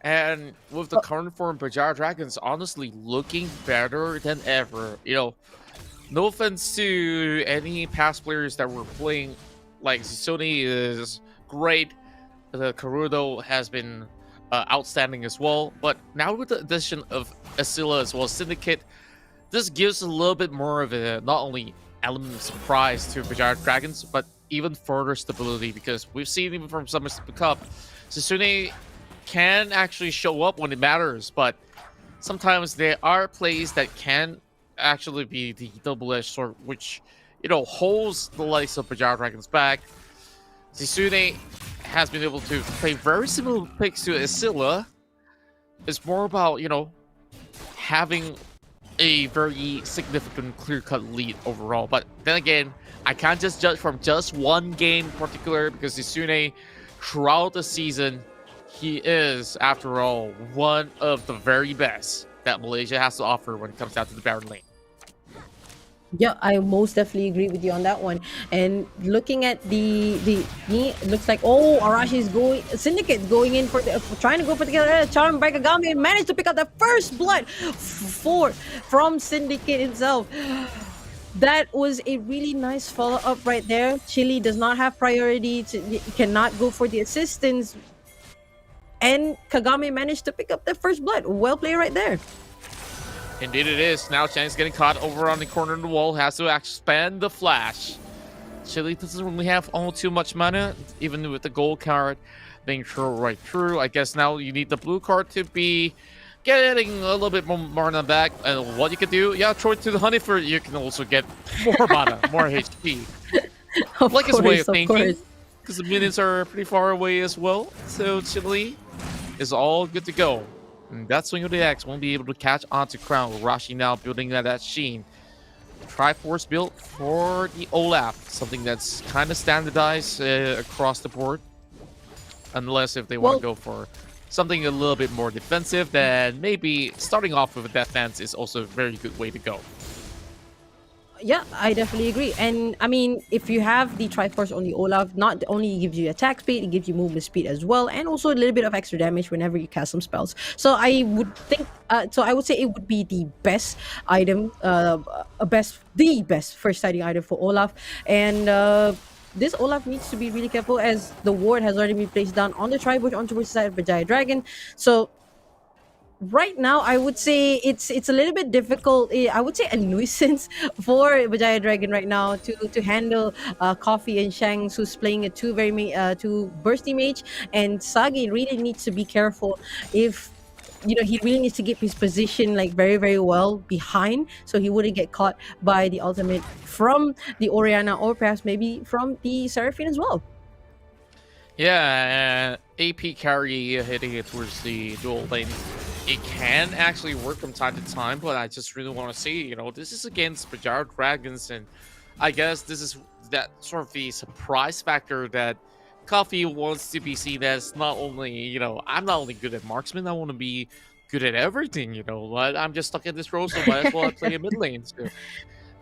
And with the current form, Berjaya Dragons honestly looking better than ever. No offense to any past players that were playing, like Zisoni is great, the Karudo has been outstanding as well, but now with the addition of Asila as well as Syndicate, this gives a little bit more of a not only element of surprise to Berjaya Dragons, but even further stability, because we've seen even from Summer Cup, Sasune can actually show up when it matters, but sometimes there are plays that can actually be the double-edged sword, which, holds the likes of Berjaya Dragons back. Zisune has been able to play very similar picks to Asila. It's more about, having a very significant clear-cut lead overall. But then again, I can't just judge from just one game in particular, because Zisune, throughout the season, he is, after all, one of the very best that Malaysia has to offer when it comes down to the Baron lane. Yeah, I most definitely agree with you on that one. And looking at it looks like, Arashi is going, Syndicate going in trying to go for the charm by Kagami, managed to pick up the first blood from Syndicate itself. That was a really nice follow-up right there. Chili does not have priority, cannot go for the assistance. And Kagami managed to pick up the first blood. Well played right there. Indeed it is. Now Chang's getting caught over on the corner of the wall, has to expand the flash. Chili doesn't really have all too much mana, even with the gold card being thrown right through. I guess now you need the blue card to be getting a little bit more mana back. And what you can do, yeah, throw it to the Honeyford. You can also get more mana, more HP. Like his way of thinking, because the minions are pretty far away as well. So Chili is all good to go. And that swing of the axe won't be able to catch onto Crown. Rashi now building that Sheen. Triforce built for the Olaf, something that's kind of standardized across the board. Unless if they want to go for something a little bit more defensive, then maybe starting off with a defense is also a very good way to go. Yeah, I definitely agree. And I mean, if you have the Triforce on the Olaf, not only gives you attack speed, it gives you movement speed as well, and also a little bit of extra damage whenever you cast some spells. So I would think, I would say it would be the best item, the best first sighting item for Olaf. And this Olaf needs to be really careful, as the ward has already been placed down on the Tribush on towards the side of Berjaya Dragon. So right now, I would say it's a little bit difficult. I would say a nuisance for Berjaya Dragon right now to handle Coffee and Shanks, who's playing a two bursty mage, and Sagi really needs to be careful. If he really needs to keep his position like very, very well behind, so he wouldn't get caught by the ultimate from the Orianna, or perhaps maybe from the Seraphine as well. Yeah, AP carry hitting it towards the dual lane. It can actually work from time to time, but I just really want to see, this is against Berjaya Dragons, and I guess this is that sort of the surprise factor that Coffee wants to be seen as. Not only, I'm not only good at marksman, I want to be good at everything, but I'm just stuck in this role, so might as well play a mid lane. So,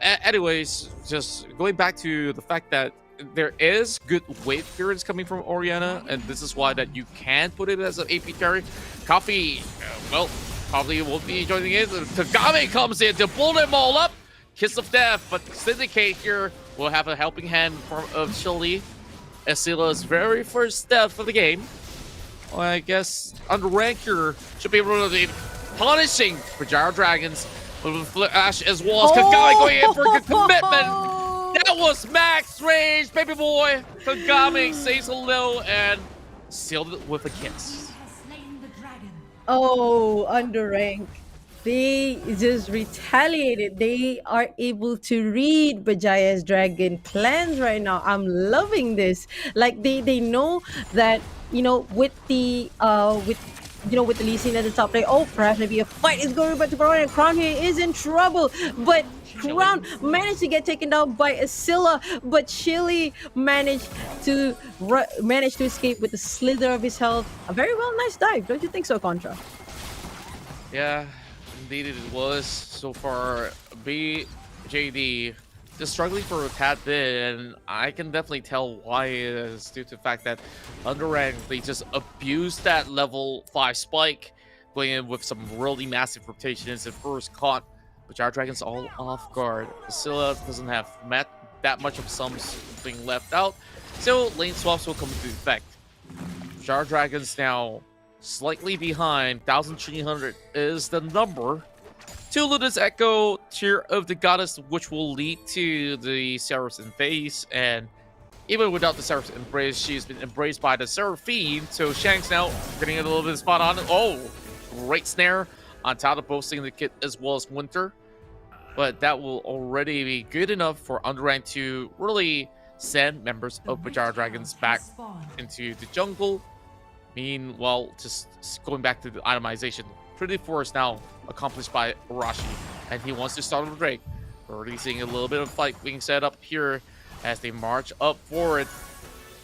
anyways, just going back to the fact that there is good wave clearance coming from Orianna, and this is why that you can put it as an AP carry. Coffee, well, probably won't be joining in. Kagami comes in to pull them all up. Kiss of Death, but Syndicate here will have a helping hand of Chili. Asila's very first death for the game. Well, I guess UndeRank here should be able to be punishing Berjaya Dragons with Flash, as well as Kagami going in for a good commitment. That was max range, baby boy. Kagami says hello and sealed it with a kiss. Oh, UndeRank. They just retaliated. They are able to read Berjaya's dragon plans right now. I'm loving this. Like they know that, with the with the Lee Sin at the top, like, oh, perhaps maybe a fight is going about to go on, and Crown here is in trouble. But Crown managed to get taken down by Asila, but Chili managed to escape with a slither of his health. A very nice dive, don't you think so, Contra? Yeah, indeed it was. So far, BJD just struggling for a tad bit, and I can definitely tell why it is, due to the fact that UndeRank, they just abused that level 5 spike, going in with some really massive rotations and first caught Berjaya Dragon's all off guard. Asila doesn't have that much of something left out, so lane swaps will come into effect. Berjaya Dragon's now slightly behind. 1,300 is the number. 2 Ludus Echo, Tear of the Goddess, which will lead to the Seraph's phase, and even without the Seraph's embrace, she's been embraced by the Seraphine, so Shanks now getting a little bit of spot on. Oh, great snare on top of boasting the kit as well as Winter. But that will already be good enough for UndeRank to really send members of Berjaya Dragons back into the jungle. Meanwhile, just going back to the itemization, Pretty Force now accomplished by Arashi, and he wants to start with Drake. We're already seeing a little bit of fight being set up here as they march up forward.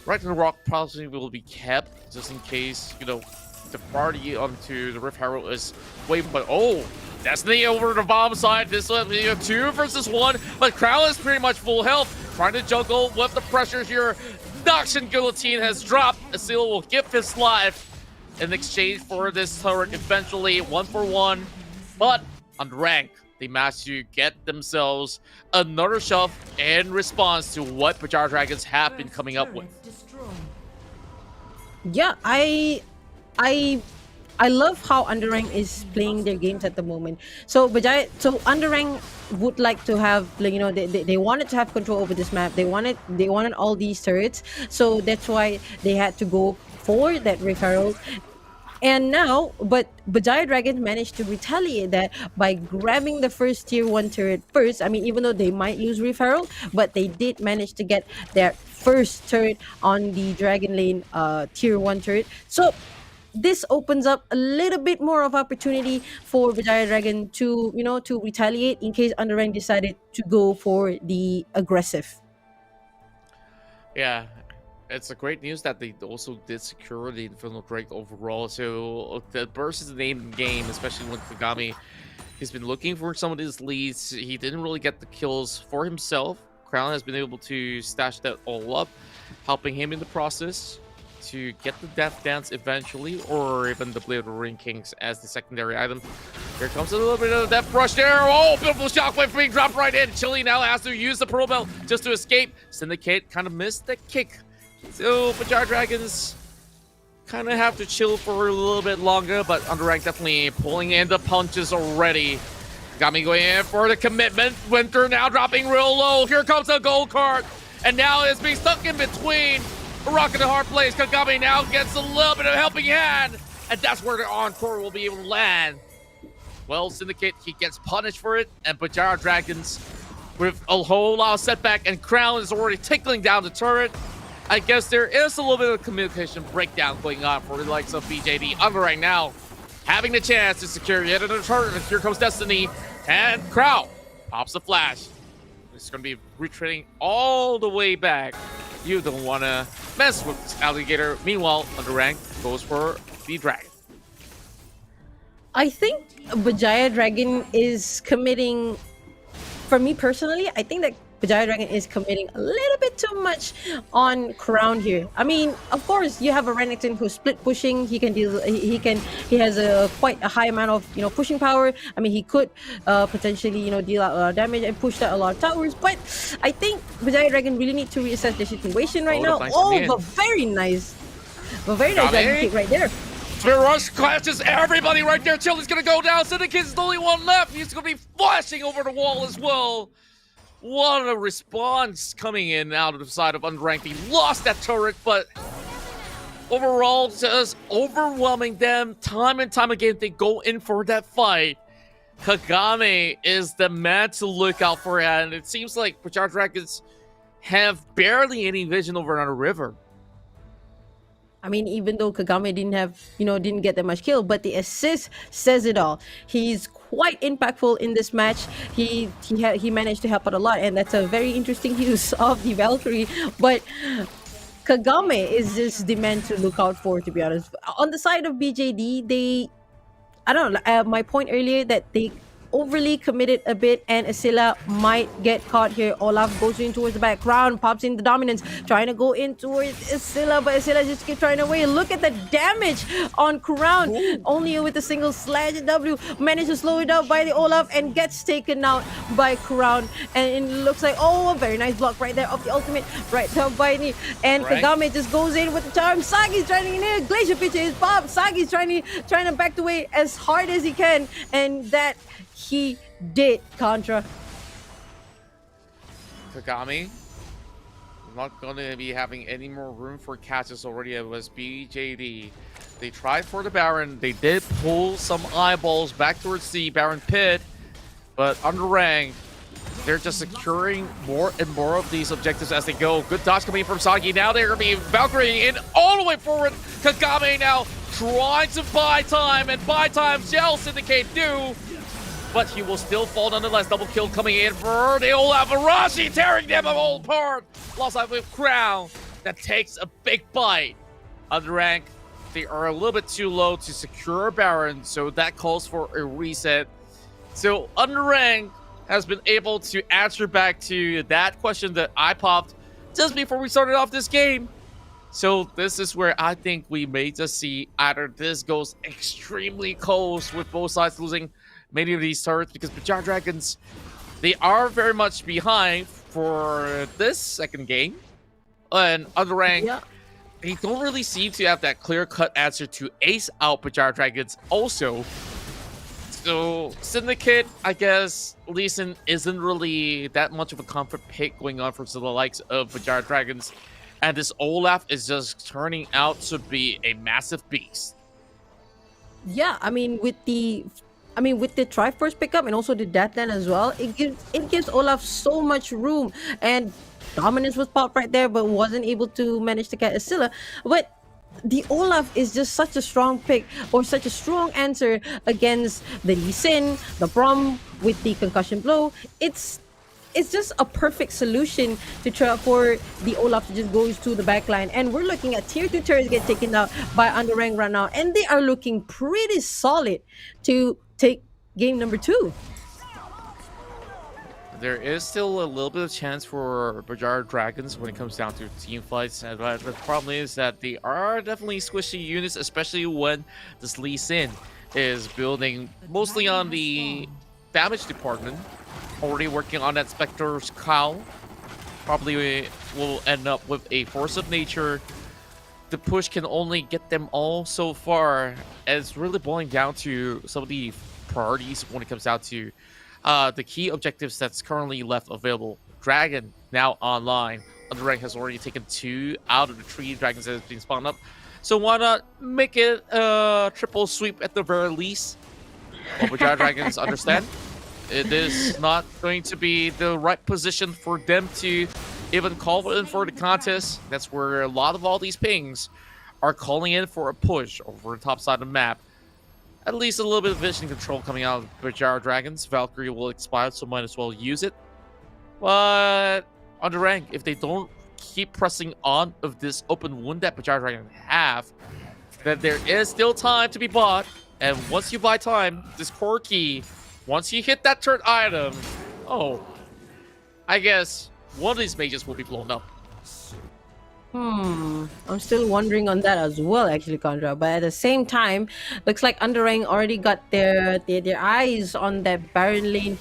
Right to the Rock probably will be kept just in case, the party onto the Rift Herald is waiting, but oh, Destiny over the bomb side. This will be a 2 versus 1, but Crown is pretty much full health, trying to juggle with the pressure here. Noxian Guillotine has dropped. Asila will give his life in exchange for this turret eventually, 1-for-1. But UndeRank, they managed to get themselves another shove in response to what Berjaya Dragons have been coming up with. Yeah, I love how UndeRank is playing their games at the moment. So UndeRank would like to have, they wanted to have control over this map. They wanted all these turrets. So that's why they had to go for that Rift Herald. And now, but Berjaya Dragon managed to retaliate that by grabbing the first tier 1 turret first. I mean, even though they might lose Reef Herald, but they did manage to get their first turret on the Dragon Lane tier 1 turret. So this opens up a little bit more of opportunity for Berjaya Dragon to, to retaliate in case UndeRank decided to go for the aggressive. Yeah, it's a great news that they also did secure the Infernal Drake overall. So the burst is the name of the game, especially when Kagami, he's been looking for some of his leads. He didn't really get the kills for himself. Crown has been able to stash that all up, helping him in the process to get the Death Dance eventually, or even the Blade of the Ring Kings as the secondary item. Here comes a little bit of the Death Rush there. Oh, beautiful shockwave being dropped right in. Chili now has to use the Pearl Belt just to escape. Syndicate kind of missed the kick. So Berjaya Dragons kind of have to chill for a little bit longer, but UndeRank definitely pulling in the punches already. Kagami going in for the commitment. Winter now dropping real low. Here comes a gold card. And now it's being stuck in between. A rock in the hard place. Kagami now gets a little bit of a helping hand. And that's where the encore will be able to land. Well, Syndicate, he gets punished for it. And Berjaya Dragons with a whole lot of setback. And Crown is already tickling down the turret. I guess there is a little bit of communication breakdown going on for the likes of BJD. UndeRank now having the chance to secure yet another turret. And here comes Destiny. And Crown pops the flash. It's going to be retreating all the way back. You don't want to mess with this alligator. Meanwhile, UndeRank goes for the dragon. I think Berjaya Dragon is committing, for me personally, I think that Berjaya Dragon is committing a little bit too much on Crown here. I mean, of course, you have a Renekton who's split pushing. He can deal. He has a quite a high amount of pushing power. I mean, he could potentially deal out a lot of damage and push out a lot of towers. But I think Berjaya Dragon really need to reassess the situation right now. But very nice dragon kick right there. Spirit Rush clashes everybody right there. Chili's gonna go down. Syndicate's the only one left. He's gonna be flashing over the wall as well. What a response coming in out of the side of UndeRank. He lost that turret, but overall, just overwhelming them time and time again. They go in for that fight. Kagami is the man to look out for, and it seems like Berjaya Dragons have barely any vision over another river. I mean, even though Kagami didn't get that much kill, but the assist says it all. He's quite impactful in this match. He managed to help out a lot, and that's a very interesting use of the Valkyrie. But Kagami is just the man to look out for, to be honest. On the side of BJD, I don't know, my point earlier that they overly committed a bit, and Asila might get caught here. Olaf goes in towards the background, pops in the dominance, trying to go in towards Asila, but Asila just keeps trying away. Look at the damage on Crown. Only with a single slash W, managed to slow it up by the Olaf and gets taken out by Crown. And it looks like, a very nice block right there of the ultimate, right there by me. And Kagami just goes in with the charm. Sagi's trying to get in. Glacier Pitcher is popped. Sagi's trying to back away as hard as he can, and that he did, Contra. Kagami not going to be having any more room for catches already. It was BJD. They tried for the Baron. They did pull some eyeballs back towards the Baron pit, but UndeRank, they're just securing more and more of these objectives as they go. Good dodge coming from Sagi. Now they're going to be Valkyrie in all the way forward. Kagami now trying to buy time, and buy time shall Syndicate do. But he will still fall nonetheless. Double kill coming in for the Olaf. Arashi tearing them all apart. Lost out with Crown. That takes a big bite. UndeRank, they are a little bit too low to secure Baron, so that calls for a reset. So UndeRank has been able to answer back to that question that I popped just before we started off this game. So this is where I think we may just see either this goes extremely close with both sides losing many of these turrets, because Berjaya Dragons, they are very much behind for this second game. And UndeRank, they don't really seem to have that clear-cut answer to ace out Berjaya Dragons also. So Syndicate, I guess, Lee Sin isn't really that much of a comfort pick going on for the likes of Berjaya Dragons. And this Olaf is just turning out to be a massive beast. Yeah, with the Triforce pickup and also the Deathland as well, it gives Olaf so much room, and Dominance was popped right there, but wasn't able to manage to get Asilla. But the Olaf is just such a strong pick, or such a strong answer against the Lee Sin, the Braum with the concussion blow. It's just a perfect solution to try for the Olaf to just go to the backline. And we're looking at tier 2 turrets get taken out by UndeRank right now, and they are looking pretty solid to take game number 2. There is still a little bit of chance for Berjaya Dragons when it comes down to team fights, and the problem is that they are definitely squishy units, especially when this Lee Sin is building mostly on the damage department, already working on that Spectre's Cowl. Probably will end up with a Force of Nature. The push can only get them all so far, and it's really boiling down to some of the priorities when it comes down to the key objectives that's currently left available. Dragon now online. UndeRank has already taken 2 out of the 3 dragons that has been spawned up. So why not make it a triple sweep at the very least? Well, Berjaya Dragons understand it is not going to be the right position for them to even call in for the contest. That's where a lot of all these pings are calling in for a push over the top side of the map. At least a little bit of vision control coming out of Berjaya Dragons. Valkyrie will expire, so might as well use it. But UndeRank, if they don't keep pressing on of this open wound that Berjaya Dragons have, then there is still time to be bought. And once you buy time, this core key, once you hit that turret item, I guess one of these mages will be blown up. I'm still wondering on that as well, actually, Contra. But at the same time, looks like UndeRank already got their eyes on that Baron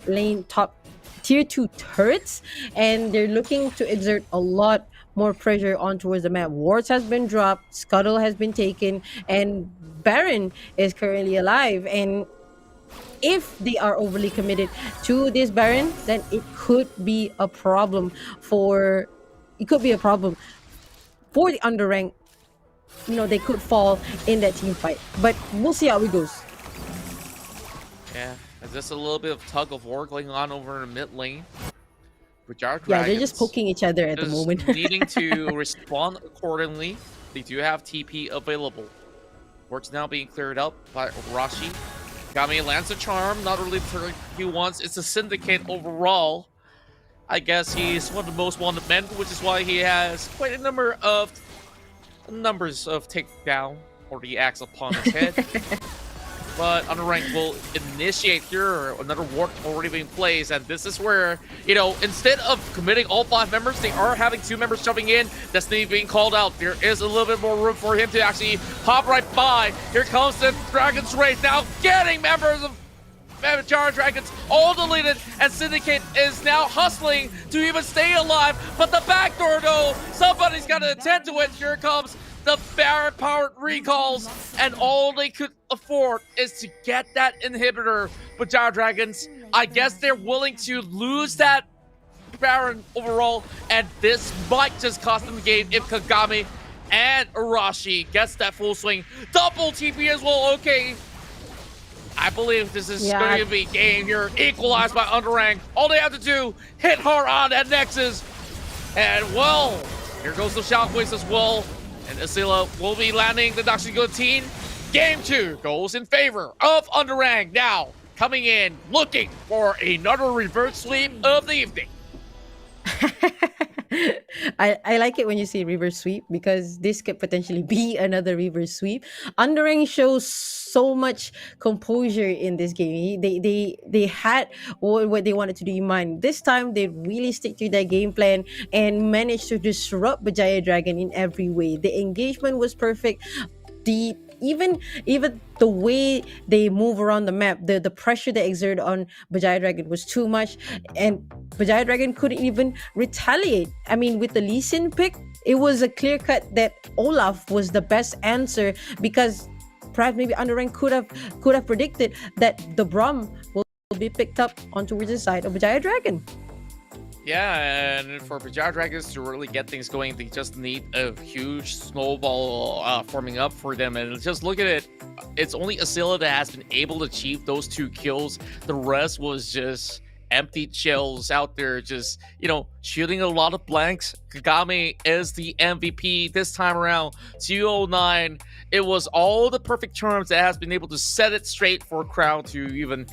Lane top tier 2 turrets, and they're looking to exert a lot more pressure on towards the map. Wards has been dropped, Scuttle has been taken, and Baron is currently alive. And if they are overly committed to this Baron, then it could be a problem for the UndeRank. They could fall in that team fight, but we'll see how it goes. Yeah, there's just a little bit of tug of war going on over in the mid lane. Yeah, they're just poking each other at the moment. Needing to respond accordingly. They do have TP available. Works now being cleared up by Rashi. Kagami lands a charm, not really the turn he wants. It's a Syndicate overall. I guess he's one of the most wanted men, which is why he has quite a numbers of takedown or the axe upon his head. But UndeRank will initiate here. Another ward already being placed, and this is where, instead of committing all 5 members, they are having 2 members jumping in. Destiny being called out. There is a little bit more room for him to actually pop right by. Here comes the Dragon's Race now, getting members of Berjaya Dragons all deleted, and Syndicate is now hustling to even stay alive. But the back door, though, somebody's got to attend to it. Here comes the Baron-powered recalls, and all they could afford is to get that inhibitor. Berjaya Dragons, I guess they're willing to lose that Baron overall, and this might just cost them the game if Kagami and Arashi gets that full swing. Double TP as well, okay. I believe this is going to be game here, equalized by UndeRank. All they have to do, hit hard on that Nexus, and well, here goes the Shockwaves as well. And Asilla will be landing the Guillotine. Game 2 goes in favor of UndeRank. Now, coming in, looking for another reverse sweep of the evening. I like it when you say reverse sweep, because this could potentially be another reverse sweep. UndeRank shows so much composure in this game. They had what they wanted to do in mind. This time they really stick to their game plan and managed to disrupt Berjaya Dragon in every way. The engagement was perfect. Even the way they move around the map, the pressure they exert on Berjaya Dragon was too much, and Berjaya Dragon couldn't even retaliate. With the Lee Sin pick, it was a clear cut that Olaf was the best answer, because perhaps maybe UndeRank could have predicted that the Braum will be picked up on towards the side of Berjaya Dragon. Yeah, and for Berjaya Dragons to really get things going, they just need a huge snowball forming up for them. And just look at it. It's only Asila that has been able to achieve those 2 kills. The rest was just empty shells out there, just, shooting a lot of blanks. Kagame is the MVP this time around. 209. It was all the perfect terms that has been able to set it straight for Crown to even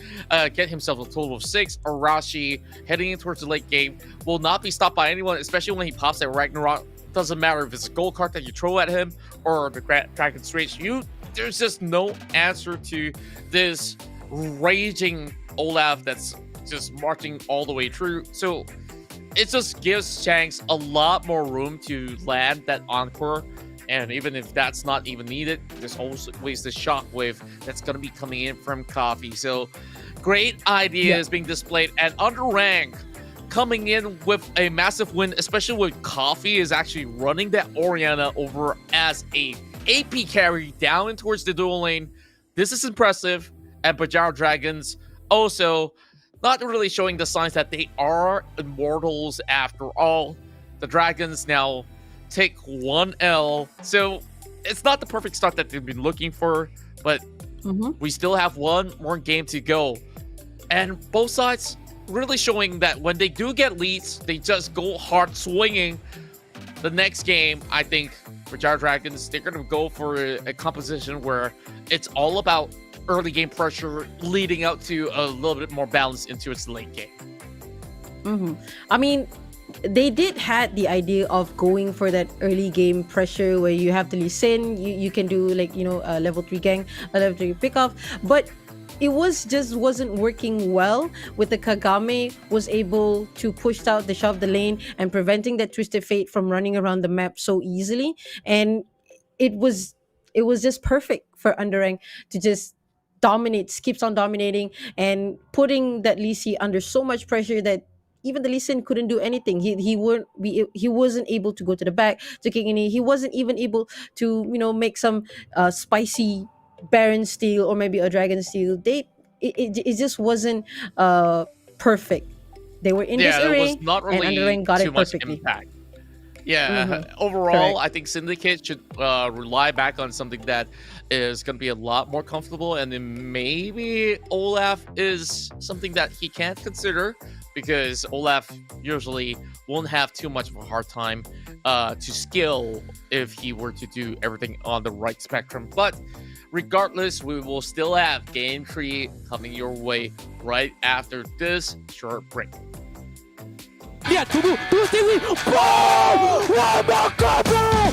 get himself a total of 6. Arashi, heading in towards the late game, will not be stopped by anyone, especially when he pops that Ragnarok. Doesn't matter if it's a gold card that you throw at him or the Dragon's Rage. There's just no answer to this raging Olaf that's just marching all the way through. So it just gives Shanks a lot more room to land that encore. And even if that's not even needed, there's always the shockwave that's going to be coming in from Coffee. So great ideas being displayed. And UndeRank coming in with a massive win, especially with Coffee is actually running that Oriana over as a AP carry down in towards the dual lane. This is impressive. And Berjaya Dragons also not really showing the signs that they are immortals after all. The Dragons now take 1 L. So it's not the perfect start that they've been looking for, but we still have one more game to go. And both sides really showing that when they do get leads, they just go hard swinging. The next game, I think, for Berjaya Dragons, they're going to go for a composition where it's all about early game pressure leading out to a little bit more balance into its late game. I mean, they did had the idea of going for that early game pressure where you have the Lee Sin, you can do like, a level 3 gang, a level 3 pickoff, but it wasn't working well with the Kagame was able to push out the shove the lane and preventing that Twisted Fate from running around the map so easily. And it was just perfect for UndeRank to just dominate, keeps on dominating and putting that Lee Sin under so much pressure that even the Lee Sin couldn't do anything. He wasn't able to go to the back to kick any. He wasn't even able to make some spicy Baron steal or maybe a Dragon steal. It just wasn't perfect. They were in this array, it was not really and UndeRank got too it much perfectly. impact. Yeah, overall, Correct. I think Syndicate should rely back on something that is going to be a lot more comfortable, and then maybe Olaf is something that he can't consider because Olaf usually won't have too much of a hard time to skill if he were to do everything on the right spectrum. But regardless, we will still have Game 3 coming your way right after this short break. Lihat, tunggu Stewie. Boom! Wah, bakar, bro!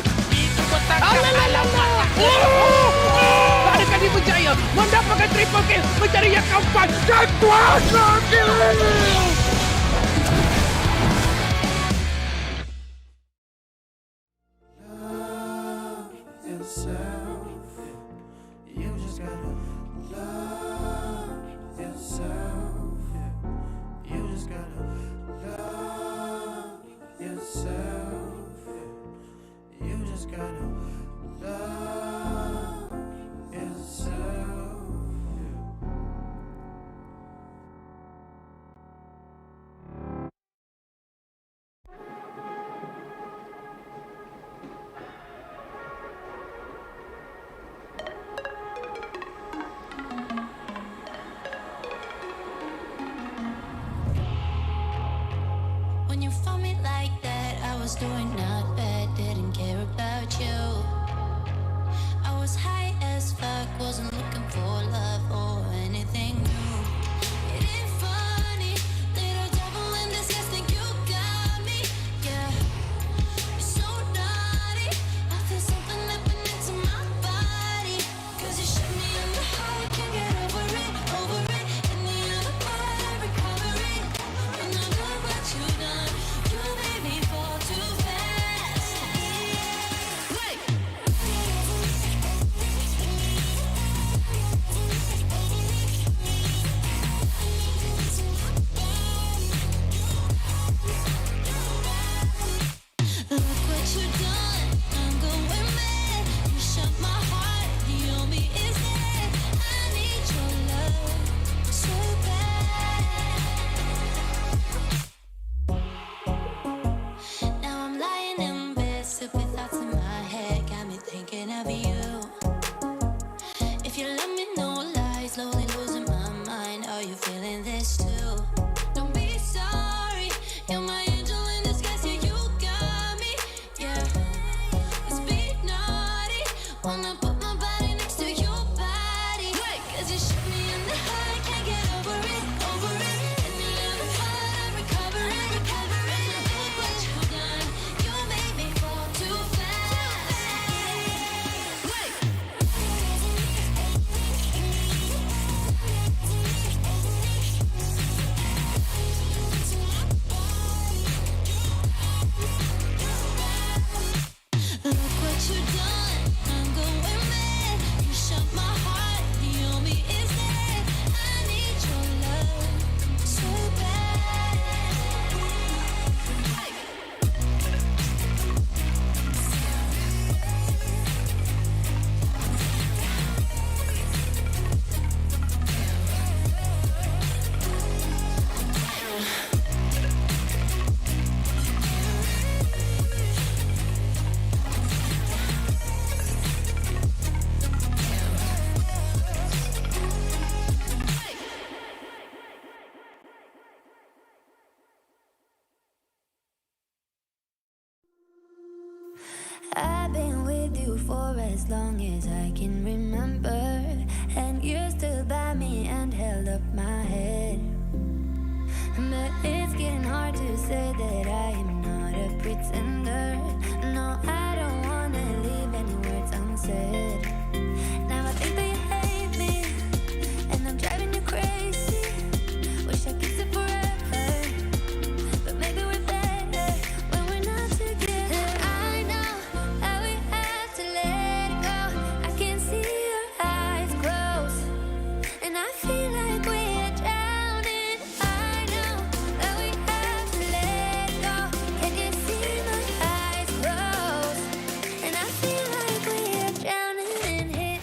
Ada kali Berjaya mendapatkan triple kill, mencari yang keempat dan kuasa kill. When you found me like that, I was doing not bad, didn't care about you. I was high as fuck, wasn't looking for love or anything new. It ain't funny, little devil in disguise, think you got me, yeah. You're so naughty, I feel something leaping into my body. Cause you shut me in the heart, can't get over it. In the other part, I recover it. When I look what you done, you made me fall too fast. Wait. I've been with you for as long as I can remember, and you stood by me and held up my head. But it's getting hard to say that I am not a pretender. No, I don't wanna leave any words unsaid. Now I think that you hate me, and I'm driving you crazy. Wish I could say forever, but maybe we're better when we're not together. I know that we have to let it go. I can see your eyes close, and I feel like we're drowning. I know that we have to let it go. Can you see my eyes close, and I feel like we're drowning in it.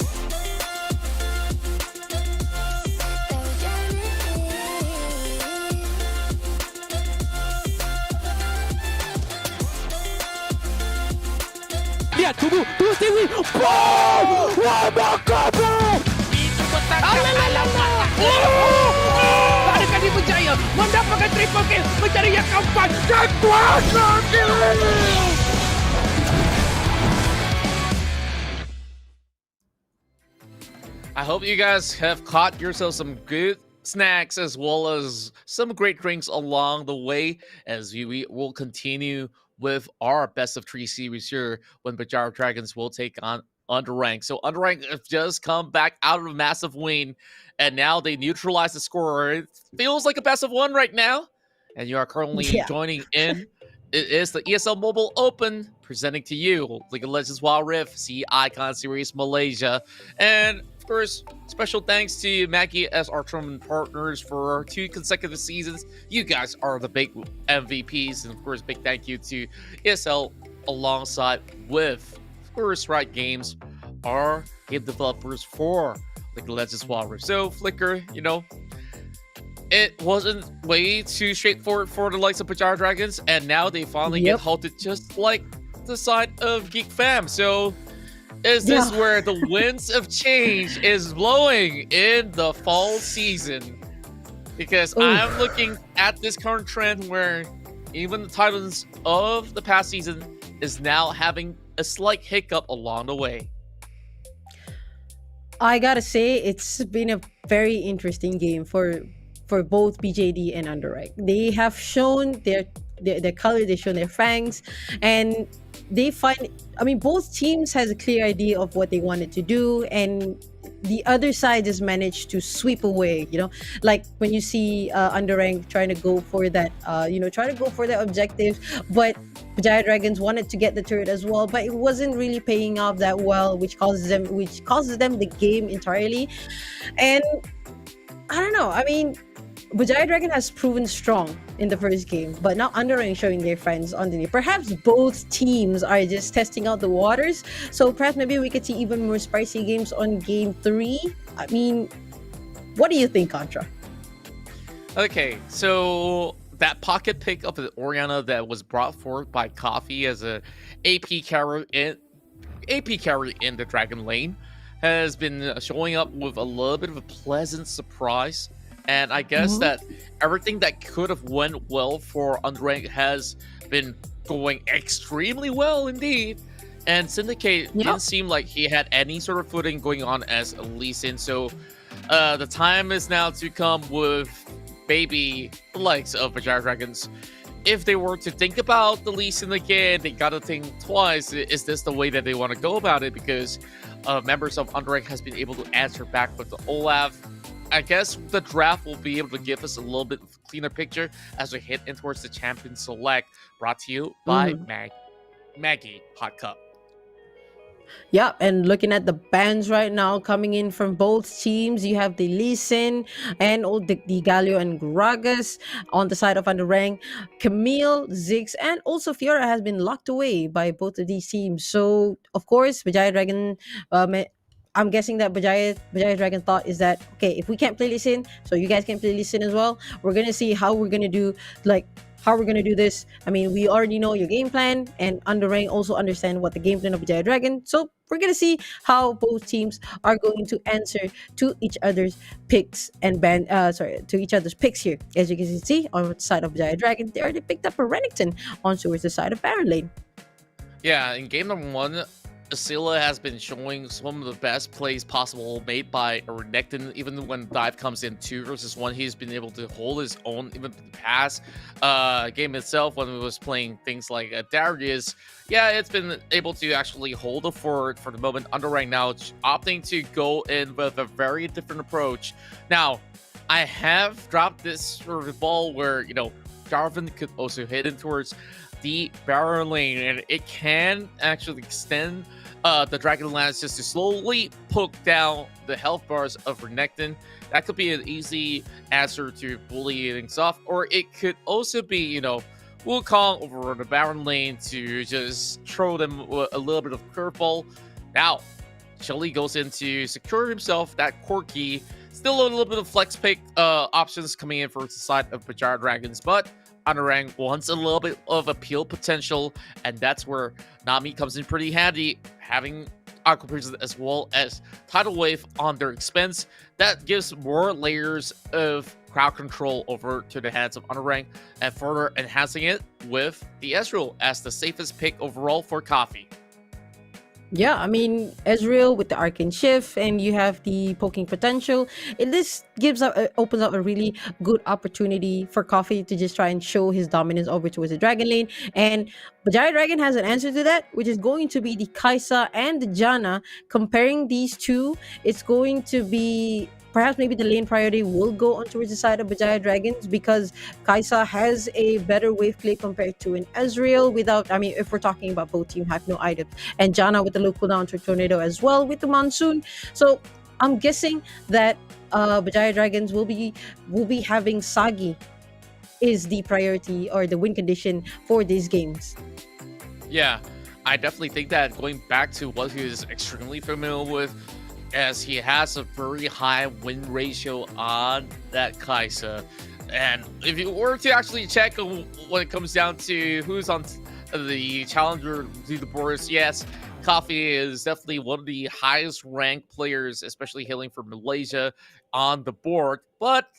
That we're drowning in it. Lihat, tunggu Stevie. Boom! Wah, bakar bro! Adakah dia berjaya mendapatkan triple kill, mencari yang keempat dan kuasa kill? I hope you guys have caught yourself some good snacks as well as some great drinks along the way as we will continue with our best of 3 series here when Berjaya Dragons will take on UndeRank. So UndeRank have just come back out of a massive win and now they neutralize the score. It feels like a best of 1 right now. And you are currently joining in. It is the ESL Mobile Open presenting to you League of Legends Wild Rift C Icon Series Malaysia. And of course, special thanks to Maggie as our tournament partners for 2 consecutive seasons. You guys are the big MVPs. And of course, big thank you to ESL alongside with, of course, Riot Games, our game developers for League of Legends Wild Rift. So, Flicker, you know, it wasn't way too straightforward for the likes of Berjaya Dragons, and now they finally get halted just like the side of Geek Fam. So, is this where the winds of change is blowing in the fall season? Because I'm looking at this current trend where even the titans of the past season is now having a slight hiccup along the way. I gotta say, it's been a very interesting game for both BJD and UndeRank. They have shown their color, they've shown their fangs, and they find, I mean, both teams has a clear idea of what they wanted to do, and the other side just managed to sweep away, you know, like when you see UndeRank trying to go for that, trying to go for that objective, but Berjaya Dragons wanted to get the turret as well, but it wasn't really paying off that well, which causes them the game entirely. And I don't know, I mean, Berjaya Dragon has proven strong in the first game, but now UndeRank showing their friends underneath. Perhaps both teams are just testing out the waters, so perhaps maybe we could see even more spicy games on game 3. I mean, what do you think, Contra? Okay, so that pocket pick of the Orianna that was brought forth by Coffee as a AP carry in the Dragon lane has been showing up with a little bit of a pleasant surprise. And I guess that everything that could have went well for UndeRank has been going extremely well indeed. And Syndicate didn't seem like he had any sort of footing going on as a Lee Sin. So the time is now to come with maybe the likes of Berjaya Dragons. If they were to think about the Lee Sin again, they gotta think twice. Is this the way that they want to go about it? Because members of UndeRank has been able to answer back with the Olaf. I guess the draft will be able to give us a little bit cleaner picture as we head in towards the Champion Select, brought to you by Maggie Hot Cup. Yeah, and looking at the bans right now coming in from both teams, you have the Lee Sin and the Galio and Gragas on the side of UndeRank. Camille, Ziggs, and also Fiora has been locked away by both of these teams. So, of course, Berjaya Dragon, I'm guessing that Berjaya Dragon thought is that, okay, if we can't play Lee Sin, so you guys can play Lee Sin as well. We're going to see how we're going to do, this. I mean, we already know your game plan, and UndeRank also understand what the game plan of Berjaya Dragon. So we're going to see how both teams are going to answer to each other's picks and to each other's picks here. As you can see, on the side of Berjaya Dragon, they already picked up a Renekton on towards the side of Baron Lane. Yeah, in game number 1, Asila has been showing some of the best plays possible made by Renekton. Even when dive comes in 2 versus 1, he's been able to hold his own. Even the past game itself, when we was playing things like Darius, yeah, it's been able to actually hold the fort for the moment. UndeRank now opting to go in with a very different approach. Now, I have dropped this sort of ball where, you know, Darwin could also hit in towards the Baron lane, and it can actually extend the Dragon Lance just to slowly poke down the health bars of Renekton. That could be an easy answer to bully things off, or it could also be, you know, Wukong over the Baron lane to just throw them a little bit of curveball. Now, Shelly goes in to secure himself that core key. Still a little bit of flex pick options coming in for the side of Berjaya Dragons, but UndeRank wants a little bit of appeal potential, and that's where Nami comes in pretty handy, having Aqua Priestess as well as Tidal Wave on their expense. That gives more layers of crowd control over to the hands of UndeRank, and further enhancing it with the Ezreal as the safest pick overall for Coffee. Yeah, I mean, Ezreal with the Arcane Shift, and you have the poking potential. This opens up a really good opportunity for Coffee to just try and show his dominance over towards the Dragon lane. And Berjaya Dragon has an answer to that, which is going to be the Kai'Sa and the Janna. Comparing these two, it's going to be perhaps maybe the lane priority will go on towards the side of Berjaya Dragons, because Kai'Sa has a better wave play compared to an Ezreal without, I mean, if we're talking about both team have no items, and Janna with the low cooldown to Tornado as well with the Monsoon. So I'm guessing that Berjaya Dragons will be having Sagi is the priority or the win condition for these games. Yeah, I definitely think that going back to what he is extremely familiar with, as he has a very high win ratio on that Kai'Sa. And if you were to actually check when it comes down to who's on the challenger leaderboards, yes, Coffee is definitely one of the highest ranked players, especially hailing from Malaysia, on the board. But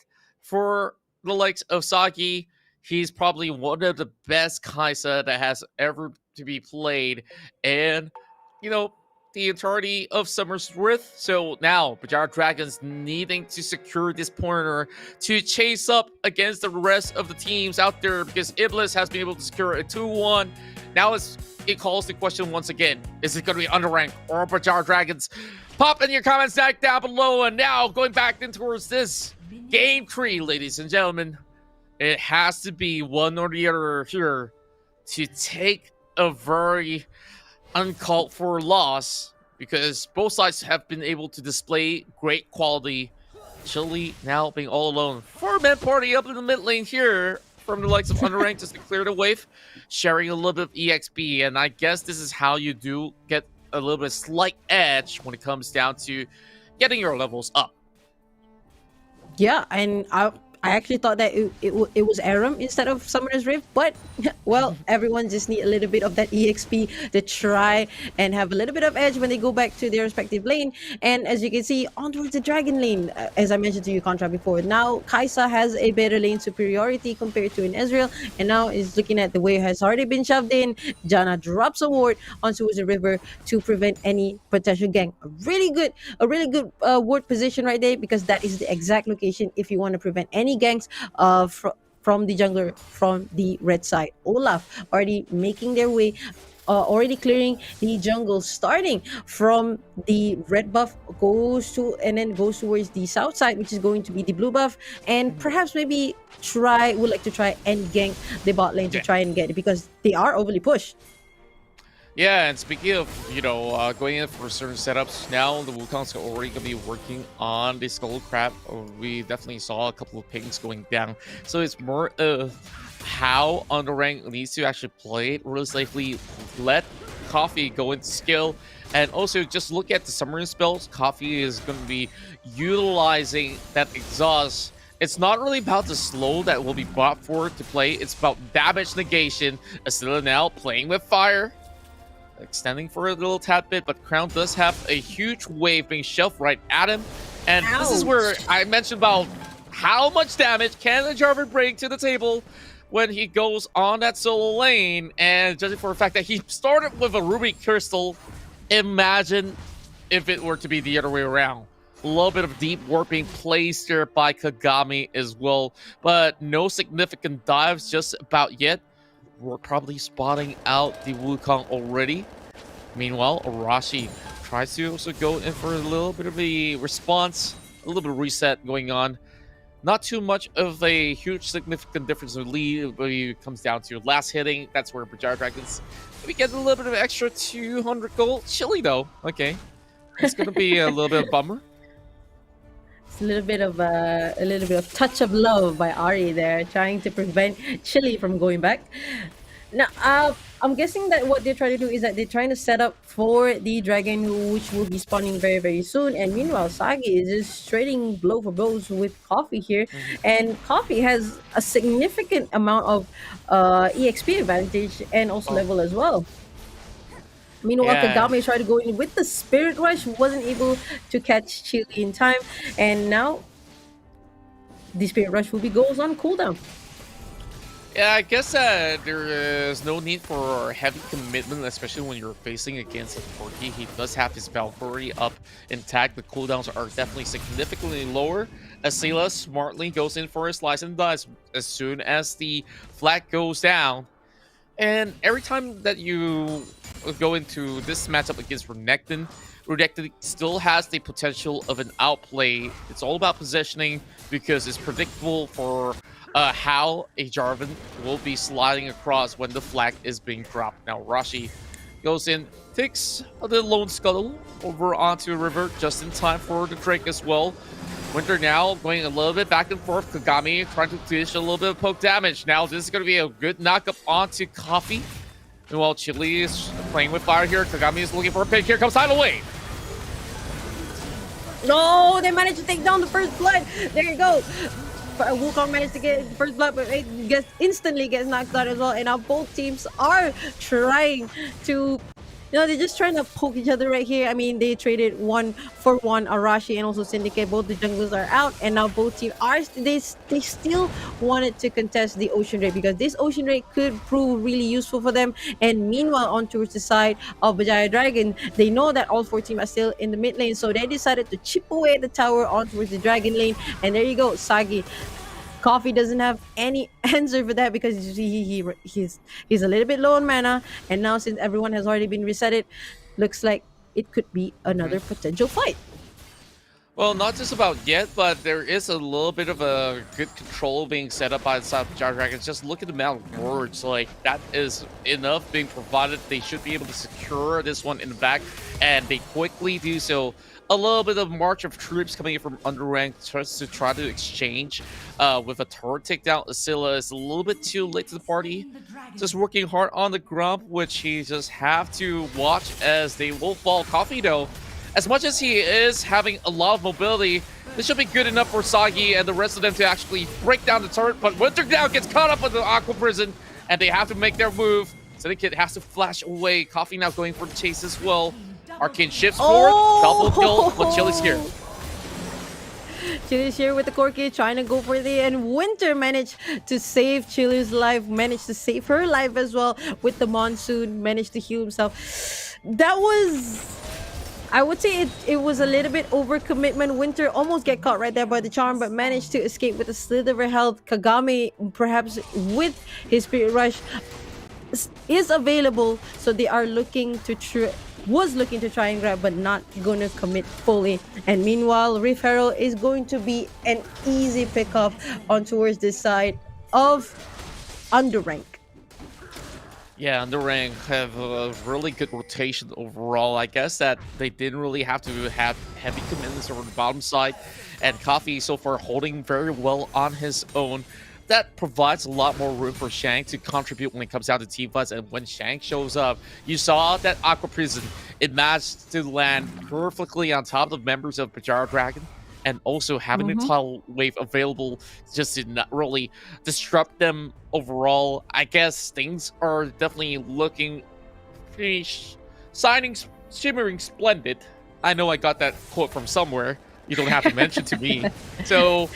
for the likes of Sagi, he's probably one of the best Kai'Sa that has ever to be played. And, you know, the entirety of Summer's Rift. So now Berjaya Dragons needing to secure this pointer to chase up against the rest of the teams out there, because Ebliz has been able to secure a 2-1. Now it calls the question once again, is it going to be UndeRank or Berjaya Dragons? Pop in your comments down below. And now going back in towards this game tree, ladies and gentlemen, it has to be one or the other here to take a very uncalled for loss, because both sides have been able to display great quality. Chile now being all alone. 4-man party up in the mid lane here from the likes of UndeRank just to clear the wave, sharing a little bit of EXP, and I guess this is how you do get a little bit slight edge when it comes down to getting your levels up. Yeah, and I actually thought that it was Aram instead of Summoner's Rift, but well, everyone just need a little bit of that EXP to try and have a little bit of edge when they go back to their respective lane. And as you can see, on towards the Dragon lane, as I mentioned to you, Contra, before, now Kai'Sa has a better lane superiority compared to an Ezreal, and now is looking at the wave has already been shoved in. Janna drops a ward onto the river to prevent any potential gank. A really good ward position right there, because that is the exact location if you want to prevent any ganks from the jungler from the red side. Olaf already making their way, already clearing the jungle, starting from the red buff, goes towards the south side, which is going to be the blue buff, and perhaps maybe would like to try and gank the bot lane to try and get it, because they are overly pushed. Yeah, and speaking of, you know, going in for certain setups, now the Wukong's already going to be working on the Skull Crab. We definitely saw a couple of pings going down. So it's more of how UndeRank needs to actually play it really safely, let Coffee go into skill, and also just look at the summon spells. Coffee is going to be utilizing that exhaust. It's not really about the slow that will be brought forward to play. It's about damage negation. Asila now playing with fire, extending for a little tad bit, but Crown does have a huge wave being shoved right at him. And This is where I mentioned about how much damage can the Jarvan bring to the table when he goes on that solo lane. And judging for the fact that he started with a Ruby Crystal, imagine if it were to be the other way around. A little bit of deep warping placed there by Kagami as well, but no significant dives just about yet. We're probably spotting out the Wukong already. Meanwhile, Arashi tries to also go in for a little bit of a response, a little bit of reset going on. Not too much of a huge significant difference in lead when it comes down to last hitting. That's where Berjaya Dragons maybe get a little bit of extra 200 gold. Chilly though. Okay. It's going to be a little bit of a bummer. It's a little bit of touch of love by Ari there, trying to prevent Chili from going back. Now, I'm guessing that what they're trying to do is that they're trying to set up for the dragon, which will be spawning very, very soon. And meanwhile, Sagi is just trading blow for blows with Coffee here. And Coffee has a significant amount of EXP advantage and also level as well. Meanwhile, Kagami tried to go in with the Spirit Rush, wasn't able to catch Chili in time. And now, the Spirit Rush will be goes on cooldown. Yeah, I guess there is no need for heavy commitment, especially when you're facing against a Corki. He does have his Valkyrie up intact. The cooldowns are definitely significantly lower. Asila smartly goes in for a slice and dice as soon as the flag goes down. And every time that you go into this matchup against Renekton, Renekton still has the potential of an outplay. It's all about positioning because it's predictable for how a Jarvan will be sliding across when the flag is being dropped. Now Rashi goes in, takes the Lone Scuttle over onto a river just in time for the Drake as well. Winter now going a little bit back and forth. Kagami trying to dish a little bit of poke damage. Now this is going to be a good knock-up onto Coffee. And while Chili is playing with fire here, Kagami is looking for a pick. Here comes Tidal Wave. No, they managed to take down the first blood. There you go. Wukong managed to get first blood, but it instantly gets knocked out as well. And now both teams are trying to, they're just trying to poke each other right here. I mean, they traded 1-for-1 Arashi and also Syndicate. Both the junglers are out, and now both teams are they still wanted to contest the Ocean Ray because this Ocean Ray could prove really useful for them. And meanwhile, on towards the side of Berjaya Dragon, they know that all four teams are still in the mid lane, so they decided to chip away at the tower on towards the Dragon lane. And there you go, Sagi. Coffee doesn't have any answer for that because he's a little bit low on mana, and now since everyone has already been resetted, looks like it could be another potential fight. Well, not just about yet, but there is a little bit of a good control being set up by the side of Berjaya Dragons. Just look at the amount of wards, like that is enough being provided. They should be able to secure this one in the back, and they quickly do so. A little bit of march of troops coming in from UndeRank just to try to exchange with a turret takedown. Asila is a little bit too late to the party. Just working hard on the grump, which he just have to watch as they will fall. Coffee though, as much as he is having a lot of mobility, this should be good enough for Sagi and the rest of them to actually break down the turret. But Winter now gets caught up with the Aqua Prison, and they have to make their move. Syndicate has to flash away. Coffee now going for the chase as well. Arcane shifts forward, double kill, but Chili's here. Chili's here with the Corki, trying to go for the and Winter managed to save Chili's life, managed to save her life as well with the Monsoon, managed to heal himself. That was, I would say it was a little bit overcommitment. Winter almost get caught right there by the charm, but managed to escape with a slither of her health. Kagami, perhaps with his Spirit Rush, is available, so they are looking to try and grab, but not going to commit fully. And meanwhile, Reef Herald is going to be an easy pickup on towards this side of UndeRank. Yeah, UndeRank have a really good rotation overall. I guess that they didn't really have to have heavy commitments over the bottom side, and Coffee so far holding very well on his own. That provides a lot more room for Shank to contribute when it comes down to team fights. And when Shank shows up, you saw that Aqua Prison, it managed to land perfectly on top of members of Berjaya Dragon, and also having the tidal wave available just did not really disrupt them overall. I guess things are definitely looking pretty shimmering splendid. I know I got that quote from somewhere. You don't have to mention to me. So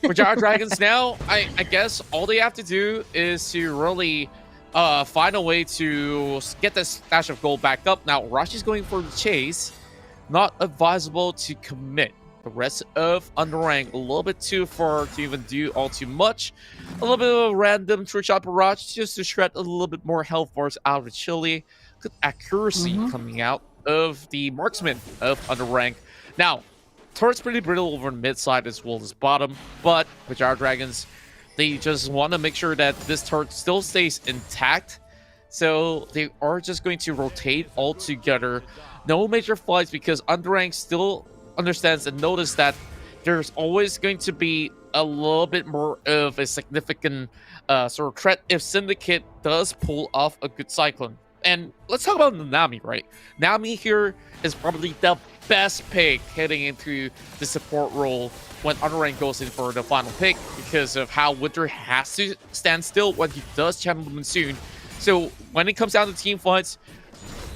Berjaya Dragons now, I guess all they have to do is to really find a way to get this stash of gold back up. Now Rashi's going for the chase. Not advisable to commit. The rest of UndeRank a little bit too far to even do all too much. A little bit of a random true shot barrage just to shred a little bit more health bars out of Chile. Good accuracy coming out of the marksman of UndeRank. Now, turret's pretty brittle over the mid side as well as bottom, but Berjaya Dragons, they just want to make sure that this turret still stays intact. So they are just going to rotate all together. No major fights because UndeRank still understands and notice that there's always going to be a little bit more of a significant sort of threat if Syndicate does pull off a good cyclone. And let's talk about Nami, right? Nami here is probably the best pick heading into the support role when UndeRank goes in for the final pick because of how Winter has to stand still when he does channel the Monsoon. So when it comes down to team fights,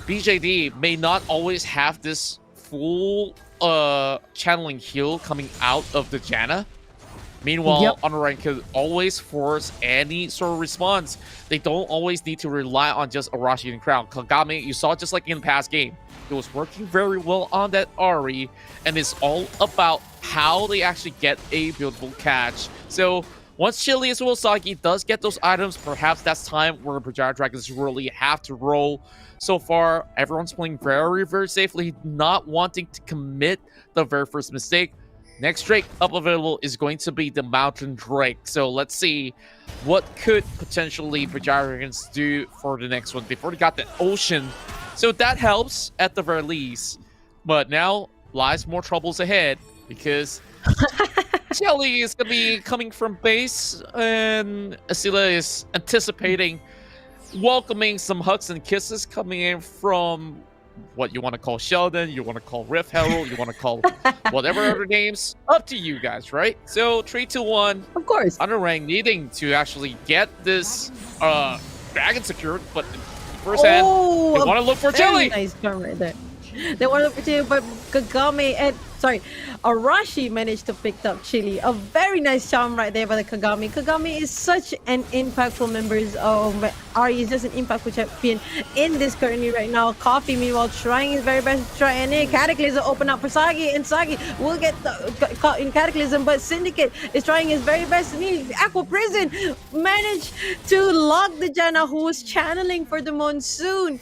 BJD may not always have this full channeling heal coming out of the Janna. Meanwhile, UndeRank can always force any sort of response. They don't always need to rely on just Arashi and Crown. Kagame, you saw just like in the past game, it was working very well on that Ari, and it's all about how they actually get a beautiful catch. So once Chile as well as Sagi does get those items, perhaps that's time where Berjaya Dragons really have to roll. So far, everyone's playing very, very safely, not wanting to commit the very first mistake. Next Drake up available is going to be the Mountain Drake. So let's see what could potentially Berjaya Dragons do for the next one. They've already got the Ocean, so that helps at the very least. But now lies more troubles ahead because Shelly is going to be coming from base and Asila is anticipating welcoming some hugs and kisses coming in from what you want to call Sheldon, you want to call Rift Herald, you want to call whatever other names, up to you guys, right? So 3, 2, 1. Of course. UndeRank needing to actually get this dragon secured, but firsthand, they want to look for Chili. Nice turn right there. They want to look for Chili, but Kagame and Arashi managed to pick up Chili. A very nice charm right there by the Kagame. Kagame is such an impactful member. Ari is just an impactful champion in this currently right now. Coffee, meanwhile, trying his very best to try and Cataclysm open up for Sagi, and Sagi will get caught in Cataclysm, but Syndicate is trying his very best. And Aqua Prison managed to lock the Janna, who was channeling for the Monsoon.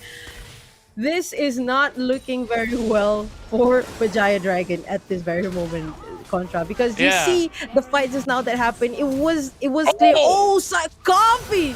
This is not looking very well for Berjaya Dragon at this very moment, Contra, because you see the fight just now that happened. It was clear. Oh, Coffee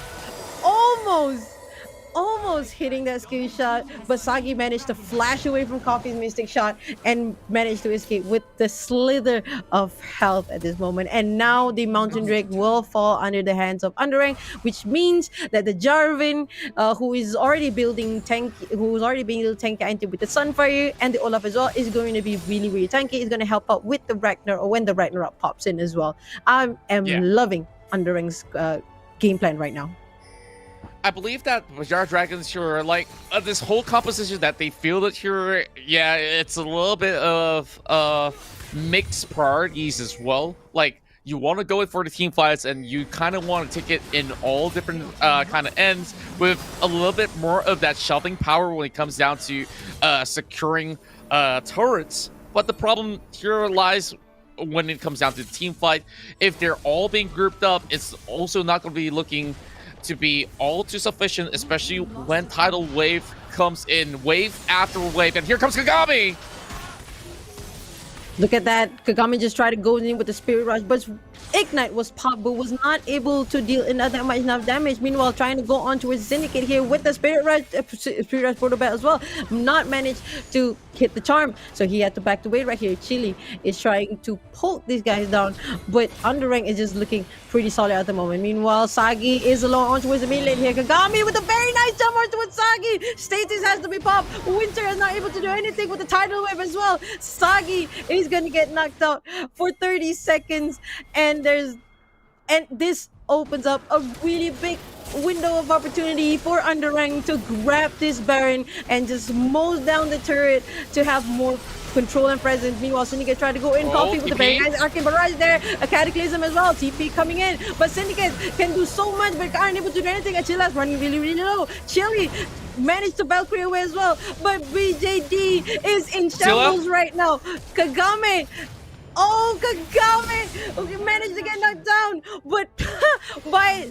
almost hitting that skill shot, but Sagi managed to flash away from Coffee's mystic shot and managed to escape with the slither of health at this moment. And now the Mountain Drake will fall under the hands of UndeRank, which means that the Jarvan, who is already building tanky anti with the Sunfire and the Olaf as well, is going to be really, really tanky. It's going to help out with the Ragnar, or when the Ragnarok pops in as well. I am loving UndeRank's game plan right now. I believe that Berjaya Dragons here, like this whole composition that they feel that here, it's a little bit of mixed priorities as well. Like, you want to go in for the team fights and you kind of want to take it in all different kind of ends with a little bit more of that shoving power when it comes down to securing turrets. But the problem here lies when it comes down to the team fight. If they're all being grouped up, it's also not going to be looking to be all too sufficient, especially when tidal wave comes in wave after wave. And here comes Kagami. Look at that. Kagami just tried to go in with the Spirit Rush, but Ignite was popped, but was not able to deal enough damage. Meanwhile, trying to go on towards Syndicate here with the Spirit Rush Proto Bat as well. Not managed to hit the charm, so he had to back away right here. Chili is trying to poke these guys down, but UndeRank is just looking pretty solid at the moment. Meanwhile, Sagi is alone on towards the mid lane here. Kagami with a very nice jump on towards Sagi. Status has to be popped. Winter is not able to do anything with the tidal wave as well. Sagi is gonna get knocked out for 30 seconds, and this opens up a really big window of opportunity for UndeRank to grab this Baron and just mow down the turret to have more control and presence. Meanwhile, Syndicate tried to go in, Coffee with the very nice Arcane Barrage there, a Cataclysm as well, TP coming in, but Syndicate can do so much but aren't able to do anything. Achila's running really low. Chili managed to Valkyrie away as well, but BJD is in shambles right now. Kagame, oh, Kagame okay, managed to get knocked down, but by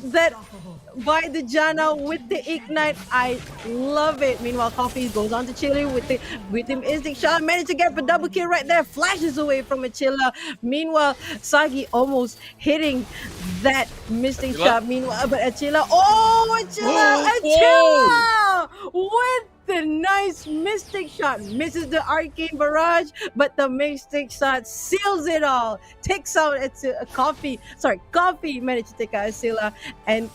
the Janna with the Ignite. I love it. Meanwhile, Coffee goes on to Chili with the instinct shot, managed to get the double kill right there, flashes away from Achilla. Meanwhile, Sagi almost hitting that Mystic shot. Meanwhile, but Achilla, Achilla with the nice Mystic shot, misses the Arcane Barrage, but the Mystic shot seals it all, takes out Coffee managed to take out Achilla and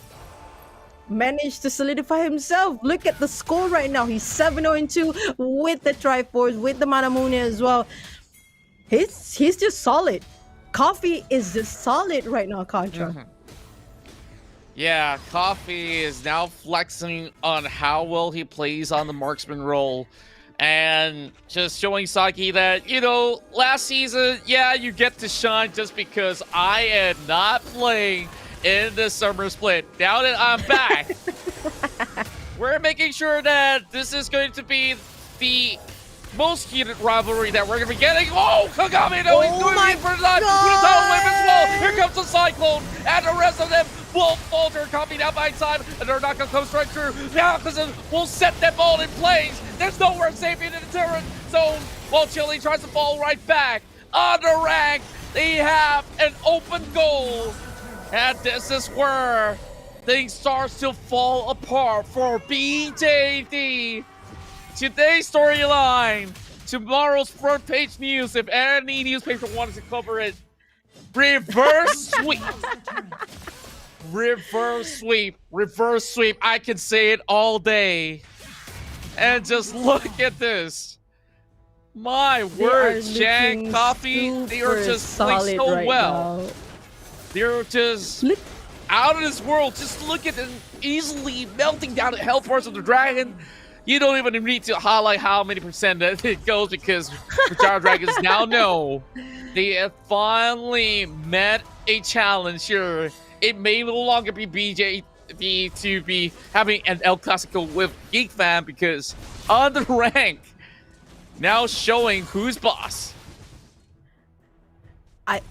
managed to solidify himself. Look at the score right now. He's 7-0-2 with the Triforce, with the Manamune as well. He's just solid. Coffee is just solid right now, Contra. Yeah, Coffee is now flexing on how well he plays on the marksman role. And just showing Saki that, you know, last season, yeah, you get to shine just because I am not playing in the summer split. Now that I'm back, we're making sure that this is going to be the most heated rivalry that we're going to be getting. Oh, Kagame, no, he's doing it for the tunnel wave as well. Here comes the Cyclone, and the rest of them will falter. Coffee down by side, and they're not going to come straight through. Now, because we'll set them all in place. There's nowhere safe in the turret zone, while Chili tries to fall right back. UndeRank, they have an open goal. And this is where things start to fall apart for BJD. Today's storyline, tomorrow's front page news, if any newspaper wanted to cover it. Reverse sweep. Reverse sweep. Reverse sweep. I can say it all day. And just look at this. My word, Jack, Coffee, they are just playing so right well. Now. They're just out of this world. Just look at them easily melting down the health bars of the dragon. You don't even need to highlight how many percent that it goes because Berjaya Dragons now know they have finally met a challenge here. It may no longer be BJB to be having an El Clasico with Geek fan because UndeRank now showing who's boss.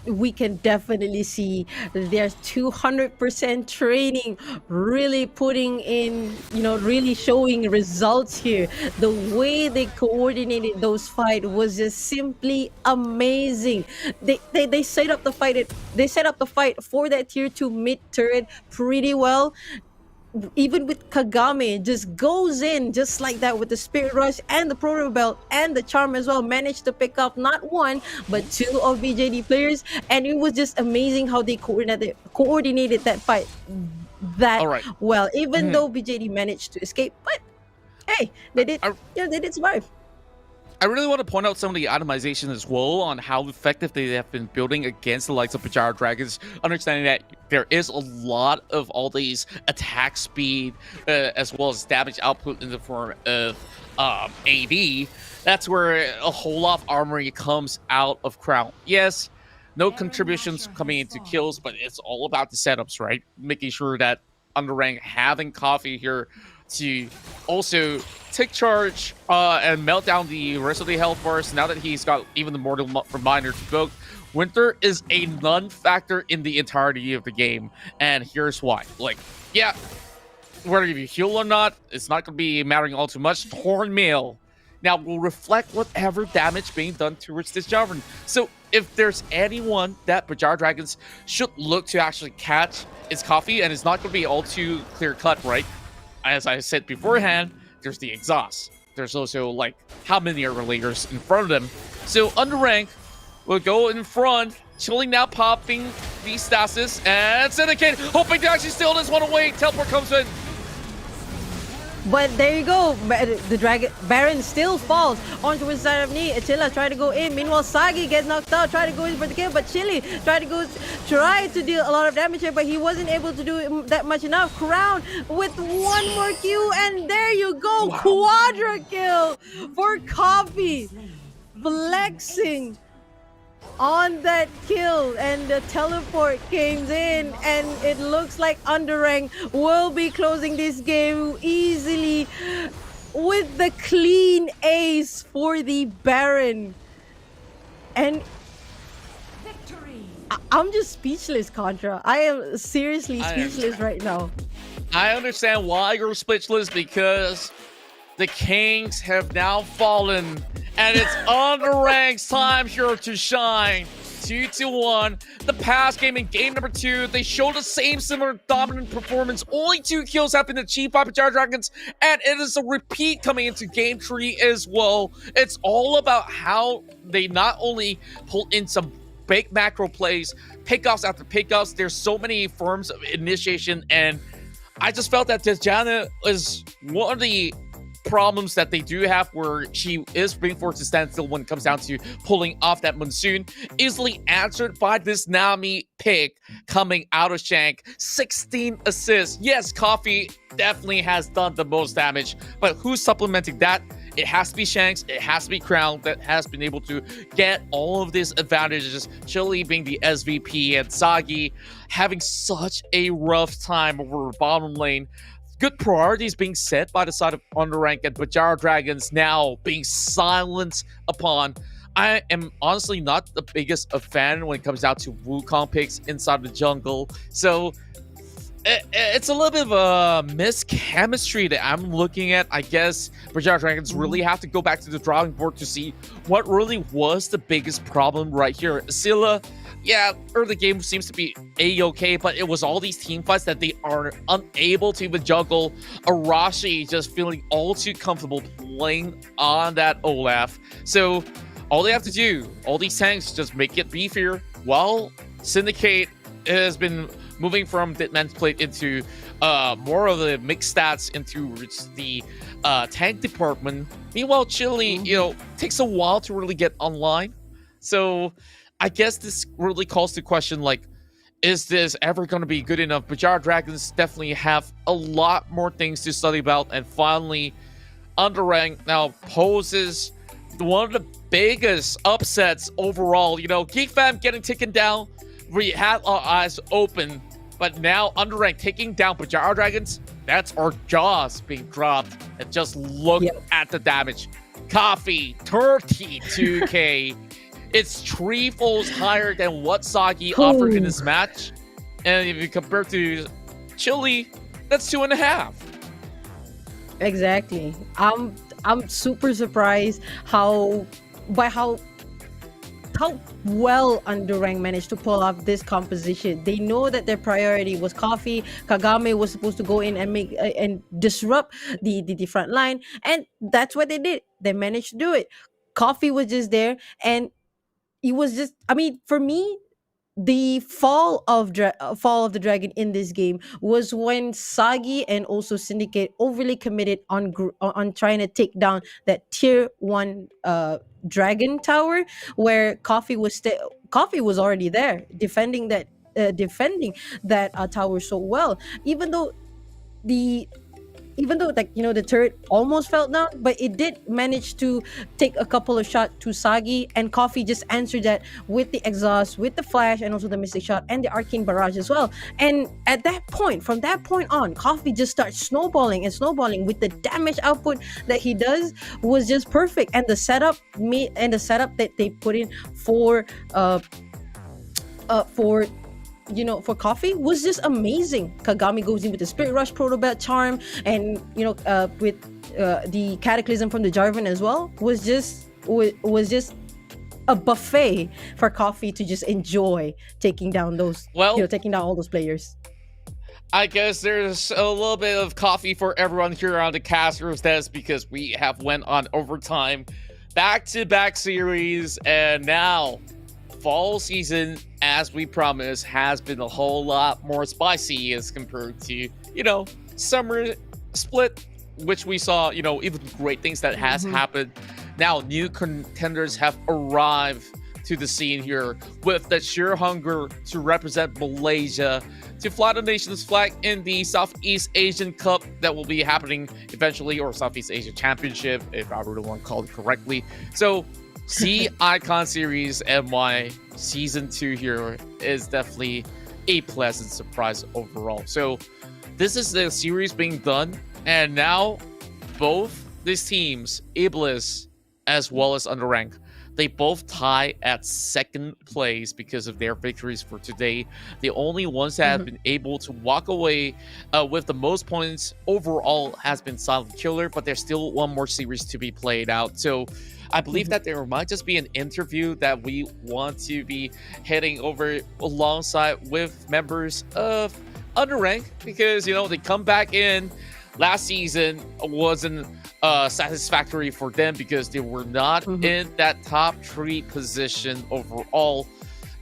We can definitely see there's 200% training really putting in, really showing results here. The way they coordinated those fights was just simply amazing. They set up the fight. They set up the fight for that tier 2 mid turret pretty well. Even with Kagame, just goes in just like that with the Spirit Rush and the Proto Belt and the Charm as well. Managed to pick up not one, but 2 of BJD players. And it was just amazing how they coordinated that fight well. Even though BJD managed to escape, but hey, they did survive. I really want to point out some of the itemization as well on how effective they have been building against the likes of Berjaya Dragons, understanding that there is a lot of all these attack speed as well as damage output in the form of AD. That's where a whole lot of armory comes out of Crown. Yes, no contributions coming into kills, but it's all about the setups, right? Making sure that UndeRank having Coffee here to also take charge and melt down the rest of the health bars. Now that he's got even the Mortal Reminder to book, Winter is a non-factor in the entirety of the game, and here's why. Like, yeah, whether you heal or not, it's not going to be mattering all too much. Torn Mail now will reflect whatever damage being done towards this Javern. So if there's anyone that Berjaya Dragons should look to actually catch, it's Coffee, and it's not going to be all too clear-cut, right? As I said beforehand, there's the exhaust. There's also, like, how many are layers in front of them. So UndeRank will go in front, Chilling now popping the stasis, and Syndicate hoping to actually steal this one away. Teleport comes in. But there you go. The Dragon Baron still falls onto his side of knee. Attila tried to go in. Meanwhile, Sagi gets knocked out. Tried to go in for the kill, but Chili tried to deal a lot of damage here, but he wasn't able to do that much enough. Crown with one more Q, and there you go. Wow. Quadra kill for Coffee. Flexing on that kill, and the teleport came in, and it looks like UndeRank will be closing this game easily with the clean ace for the Baron. And I'm just speechless, Contra. I am seriously speechless right now. I understand why you're speechless, because the Kings have now fallen, and it's UndeRank's time here to shine. 2-1. The past game, in game number 2, they showed the same similar dominant performance. Only 2 kills have been achieved by Berjaya Dragons, and it is a repeat coming into game 3 as well. It's all about how they not only pull in some big macro plays, pickoffs after pickoffs. There's so many forms of initiation, and I just felt that Tijana is one of the problems that they do have, where she is being forced to stand still when it comes down to pulling off that monsoon. Easily answered by this Nami pick coming out of Shank. 16 assists. Yes, Coffee definitely has done the most damage, but who's supplementing that? It has to be Shanks, it has to be Crown that has been able to get all of these advantages. Chili being the SVP, and Sagi having such a rough time over the bottom lane. Good priorities being set by the side of UndeRank, and Berjaya Dragons now being silenced upon. I am honestly not the biggest of fan when it comes down to Wukong picks inside the jungle. So it's a little bit of a mischemistry that I'm looking at. I guess Berjaya Dragons really have to go back to the drawing board to see what really was the biggest problem right here. Scylla, yeah, early game seems to be a-okay, but it was all these team fights that they are unable to even juggle. Arashi just feeling all too comfortable playing on that Olaf. So all they have to do, all these tanks, just make it beefier, while Syndicate has been moving from Ditman's Plate into more of the mixed stats into the tank department. Meanwhile, Chili, takes a while to really get online. So I guess this really calls to question, like, is this ever going to be good enough? Berjaya Dragons definitely have a lot more things to study about. And finally, UndeRank now poses one of the biggest upsets overall. Geek Fam getting taken down. We had our eyes open, but now UndeRank taking down Berjaya Dragons. That's our jaws being dropped. And just look at the damage. Coffee, 32k. It's 3-fold higher than what Sagi offered in this match. And if you compare to Chili, that's 2.5. Exactly. I'm super surprised how well UndeRank managed to pull off this composition. They know that their priority was Coffee. Kagame was supposed to go in and make and disrupt the front line, and that's what they did. They managed to do it. Coffee was just there, and it was just, for me, the fall of the dragon in this game was when Sagi and also Syndicate overly committed on trying to take down that tier 1 dragon tower, where Coffee was already there defending that tower so well, even though the turret almost fell down, but it did manage to take a couple of shots to Sagi, and Coffee just answered that with the exhaust, with the flash, and also the mystic shot and the arcane barrage as well. And from that point on, Coffee just starts snowballing with the damage output that he does was just perfect. And the setup that they put in for Coffee was just amazing. Kagami goes in with the Spirit Rush Protobelt Charm, and with the Cataclysm from the Jarvan as well, was just a buffet for Coffee to just enjoy taking down all those players. I guess there's a little bit of coffee for everyone here on the caster's desk, because we have went on overtime, back-to-back series, and now fall season, as we promised, has been a whole lot more spicy as compared to, summer split. which we saw, even great things that has happened. Now, new contenders have arrived to the scene here with the sheer hunger to represent Malaysia, to fly the nation's flag in the Southeast Asian Cup that will be happening eventually, or Southeast Asia Championship, if I really want to call it correctly. So, see Icon Series MY Season 2 here is definitely a pleasant surprise overall. So, this is the series being done, and now both these teams, Ebliz as well as UndeRank, they both tie at second place because of their victories for today. The only ones that have been able to walk away with the most points overall has been Silent Killer, but there's still one more series to be played out. So I believe that there might just be an interview that we want to be heading over alongside with members of UndeRank, because they come back in. Last season wasn't satisfactory for them because they were not in that top 3 position overall.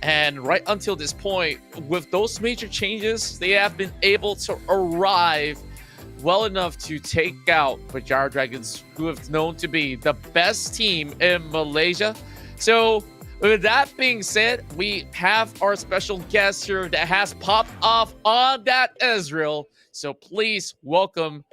And right until this point, with those major changes, they have been able to arrive well enough to take out Berjaya Dragons, who have known to be the best team in Malaysia. So with that being said, we have our special guest here that has popped off on that Ezreal. So please welcome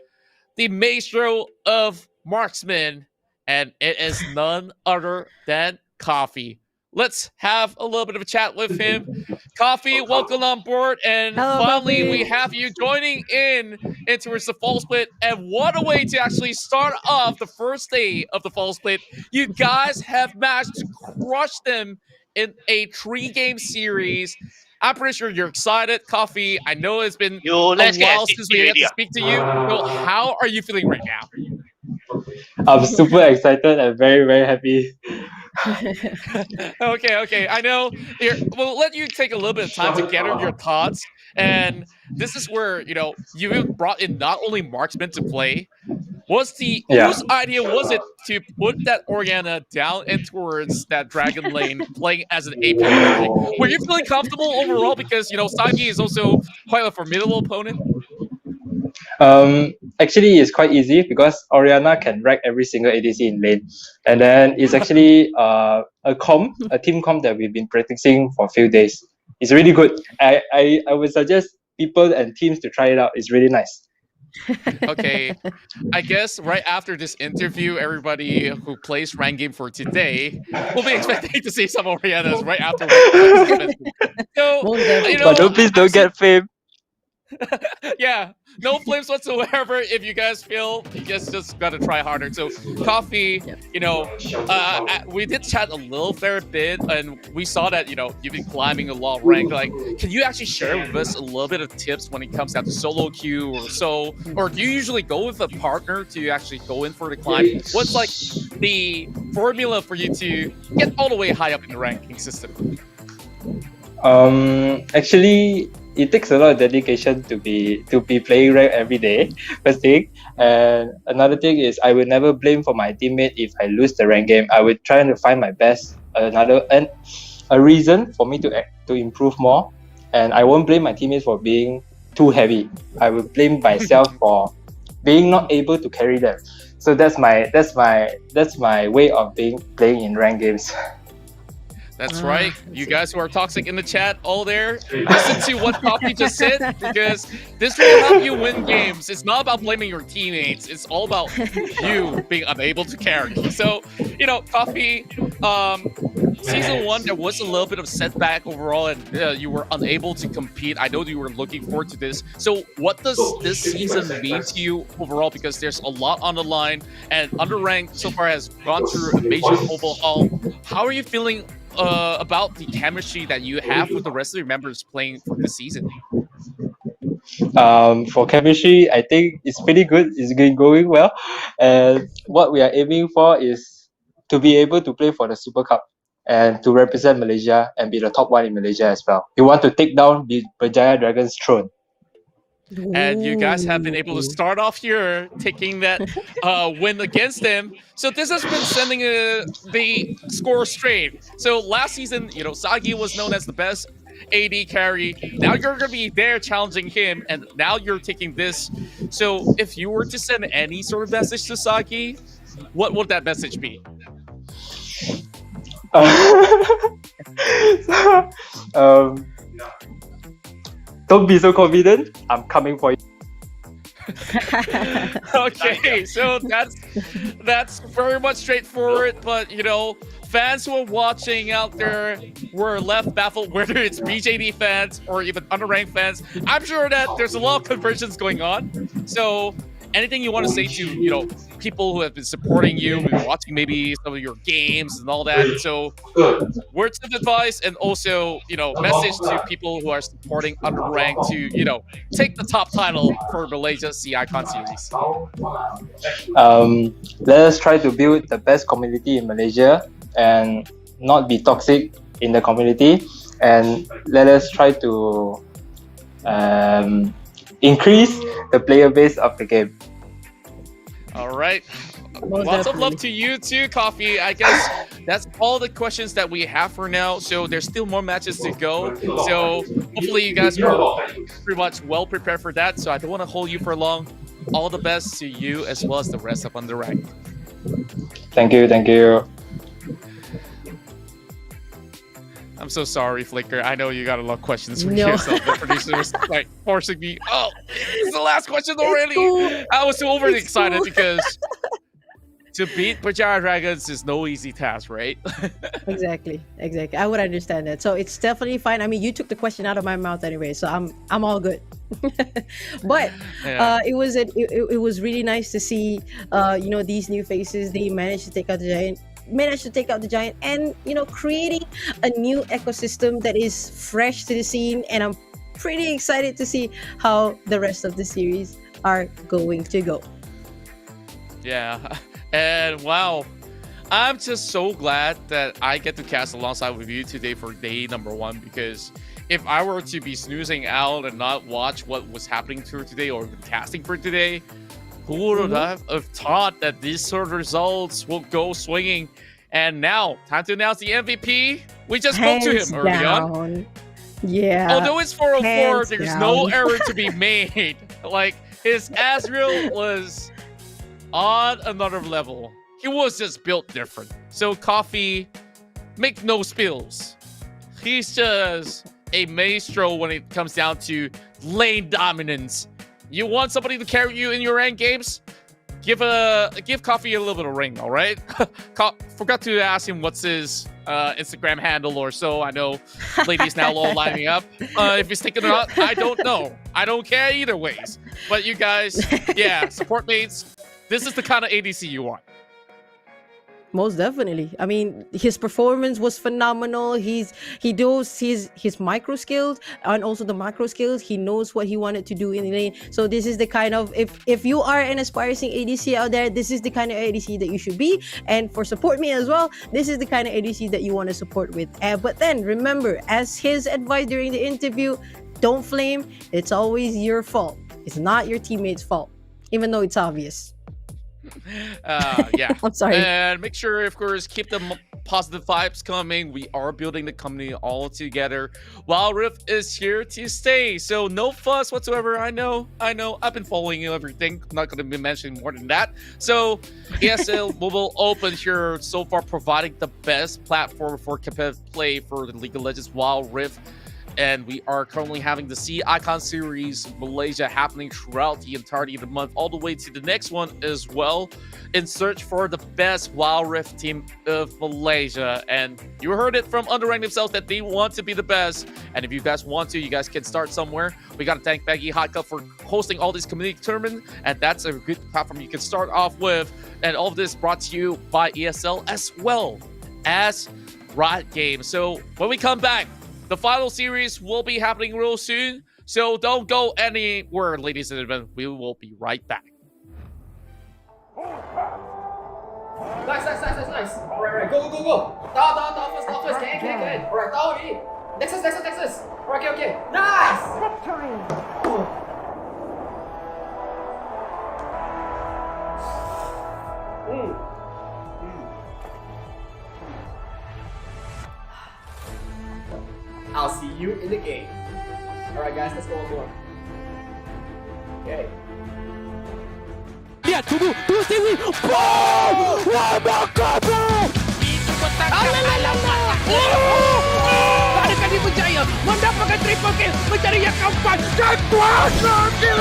the maestro of marksmen, and it is none other than Coffee. Let's have a little bit of a chat with him. Coffee, welcome on board, and Hello, finally Coffee. we have you joining in towards the fall split. And what a way to actually start off the first day of the fall split. You guys have managed to crush them in a 3-game series. I'm pretty sure you're excited, Coffee. I know it's been a while since we got to speak to you. So how are you feeling right now? I'm super excited and very, very happy. Okay. I know. Here, we'll let you take a little bit of time to gather your thoughts. And this is where, you brought in not only marksmen to play. Whose idea was it to put that Orianna down and towards that dragon lane, playing as an AP carry? Were you feeling comfortable overall? Because, Sagi is also quite a formidable opponent. Actually, it's quite easy because Orianna can wreck every single ADC in lane. And then it's actually a team comp that we've been practicing for a few days. It's really good. I would suggest people and teams to try it out. It's really nice. Okay, I guess right after this interview, everybody who plays rank game for today will be expecting to see some Oriannas right after. So, But please don't get fame. Yeah, no flips whatsoever. If you guys feel, you guys just gotta try harder. So, Coffee, we did chat a little fair bit, and we saw that you've been climbing a lot of rank. Like, can you actually share with us a little bit of tips when it comes down to solo queue or do you usually go with a partner to actually go in for the climb? What's like the formula for you to get all the way high up in the ranking system? Actually, it takes a lot of dedication to be playing rank every day, first thing. And another thing is I will never blame for my teammate if I lose the rank game. I will try to find my best, a reason for me to improve more. And I won't blame my teammates for being too heavy. I will blame myself for being not able to carry them. So that's my way of playing in rank games. That's right. You guys who are toxic in the chat, all there, listen to what Coffee just said, because this will help you win games. It's not about blaming your teammates. It's all about you being unable to carry. So, Coffee, Season 1, there was a little bit of setback overall, and you were unable to compete. I know you were looking forward to this. So what does this season mean to you overall? Because there's a lot on the line, and UndeRank so far has gone through a major overhaul. How are you feeling about the chemistry that you have with the rest of your members playing for this season? For chemistry, I think it's pretty good. It's going well. And what we are aiming for is to be able to play for the Super Cup and to represent Malaysia and be the top 1 in Malaysia as well. We want to take down the Berjaya Dragon's throne. And you guys have been able to start off here taking that win against them. So this has been sending the score straight. So last season, Sagi was known as the best AD carry. Now you're gonna be there challenging him, and now you're taking this. So if you were to send any sort of message to Saki, what would that message be? Don't be so confident. I'm coming for you. Okay, so that's very much straightforward, but you know, fans who are watching out there were left baffled, whether it's BJD fans or even UndeRank fans. I'm sure that there's a lot of conversions going on. So anything you want to say to, you know, people who have been supporting you, been watching maybe some of your games and all that. So words of advice, and also, you know, message to people who are supporting UndeRank to, you know, take the top title for Malaysia Sea Icon Series. Let us try to build the best community in Malaysia and not be toxic in the community, and let us try to increase the player base of the game. All right. Most Lots of definitely. love to you too, Coffee. I guess that's all the questions that we have for now. So there's still more matches to go. So hopefully you guys are pretty much well prepared for that. So I don't want to hold you for long. All the best to you as well as the rest of UndeRank. Thank you, thank you. I'm so sorry, Flicker. I know you got a lot of questions for No. yourself. The producer was like forcing me. Oh, it's the last question already. cool. I was so overly It's excited cool. because to beat Berjaya Dragons is no easy task, right? Exactly. I would understand that. So it's definitely fine. I mean, you took the question out of my mouth anyway, so I'm all good. But Yeah. it was really nice to see you know, these new faces. They managed to take out the giant, and you know, creating a new ecosystem that is fresh to the scene, and I'm pretty excited to see how the rest of the series are going to go. Yeah. And wow, I'm just so glad that I get to cast alongside with you today for day number 1, because if I were to be snoozing out and not watch what was happening for today or even casting for today, who would have thought that these sort of results will go swinging? And now, time to announce the MVP. We just spoke to Hands him early on. down. Yeah. Although it's 404, Hands there's down. no error to be made. Like, his Asriel was on another level. He was just built different. So, Coffee, make no spills. He's just a maestro when it comes down to lane dominance. You want somebody to carry you in your rank games? Give Coffee a little bit of ring, all right? Forgot to ask him what's his Instagram handle or so. I know ladies now all lining up. If he's thinking or not, I don't know. I don't care either ways. But you guys, yeah, support mates. This is the kind of ADC you want. Most definitely. I mean, his performance was phenomenal. He does his micro skills and also the macro skills. He knows what he wanted to do in the lane. So this is the kind of, if you are an aspiring ADC out there, this is the kind of ADC that you should be. And for support me as well, this is the kind of ADC that you want to support with. But then remember, as his advice during the interview, don't flame. It's always your fault. It's not your teammate's fault, even though it's obvious. Yeah. I'm sorry. And make sure, of course, keep the positive vibes coming. We are building the company all together. Wild Rift is here to stay. So no fuss whatsoever. I know. I've been following everything. Not going to be mentioning more than that. So ESL Mobile Open here so far, providing the best platform for competitive play for the League of Legends Wild Rift. And we are currently having the Sea Icon Series Malaysia happening throughout the entirety of the month, all the way to the next one as well, in search for the best Wild Rift team of Malaysia. And you heard it from UndeRank themselves that they want to be the best. And if you guys want to, you guys can start somewhere. We got to thank Baggy Hot Cup for hosting all these community tournaments, and that's a good platform you can start off with. And all of this brought to you by ESL as well as Riot Games. So when we come back, the final series will be happening real soon, so don't go anywhere, ladies and gentlemen. We will be right back. Nice. Alright, go. Down first. Can. Alright, down already. Nexus. Alright, okay. Nice! I'll see you in the game. Alright guys, let's go one more. Okay. Lihat, tunggu sini. Boom! Wabaka, bro! Itu kotak alamak. Adakah dia berjaya mendapatkan triple kill, mencari yang keempat dan kuasa kill.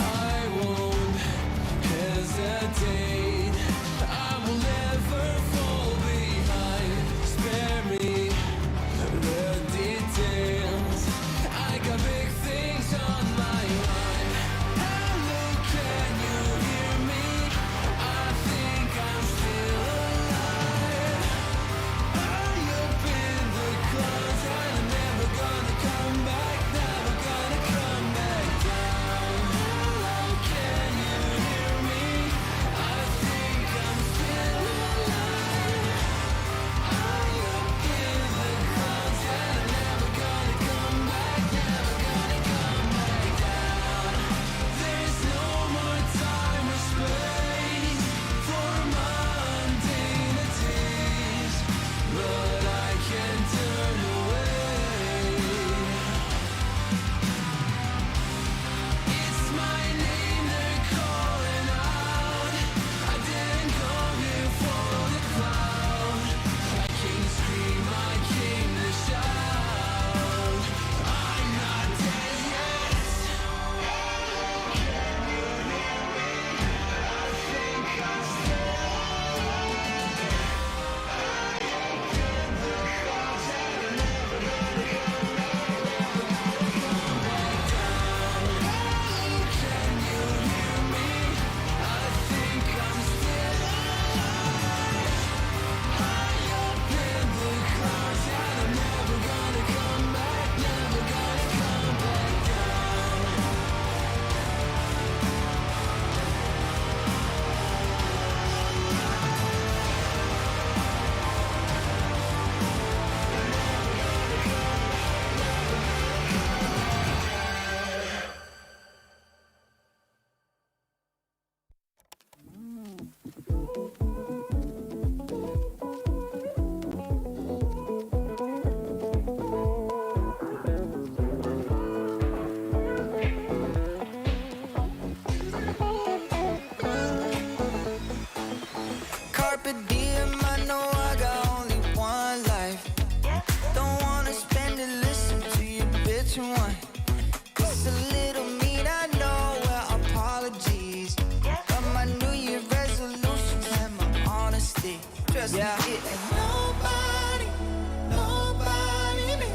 I won't hesitate. I will never fall behind. Spare me the details. I got big things on my mind. Hello, can you hear me? I think I'm still alive. High up in the clouds, and I'm never gonna come back. Never gonna come back down. Hello, can you hear me? I think I'm still alive. High up in the clouds, and I'm never gonna come back. Never gonna come back down. There's no more time or space for mundanities, but I can't turn away. It's my name they're calling out. I didn't come here for the cloud. I came to scream, I came to shout. I'm not dead yet. Carpe diem, I know I got only one life. Don't wanna spend it, listen to your bitch one. It's a little mean, I know, well, apologies. But my New Year resolutions and my honesty. Trust me, it ain't nobody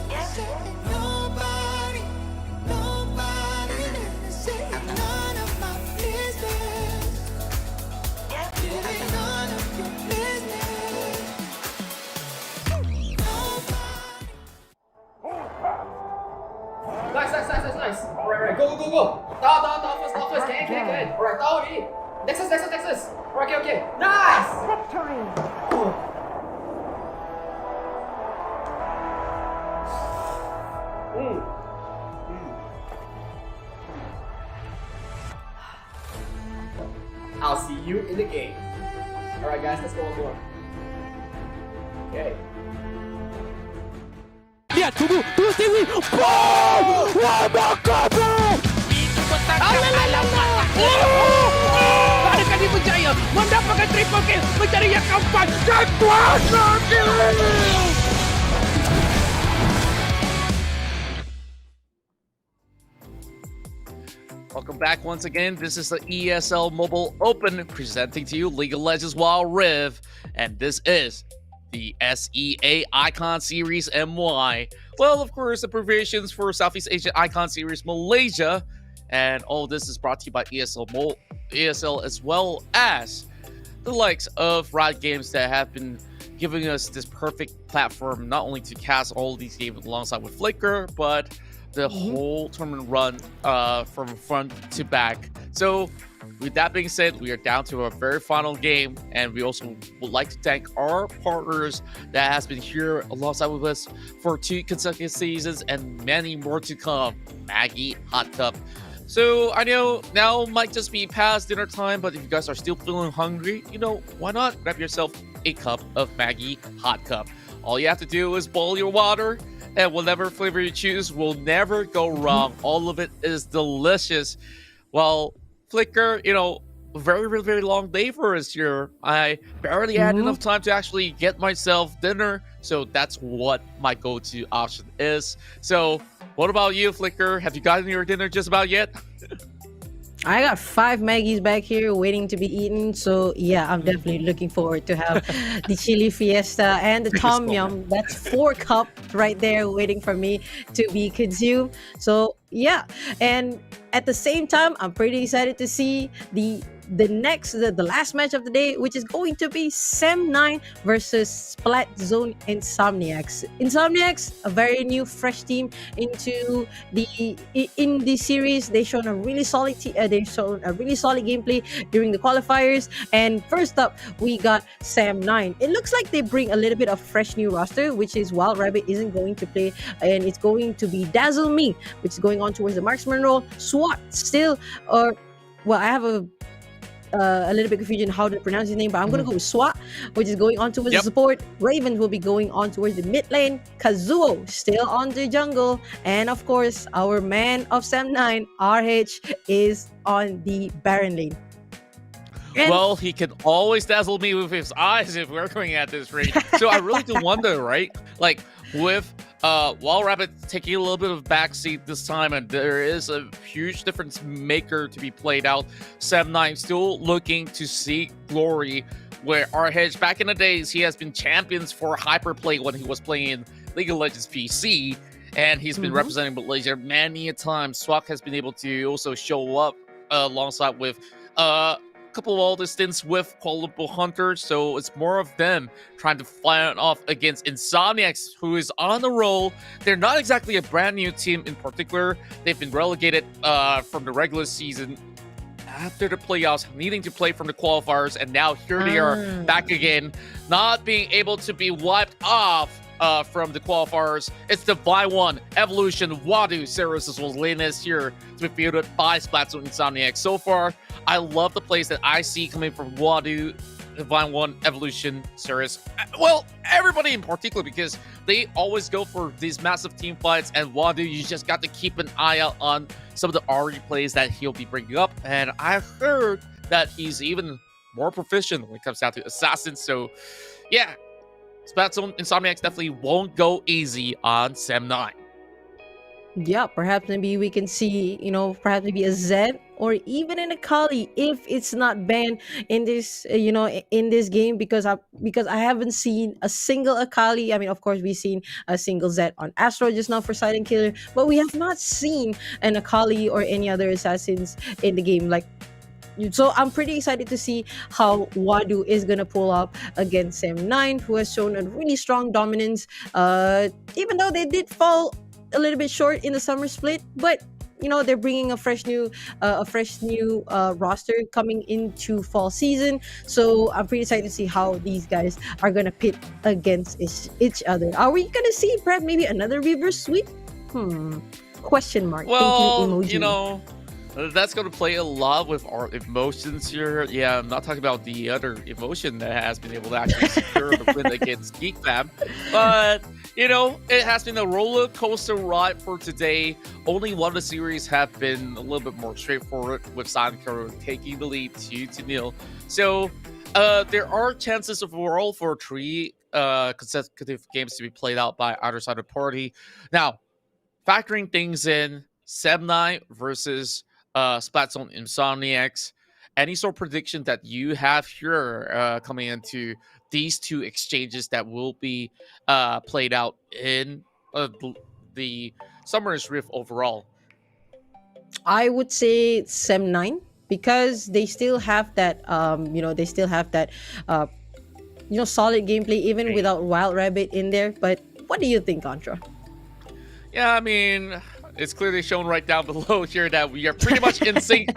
lives. Nobody lives. It ain't none of my business. It ain't none of your business. Nice. Alright, go. Down first. Can. Alright, down already. Nexus. Alright, okay. Nice! I'll see you in the game. Alright guys, let's go one more. Okay. Lihat, tunggu sini. Boom! Wabaka, bro! Itu kotak alamak. Adakah dia berjaya mendapatkan triple kill, mencari yang keempat dan kuasa kill. Welcome back once again. This is the ESL Mobile Open presenting to you League of Legends Wild Rift, and this is the SEA Icon Series MY. Well, of course, the provisions for Southeast Asian Icon Series Malaysia, and all this is brought to you by ESL as well as the likes of Riot Games that have been giving us this perfect platform not only to cast all these games alongside with Flickr, but the whole tournament run from front to back. So with that being said, we are down to our very final game, and we also would like to thank our partners that has been here alongside with us for 2 consecutive seasons and many more to come. Maggie Hot Cup. So I know now might just be past dinner time, but if you guys are still feeling hungry, why not grab yourself a cup of Maggie Hot Cup. All you have to do is boil your water, and whatever flavor you choose will never go wrong. All of it is delicious. Well, Flicker, very, very, very long day for us here. I barely had enough time to actually get myself dinner, so that's what my go-to option is. So, what about you, Flicker? Have you gotten your dinner just about yet? I got 5 Maggies back here waiting to be eaten. So yeah, I'm definitely looking forward to have the chili fiesta and the tom yum. That's 4 cups right there waiting for me to be consumed. So yeah, and at the same time, I'm pretty excited to see the last match of the day, which is going to be Sem9 versus Splat Zone Insomniax. Insomniax, a very new, fresh team in the series. They shown a really solid gameplay during the qualifiers. And first up, we got Sem9. It looks like they bring a little bit of fresh new roster, which is Wild Rabbit isn't going to play, and it's going to be Dazzle Me, which is going on towards the marksman role. SWAT still, I have a little bit confusion how to pronounce his name, but I'm going to go with SWAT, which is going on towards the support. Raven will be going on towards the mid lane. Kazuo still on the jungle. And of course, our man of Sem9, RH, is on the Baron lane. And well, he can always dazzle me with his eyes if we're going at this rate. So I really do wonder, right? Like, with Wild Rabbit taking a little bit of backseat this time, and there is a huge difference maker to be played out. Sem9 still looking to seek glory, where RH, back in the days, he has been champions for Hyperplay when he was playing League of Legends PC, and he's been representing Malaysia many a time. Swak has been able to also show up alongside with couple of all the stints with Kuala Lumpur Hunters, so it's more of them trying to fight off against Insomniax, who is on the roll. They're not exactly a brand new team in particular. They've been relegated from the regular season after the playoffs, needing to play from the qualifiers, and now here they are back again, not being able to be wiped off from the qualifiers. It's the Vi1, Evolution, Wadu, Ceres as well as Linus here to be fielded by Splatzone Insomniac. So far, I love the plays that I see coming from Wadu, Vi1, Evolution, Ceres. Well, everybody in particular, because they always go for these massive team fights, and Wadu, you just got to keep an eye out on some of the RE plays that he'll be bringing up. And I heard that he's even more proficient when it comes down to Assassins. So, yeah, Splatzone Insomniacs definitely won't go easy on Sem9. yeah, perhaps maybe we can see, perhaps maybe a Zed or even an Akali if it's not banned in this, in this game, because I haven't seen a single Akali. I mean, of course, we've seen a single Zed on Astro just now for Silent Killer, but we have not seen an Akali or any other assassins in the game. So I'm pretty excited to see how Wadu is going to pull up against Sem9, who has shown a really strong dominance, even though they did fall a little bit short in the summer split, but they're bringing a fresh new roster coming into fall season. So I'm pretty excited to see how these guys are gonna pit against each other. Are we gonna see perhaps maybe another reverse sweep? Question mark. Well, thinking emoji. That's going to play a lot with our emotions here. Yeah, I'm not talking about the other emotion that has been able to actually secure the win against Geek Fam. But, it has been a roller coaster ride for today. Only one of the series have been a little bit more straightforward, with Silent Killer taking the lead 2-0. So, there are chances overall for 3 consecutive games to be played out by either side of the party. Now, factoring things in, Sem9 versus Splatzone Insomniacs, any sort of prediction that you have here coming into these 2 exchanges that will be played out in the Summer's Rift overall? I would say Sem9, because they still have that solid gameplay even without Wild Rabbit in there. But what do you think, Contra? Yeah, I mean, it's clearly shown right down below here that we are pretty much in sync.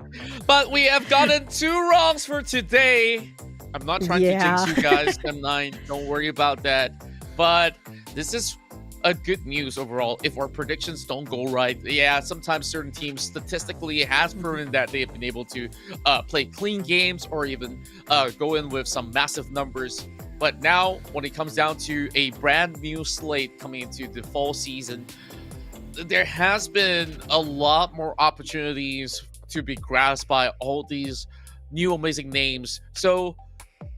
But we have gotten 2 wrongs for today. I'm not trying to jinx you guys, M9. Don't worry about that. But this is a good news overall. If our predictions don't go right, yeah, sometimes certain teams statistically has proven that they've been able to play clean games or even go in with some massive numbers. But now, when it comes down to a brand new slate coming into the fall season, there has been a lot more opportunities to be grasped by all these new amazing names. So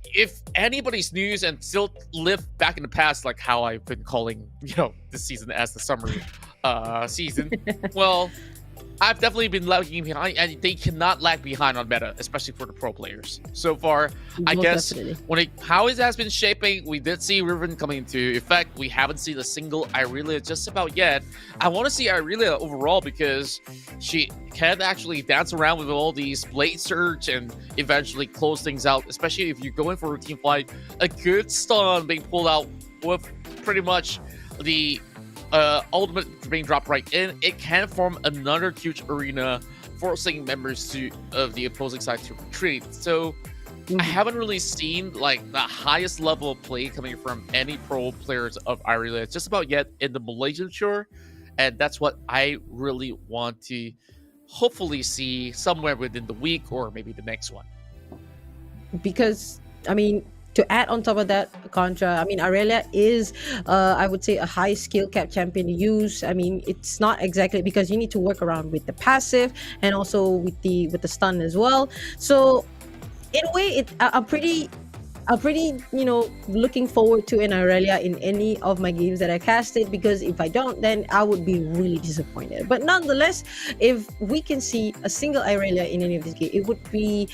if anybody's news and still live back in the past, like how I've been calling, this season as the summer season, well, I've definitely been lagging behind, and they cannot lag behind on meta, especially for the pro players. So far, I guess definitely. how it has been shaping, we did see Riven coming into effect. We haven't seen a single Irelia just about yet. I want to see Irelia overall because she can actually dance around with all these Blade Surge and eventually close things out, especially if you're going for a team fight. A good stun being pulled out with pretty much the ultimate being dropped right in, it can form another huge arena, forcing members of the opposing side to retreat. So I haven't really seen like the highest level of play coming from any pro players of Irelia just about yet in the Malaysian shore, and that's what I really want to hopefully see somewhere within the week or maybe the next one. Because to add on top of that, Contra, Aurelia is, I would say, a high skill cap champion to use. It's not exactly, because you need to work around with the passive and also with the stun as well. So, in a way, I'm pretty, looking forward to an Aurelia in any of my games that I casted, because if I don't, then I would be really disappointed. But nonetheless, if we can see a single Aurelia in any of these games, it would be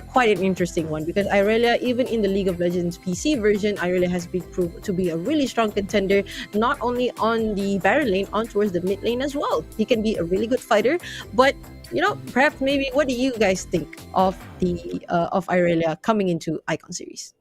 quite an interesting one, because Aurelia, even in the League of Legends PC version, Aurelia has been proved to be a really strong contender, not only on the Baron lane, on towards the mid lane as well. He can be a really good fighter, but perhaps maybe what do you guys think of the of Irelia coming into Icon series?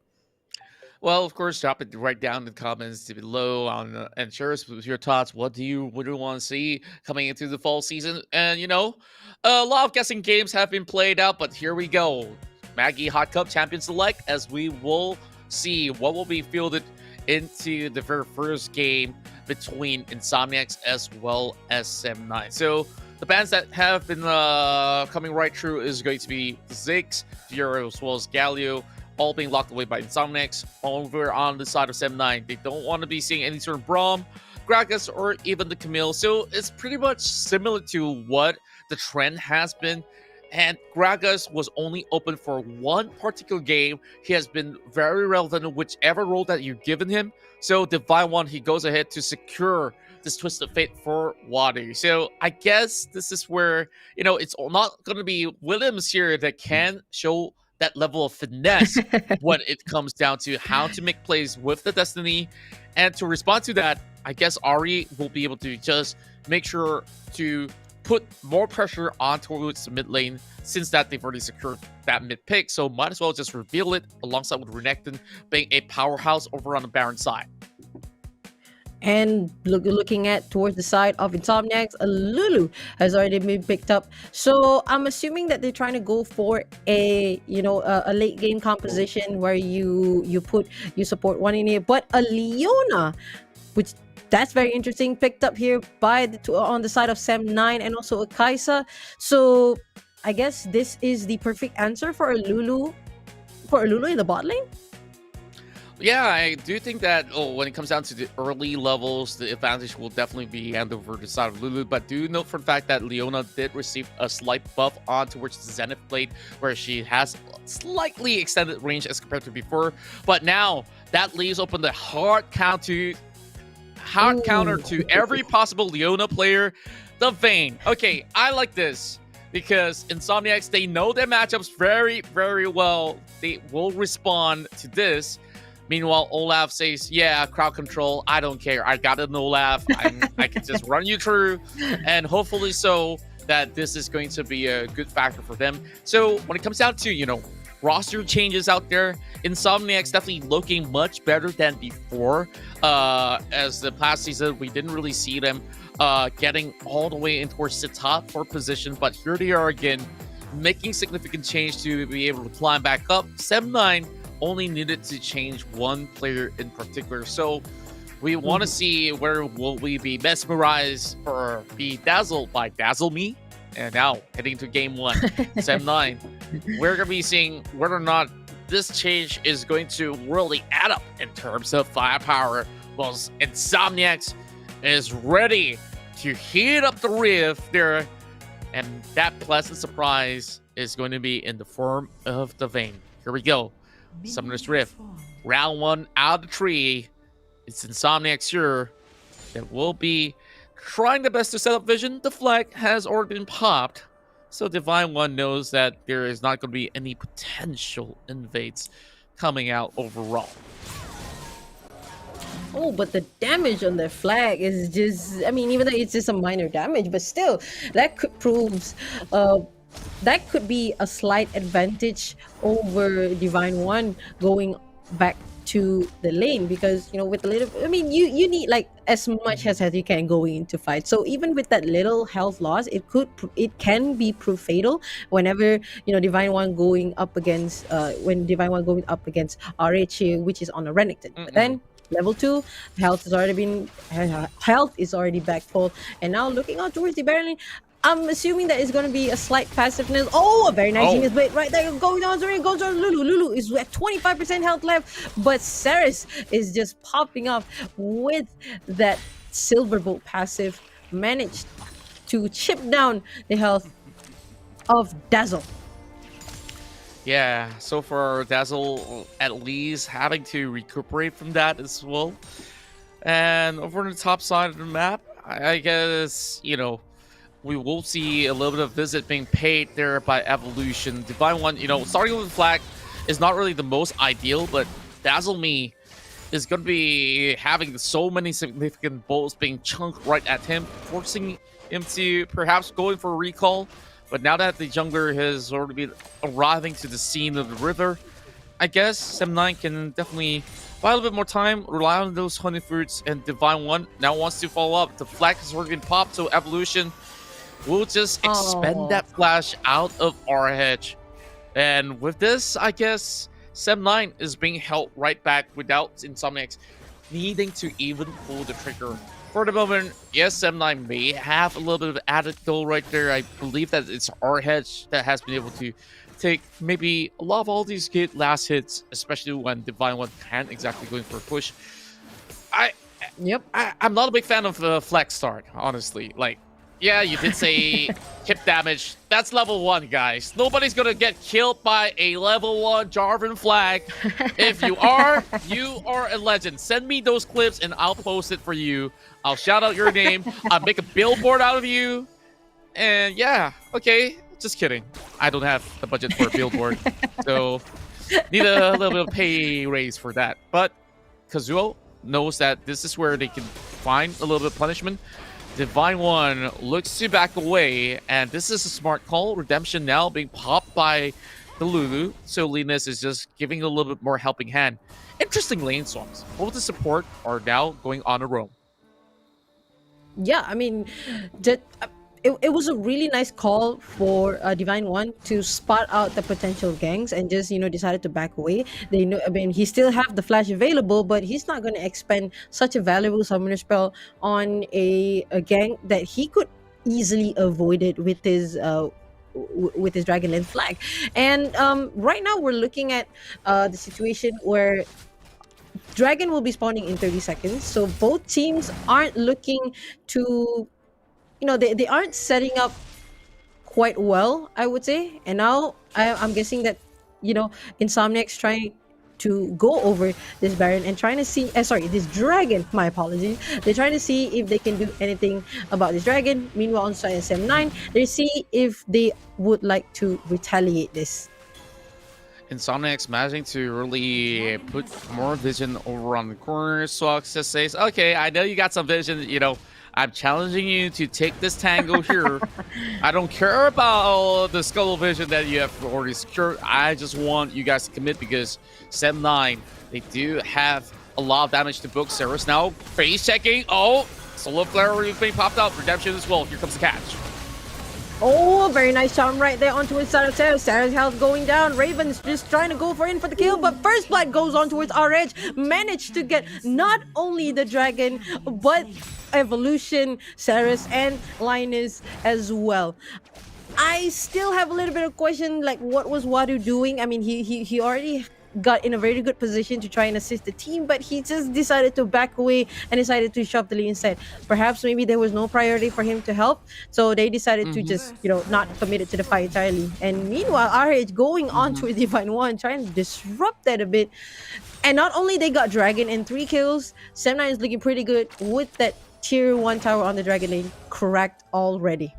Well, of course, drop it right down in the comments below and share us with your thoughts. What do you want to see coming into the fall season? And a lot of guessing games have been played out, but here we go. Maggie Hot Cup Champion Select, as we will see what will be fielded into the very first game between Insomniax as well as Sem9. So the bans that have been coming right through is going to be Ziggs, Fiora, as well as Galio, all being locked away by Insomniax. Over on the side of Sem9, they don't want to be seeing any sort of Braum, Gragas, or even the Camille. So it's pretty much similar to what the trend has been. And Gragas was only open for one particular game. He has been very relevant in whichever role that you've given him. So Divine One, he goes ahead to secure this Twisted Fate for Wadi. So I guess this is where, it's not going to be Williams here that can show that level of finesse when it comes down to how to make plays with the Destiny. And to respond to that, I guess Ari will be able to just make sure to put more pressure on towards the mid lane, since that they've already secured that mid pick. So might as well just reveal it alongside with Renekton being a powerhouse over on the Baron side. And looking at towards the side of Insomniax, Lulu has already been picked up. So I'm assuming that they're trying to go for a late game composition where you support one in here, but a Leona, which that's very interesting, picked up here by on the side of Sem9, and also a Kaisa. So I guess this is the perfect answer for a Lulu in the bot lane. Yeah, I do think that when it comes down to the early levels, the advantage will definitely be handed over to the side of Lulu. But do note for the fact that Leona did receive a slight buff on towards the Zenith Blade, where she has slightly extended range as compared to before. But now that leaves open the hard counter to every possible Leona player. The Vayne. Okay, I like this, because Insomniacs, they know their matchups very, very well. They will respond to this. Meanwhile, Olaf says, yeah, crowd control, I don't care. I got an Olaf. I can just run you through. And hopefully so that this is going to be a good factor for them. So when it comes down to, roster changes out there, Insomniacs definitely looking much better than before. As the past season, we didn't really see them getting all the way in towards the top 4 position. But here they are again, making significant change to be able to climb back up. 7-9 only needed to change one player in particular. So we want to see where will we be mesmerized or be dazzled by Dazzle Me. And now heading to game 1, 7-9. We're going to be seeing whether or not this change is going to really add up in terms of firepower. Well, Insomniax is ready to heat up the rift there. And that pleasant surprise is going to be in the form of the Vayne. Here we go. Summoner's Rift. Round 1 out of the tree. It's Insomniax here that will be trying the best to set up vision. The flag has already been popped. So Divine One knows that there is not going to be any potential invades coming out overall. Oh, but the damage on the flag is just, I mean, even though it's just a minor damage, but still, that could prove, that could be a slight advantage over Divine One going back to the lane, because, you know, with a little, I mean, you need like as much health as you can going into fight. So even with that little health loss, it can be prove fatal whenever, you know, Divine One going up against, when Divine One going up against RH, which is on a Renekton. But then level 2, health is already back full, and now looking out towards the Baron, I'm assuming that it's going to be a slight passiveness. Oh, a very nice Genius Blade right there. Going on, goes on Lulu. Lulu is at 25% health left, but Ceres is just popping up with that Silverbolt passive. Managed to chip down the health of Dazzle. Yeah, so far Dazzle at least having to recuperate from that as well. And over on the top side of the map, I guess, you know, we will see a little bit of visit being paid there by Evolution. Divine One, you know, starting with the flag is not really the most ideal, but Dazzle Me is going to be having so many significant bolts being chunked right at him, forcing him to perhaps going for a recall. But now that the jungler has already been arriving to the scene of the river, I guess 7-9 can definitely buy a little bit more time, rely on those honey fruits, and Divine One now wants to follow up. The flag has already been popped, so Evolution will just expend that flash out of RH. And with this, I guess 7-9 is being held right back without Insomniax needing to even pull the trigger. For the moment, yes, 7-9 may have a little bit of added goal right there. I believe that it's RH that has been able to take maybe a lot of all these good last hits, especially when Divine One can't exactly going for a push. I'm not a big fan of flag start, honestly. Like, yeah, you did say hit damage. That's level 1, guys. Nobody's gonna get killed by a level 1 Jarvan flag. If you are a legend. Send me those clips and I'll post it for you. I'll shout out your name. I'll make a billboard out of you. And yeah, okay. Just kidding. I don't have the budget for a billboard. So need a little bit of pay raise for that. But Kazuo knows that this is where they can find a little bit of punishment. Divine One looks to back away, and this is a smart call. Redemption now being popped by the Lulu, so Linus is just giving a little bit more helping hand. Interesting lane swaps. Both the support are now going on a roam. Yeah, I mean, it was a really nice call for Divine One to spot out the potential gangs and just, you know, decided to back away. They know, I mean, he still have the flash available, but he's not going to expend such a valuable summoner spell on a gang that he could easily avoid it with his Dragonlance flag. And right now we're looking at the situation where Dragon will be spawning in 30 seconds. So both teams aren't looking to, you know, they aren't setting up quite well, I would say. And now I'm guessing that, you know, Insomniax trying to go over this Baron and trying to see, this Dragon, my apologies. They're trying to see if they can do anything about this Dragon. Meanwhile, on side SM9, they see if they would like to retaliate this. Insomniax managing to really put more vision over on the corner. Swag just says, okay, I know you got some vision, you know, I'm challenging you to take this tango here. I don't care about the skull vision that you have already secured. I just want you guys to commit because 7-9, they do have a lot of damage to book. Ceres now face checking. Oh, Solar Flare already being popped out. Redemption as well. Here comes the catch. Oh, very nice charm right there onto his side of Sarah's. Sarah's health going down. Raven's just trying to go for the kill, but first blood goes on towards our edge. Managed to get not only the dragon, but Evolution, Sarah's, and Linus as well. I still have a little bit of question, like what was Wadu doing? I mean, he already got in a very good position to try and assist the team, but he just decided to back away and decided to shove the lead instead. Perhaps maybe there was no priority for him to help, so they decided to just, you know, not commit it to the fight entirely. And meanwhile, RH going on to a Divine 1, trying to disrupt that a bit. And not only they got Dragon and 3 kills, Sem9 is looking pretty good with that tier 1 tower on the Dragon lane cracked already.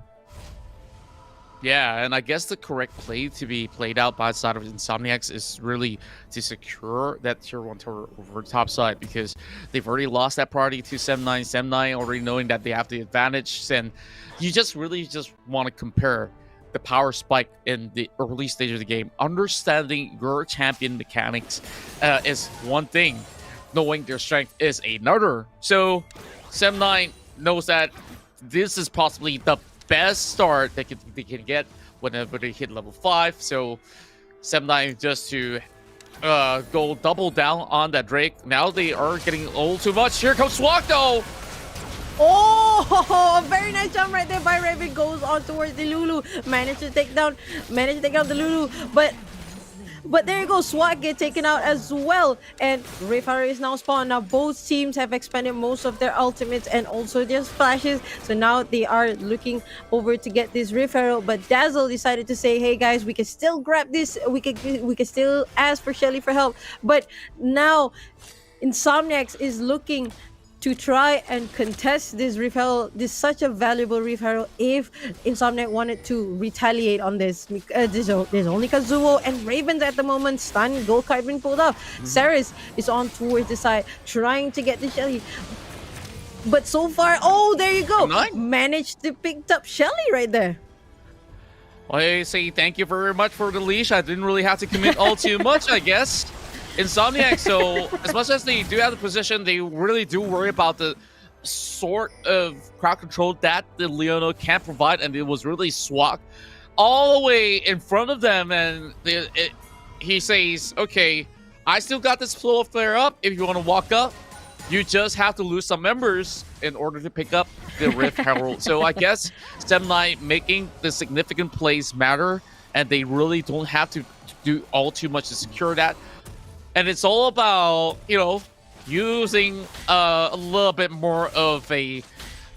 Yeah, and I guess the correct play to be played out by the side of Insomniax is really to secure that tier 1 tower over top side, because they've already lost that priority to Sem9. Sem9 already knowing that they have the advantage, and you just really want to compare the power spike in the early stage of the game. Understanding your champion mechanics is one thing, knowing their strength is another. So Sem9 knows that this is possibly the best start they can get whenever they hit level 5. So Sem9 just to go double down on that Drake. Now they are getting a little too much. Here comes Swag though. Oh, a very nice jump right there by Raven. Goes on towards the Lulu. Managed to take down the Lulu, but there you go, SWAT get taken out as well, and Rift Arrow is now spawned. Now both teams have expended most of their ultimates and also their splashes, so now they are looking over to get this Rift Arrow. But Dazzle decided to say, hey guys, we can still grab this, we can still ask for Shelly for help. But now Insomniax is looking to try and contest this Rift Arrow, this such a valuable Rift Arrow, if Insomniac wanted to retaliate on this. There's only Kazuo and Ravens at the moment. Stun, gold card been pulled off. Saris is on towards the side, trying to get the Shelly. But so far, oh, there you go. Managed to pick up Shelly right there. I say thank you very much for the leash. I didn't really have to commit all too much, I guess. Insomniac, so as much as they do have the position, they really do worry about the sort of crowd control that the Leono can provide, and it was really Swag all the way in front of them, and he says, okay, I still got this flow of flare up. If you want to walk up, you just have to lose some members in order to pick up the Rift Herald. So I guess Sem9 making the significant plays matter, and they really don't have to do all too much to secure that. And it's all about, you know, using a little bit more of a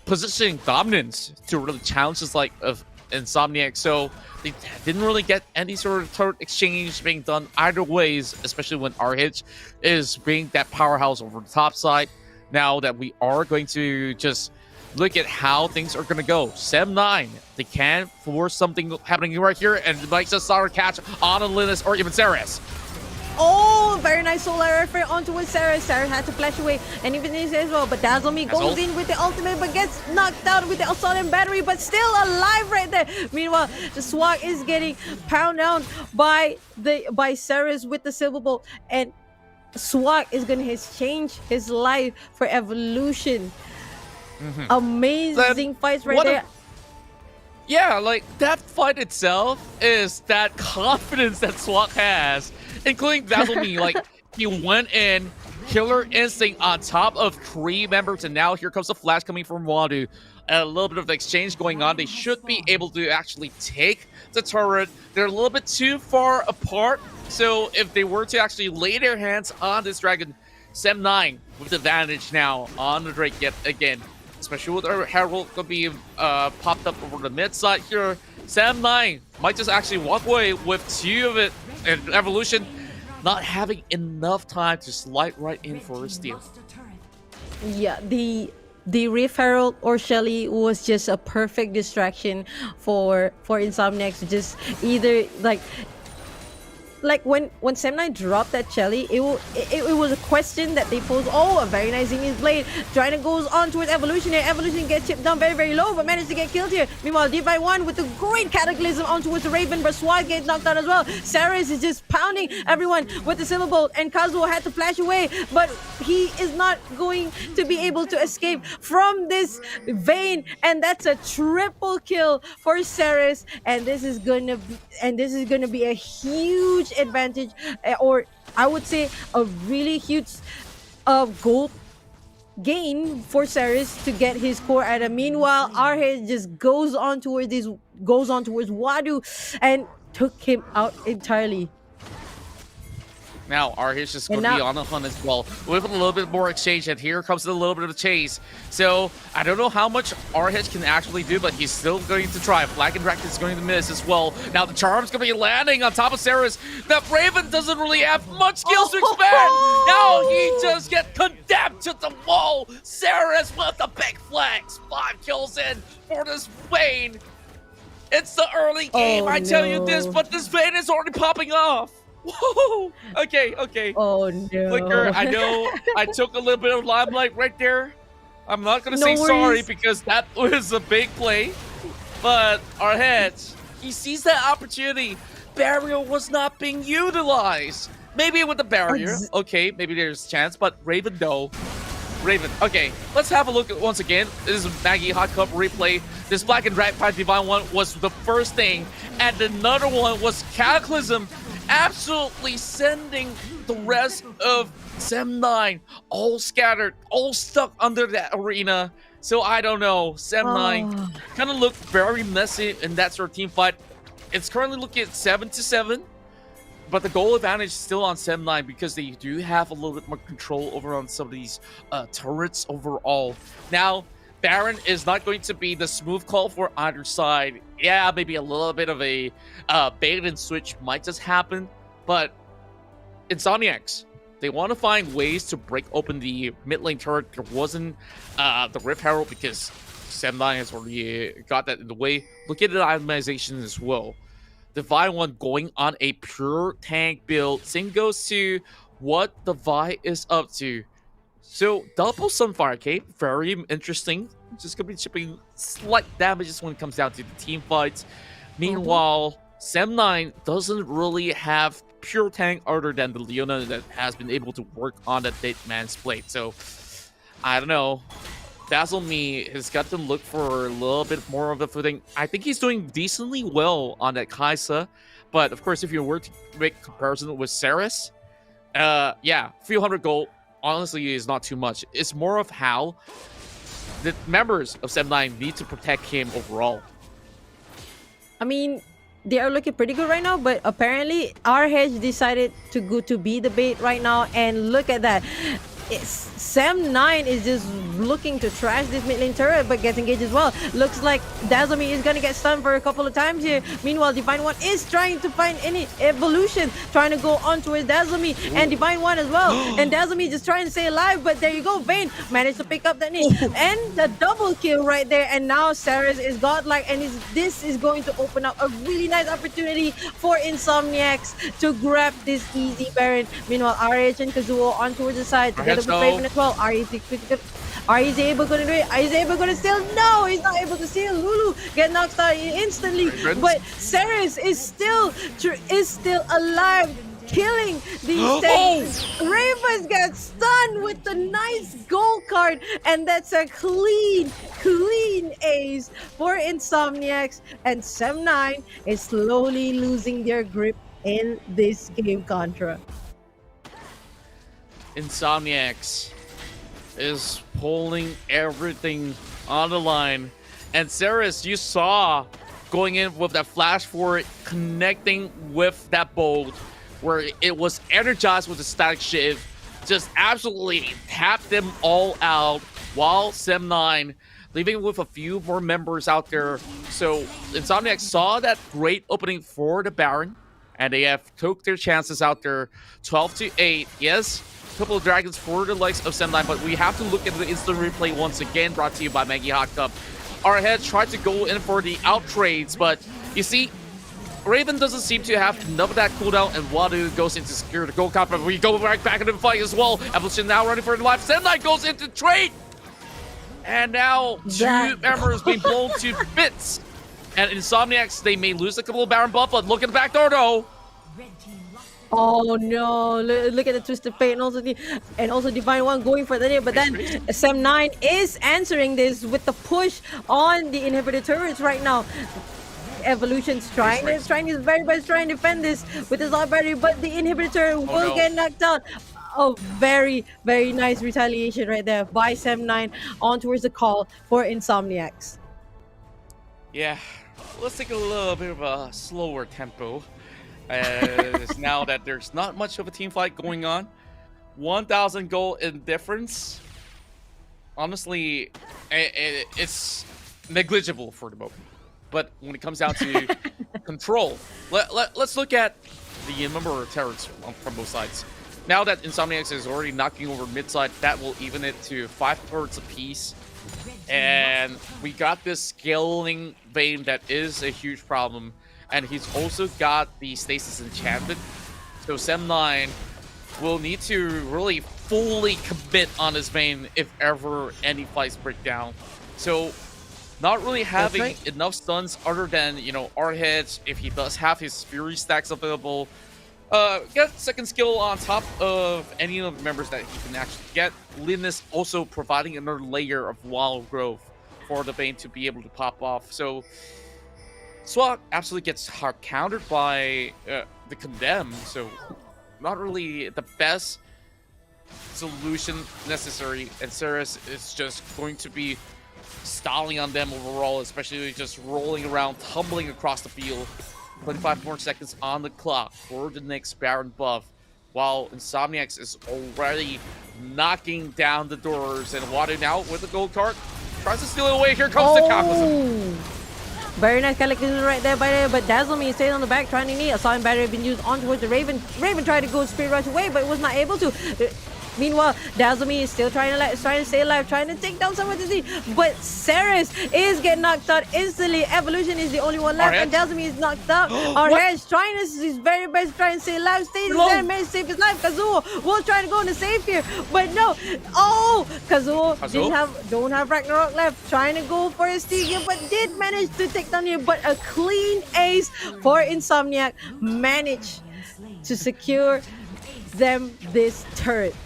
positioning dominance to really challenges like of Insomniac. So they didn't really get any sort of turret exchange being done either ways, especially when RH is being that powerhouse over the top side. Now that we are going to just look at how things are going to go. Sem9, they can force something happening right here, and it might just start a catch on a Linus or even Saris. Oh, very nice solar effort onto with Sarah. Sarah had to flash away, and even this as well. But Dazzle Me goes in with the ultimate, but gets knocked out with the assault and battery, but still alive right there. Meanwhile, the Swag is getting pounded down by Sarah's with the silver bolt, and Swag is gonna change his life for Evolution. Amazing fights right there. Yeah, like that fight itself is that confidence that Swag has, including Dazzle Me. Like, he went in, killer instinct on top of 3 members, and now here comes a flash coming from Wadu. A little bit of exchange going on. They should be able to actually take the turret. They're a little bit too far apart, so if they were to actually lay their hands on this dragon, Sem9 with advantage now on the Drake yet again. Especially with our Herald going to be popped up over the mid side here. Sem9 might just actually walk away with 2 of it, and Evolution not having enough time to slide right in for a steal. Yeah, the Rift Herald or Shelly was just a perfect distraction for Insomniacs to just either like like when Sem9 dropped that Shelly, it was a question that they posed. Oh, a very nice Zenith blade. Trying to goes on towards Evolution here. Evolution gets chipped down very, very low, but managed to get killed here. Meanwhile, Divine with a great Cataclysm on towards the Raven, but Swag gets knocked out as well. Saris is just pounding everyone with the Silver Bolt, and Kazuo had to flash away, but he is not going to be able to escape from this Vayne, and that's a triple kill for Saris, and this is gonna be a huge advantage, or I would say a really huge gold gain for Saris to get his core item. Meanwhile, Arhe just goes on towards Wadu and took him out entirely. Now, Arhi's just going to be on the hunt as well. With a little bit more exchange, and here comes a little bit of a chase. So, I don't know how much Arhi can actually do, but he's still going to try. Black and Drac is going to miss as well. Now, the Charm's going to be landing on top of Saris. That Raven doesn't really have much skills to expand. Now, he just gets condemned to the wall. Saris with the big flex. 5 kills in for this Vayne. It's the early game, I tell you this, but this Vayne is already popping off. Whoa! Okay. Oh no. Flicker, I know I took a little bit of limelight right there. I'm not gonna say sorry because that was a big play. But our heads, he sees that opportunity. Barrier was not being utilized. Maybe with the barrier, okay, maybe there's a chance, but Raven, no. Raven, okay, let's have a look at once again. This is Maggie Hot Cup replay. This Black and Drag by Divine one was the first thing, and another one was Cataclysm. Absolutely sending the rest of Sem9 all scattered, all stuck under that arena. So I don't know. Sem9 kind of looked very messy in that sort of team fight. It's currently looking at 7-7, but the goal advantage is still on Sem9 because they do have a little bit more control over on some of these turrets overall. Now, Baron is not going to be the smooth call for either side. Yeah, maybe a little bit of a bait and switch might just happen, but Insomniax, they want to find ways to break open the mid lane turret. There wasn't the Rift Herald because Sem9 has already got that in the way. Look at the itemization as well. Divine one going on a pure tank build. Same goes to what the Vi is up to. So, double Sunfire Cape, very interesting. Just going to be chipping slight damages when it comes down to the team fights. Meanwhile, Sem9 doesn't really have pure tank other than the Leona that has been able to work on that Dead Man's Plate. So, I don't know. Dazzle Me has got to look for a little bit more of a footing. I think he's doing decently well on that Kaisa. But, of course, if you were to make comparison with Saris, yeah, a few hundred gold honestly is not too much. It's more of how the members of Sem9 need to protect him overall. I mean, they are looking pretty good right now, but apparently our hedge decided to go to be the bait right now, and look at that. Sem9 is just looking to trash this mid lane turret, but gets engaged as well. Looks like Dazzle-Me is gonna get stunned for a couple of times here. Meanwhile, Divine One is trying to find any evolution, trying to go on towards Dazzle-Me and Divine One as well. And Dazzle-Me just trying to stay alive, but there you go. Vayne managed to pick up that knee and the double kill right there. And now Saris is godlike, and this is going to open up a really nice opportunity for Insomniax to grab this easy Baron. Meanwhile, RH and Kazuo on towards the side together with Raven as well. Is able going to do it? Is able going to steal? No, he's not able to steal. Lulu get knocked out instantly. But Saris is still alive, killing these tanks. Ravens get stunned with the nice gold card, and that's a clean ace for Insomniax. And Sem9 is slowly losing their grip in this game, Contra. Insomniax is pulling everything on the line. And Saris, you saw going in with that flash forward, connecting with that bolt, where it was energized with the static shift, just absolutely tapped them all out, while Sem9 leaving with a few more members out there. So Insomniac saw that great opening for the Baron, and they have took their chances out there. 12-8, yes. Couple of dragons for the likes of Sem9, but we have to look at the instant replay once again, brought to you by Maggie Hot Cup. Our head tried to go in for the out trades, but you see, Raven doesn't seem to have enough of that cooldown, and Wadu goes into secure the gold copper. We go right back into the fight as well. Evolution now running for the life. Semnai goes into trade! And now two members being blown to bits. And Insomniax, they may lose a couple of Baron buff, but look at the back door though. Oh no, look at the Twisted Fate and also Divine One going for the name, but then SM9 is answering this with the push on the inhibitor turrets right now. Evolution's trying his very best trying to defend this with his art battery, but the inhibitor will get knocked out. Oh, very, very nice retaliation right there by SM9 on towards the call for Insomniax. Yeah, let's take a little bit of a slower tempo. As now that there's not much of a team fight going on. 1,000 gold in difference. Honestly, it's negligible for the moment. But when it comes down to control, let's look at the number of turrets from both sides. Now that Insomniax is already knocking over mid side, that will even it to 5 turrets apiece. And we got this scaling vein that is a huge problem. And he's also got the Stasis Enchanted. So Sem9 will need to really fully commit on his vein if ever any fights break down. So not really having enough stuns other than, you know, Arheads, if he does have his Fury stacks available. Get second skill on top of any of the members that he can actually get. Linus also providing another layer of wild growth for the Bane to be able to pop off. So Swag absolutely gets hard countered by the Condemn, so not really the best solution necessary, and Ceres is just going to be stalling on them overall, especially just rolling around, tumbling across the field. 25 more seconds on the clock for the next Baron buff, while Insomniax is already knocking down the doors, and Wadu now with the gold card tries to steal it away. Here comes the Cataclysm. Very nice collection right there by there, but Dazzle stays on the back trying to need a Silent Battery been used on towards the Raven. Raven tried to go Spirit Rush away, but was not able to. Meanwhile, Dazzle is still trying to stay alive, trying to take down someone to see. But Ceres is getting knocked out instantly. Evolution is the only one left, and Dazzle is knocked out. Arhead is trying his very best, trying to stay alive. Stays there, managed to save his life. Kazuo was trying to go in the save here, but no. Oh, Kazuo don't have Ragnarok left. Trying to go for his Stygia, but did manage to take down here. But a clean ace for Insomniac managed to secure them this turret.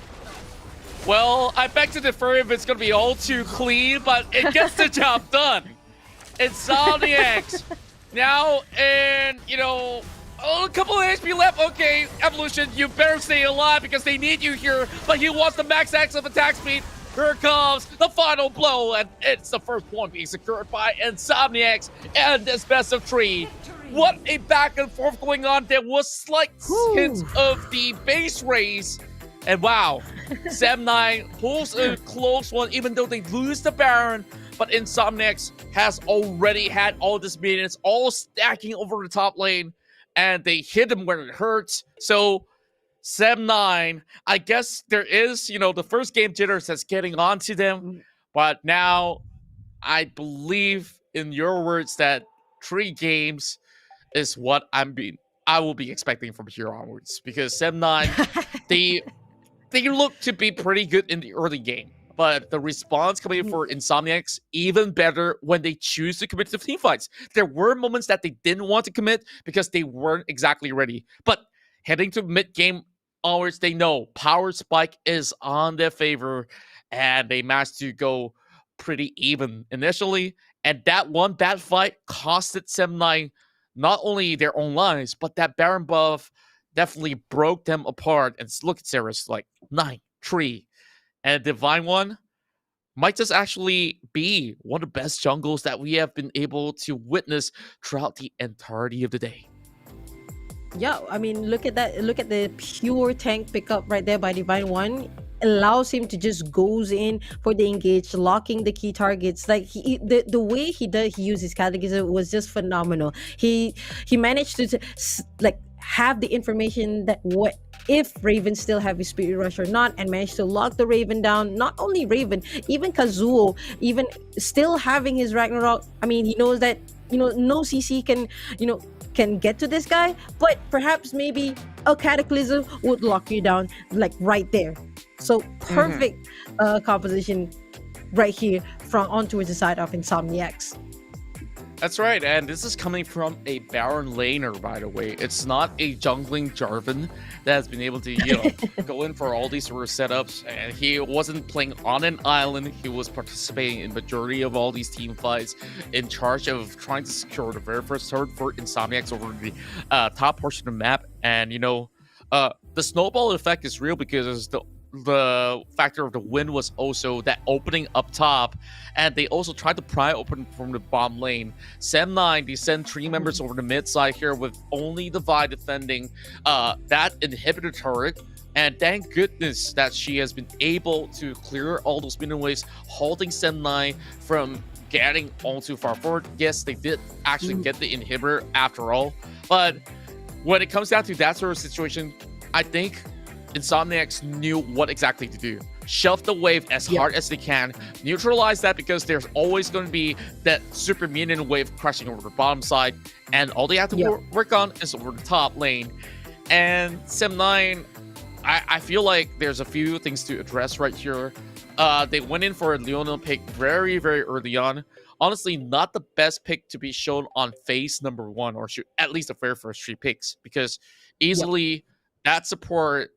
Well, I beg to differ if it's going to be all too clean, but it gets the job done. Insomniacs now, and you know, a couple of HP left. Okay, Evolution, you better stay alive because they need you here. But he wants the max X of attack speed. Here comes the final blow, and it's the first one being secured by Insomniacs and this best of 3. What a back and forth going on. There was slight hints of the base raise. And wow, Sem9 pulls a close one, even though they lose the Baron. But Insomniacs has already had all this minions all stacking over the top lane, and they hit him where it hurts. So Sem9, I guess there is, you know, the first game jitters that's getting onto them. But now I believe in your words that 3 games is what I will be expecting from here onwards, because Sem9, they look to be pretty good in the early game, but the response coming in for Insomniacs even better when they choose to commit to team fights. There were moments that they didn't want to commit because they weren't exactly ready, but heading to mid-game onwards, they know power spike is on their favor, and they managed to go pretty even initially, and that one bad fight costed Sem9 not only their own lives, but that Baron buff definitely broke them apart. And look at Ceres, like 9-3. And Divine One might just actually be one of the best jungles that we have been able to witness throughout the entirety of the day. Yeah, I mean, look at that. Look at the pure tank pickup right there by Divine One. Allows him to just goes in for the engage, locking the key targets. Like the way he uses Catechism was just phenomenal. He managed to like have the information that what if Raven still have his Spirit Rush or not, and managed to lock the Raven down. Not only Raven, even Kazuo, even still having his Ragnarok. I mean, he knows that, you know, no CC can, you know, can get to this guy, but perhaps maybe a cataclysm would lock you down like right there. So perfect composition right here from on towards the side of Insomniax. That's right, and this is coming from a Baron laner, by the way. It's not a jungling Jarvan that has been able to, go in for all these sort of setups. And he wasn't playing on an island. He was participating in majority of all these team fights, in charge of trying to secure the very first turn for Insomniax over the top portion of the map. And the snowball effect is real because the factor of the win was also that opening up top, and they also tried to pry open from the bottom lane. Sem9, they send 3 members over the mid side here with only the Vi defending that inhibitor turret, and thank goodness that she has been able to clear all those minion waves, holding Sem9 from getting all too far forward. Yes, they did actually get the inhibitor after all, but when it comes down to that sort of situation, I think Insomniax knew what exactly to do. Shove the wave as hard as they can, neutralize that because there's always going to be that super minion wave crushing over the bottom side, and all they have to work on is over the top lane. And Sem9, I feel like there's a few things to address right here. They went in for a Leona pick very, very early on. Honestly, not the best pick to be shown on phase number 1, or at least the very first 3 picks, because easily that support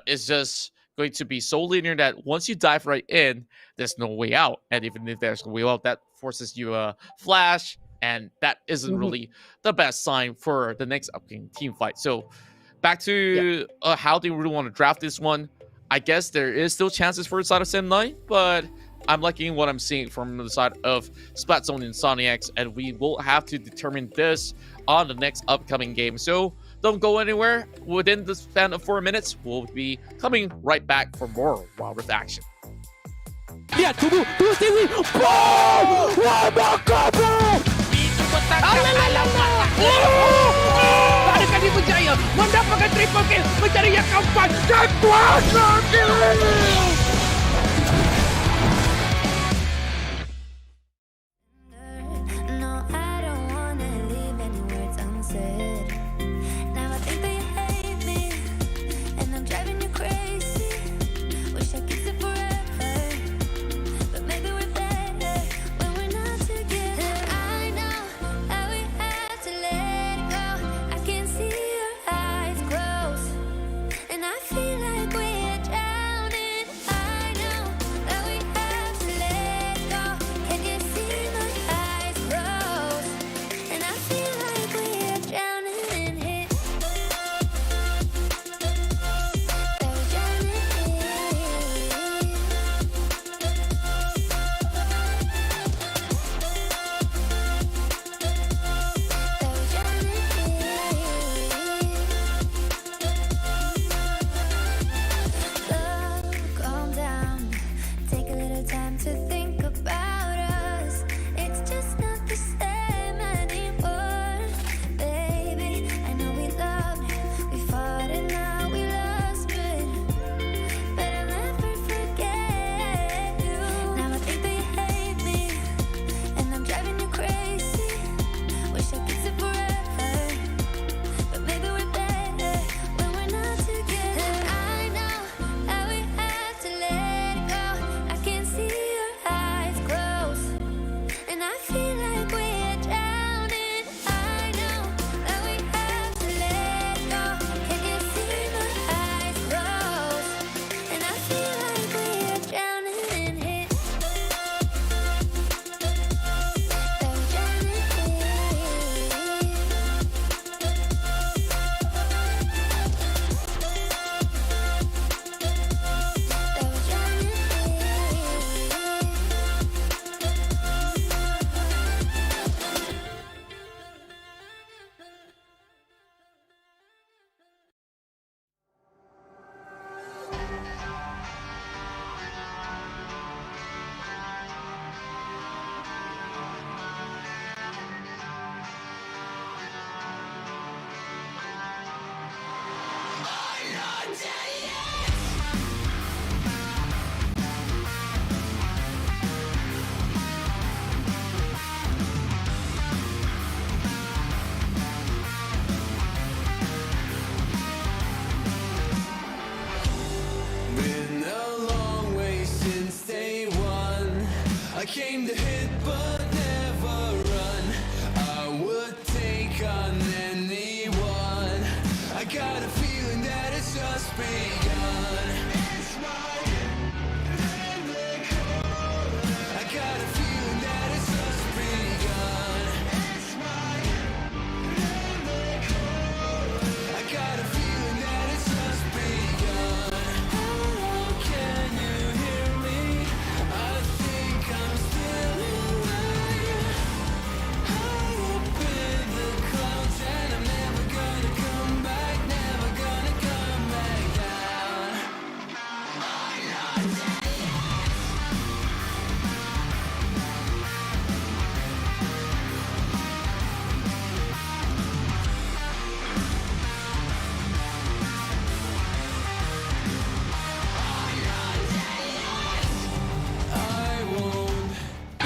is just going to be so linear that once you dive right in, there's no way out. And even if there's no way out, that forces you a flash, and that isn't really the best sign for the next upcoming team fight. So back to how they really want to draft this one. I guess there is still chances for the side of Sem9, but I'm liking what I'm seeing from the side of Splatzone and Insomniax, and we will have to determine this on the next upcoming game. So don't go anywhere. Within the span of 4 minutes, we'll be coming right back for more Wild Rift action. Lihat, tunggu sini. Boom! Wah, bakar, bro! Adakah dia berjaya mendapatkan triple kill, mencari yang keempat dan kuasa kill? No, I don't wanna leave any words unsaid. Now I think that you hate me, and I'm driving you crazy. Wish I could stay forever, but maybe we're better when we're not together. I know that we have to let it go. I can see your eyes close, and I feel like we're drowning. I came to hit but never run. I would take on anyone. I got a feeling that it's just begun. It's my I got a feeling that it's just begun. It's my I got a feeling that it's just begun. Oh, can you hear me? I think I'm still alive. High up in the clouds and I'm never gonna come back, never gonna come back down.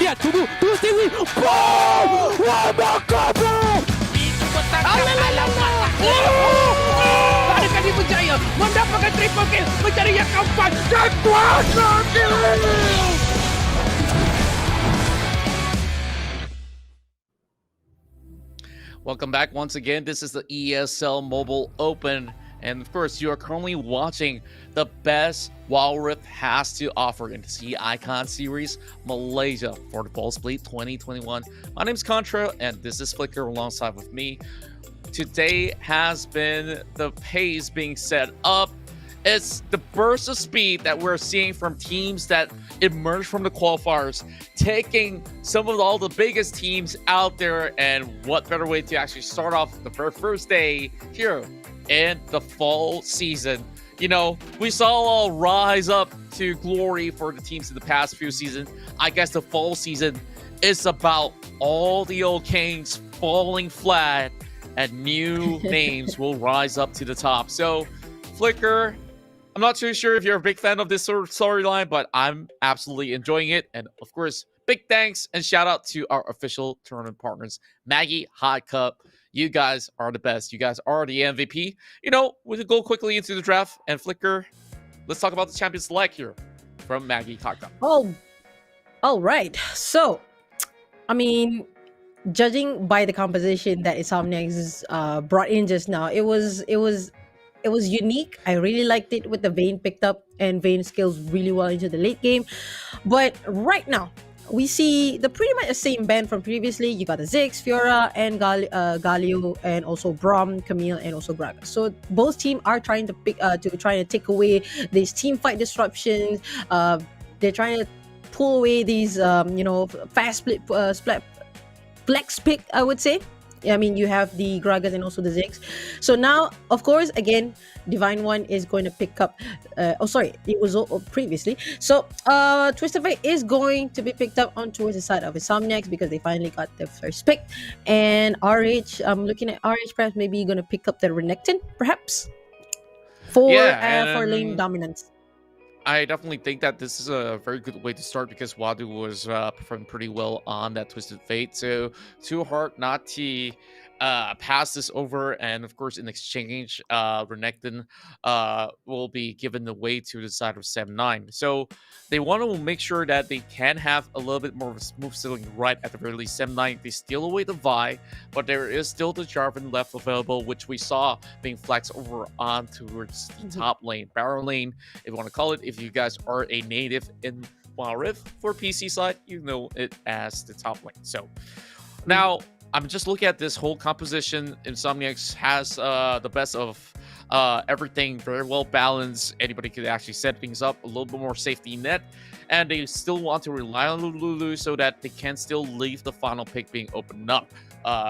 Lihat, tunggu Stevie. Boom! Wah, bakar bro. Itu alamak. Adakah dia berjaya mendapatkan triple kill, mencari yang keempat dan kuasa kill. Welcome back once again. This is the ESL Mobile Open. And of course, you are currently watching the best Wild Rift has to offer in the Sea Icon Series Malaysia for the Ball Split 2021. My name is Contra, and this is Flicker alongside with me. Today has been the pace being set up. It's the burst of speed that we're seeing from teams that emerge from the qualifiers, taking some of all the biggest teams out there. And what better way to actually start off the very first day here in the fall season. You know, we saw all rise up to glory for the teams in the past few seasons. I guess the fall season is about all the old kings falling flat and new names will rise up to the top. So, Flicker, I'm not too sure if you're a big fan of this sort of storyline, but I'm absolutely enjoying it. And of course, big thanks and shout out to our official tournament partners, Maggie Hot Cup. You guys are the best. You guys are the MVP. You know, we can go quickly into the draft. And Flicker, let's talk about the champion select here from Maggie Hot Cup. Oh, all right. So, I mean, judging by the composition that Insomniax brought in just now, it was unique. I really liked it with the Vayne picked up, and Vayne scales really well into the late game. But right now, we see the pretty much the same band from previously. You got the Ziggs, Fiora, and Galio, and also Braum, Camille, and also Gragas. So both teams are trying to take away these team fight disruptions. They're trying to pull away these fast split flex pick, I would say. I mean, you have the Gragas and also the Ziggs. So now, of course, again, Divine One is going to pick up. It was previously. So, Twisted Fate is going to be picked up on towards the side of Insomniax because they finally got their first pick. And RH, I'm looking at RH, perhaps maybe going to pick up the Renekton, perhaps for lane dominance. I definitely think that this is a very good way to start because Wadu was performing pretty well on that Twisted Fate. So too hard not to pass this over. And of course, in exchange, Renekton will be given the way to the side of 7-9. So they want to make sure that they can have a little bit more of a smooth sailing right at the very least. 7-9, they steal away the Vi, but there is still the Jarvan left available, which we saw being flexed over on towards the top lane, barrel lane, if you want to call it. If you guys are a native in Wild Rift for PC side, you know it as the top lane. So now I'm just looking at this whole composition. Insomniax has the best of everything, very well balanced. Anybody could actually set things up, a little bit more safety net, and they still want to rely on Lulu so that they can still leave the final pick being opened up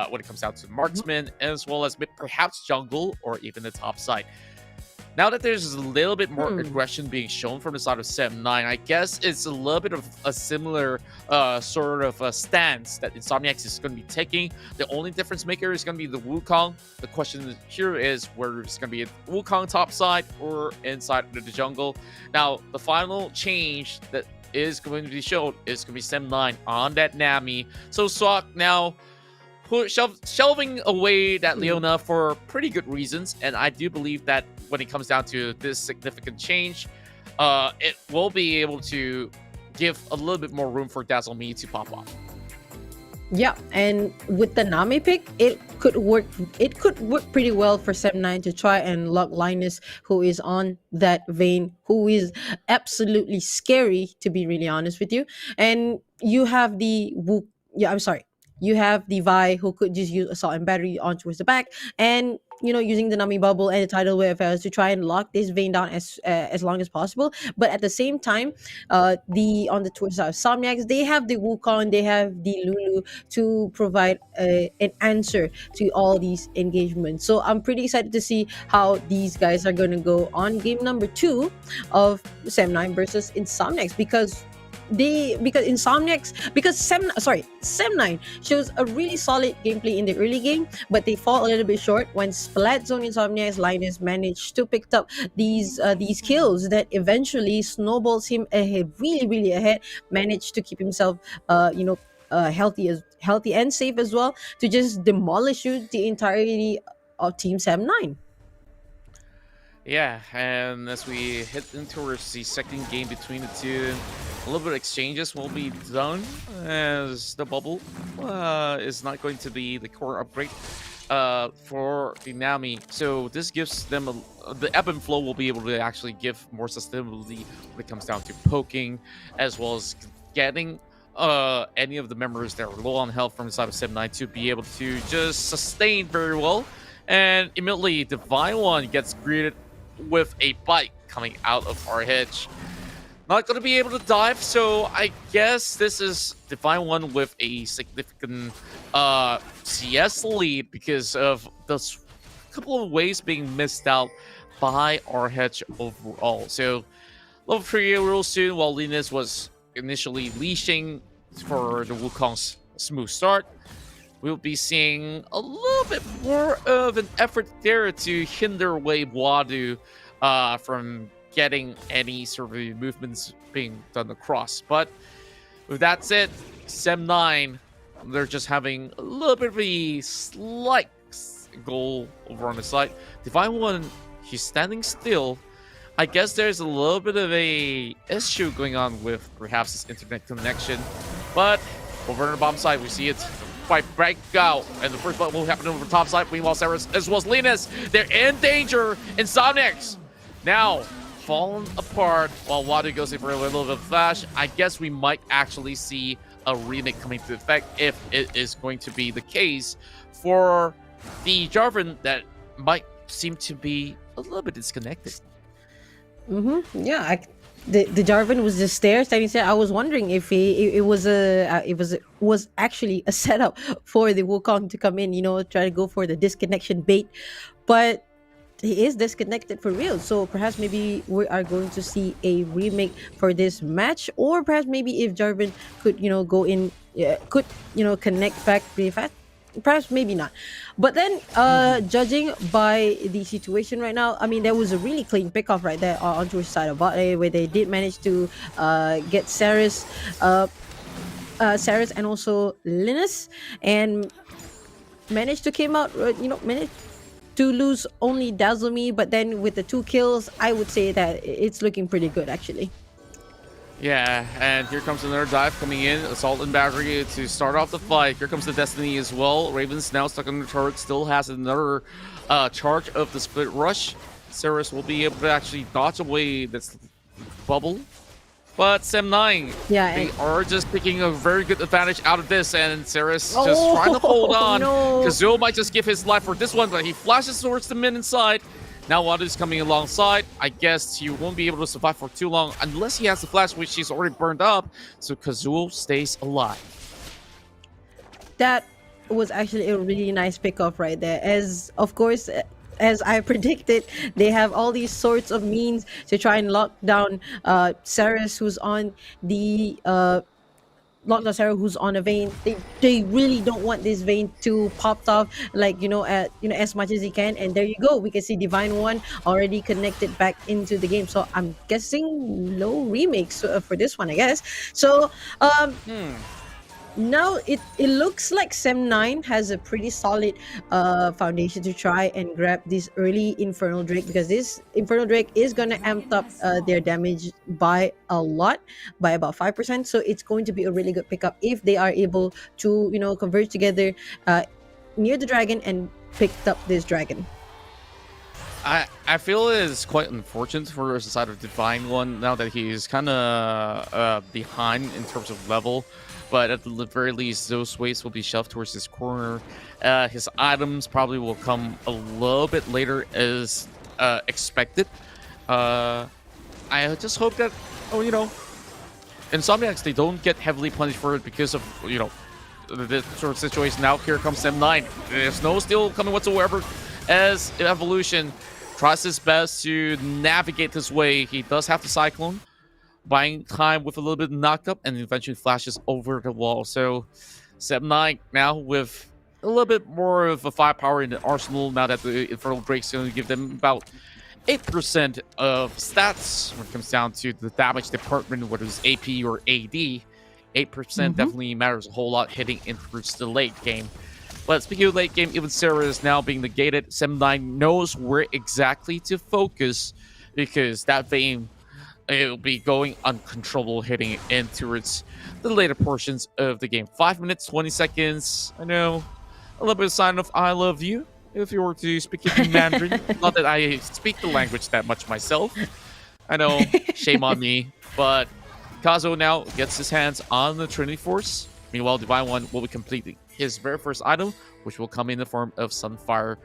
when it comes down to marksman, as well as perhaps jungle or even the top side. Now that there's a little bit more aggression being shown from the side of 7-9, I guess it's a little bit of a similar sort of a stance that Insomniax is going to be taking. The only difference maker is going to be the Wukong. The question here is whether it's going to be a Wukong top side or inside of the jungle. Now, the final change that is going to be shown is going to be 7-9 on that Nami. So Swak now shelving away that Leona for pretty good reasons, and I do believe that when it comes down to this significant change, it will be able to give a little bit more room for Dazzle Me to pop off. Yeah, and with the Nami pick, it could work. It could work pretty well for Sem9 to try and lock Linus, who is on that vein, who is absolutely scary, to be really honest with you. And you have the Wu. Yeah, I'm sorry. You have the Vi, who could just use assault and battery on towards the back, and using the Nami bubble and the tidal wave to try and lock this vein down as long as possible. But at the same time, the on the towards side of Insomniax, they have the Wukong, they have the Lulu to provide an answer to all these engagements. So I'm pretty excited to see how these guys are going to go on game number 2 of Sem9 versus Insomniax, because Sem9 shows a really solid gameplay in the early game, but they fall a little bit short when Splat Zone Insomniax Linus managed to pick up these kills that eventually snowballs him ahead, really ahead, managed to keep himself healthy and safe as well, to just demolish you the entirety of Team Sem9. Yeah, and as we head into the second game between the two, a little bit of exchanges will be done, as the bubble is not going to be the core upgrade for the Nami. So this gives them the ebb and flow will be able to actually give more sustainability when it comes down to poking, as well as getting any of the members that are low on health from the side of Sem9 to be able to just sustain very well. And immediately, Divine One gets greeted with a bite coming out of our hedge. Not going to be able to dive, so I guess this is Divine One with a significant CS lead because of those couple of waves being missed out by our hedge overall. So, level 3 real soon, while Linus was initially leashing for the Wukong's smooth start. We'll be seeing a little bit more of an effort there to hinder away Wadu from getting any sort of movements being done across. But with that said, Sem9, they're just having a little bit of a slight goal over on the side. Divine One, he's standing still. I guess there's a little bit of a issue going on with perhaps his internet connection. But over on the bottom side, we see it by break out, and the first blood will happen over the top side. Meanwhile, Cyrus as well as Linus, they're in danger. Insomniax now falling apart while Wadu goes in for a little bit of flash. I guess we might actually see a remake coming to effect if it is going to be the case for the Jarvan that might seem to be a little bit disconnected. Yeah, the Jarvan was just there standing there. I was wondering if it was actually a setup for the Wukong to come in, try to go for the disconnection bait, but he is disconnected for real. So perhaps maybe we are going to see a remake for this match, or perhaps maybe if Jarvan could go in, connect back pretty fast. Perhaps maybe not, but then judging by the situation right now, I mean, there was a really clean pickoff right there on George's side of bot lane, where they did manage to get Saris and also Linus, and managed to came out, managed to lose only Dazzle Me, but then with the 2 kills, I would say that it's looking pretty good actually. Yeah, and here comes another dive coming in. Assault and battery to start off the fight. Here comes the Destiny as well. Raven's now stuck on the turret. Still has another charge of the split rush. Ceres will be able to actually dodge away this bubble. But Sem9, they are just taking a very good advantage out of this. And Ceres just trying to hold on. No. Kazuo might just give his life for this one, but he flashes towards the mid inside. Now Wada's coming alongside. I guess he won't be able to survive for too long unless he has the flash, which he's already burned up. So Kazuo stays alive. That was actually a really nice pickoff right there. As of course, as I predicted, they have all these sorts of means to try and lock down Saris, who's on the Sarah, who's on a vein. They really don't want this vein to pop off, like as much as he can. And there you go, we can see Divine One already connected back into the game. So I'm guessing no remakes for this one, I guess. So Now it looks like Sem9 has a pretty solid foundation to try and grab this early Infernal Drake, because this Infernal Drake is gonna amp up their damage by a lot, by about 5%. So it's going to be a really good pickup if they are able to, you know, converge together near the dragon and picked up this dragon. I feel it is quite unfortunate for the side of Divine One now that he's kind of behind in terms of level. But at the very least, those weights will be shoved towards his corner. His items probably will come a little bit later as expected. I just hope that, you know, Insomniax, they don't get heavily punished for it because of, you know, this sort of situation. Now here comes M9. There's no steal coming whatsoever as Evolution tries his best to navigate this way. He does have the Cyclone, buying time with a little bit of knock-up, and eventually flashes over the wall. So, Sem9 now with a little bit more of a firepower in the arsenal now that the Infernal Drake's going to give them about 8% of stats when it comes down to the damage department, whether it's AP or AD. 8% definitely matters a whole lot heading into the late game. But speaking of late game, even Sarah is now being negated. Sem9 knows where exactly to focus because that vein, it'll be going uncontrollable heading in towards the later portions of the game. 5 minutes, 20 seconds. I know, a little bit of sign of I love you if you were to speak it in Mandarin. Not that I speak the language that much myself. I know, shame on me. But Kazuo now gets his hands on the Trinity Force. Meanwhile, Divine One will be completing his very first item, which will come in the form of Sunfire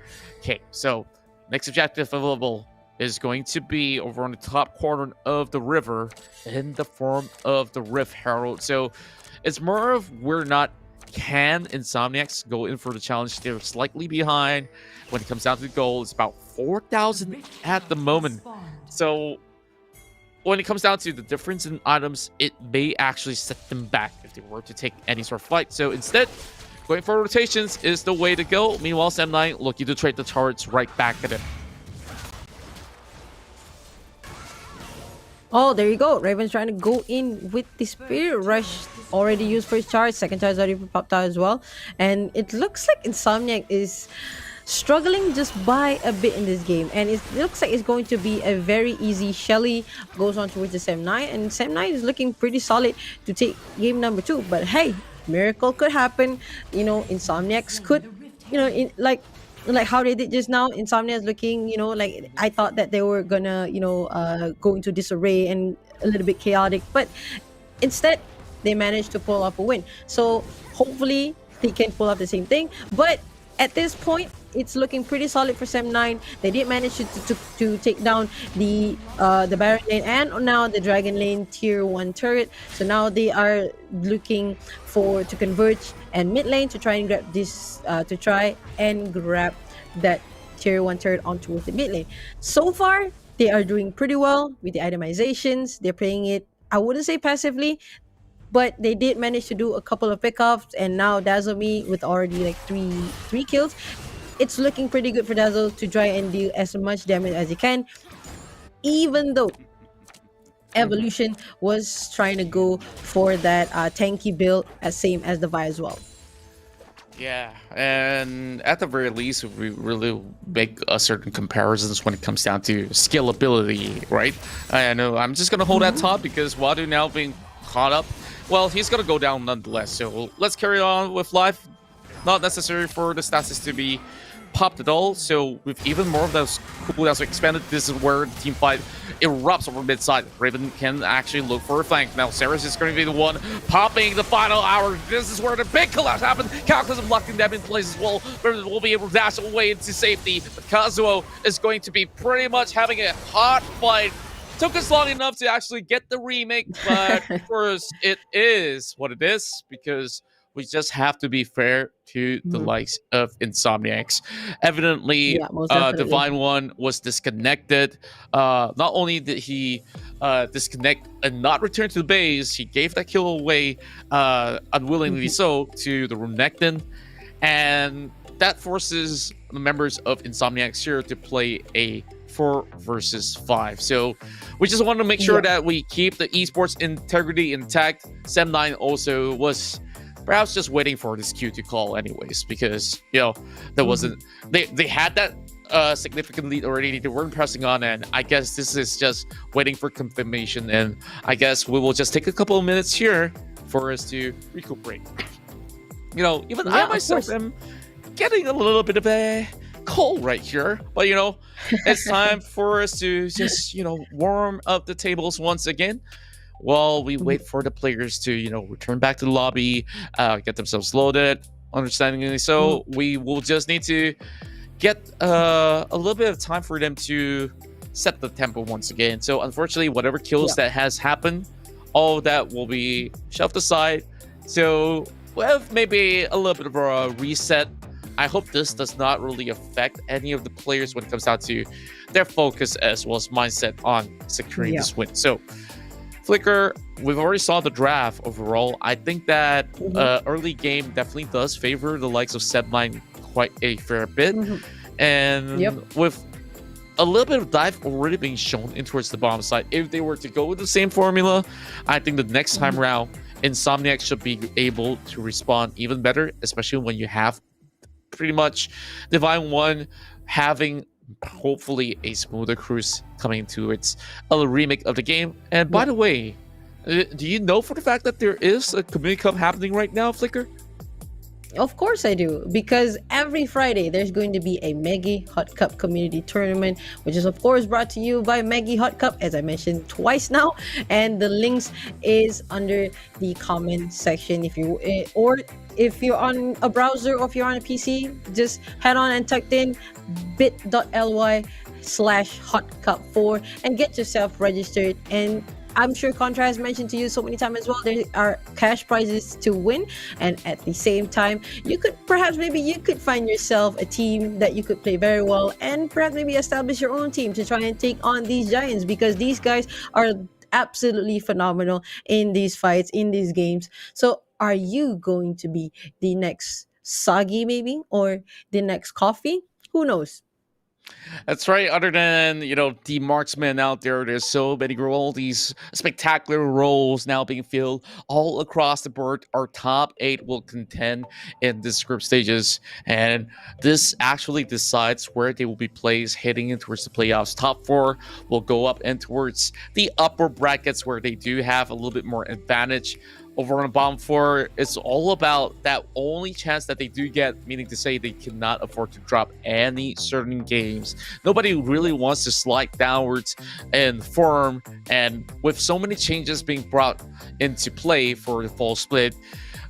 Cake. So, next objective available is going to be over on the top corner of the river in the form of the Rift Herald. So, it's more of we're not can Insomniax go in for the challenge. They're slightly behind when it comes down to the goal. It's about 4,000 at the moment. So, when it comes down to the difference in items, it may actually set them back if they were to take any sort of fight. So instead, going for rotations is the way to go. Meanwhile, Sem9 looking to trade the turrets right back at him. Oh, there you go. Raven's trying to go in with the Spirit Rush. Already used first charge. Second charge already popped out as well. And it looks like Insomniac is struggling just by a bit in this game, and it looks like it's going to be a very easy. Shelly goes on towards the Sem9, and Sem9 is looking pretty solid to take game number 2. But hey, miracle could happen. You know, Insomniacs could, you know, in like how they did just now. Insomniacs looking, you know, like I thought that they were gonna, you know, go into disarray and a little bit chaotic, but instead they managed to pull off a win. So hopefully they can pull off the same thing. But at this point, it's looking pretty solid for Sem9. They did manage to take down the Baron lane and now the Dragon lane tier 1 turret. So now they are looking to converge and mid lane to try and grab this that tier 1 turret onto the mid lane. So far, they are doing pretty well with the itemizations. They're playing it, I wouldn't say passively, but they did manage to do a couple of pickups, and now Dazzle Me with already like three kills. It's looking pretty good for Dazzle to try and deal as much damage as he can, even though Evolution was trying to go for that tanky build same as the Vi as well. Yeah, and at the very least, we really make certain comparisons when it comes down to scalability, right? I know I'm just going to hold that top because Wadu now being caught up, well, he's going to go down nonetheless. So let's carry on with life. Not necessary for the stats to be popped at all. So with even more of those cooldowns expanded, this is where the team fight erupts over mid side. Raven can actually look for a flank. Now Ceres is going to be the one popping the final hour. This is where the big collapse happened. Cataclysm locking them in place as well. Raven will be able to dash away into safety. But Kazuo is going to be pretty much having a hot fight. Took us long enough to actually get the remake, but of course it is what it is because we just have to be fair to the likes of Insomniacs. Evidently, Divine One was disconnected. Not only did he disconnect and not return to the base, he gave that kill away unwillingly so to the Renekton. And that forces the members of Insomniacs here to play a 4 versus 5. So we just want to make sure that we keep the esports integrity intact. Sem9 also was perhaps just waiting for this cue to call anyways, because there wasn't they had that significant lead already. They weren't pressing on, and I guess this is just waiting for confirmation. And I guess we will just take a couple of minutes here for us to recuperate. Even I myself am getting a little bit of a cold right here, but it's time for us to just warm up the tables once again while we wait for the players to return back to the lobby, get themselves loaded, understandingly. So we will just need to get a little bit of time for them to set the tempo once again. So unfortunately, whatever kills that has happened, all of that will be shoved aside. So with maybe a little bit of a reset, I hope this does not really affect any of the players when it comes down to their focus as well as mindset on securing this win. So Flicker, we've already saw the draft overall. I think that early game definitely does favor the likes of Sebline quite a fair bit. And with a little bit of dive already being shown in towards the bottom side, if they were to go with the same formula, I think the next time around, Insomniax should be able to respond even better, especially when you have pretty much Divine One having hopefully a smoother cruise coming to its remake of the game. And by the way, do you know for the fact that there is a community cup happening right now, Flicker? Of course I do, because every Friday there's going to be a Meggy Hot Cup community tournament, which is of course brought to you by Meggy Hot Cup, as I mentioned twice now, and the links is under the comment section. If you're on a browser or if you're on a PC, just head on and type in bit.ly/hotcup4 and get yourself registered. And I'm sure Contra has mentioned to you so many times as well, there are cash prizes to win. And at the same time, you could find yourself a team that you could play very well, and perhaps maybe establish your own team to try and take on these giants, because these guys are absolutely phenomenal in these fights, in these games. So are you going to be the next Sagi maybe, or the next Coffee? Who knows? That's right. Other than, the marksmen out there, there's so many all these spectacular roles now being filled all across the board. Our top 8 will contend in this group stages, and this actually decides where they will be placed heading in towards the playoffs. Top 4 will go up and towards the upper brackets, where they do have a little bit more advantage. Over on the bottom 4, it's all about that only chance that they do get, meaning to say they cannot afford to drop any certain games. Nobody really wants to slide downwards in form, and with so many changes being brought into play for the fall split,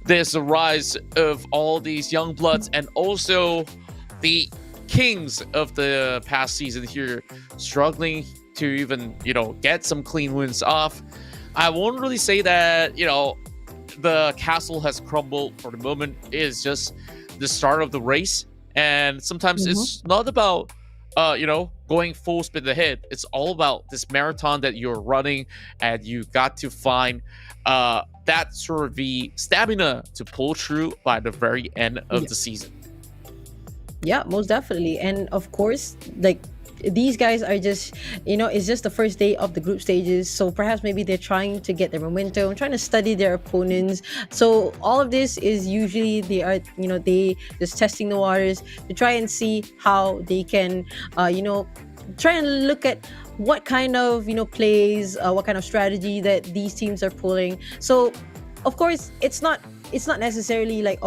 there's a rise of all these young bloods and also the kings of the past season here struggling to even, get some clean wins off. I won't really say that, the castle has crumbled for the moment. It is just the start of the race, and sometimes it's not about going full speed ahead. It's all about this marathon that you're running, and you got to find that sort of the stamina to pull through by the very end of the season. Yeah, most definitely. And of course, these guys are just, it's just the first day of the group stages, so perhaps maybe they're trying to get their momentum, trying to study their opponents. So all of this is usually they are, they just testing the waters to try and see how they can, try and look at what kind of, plays, what kind of strategy that these teams are pulling. So of course, it's not necessarily like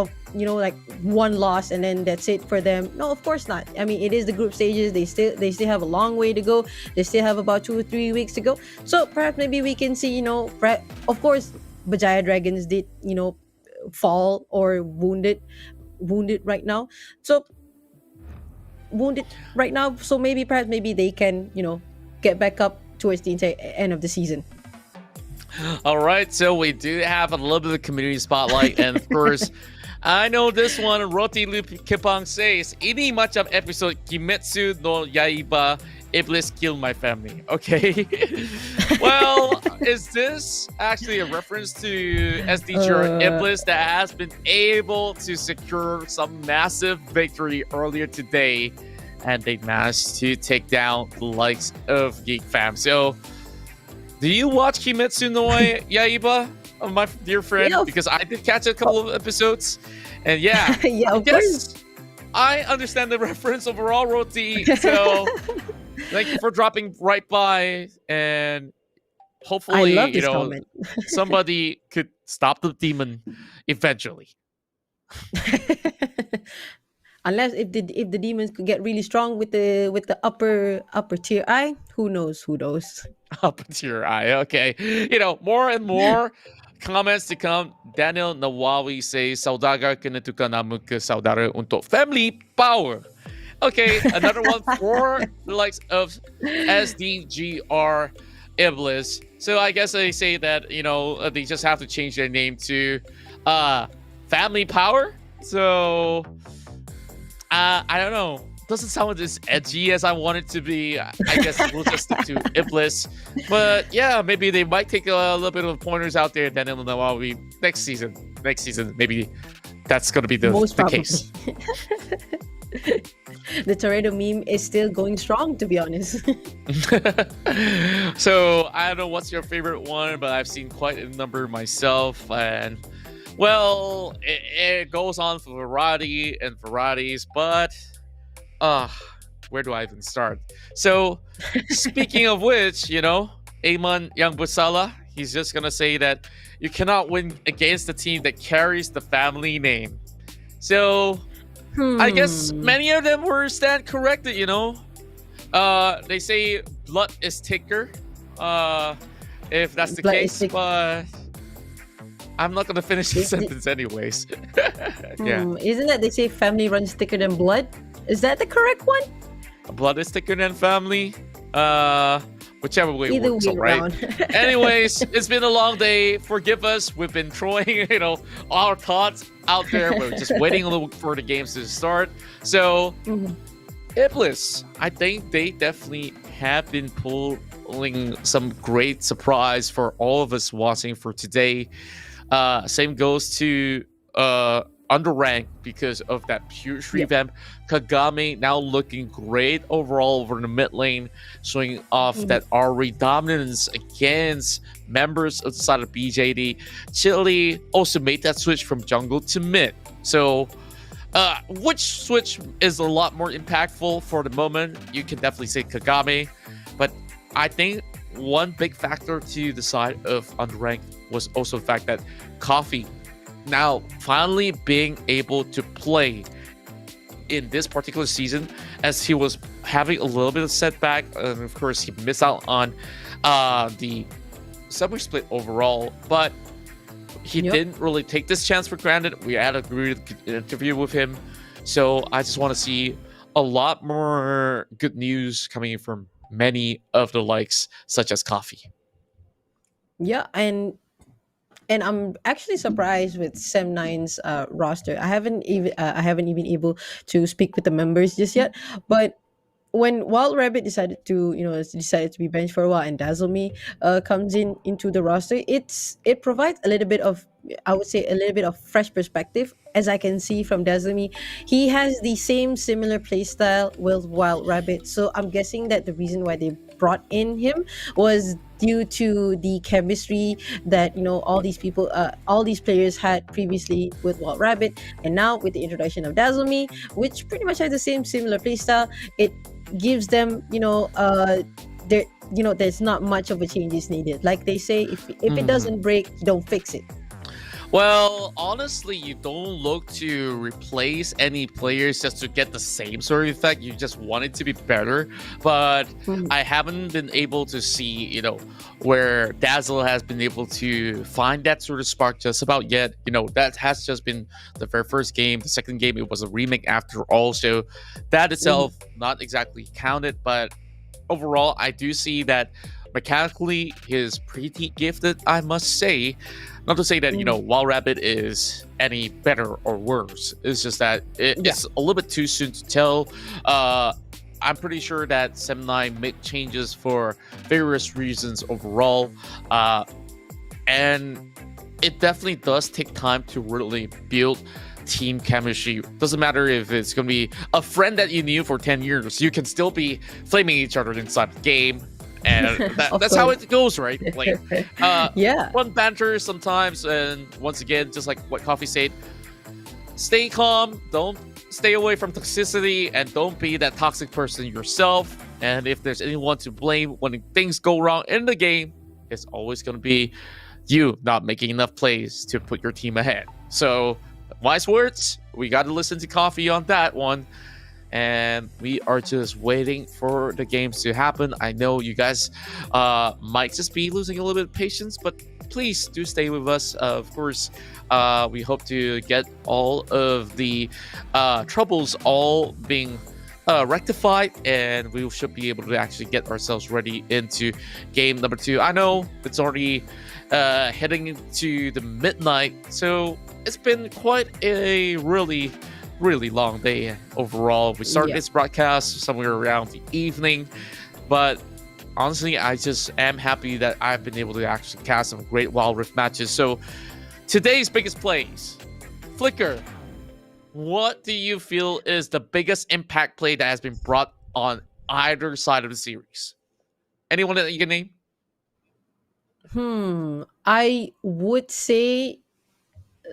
one loss and then that's it for them. No, of course not. I mean, it is the group stages. They still have a long way to go. They still have about 2 or 3 weeks to go. So perhaps maybe we can see, of course, Berjaya Dragons did, fall or wounded right now. So maybe perhaps they can, get back up towards the end of the season. All right, so we do have a little bit of community spotlight, and of course, I know this one. Roti Lup Kepang says, "Ini macam episode Kimetsu no Yaiba, Ebliz killed my family." Okay, well, is this actually a reference to SDGR Ebliz that has been able to secure some massive victory earlier today, and they managed to take down the likes of Geek fam? So, do you watch Kimetsu no Yaiba? my dear friend, Yeah. because I did catch a couple of episodes, and yeah, Yeah, of course. I understand the reference overall, Roti. So thank you for dropping right by, and hopefully, love this comment. somebody could stop the demon eventually. Unless if the demons could get really strong with the upper tier eye, who knows? Who knows? Up to your eye. Okay. More and more comments to come. Daniel Nawawi says, Saudagar kinatuka namun ke saudara untuk family power. Okay, another one for the likes of SDGR Ebliz. So I guess they say that, they just have to change their name to family power. So I don't know. Doesn't sound as edgy as I want it to be. I guess we'll just stick to Ebliz. But yeah, maybe they might take a little bit of pointers out there. Daniel Nawawi next season, maybe that's gonna be the case. The Toretto meme is still going strong, to be honest. So I don't know what's your favorite one, but I've seen quite a number myself, and well, it goes on for variety and varieties, but where do I even start? So speaking of which, Ayman Yang Busala, he's just gonna say that you cannot win against the team that carries the family name. So I guess many of them were stand corrected, They say blood is thicker, if that's the case, but I'm not gonna finish the sentence anyways. Yeah. Isn't that they say family runs thicker than blood? Is that the correct one? Blood is thicker than family. Whichever way Either works, way all right? around. Anyways, it's been a long day. Forgive us. We've been throwing, our thoughts out there. We're just waiting a little for the games to start. So, Ebliz, I think they definitely have been pulling some great surprise for all of us watching for today. Same goes to UndeRank because of that huge revamp. Kagame now looking great overall over the mid lane, showing off that RE dominance against members of the side of BJD. Chili also made that switch from jungle to mid. So, which switch is a lot more impactful for the moment? You can definitely say Kagame, but I think one big factor to the side of UndeRank was also the fact that Coffee now finally being able to play in this particular season, as he was having a little bit of setback, and of course he missed out on the subway split overall, but he didn't really take this chance for granted. We had a good interview with him, so I just want to see a lot more good news coming from many of the likes such as Coffee. Yeah, and I'm actually surprised with Sem9's roster. I haven't even been able to speak with the members just yet. But when Wild Rabbit decided to be benched for a while and Dazzle Me comes into the roster, it provides a little bit of, I would say, a little bit of fresh perspective. As I can see from Dazzle Me, he has the similar playstyle with Wild Rabbit. So I'm guessing that the reason why they brought in him was due to the chemistry that all these players had previously with Wild Rabbit, and now with the introduction of Dazzle Me, which pretty much has the similar playstyle, it gives them there's not much of a changes needed. Like they say, if it doesn't break, don't fix it. Well, honestly, you don't look to replace any players just to get the same sort of effect. You just want it to be better. But I haven't been able to see, where Dazzle has been able to find that sort of spark just about yet. That has just been the very first game. The second game, it was a remake after all. So that itself, not exactly counted. But overall, I do see that mechanically, he is pretty gifted, I must say. Not to say that, Wild Rabbit is any better or worse. It's just that it's a little bit too soon to tell. I'm pretty sure that Sem9 made changes for various reasons overall. And it definitely does take time to really build team chemistry. Doesn't matter if it's going to be a friend that you knew for 10 years. You can still be flaming each other inside the game. And Of that's how course. it goes, right? Like, Yeah. fun banter sometimes, and once again, just like what Coffee said, stay calm, don't stay away from toxicity, and don't be that toxic person yourself. And if there's anyone to blame when things go wrong in the game, it's always going to be you not making enough plays to put your team ahead. So, wise words, we got to listen to Coffee on that one. And we are just waiting for the games to happen. I know you guys might just be losing a little bit of patience, but please do stay with us. Of course, we hope to get all of the troubles all being rectified, and we should be able to actually get ourselves ready into game number 2. I know it's already heading into the midnight, so it's been quite a really long day overall. We started this broadcast somewhere around the evening, but honestly, I just am happy that I've been able to actually cast some great Wild Rift matches. So today's biggest plays, Flicker, what do you feel is the biggest impact play that has been brought on either side of the series? Anyone that you can name? I would say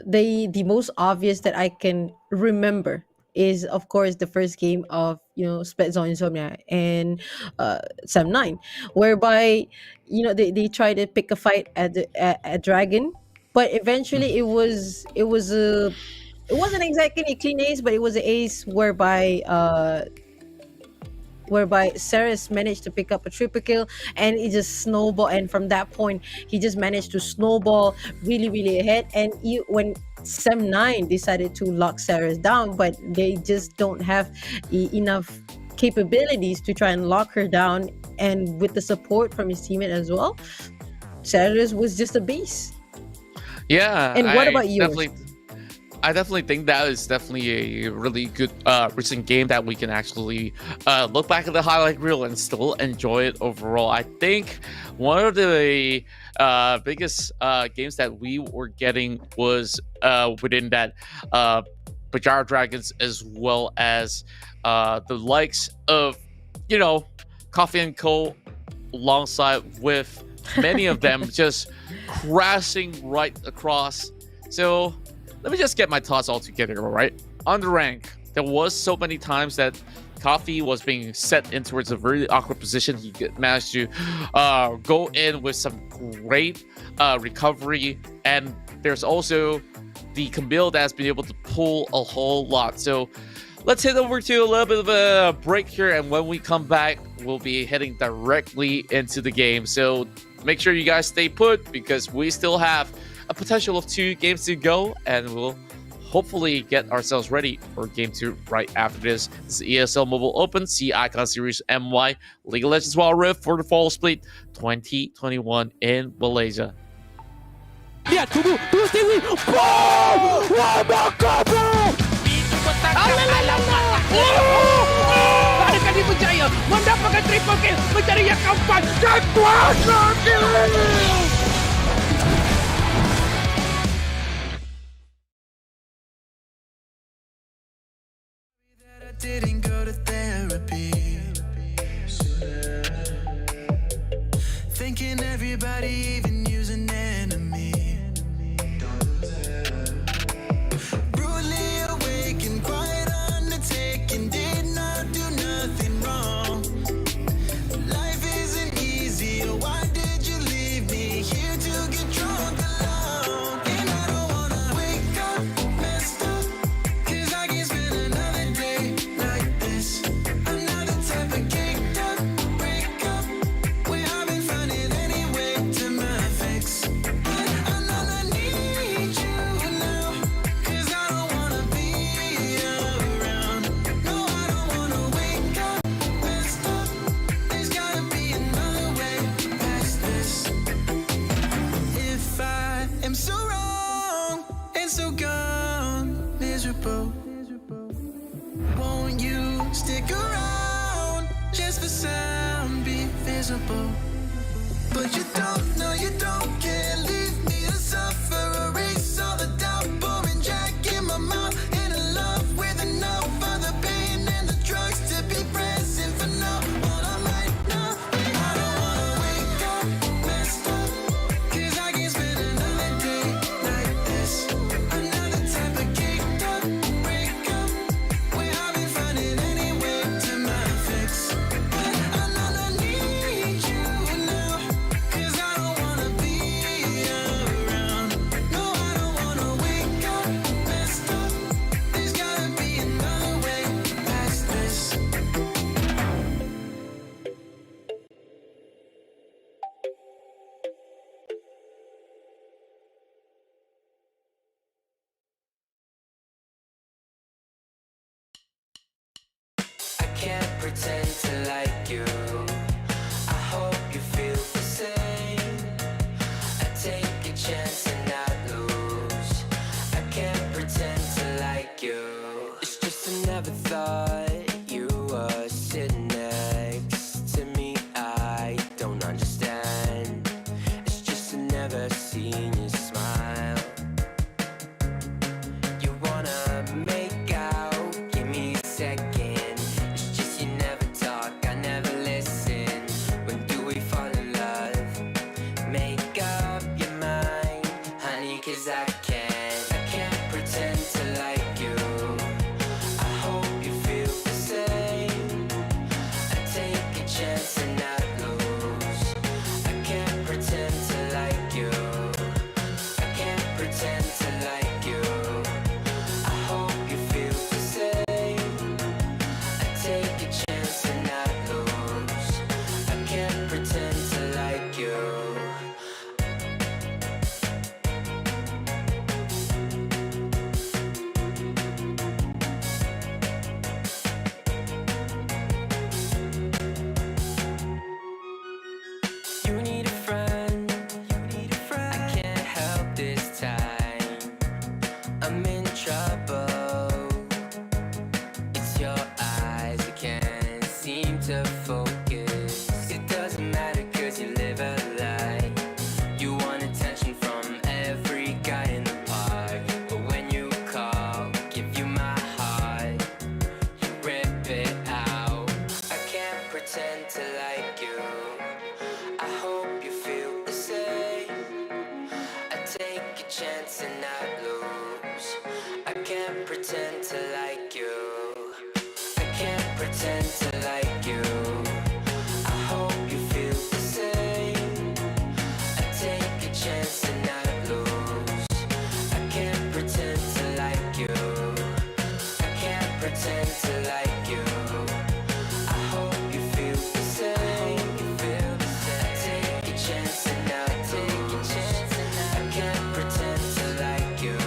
the most obvious that I can remember is, of course, the first game of Split Zone Insomnia and Sam 9, whereby they try to pick a fight at Dragon, but eventually it wasn't exactly a clean ace, but it was an ace whereby Ceres managed to pick up a triple kill, and it just snowballed. And from that point, he just managed to snowball really ahead. And when Sem 9 decided to lock Ceres down, but they just don't have enough capabilities to try and lock her down, and with the support from his teammate as well, Ceres was just a beast. Yeah. And what about you? I definitely think that is definitely a really good recent game that we can actually look back at the highlight reel and still enjoy it overall. I think one of the biggest games that we were getting was within that Berjaya Dragons, as well as the likes of, Coffee and Co. alongside with many of them just crashing right across. So let me just get my thoughts all together, all right? UndeRank, there was so many times that Coffee was being set in towards a very awkward position. He managed to go in with some great recovery, and there's also the Camille that's been able to pull a whole lot. So let's head over to a little bit of a break here, and when we come back, we'll be heading directly into the game. So make sure you guys stay put, because we still have a potential of 2 games to go, and we'll hopefully get ourselves ready for game 2 right after this. This is ESL Mobile Open, C Icon Series MY, League of Legends Wild Rift for the Fall Split 2021 in Malaysia. Lihat, tunggu Stewie. Wow! Wah, bakar bro! Adakah dia berjaya mendapatkan triple kill, mencari yang keempat dan kuasa kill? Didn't go to therapy. Thinking everybody, even you's an enemy. Brutally awake and quite undertaken, did not do nothing wrong. Life isn't easy, why did you leave me here to get drunk alone? And I don't wanna wake up messed up, 'cause I can't spend another day like this. Another type of caked up breakup, where I've been finding any way to my fix. But I know I need you now, 'cause I don't wanna be around. No, I don't wanna wake up messed up. There's gotta be another way past this. If I am so wrong and so gone, miserable, won't you stick around just for some be visible? But you don't, no, you don't care. Leave me to suffer, erase all the doubt, pouring Jack in my mouth, in a love with enough of the pain and the drugs to be present for now. All I'm right now, I don't wanna pretend to like you. I hope you feel the same. I take a chance and not lose. I can't pretend to like you. It's just I never thought you were sitting next to me. I don't understand. It's just I never seen you smile. You wanna make out, give me a second. It's just you never talk, I never listen. When do we fall in love? Make up your mind, honey, 'cause I can't pretend to like you. I hope you feel the same. I take a chance and not lose. I can't pretend to like you. I can't pretend to like you. I hope you feel the same. I take a chance and not lose. I can't pretend to like you. You need a friend. I can't help this time. I'm in trouble. It's your eyes, I can't seem to focus. It doesn't matter 'cause you live a lie. You want attention from every guy in the park, but when you call, give you my heart, you rip it out. I can't pretend to like you. I hope you feel the same. I take a chance and not lose. I can't pretend to like you. I can't pretend to like you. I hope you feel the same. I take a chance and not lose. I can't pretend to like you. I can't pretend to like you. I hope you feel the same. I take a chance and not take a chance and I can't pretend to like you.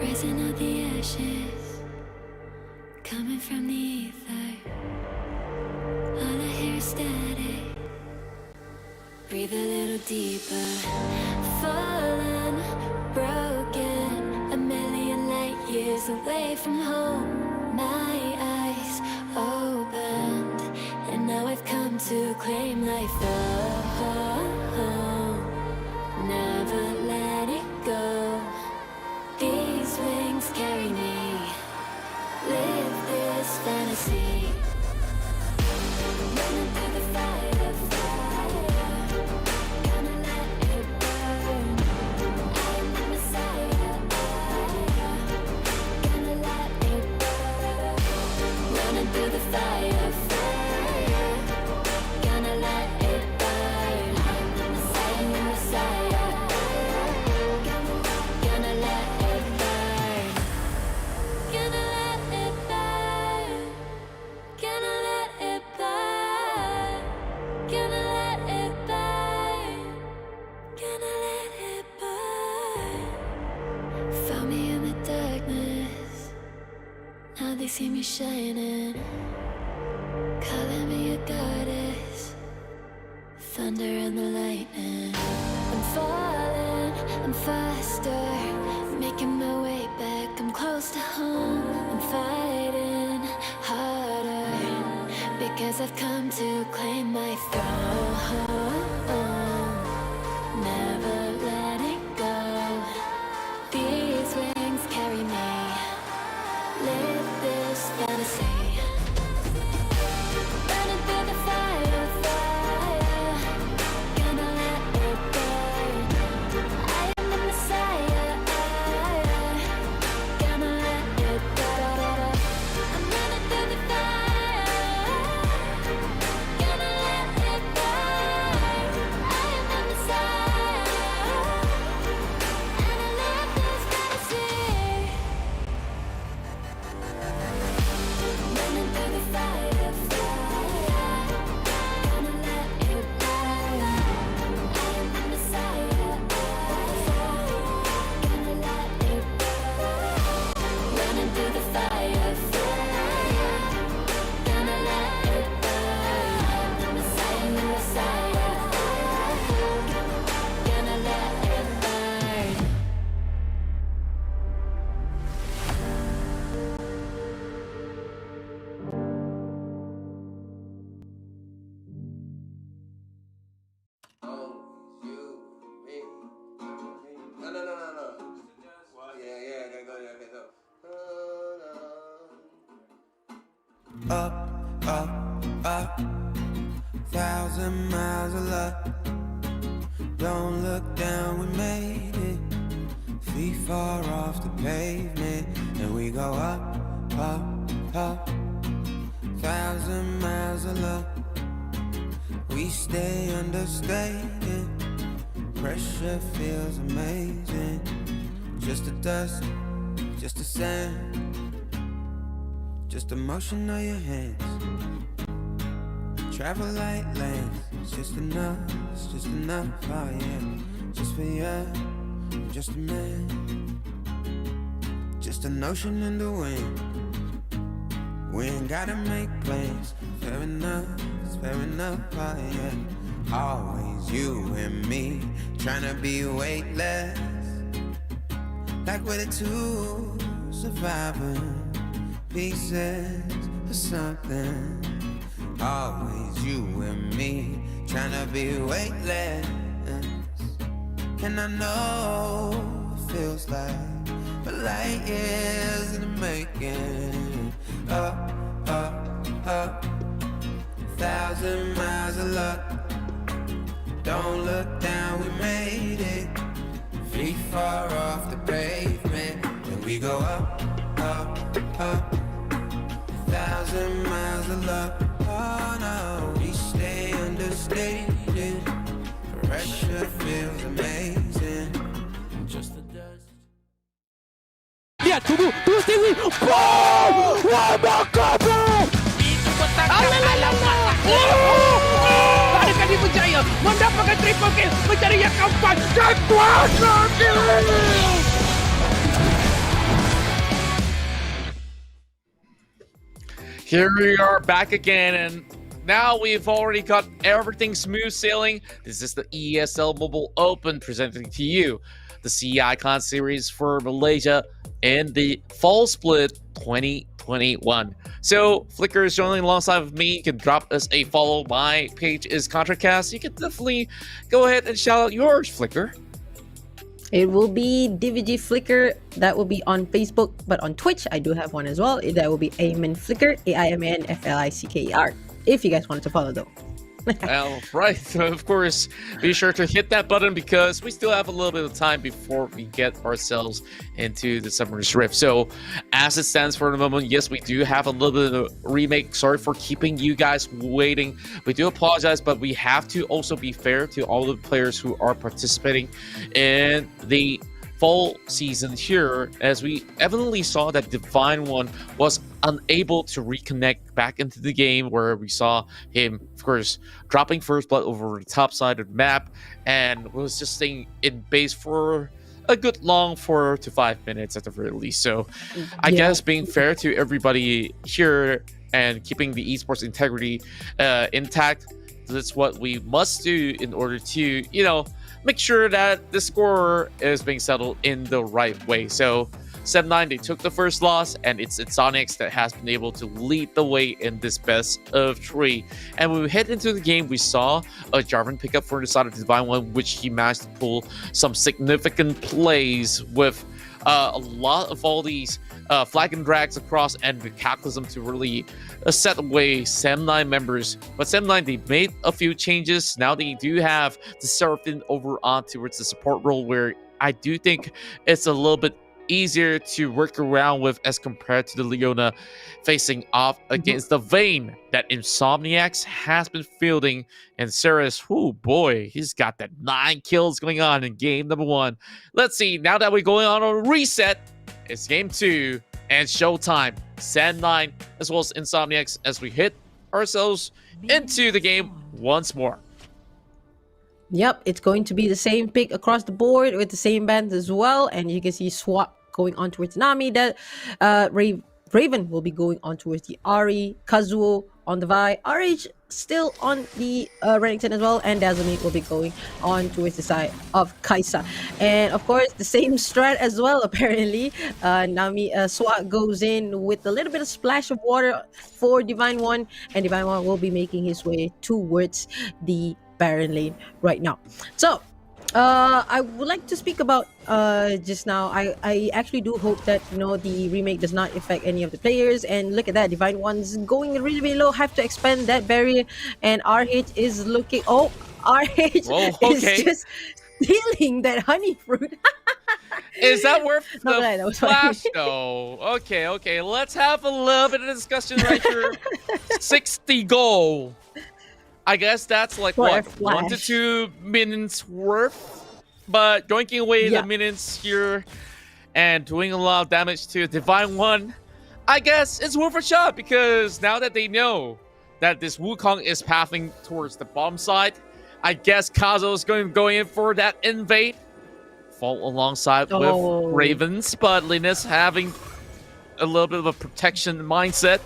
Rising out the ashes, coming from the ether. All I hear is static. Breathe a little deeper. Fallen, broken, a million light years away from home. My eyes opened, and now I've come to claim life. Oh, never let it go. These wings carry me. Live this fantasy. Running through the fire, gonna let it burn. I am the Messiah, gonna let it burn. Running through the fire, gonna let it burn. I am the Messiah, gonna let it burn. Gonna let it burn. Gonna let it burn. Gonna let it burn. Gonna let it burn. Found me in the darkness. Now they see me shining. Calling me a goddess. Thunder and the lightning. I'm falling, I'm faster. Making my way back, I'm close to home. I'm fighting harder because I've come to claim my throne. Never letting go. These wings carry me. Up, up, up. 1,000 miles of luck. Don't look down, we made it. Feet far off the pavement, and we go up, up, up. 1,000 miles of luck. We stay understated. Pressure feels amazing. Just the dust, just the sand, just the motion of your hands. Travel like lands, it's just enough, oh yeah. Just for you, I'm just a man. Just an ocean in the wind. We ain't gotta make plans. Fair enough, it's fair enough, oh yeah. Always you and me, tryna be weightless. Like we're the two surviving pieces of something. Always you and me, tryna be weightless. And I know it feels like a light years in the making. Up, up, up. 1,000 miles of luck. Don't look down, we made it. Feet far off the pavement, and we go up, up, up. 1,000 miles of luck. Oh no, we stay understated. Pressure feels amazing. Just the dust. Lihat, tunggu Stewie. Boom! Wah, bakar bro! Itu petang alamak. Adakah dia berjaya mendapatkan triple kill, mencari yang keempat dan kuasa kill. Here we are back again, and now we've already got everything smooth sailing. This is the ESL Mobile Open presenting to you the CE Icon series for Malaysia in the Fall Split 2021. So, Flicker is joining alongside of me. You can drop us a follow. My page is ContraCast. You can definitely go ahead and shout out yours, Flicker. It will be DVG Flicker. That will be on Facebook, but on Twitch, I do have one as well. That will be Aiman Flicker, AIMANFLICKER. If you guys wanted to follow, though. Well, right. Of course, be sure to hit that button because we still have a little bit of time before we get ourselves into the Summer's Rift. So, as it stands for the moment, yes, we do have a little bit of a remake. Sorry for keeping you guys waiting. We do apologize, but we have to also be fair to all the players who are participating in the fall season here, as we evidently saw that Divine One was unable to reconnect back into the game, where we saw him, of course, dropping first blood over the top side of the map and was just staying in base for a good long 4 to 5 minutes at the very least. So I guess being fair to everybody here and keeping the esports integrity intact, that's what we must do in order to, you know, make sure that the score is being settled in the right way. So 7-9, they took the first loss, and it's Insomniax that has been able to lead the way in this best of 3. And when we head into the game, we saw a Jarvan pick up for the side of the Divine One, which he managed to pull some significant plays with a lot of all these flag and drags across and the Cataclysm to really set away 7-9 members. But 7-9, they made a few changes. Now they do have the Seraphim over on towards the support role, where I do think it's a little bit easier to work around with as compared to the Leona facing off against the Vayne that Insomniax has been fielding. And Ceres, oh boy, he's got that 9 kills going on in game number 1. Let's see, now that we're going on a reset, it's game 2 and showtime. 7-9 as well as Insomniax as we hit ourselves into the game once more. Yep, it's going to be the same pick across the board with the same bands as well. And you can see Swap going on towards Nami. That Raven will be going on towards the Ari, Kazuo on the Vi, RH still on the Renekton as well, and Dazzlemate will be going on towards the side of Kaisa. And of course, the same strat as well, apparently. Nami Swat goes in with a little bit of splash of water for Divine One, and Divine One will be making his way towards the Baron lane right now. So, I would like to speak about just now. I actually do hope that the remake does not affect any of the players. And look at that, Divine One's going really, really low. Have to expand that barrier, and RH is looking. Oh, RH Whoa, is okay. just stealing that honey fruit. Is that worth Not the gonna lie, that was funny. flash though? Okay. Let's have a little bit of discussion right here. 60 goal. I guess that's like For a what, 1 to flash. 2 minutes worth. But doinking away Yeah. the minutes here and doing a lot of damage to Divine One, I guess it's worth a shot because now that they know that this Wukong is pathing towards the bottom side, I guess Kazo is going to go in for that invade. Fall alongside Oh. with Ravens, but Linus having a little bit of a protection mindset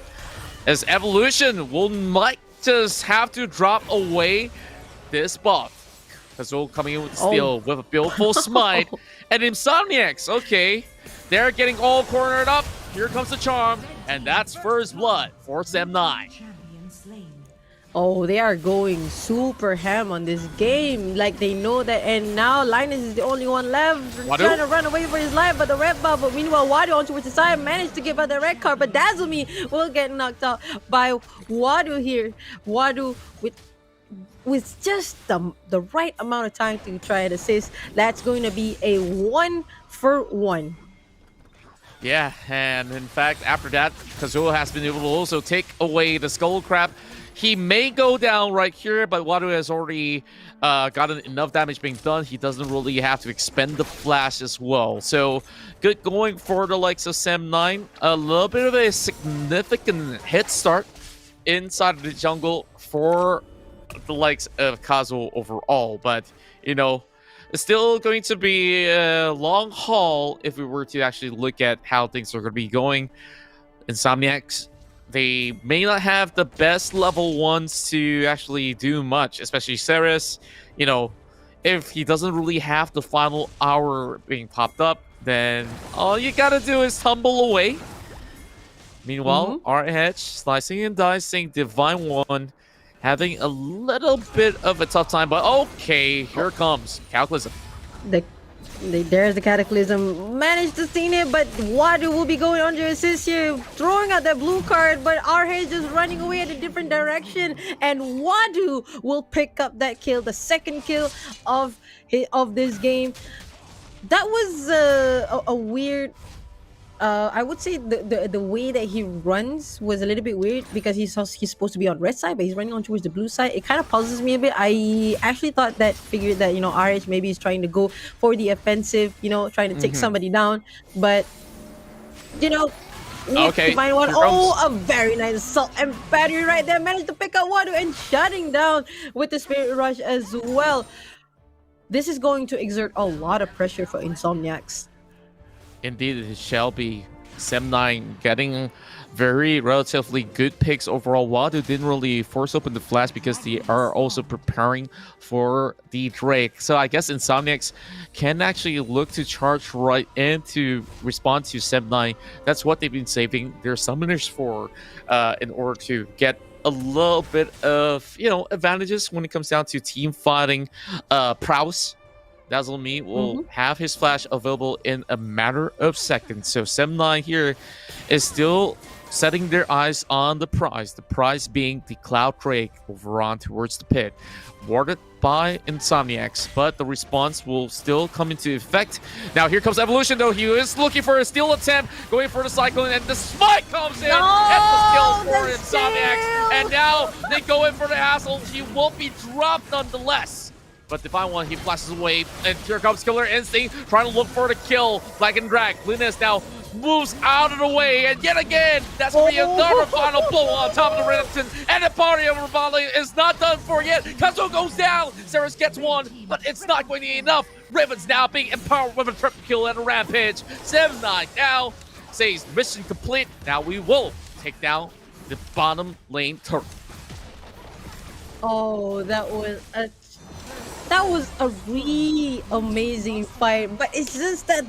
as Evolution might just have to drop away this buff. Kazo coming in with the steal with a beautiful smite. And Insomniax, okay, they're getting all cornered up. Here comes the charm, and that's first blood for Sem9. Oh, they are going super ham on this game. Like, they know that. And now Linus is the only one left. Wadu? Trying to run away for his life, but the red bar. But meanwhile, Wadu on towards the side managed to give out the red card. But Dazzle will get knocked out by Wadu here. Wadu with just the right amount of time to try and assist. That's going to be a 1-for-1. Yeah, and in fact, after that, Kazuo has been able to also take away the Skull Crab. He may go down right here, but Wadu has already gotten enough damage being done. He doesn't really have to expend the flash as well. So, good going for the likes of Sem9. A little bit of a significant head start inside of the jungle for the likes of Kazuo overall. But, it's still going to be a long haul if we were to actually look at how things are going to be going. Insomniax, they may not have the best level ones to actually do much, especially Ceres. If he doesn't really have the final hour being popped up, then all you gotta do is tumble away. Meanwhile, RH slicing and dicing Divine One, having a little bit of a tough time, but okay, here comes Cataclysm. There's the Cataclysm. Managed to see it, but Wadu will be going under assist here, throwing out that blue card, but RH just running away in a different direction, and Wadu will pick up that kill, the second kill of this game. That was a weird... I would say the way that he runs was a little bit weird because he's supposed to be on red side, but he's running on towards the blue side. It kind of puzzles me a bit. I actually figured that RH maybe is trying to go for the offensive, trying to take somebody down, but Okay, Divine One, here comes. a very nice assault and battery right there, managed to pick up Wadu and shutting down with the Spirit Rush as well. This is going to exert a lot of pressure for Insomniax. Indeed, it shall be. Sem9 getting very relatively good picks overall. Wadu didn't really force open the flash because they are also preparing for the Drake. So I guess Insomniax can actually look to charge right in to respond to Sem9. That's what they've been saving their summoners for in order to get a little bit of, advantages when it comes down to team fighting prowess. Dazzle Me will have his flash available in a matter of seconds. So Sem9 here is still setting their eyes on the prize being the Cloud Drake over on towards the pit. Warded by Insomniax, but the response will still come into effect. Now here comes Evolution though. He is looking for a steal attempt, going for the Cyclone, and the smite comes in. That's the steal for Insomniax. And now they go in for the hassle. He won't be dropped nonetheless. But Divine One, he flashes away, and here comes Killer Instinct, trying to look for the kill. Flag and drag. Linus now moves out of the way, and yet again, that's going to be another final blow on top of the Renton, and the party of Rivali is not done for yet. Kazuo goes down, Ceres gets one, but it's not going to be enough. Riven's now being empowered with a triple kill and a rampage. Sem9 now says mission complete. Now we will take down the bottom lane turret. Oh, that was a really amazing fight, but it's just that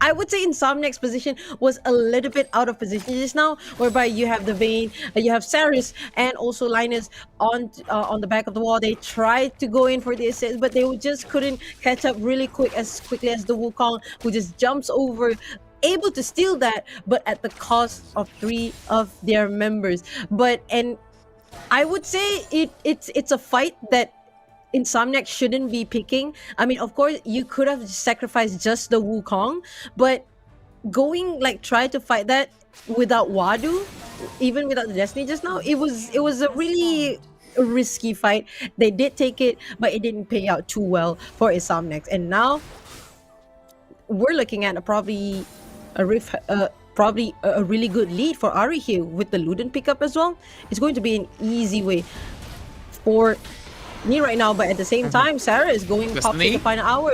I would say Insomniacs position was a little bit out of position just now, whereby you have the Vayne, you have Saris, and also Linus on the back of the wall. They tried to go in for the assist, but they just couldn't catch up really quickly as the Wukong, who just jumps over, able to steal that, but at the cost of 3 of their members. And I would say it's a fight that Insomniac shouldn't be picking. I mean, of course, you could have sacrificed just the Wukong, but try to fight that without Wadu, even without the Destiny just now, it was a really risky fight. They did take it, but it didn't pay out too well for Insomniacs. And now we're looking at probably a really good lead for Ari here with the Luden pickup as well. It's going to be an easy way for me right now, but at the same time, Sarah is going pop to the final hour,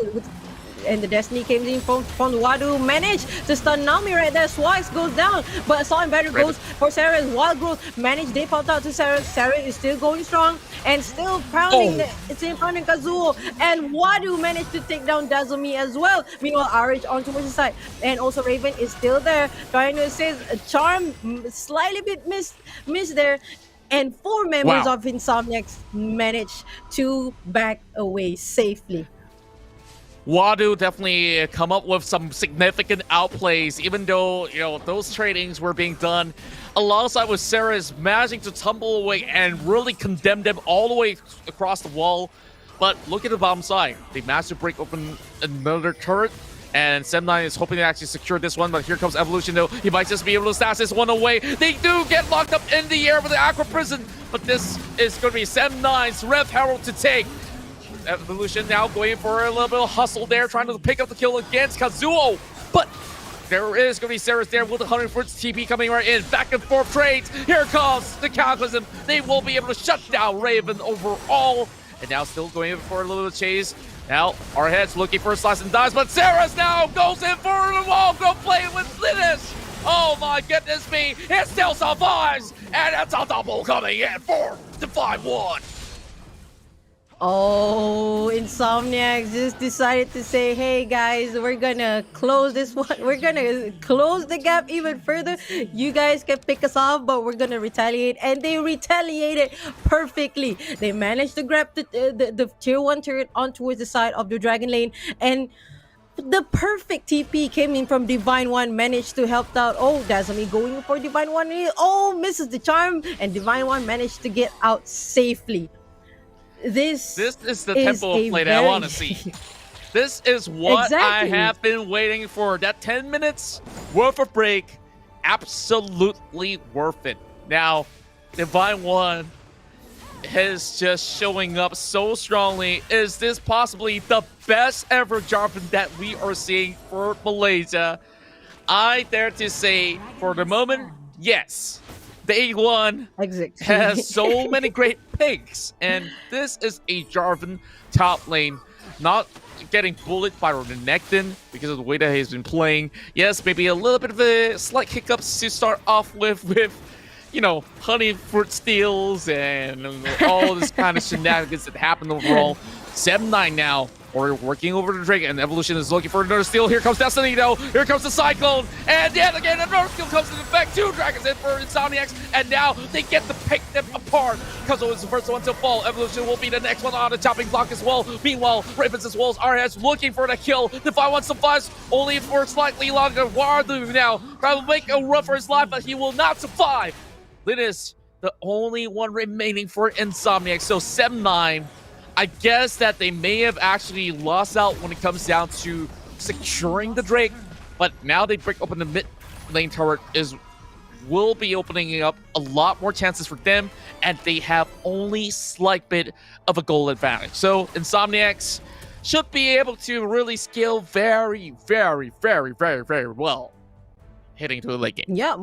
and the Destiny came in from Wadu, managed to stun Naomi right there. Swice goes down, but Assault and Battery goes for Sarah's Wild Growth. Managed, they popped out to Sarah. Sarah is still going strong and still pounding it's in front of Kazuo, and Wadu managed to take down Dazumi as well. Meanwhile, RH on towards the side, and also Raven is still there trying to assist. Charm slightly bit missed there. And 4 members of Insomniacs managed to back away safely. Wadu definitely come up with some significant outplays, even though, those tradings were being done alongside with Sarah's managing to tumble away and really condemn them all the way across the wall. But look at the bottom side. They managed to break open another turret, and Sem9 is hoping to actually secure this one, but here comes Evolution though. He might just be able to stash this one away. They do get locked up in the air with the Aqua Prison, but this is going to be Sem9's Rev Herald to take. Evolution now going for a little bit of hustle there, trying to pick up the kill against Kazuo, but there is going to be Saris there with the 100 TP coming right in. Back and forth trades. Here comes the Cataclysm. They will be able to shut down Raven overall, and now still going in for a little bit of chase. Now, our head's looking for a slice and dice, but Saris now goes in for the wall, go play with Linus. Oh my goodness me, it still survives, and it's a double coming in for Divine One. Oh, Insomniacs just decided to say, hey guys, we're gonna close this one. We're gonna close the gap even further. You guys can pick us off, but we're gonna retaliate. And they retaliated perfectly. They managed to grab the tier 1 turret on towards the side of the Dragon Lane, and the perfect TP came in from Divine One, managed to help out. Oh, Dazumi going for Divine One. Oh, misses the charm, and Divine One managed to get out safely. This is the tempo of play that I want to see. This is what I have been waiting for. That 10 minutes worth of break, absolutely worth it. Now, Divine One is just showing up so strongly. Is this possibly the best ever Jarvan that we are seeing for Malaysia? I dare to say, for the moment, yes. Day 1 has so many great picks, and this is a Jarvan top lane, not getting bullied by Renekton because of the way that he's been playing. Yes, maybe a little bit of a slight hiccups to start off with honey fruit steals and all this kind of shenanigans that happen overall. 7-9 now. Or working over the Drake, and Evolution is looking for another steal. Here comes Destiny though. Here comes the Cyclone, and yet again another steal comes into effect. 2 dragons in for Insomniacs, and now they get to pick them apart. Kazuo is the first one to fall. Evolution will be the next one on the chopping block as well. Meanwhile, Ravens as well as RS looking for the kill. Divine One survives only for slightly longer. Wadu now trying to make a run for his life, but he will not survive. Linus, the only one remaining for Insomniacs. So 7-9. I guess that they may have actually lost out when it comes down to securing the Drake, but now they break open the mid lane turret will be opening up a lot more chances for them, and they have only slight bit of a goal advantage. So Insomniacs should be able to really scale very, very, very, very, very well heading to the late game. Yeah,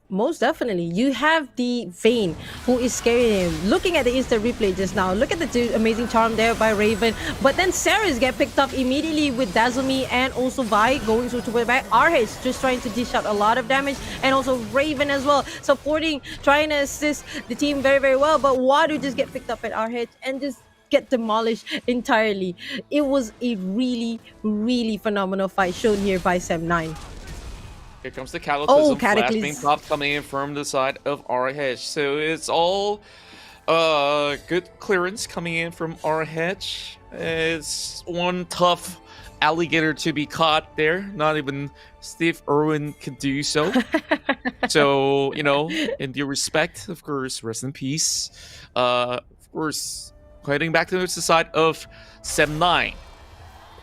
most definitely. You have the Vayne who is scaring him. Looking at the instant replay just now, look at the amazing charm there by Raven, but then Saris get picked up immediately with Dazumi and also Vi going to the back. RH just trying to dish out a lot of damage, and also Raven as well supporting, trying to assist the team very, very well, but Wadu just get picked up at RH and just get demolished entirely. It was a really, really phenomenal fight shown here by Sem9. Here comes the Cataclysm flash being Cataclysm. popped coming in from the side of RH. So it's all good clearance coming in from RH. It's one tough alligator to be caught there. Not even Steve Irwin could do so. So, you know, in due respect, of course, rest in peace. Of course, heading back to the side of Sem9.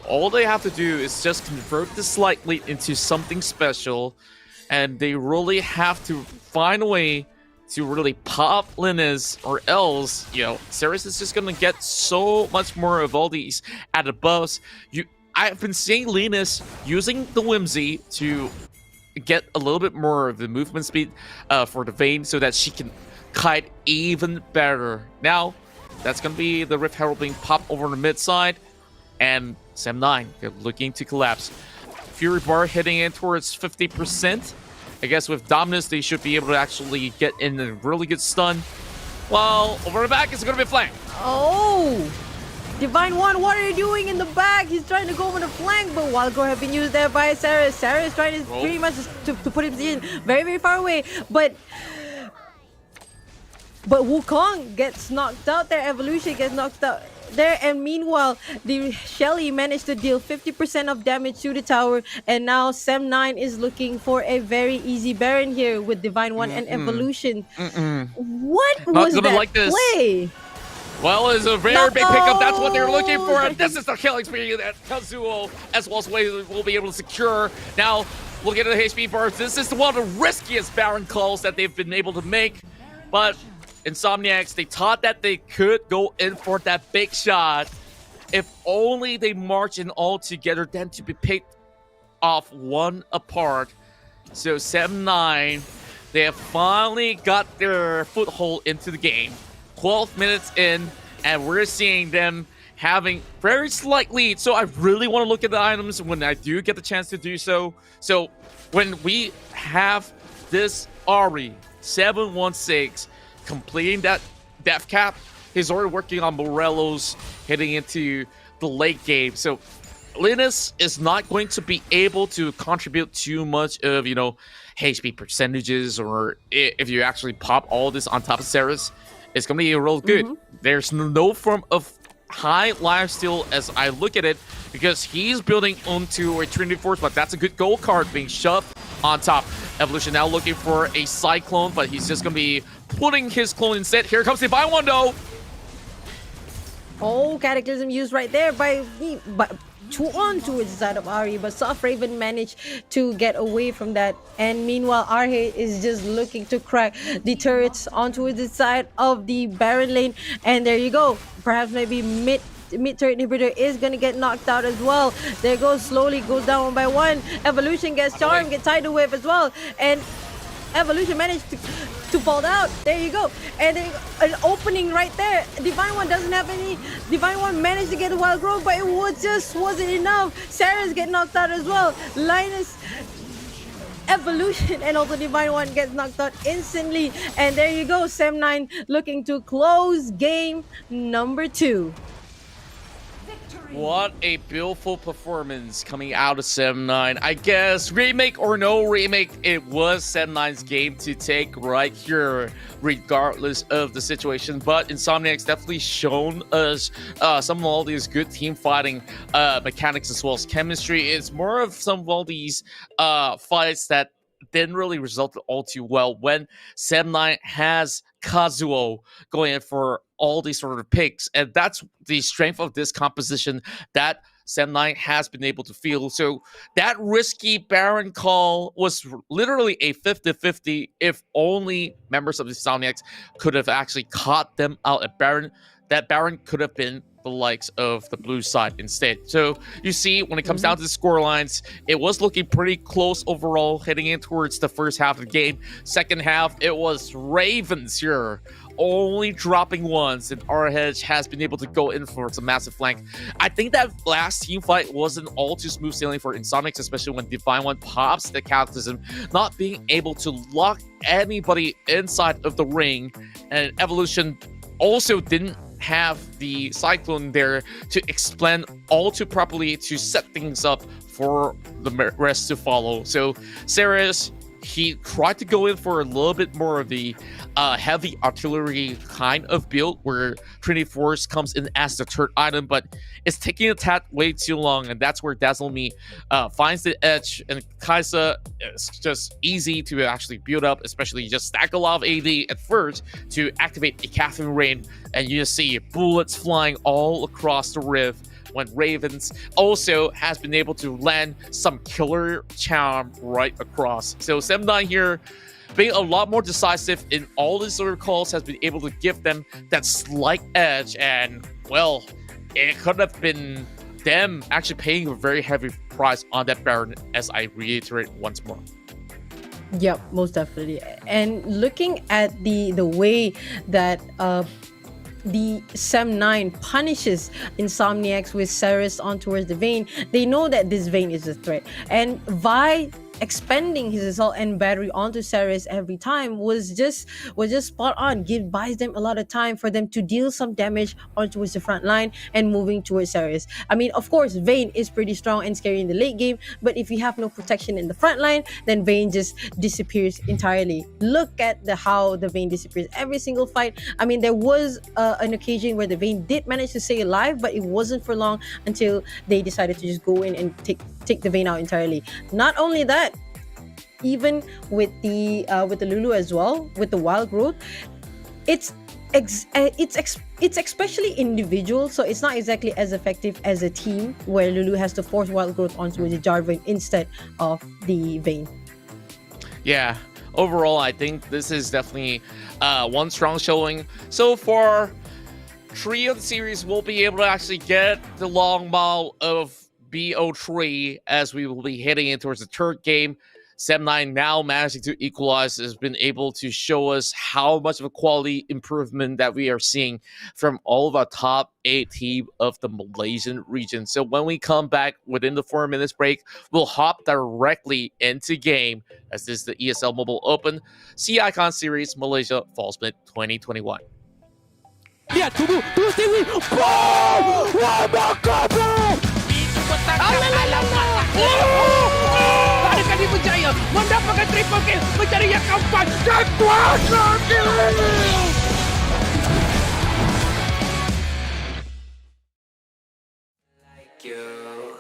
All they have to do is just convert this slight lead into something special, and they really have to find a way to really pop Linus, or else, you know, Ceres is just gonna get so much more of all these added buffs. I've been seeing Linus using the Whimsy to get a little bit more of the movement speed for the Vayne so that she can kite even better. Now, that's gonna be the Rift Herald being popped over on the mid side, and Sem9, they're looking to collapse. Fury Bar hitting in towards 50%. I guess with Dominus, they should be able to actually get in a really good stun. While over the back, it's going to be a flank. Oh! Divine One, what are you doing in the back? He's trying to go over the flank, but Wildgrow have been used there by Ceres. Ceres trying to pretty much to put him in very, very far away. But Wukong gets knocked out there. Evolution gets knocked out there, and meanwhile the Shelly managed to deal 50% of damage to the tower, and now Sem9 is looking for a very easy Baron here with Divine One and Evolution. What was that like this. play? Well, it's a very big pickup. That's what they're looking for. And this is the killing spree that Kazuo as well as Wade will be able to secure. Now, look at the HP bars. This is one of the riskiest Baron calls that they've been able to make. But Insomniax, they thought that they could go in for that big shot if only they march in all together, then to be picked off one apart. So Sem9, they have finally got their foothold into the game. 12 minutes in, and we're seeing them having very slight lead. So I really want to look at the items when I do get the chance to do so. So when we have this Ari 716 completing that death cap, he's already working on Morelos heading into the late game. So Linus is not going to be able to contribute too much of, you know, HP percentages, or if you actually pop all this on top of Ceres, it's going to be real good. There's no form of high lifesteal as I look at it, because he's building onto a Trinity Force, but that's a good gold card being shoved on top. Evolution now looking for a Cyclone, but he's just going to be putting his clone instead. Here comes the Divine One though. Oh, Cataclysm used right there by two onto its side of Ari, but Soft Raven managed to get away from that. And meanwhile, Arhe is just looking to crack the turrets onto its side of the Baron lane. And there you go. Perhaps maybe mid turret inhibitor is gonna get knocked out as well. There goes, slowly goes down one by one. Evolution gets charmed, gets tidal wave as well, and Evolution managed to fall out. There you go. And then an opening right there. Divine One doesn't have any. Divine One managed to get a wild growth, but it wasn't enough. Sarah's get knocked out as well. Linus, Evolution, and also Divine One gets knocked out instantly. And there you go. Sem9 looking to close game number 2. What a beautiful performance coming out of Sem9. I guess remake or no remake, it was Sem9's game to take right here, regardless of the situation. But Insomniax definitely shown us some of all these good team fighting mechanics as well as chemistry. It's more of some of all these fights that didn't really result all too well when Sem9 has Kazuo going in for all these sort of picks, and that's the strength of this composition that Sem9 has been able to feel. So that risky Baron call was literally a 50-50 if only members of the Insomniax could have actually caught them out at Baron. That Baron could have been the likes of the blue side instead. So you see, when it comes down to the score lines, it was looking pretty close overall heading in towards the first half of the game. Second half, it was Ravens here only dropping once, and RH has been able to go in for some massive flank. I think that last team fight wasn't all too smooth sailing for Insomniax, especially when Divine One pops the Cataclysm, not being able to lock anybody inside of the ring, and Evolution also didn't have the Cyclone there to explain all too properly to set things up for the rest to follow. So Ceres, he tried to go in for a little bit more of the heavy artillery kind of build where Trinity Force comes in as the third item, but it's taking a tad way too long, and that's where Dazzle Me finds the edge, and Kaisa is just easy to actually build up, especially just stack a lot of AD at first to activate the Caffeine Rain, and you just see bullets flying all across the rift when Ravens also has been able to land some killer charm right across. So 7-9 here, being a lot more decisive in all these sort of calls, has been able to give them that slight edge, and well, it could have been them actually paying a very heavy price on that Baron, as I reiterate once more. Yep, most definitely. And looking at the way that the Sem9 punishes Insomniax with Ceres on towards the Vayne, they know that this Vayne is a threat. And Vi expending his assault and battery onto Ceres every time was just spot on. Buys them a lot of time for them to deal some damage on towards the front line and moving towards Ceres. I mean, of course, Vayne is pretty strong and scary in the late game, but if you have no protection in the front line, then Vayne just disappears entirely. Look at how the Vayne disappears every single fight. I mean, there was an occasion where the Vayne did manage to stay alive, but it wasn't for long until they decided to just go in and take the Vayne out entirely. Not only that, even with the Lulu as well, with the wild growth, it's especially individual, so it's not exactly as effective as a team where Lulu has to force wild growth onto the Jarvan instead of the Vayne. Yeah, overall, I think this is definitely one strong showing. So far, 3 of the series will be able to actually get the long mile of BO3 as we will be heading in towards the third game. 7-9 now managing to equalize has been able to show us how much of a quality improvement that we are seeing from all of our top 8 team of the Malaysian region. So when we come back within the 4 minutes break, we'll hop directly into game as this is the ESL Mobile Open Sea Icon Series Malaysia Fall Split 2021. Lihat, tunggu Stevie. Boom! Wah, bakar, bro! Ada kali Berjaya mendapatkan triple kill, mencari yang keempat dan kuasa kill.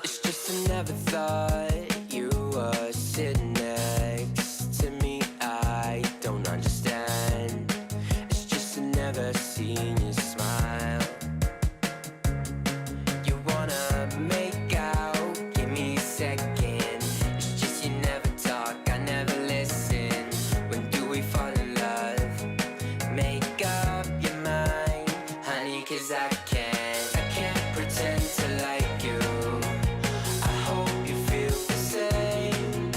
It's just I never thought you were sitting next to me. I don't understand. It's just I never seen you smile. You wanna make out, give me a second. It's just you never talk, I never listen. When do we fall in love? Make up your mind, honey, 'cause I can't pretend to like you. I hope you feel the same.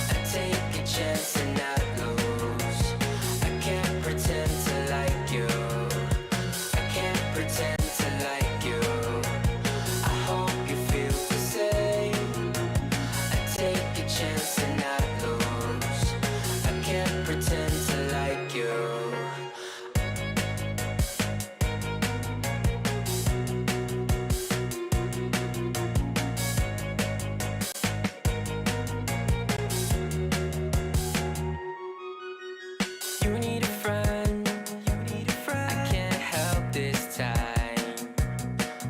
I take a chance and not lose. I can't pretend to like you. I can't pretend to like you. I hope you feel the same. I take a chance and not lose. I can't pretend to like you. You need a friend. I can't help this time.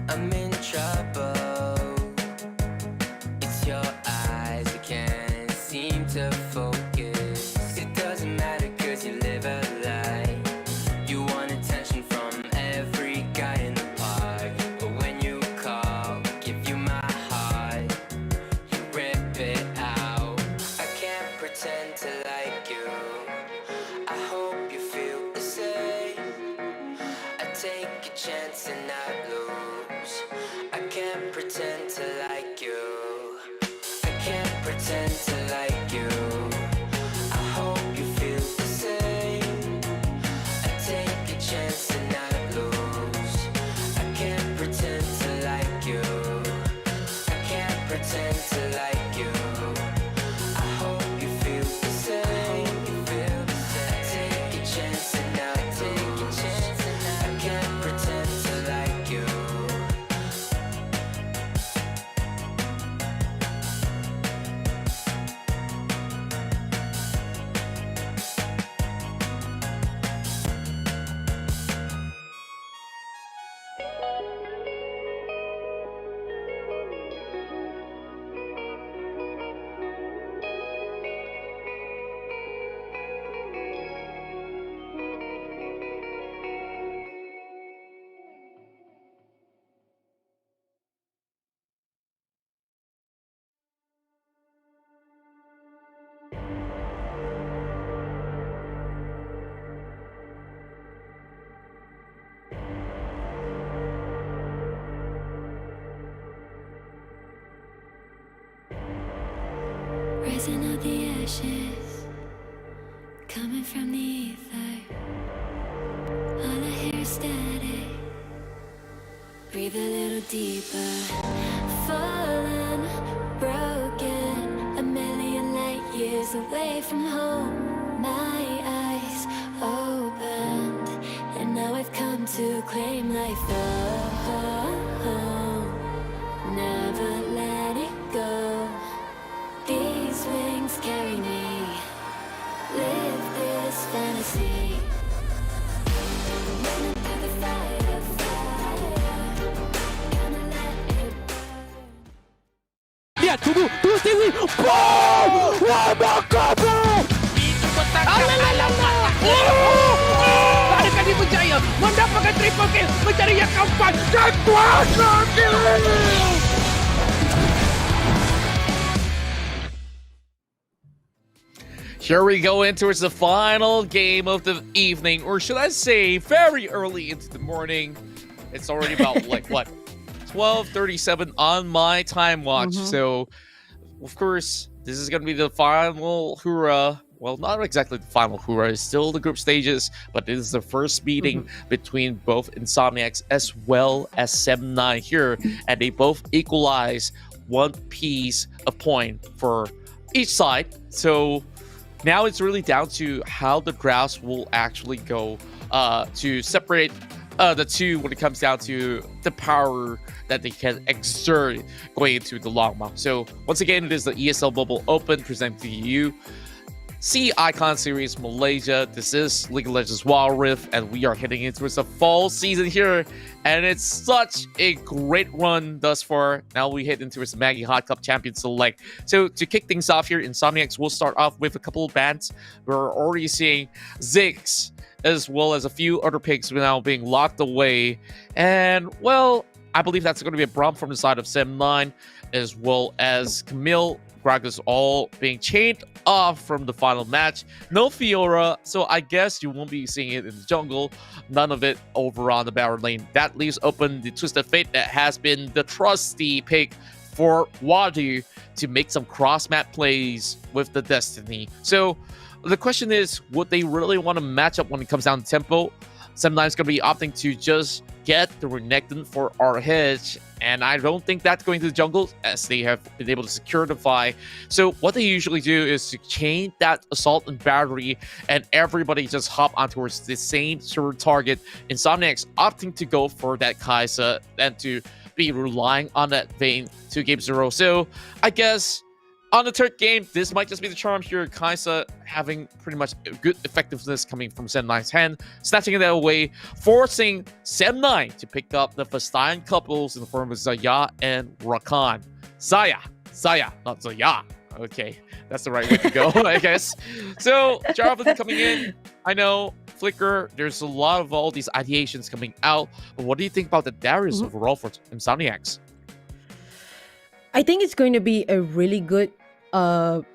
I'm in trouble. It's your eyes, I can't seem to focus. It doesn't matter 'cause you live a lie. You want attention from every guy in the park, but when you call, I give you my heart. You rip it out. I can't pretend to like you. I hope you feel the same. I take a chance and not lose. I can't pretend to like you. I can't pretend to like you. Rising out the ashes, coming from the ether. All I hear is static. Breathe a little deeper. Fallen, broken, a million light years away from home. My eyes opened, and now I've come to claim life. Oh, never let it go. These wings carry me. Live this fantasy. Running through the fire, gonna let it burn. Lihat, tunggu Stewie. Wow, wah bakar bro. Itu petaka alamat. Larikan di Berjaya mendapatkan triple kill, mencari yang keempat dan kuasa kill. Here we go in towards the final game of the evening, or should I say very early into the morning. It's already about like what, 12:37 on my time watch. So of course this is going to be the final hurrah. Well, not exactly the final hurrah, it's still the group stages, but this is the first meeting between both Insomniax as well as Sem9 here, and they both equalize one piece of point for each side. So now it's really down to how the drafts will actually go to separate the two when it comes down to the power that they can exert going into the long mile. So once again, it is the ESL Mobile Open presented to you. See Icon Series Malaysia. This is League of Legends Wild Rift, and we are heading into the fall season here. And it's such a great run thus far. Now we head into the Maggie Hot Cup Champion Select. So to kick things off here, Insomniax will start off with a couple of bans. We're already seeing Ziggs, as well as a few other picks now being locked away. And, well, I believe that's going to be a Braum from the side of Sem9, as well as Camille, Gragas, all being chained off from the final match. No Fiora, so I guess you won't be seeing it in the jungle. None of it over on the Barrel lane. That leaves open the Twisted Fate that has been the trusty pick for Wadu to make some cross-map plays with the Destiny. So the question is, would they really want to match up when it comes down to tempo? Sem9 is going to be opting to just get the Renekton for our hedge, and I don't think that's going to the jungle, as they have been able to secure the Vi. So what they usually do is to chain that Assault and Battery, and everybody just hop on towards the same sort of target. Insomniax opting to go for that Kai'Sa and to be relying on that Vayne to game 0. So I guess on the third game, this might just be the charm here. Kai'Sa having pretty much good effectiveness coming from Sem9's hand, snatching it away, forcing Sem9 to pick up the Fastian couples in the form of Xayah and Rakan. Xayah, not Xayah. Okay, that's the right way to go, I guess. So, Jarvan coming in. I know, Flicker, there's a lot of all these ideations coming out, but what do you think about the Darius overall for Insomniax? I think it's going to be a really good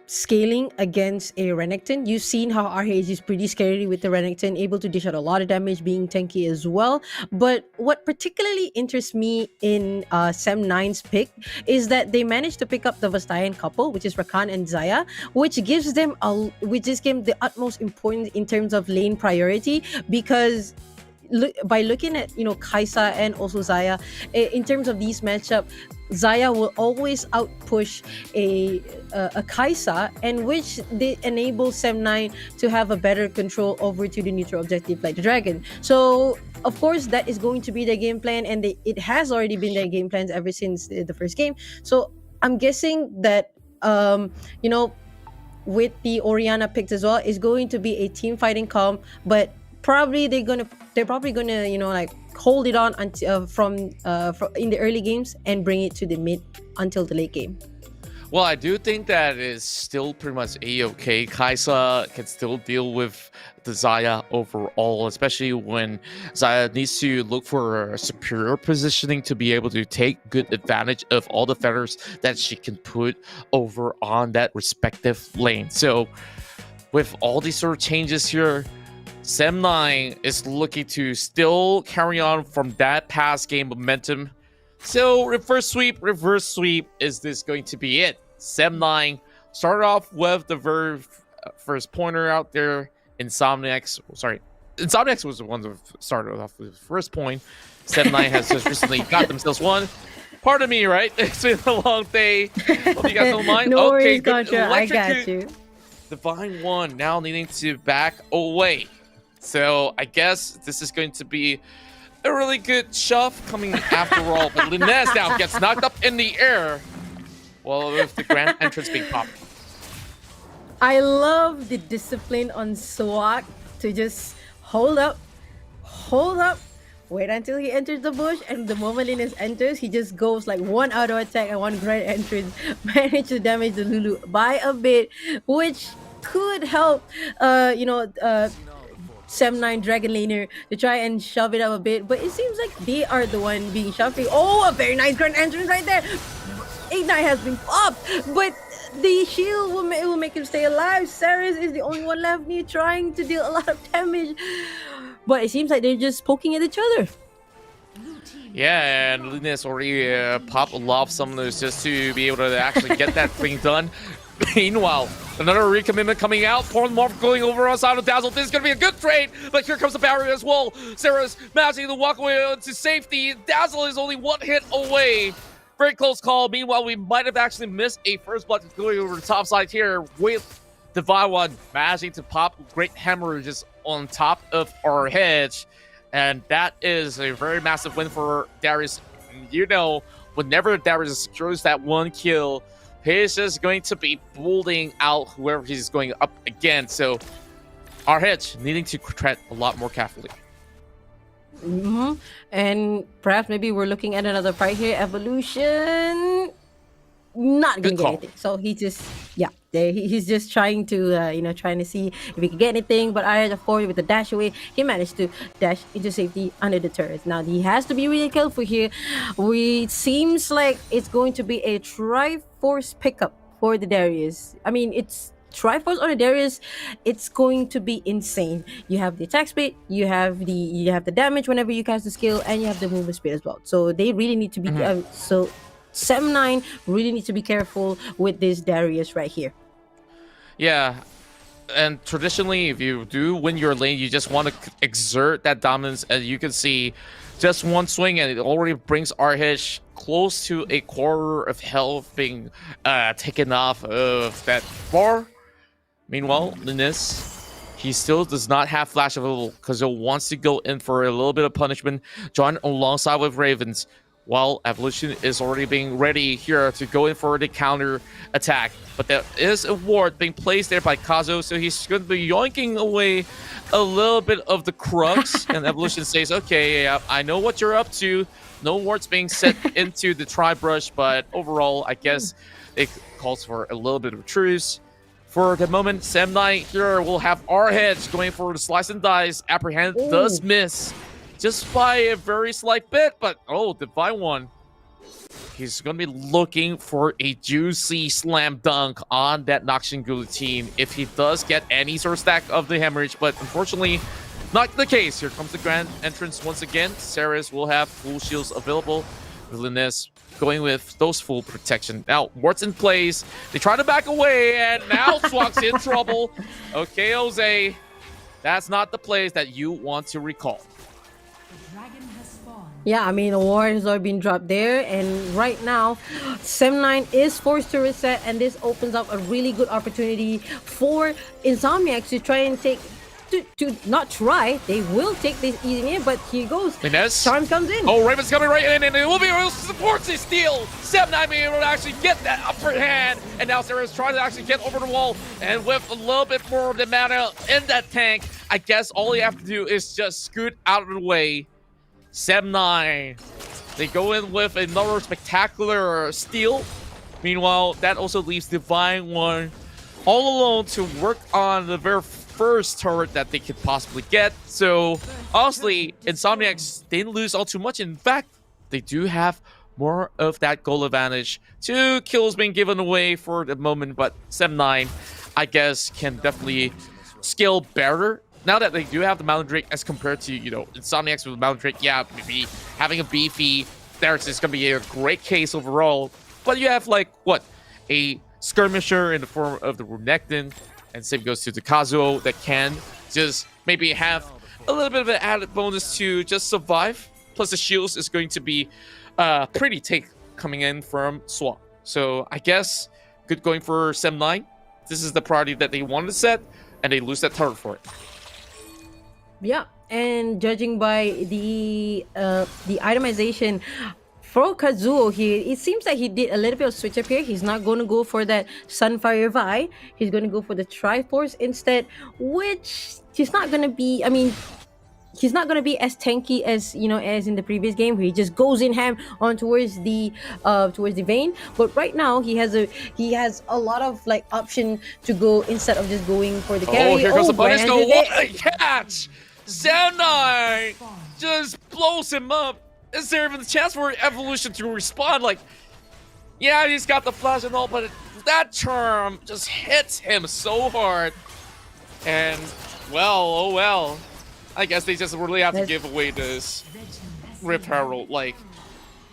scaling against a Renekton. You've seen how RH is pretty scary with the Renekton, able to dish out a lot of damage, being tanky as well. But what particularly interests me in Sem9's pick is that they managed to pick up the Vastayan couple, which is Rakan and Xayah, which gives them the utmost importance in terms of lane priority, because by looking at Kai'Sa and also Xayah, in terms of these matchup, Xayah will always outpush a Kai'Sa, and which they enable Sem9 to have a better control over to the neutral objective like the dragon. So of course that is going to be their game plan, and it has already been their game plans ever since the first game. So I'm guessing that with the Orianna picked as well, is going to be a team fighting comp, but probably they're probably gonna hold it on until from in the early games and bring it to the mid until the late game. Well, I do think that is still pretty much a-okay. Kai'Sa can still deal with the Xayah overall, especially when Xayah needs to look for a superior positioning to be able to take good advantage of all the feathers that she can put over on that respective lane. So with all these sort of changes here, Sem9 is looking to still carry on from that past game momentum. So reverse sweep, is this going to be it? Sem9 started off with the very first pointer out there. Insomniax was the one that started off with the first point. 7-9 has just recently got themselves one. Pardon me, right? It's been a long day. Hope you guys don't mind. No Okay, worries, good. Contra. I got Electric you. Divine One now needing to back away. So I guess this is going to be a really good shove coming after all. But Linez now gets knocked up in the air. Well, with the grand entrance being popped. I love the discipline on Swak to just hold up, wait until he enters the bush, and the moment Linus enters, he just goes like one auto attack and one grand entrance, manage to damage the Lulu by a bit, which could help, Sem9 Dragon Laner to try and shove it up a bit, but it seems like they are the one being shoved. Oh, a very nice grand entrance right there. Ignite has been popped, but the shield will make him stay alive. Ceres is the only one left near trying to deal a lot of damage. But it seems like they're just poking at each other. Yeah, and Linus already popped a lot of summoners just to be able to actually get that thing done. Meanwhile, another recommitment coming out. Pornmorph going over on side of Dazzle. This is going to be a good trade, but here comes the barrier as well. Sarah's managing to walk away to safety. Dazzle is only one hit away. Very close call. Meanwhile, we might have actually missed a first blood going over the top side here with Divine One managing to pop great hemorrhages on top of our hedge. And that is a very massive win for Darius. You know, whenever Darius secures that one kill, he's just going to be bullying out whoever he's going up against. So our hedge needing to tread a lot more carefully. And perhaps maybe we're looking at another fight here. Evolution, not gonna get anything. So he just, he's just trying to, trying to see if he can get anything. But I, of course, with the dash away, he managed to dash into safety under the turrets. Now he has to be really careful here. It seems like it's going to be a Triforce pickup for the Darius. I mean, it's Triforce on the Darius, it's going to be insane. You have the attack speed, you have the damage whenever you cast the skill, and you have the movement speed as well. So they really need to be so Sem9 really needs to be careful with this Darius right here. Yeah, and traditionally, if you do win your lane, you just want to exert that dominance, and you can see just one swing, and it already brings RH close to a quarter of health being taken off of that bar. Meanwhile, Linus, he still does not have flash available because he wants to go in for a little bit of punishment, join alongside with Ravens, while Evolution is already being ready here to go in for the counter attack. But there is a ward being placed there by Kazo, so he's going to be yoinking away a little bit of the crux. And Evolution says, okay, yeah, I know what you're up to. No wards being set into the tri-brush, but overall, I guess it calls for a little bit of a truce. For the moment, Sem9 here will have our heads going for the slice and dice. Apprehend does miss just by a very slight bit, but Divine One. He's going to be looking for a juicy slam dunk on that Noxian Guillotine if he does get any sort of stack of the hemorrhage, but unfortunately, not the case. Here comes the grand entrance once again. Ceres will have full shields available. Linus going with those full protection. Now, wards in place. They try to back away, and now Swak's in trouble. Okay, Jose. That's not the place that you want to recall. Yeah, I mean, the ward has already been dropped there, and right now, Sem9 is forced to reset, and this opens up a really good opportunity for Insomniax to try and take, to not try, they will take this easy in, but here goes. Linus. Charm comes in. Oh, Raven's coming right in, and it will be able to support the steal. Sem9 being able to actually get that upper hand, and now Sarah's trying to actually get over the wall, and with a little bit more of the mana in that tank, I guess all you have to do is just scoot out of the way. Sem9, they go in with another spectacular steal. Meanwhile, that also leaves Divine One all alone to work on the very first turret that they could possibly get. So, honestly, Insomniax didn't lose all too much. In fact, they do have more of that goal advantage. 2 kills being given away for the moment, but Sem9, I guess, can definitely scale better now that they do have the Mountain Drake as compared to, Insomniax with Mountain Drake. Yeah, maybe having a beefy Darius is going to be a great case overall. But you have, a skirmisher in the form of the Runekton, and same goes to the Kazuo that can just maybe have a little bit of an added bonus to just survive. Plus the shields is going to be pretty take coming in from Swap. So I guess good going for Sem9. This is the priority that they wanted to set, and they lose that turret for it. Yeah, and judging by the itemization for Kazuo here, it seems like he did a little bit of switch up here. He's not going to go for that Sunfire Vi. He's going to go for the Triforce instead, which he's not going to be. I mean, he's not going to be as tanky as as in the previous game where he just goes in ham on towards the vein. But right now he has a lot of like option to go instead of just going for the carry. Oh, here comes the punish. Brand What a catch! Sem9 just blows him up. Is there even a chance for Evolution to respond? Like, yeah, he's got the flash and all, but that charm just hits him so hard. And, well, oh well. I guess they just really have to give away this Rip Herald. Like,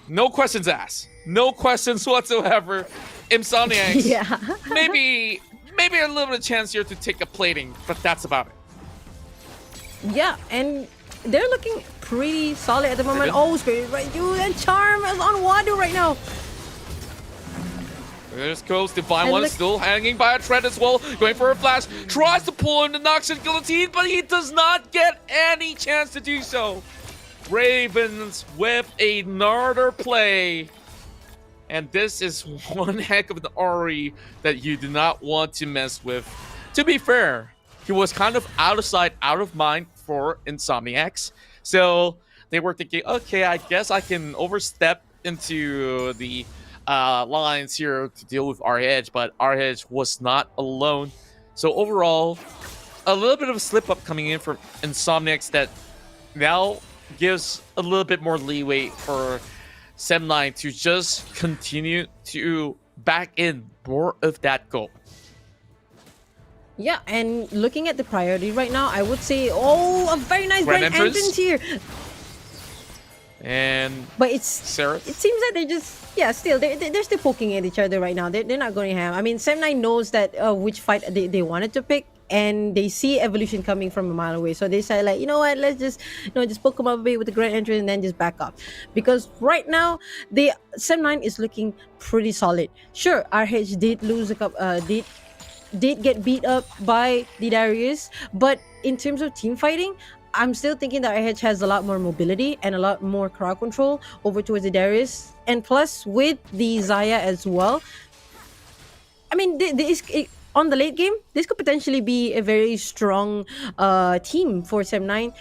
no questions asked. No questions whatsoever. Insomniax. Yeah. maybe a little bit of chance here to take a plating, but that's about it. Yeah, and they're looking pretty solid at the moment. Oh, Spirit right, dude, and Charm is on Wadu right now. There goes Divine One, still hanging by a thread as well, going for a flash, tries to pull in the Noxian Guillotine, but he does not get any chance to do so. Ravens with another play. And this is one heck of an RE that you do not want to mess with. To be fair, he was kind of out of sight, out of mind for Insomniax. So they were thinking, okay, I guess I can overstep into the lines here to deal with RH, but RH was not alone. So overall, a little bit of a slip up coming in from Insomniax that now gives a little bit more leeway for Sem9 to just continue to back in more of that goal. Yeah, and looking at the priority right now, I would say, oh, a very nice grand entrance here. And but it seems that they're just they're still poking at each other right now. They're not going to have. I mean, Sem9 knows that which fight they wanted to pick, and they see Evolution coming from a mile away. So they say like, you know what, let's just just poke them up a bit with the grand entrance and then just back up. Because right now, Sem9 is looking pretty solid. Sure, RH did lose a couple, did get beat up by the Darius, but in terms of team fighting, I'm still thinking that RH has a lot more mobility and a lot more crowd control over towards the Darius, and plus with the Zaya as well. I mean, on the late game, this could potentially be a very strong team for Sem9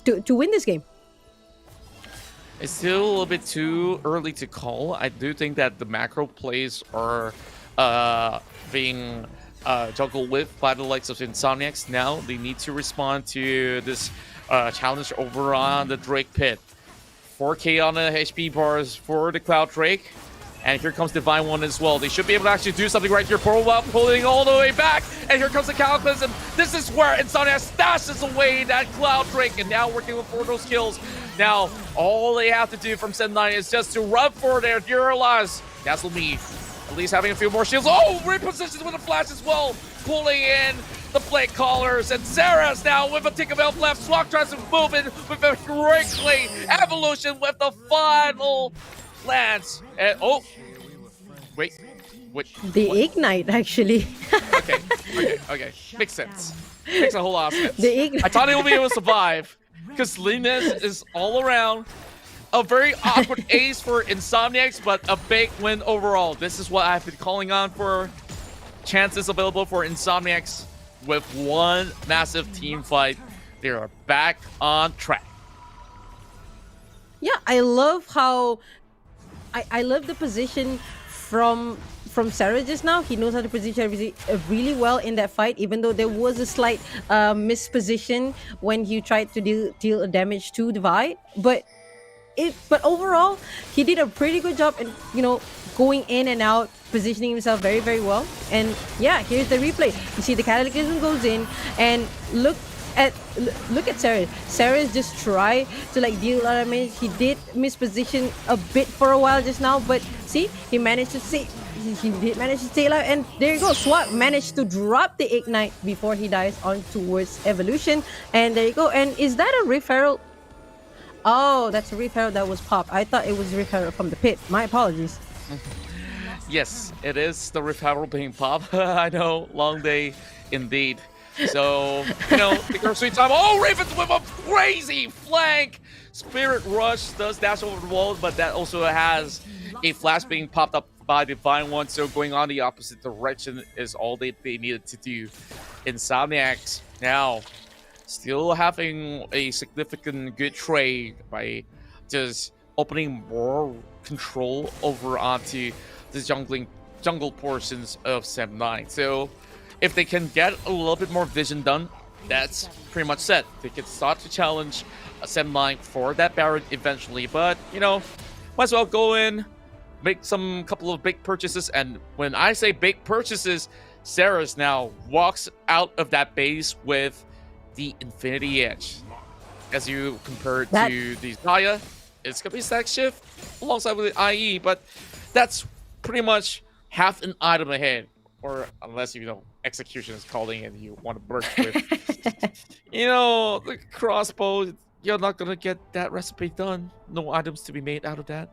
to win this game. It's still a little bit too early to call. I do think that the macro plays are being juggled with by the likes of Insomniax. Now they need to respond to this challenge over on the Drake pit. 4k on the HP bars for the Cloud Drake. And here comes Divine One as well. They should be able to actually do something right here. Portal pulling all the way back. And here comes the Cataclysm. And this is where Insomniax stashes away that Cloud Drake. And now working with 4 those kills. Now, all they have to do from Sem9 is just to run for their dear lives. That's what me. At least having a few more shields. Oh, repositions with a flash as well. Pulling in the plate callers. And Sarah's now with a Tinkerbell left. Swag tries to move in with a great play. Evolution with the final lance. And oh, wait. The Ignite, actually. Okay. Makes sense. Makes a whole lot of sense. The Ignite. I thought he would be able to survive because Linus is all around. A very awkward ace for Insomniax, but a big win overall. This is what I've been calling on for. Chances available for Insomniax with one massive team fight. They are back on track. Yeah, I love how... I love the position from Sarah just now. He knows how to position really well in that fight, even though there was a slight misposition when he tried to deal damage to the Vi. But overall, he did a pretty good job in, going in and out, positioning himself very, very well. And yeah, here's the replay. You see the Cataclysm goes in, and look at Sarah. Sarah's just try to deal a lot of damage. He did misposition a bit for a while just now, but see, he managed to he did manage to stay alive, and there you go. Swat managed to drop the ignite before he dies on towards evolution, and there you go. And is that a Rift Herald? Oh, that's a Rift Herald that was popped. I thought it was Rift Herald from the pit. My apologies. Yes, it is the Rift Herald being popped. I know, long day indeed. So, take our sweet time. Oh, Ravens with a crazy flank! Spirit Rush does dash over the walls, but that also has a flash being popped up by Divine One. So going on the opposite direction is all they needed to do. Insomniax now still having a significant good trade by just opening more control over onto the jungle portions of Sem9. So if they can get a little bit more vision done, that's pretty much set. They can start to challenge Sem9 for that Baron eventually. But, might as well go in, make some couple of big purchases. And when I say big purchases, Saris now walks out of that base with the Infinity Edge. As you compare it to the Zaya, it's going to be Stack Shift alongside with the IE, but that's pretty much half an item ahead. Or unless, Execution is calling and you want to burst with, the crossbow, you're not going to get that recipe done. No items to be made out of that.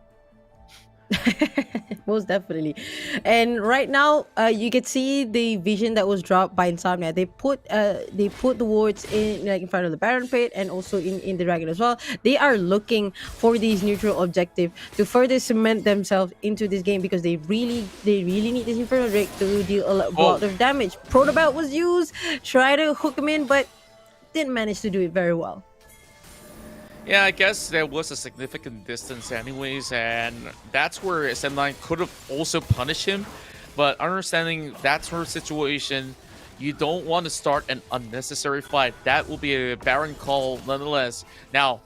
Most definitely. And right now, you can see the vision that was dropped by Insomnia. They put the wards in front of the Baron pit and also in the dragon as well. They are looking for these neutral objective to further cement themselves into this game because they really need this Inferno Drake to deal a lot of damage. Protobelt was used, try to hook him in, but didn't manage to do it very well. Yeah, I guess there was a significant distance anyways, and that's where SM9 could have also punished him. But understanding that sort of situation, you don't want to start an unnecessary fight. That will be a Baron call nonetheless. Now,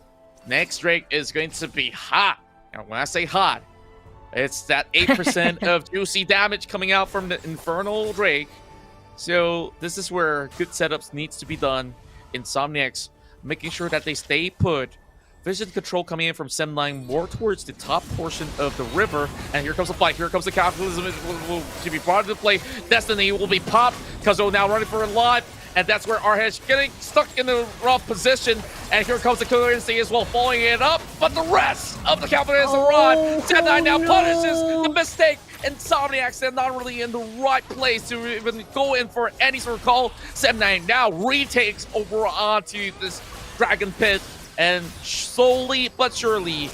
next Drake is going to be hot. Now, when I say hot, it's that 8% of juicy damage coming out from the Infernal Drake. So this is where good setups needs to be done. Insomniax making sure that they stay put. Vision control coming in from Sem9 more towards the top portion of the river. And here comes the fight. Here comes the capitalism. To be brought into play. Destiny will be popped. Kazo now running for a life. And that's where Arhesh getting stuck in the rough position. And here comes the Killer Instinct as well, following it up. But the rest of the capitalism run. Sem9 now punishes the mistake. Insomniacs, they're not really in the right place to even go in for any sort of call. Sem9 now retakes over onto this Dragon Pit. And slowly but surely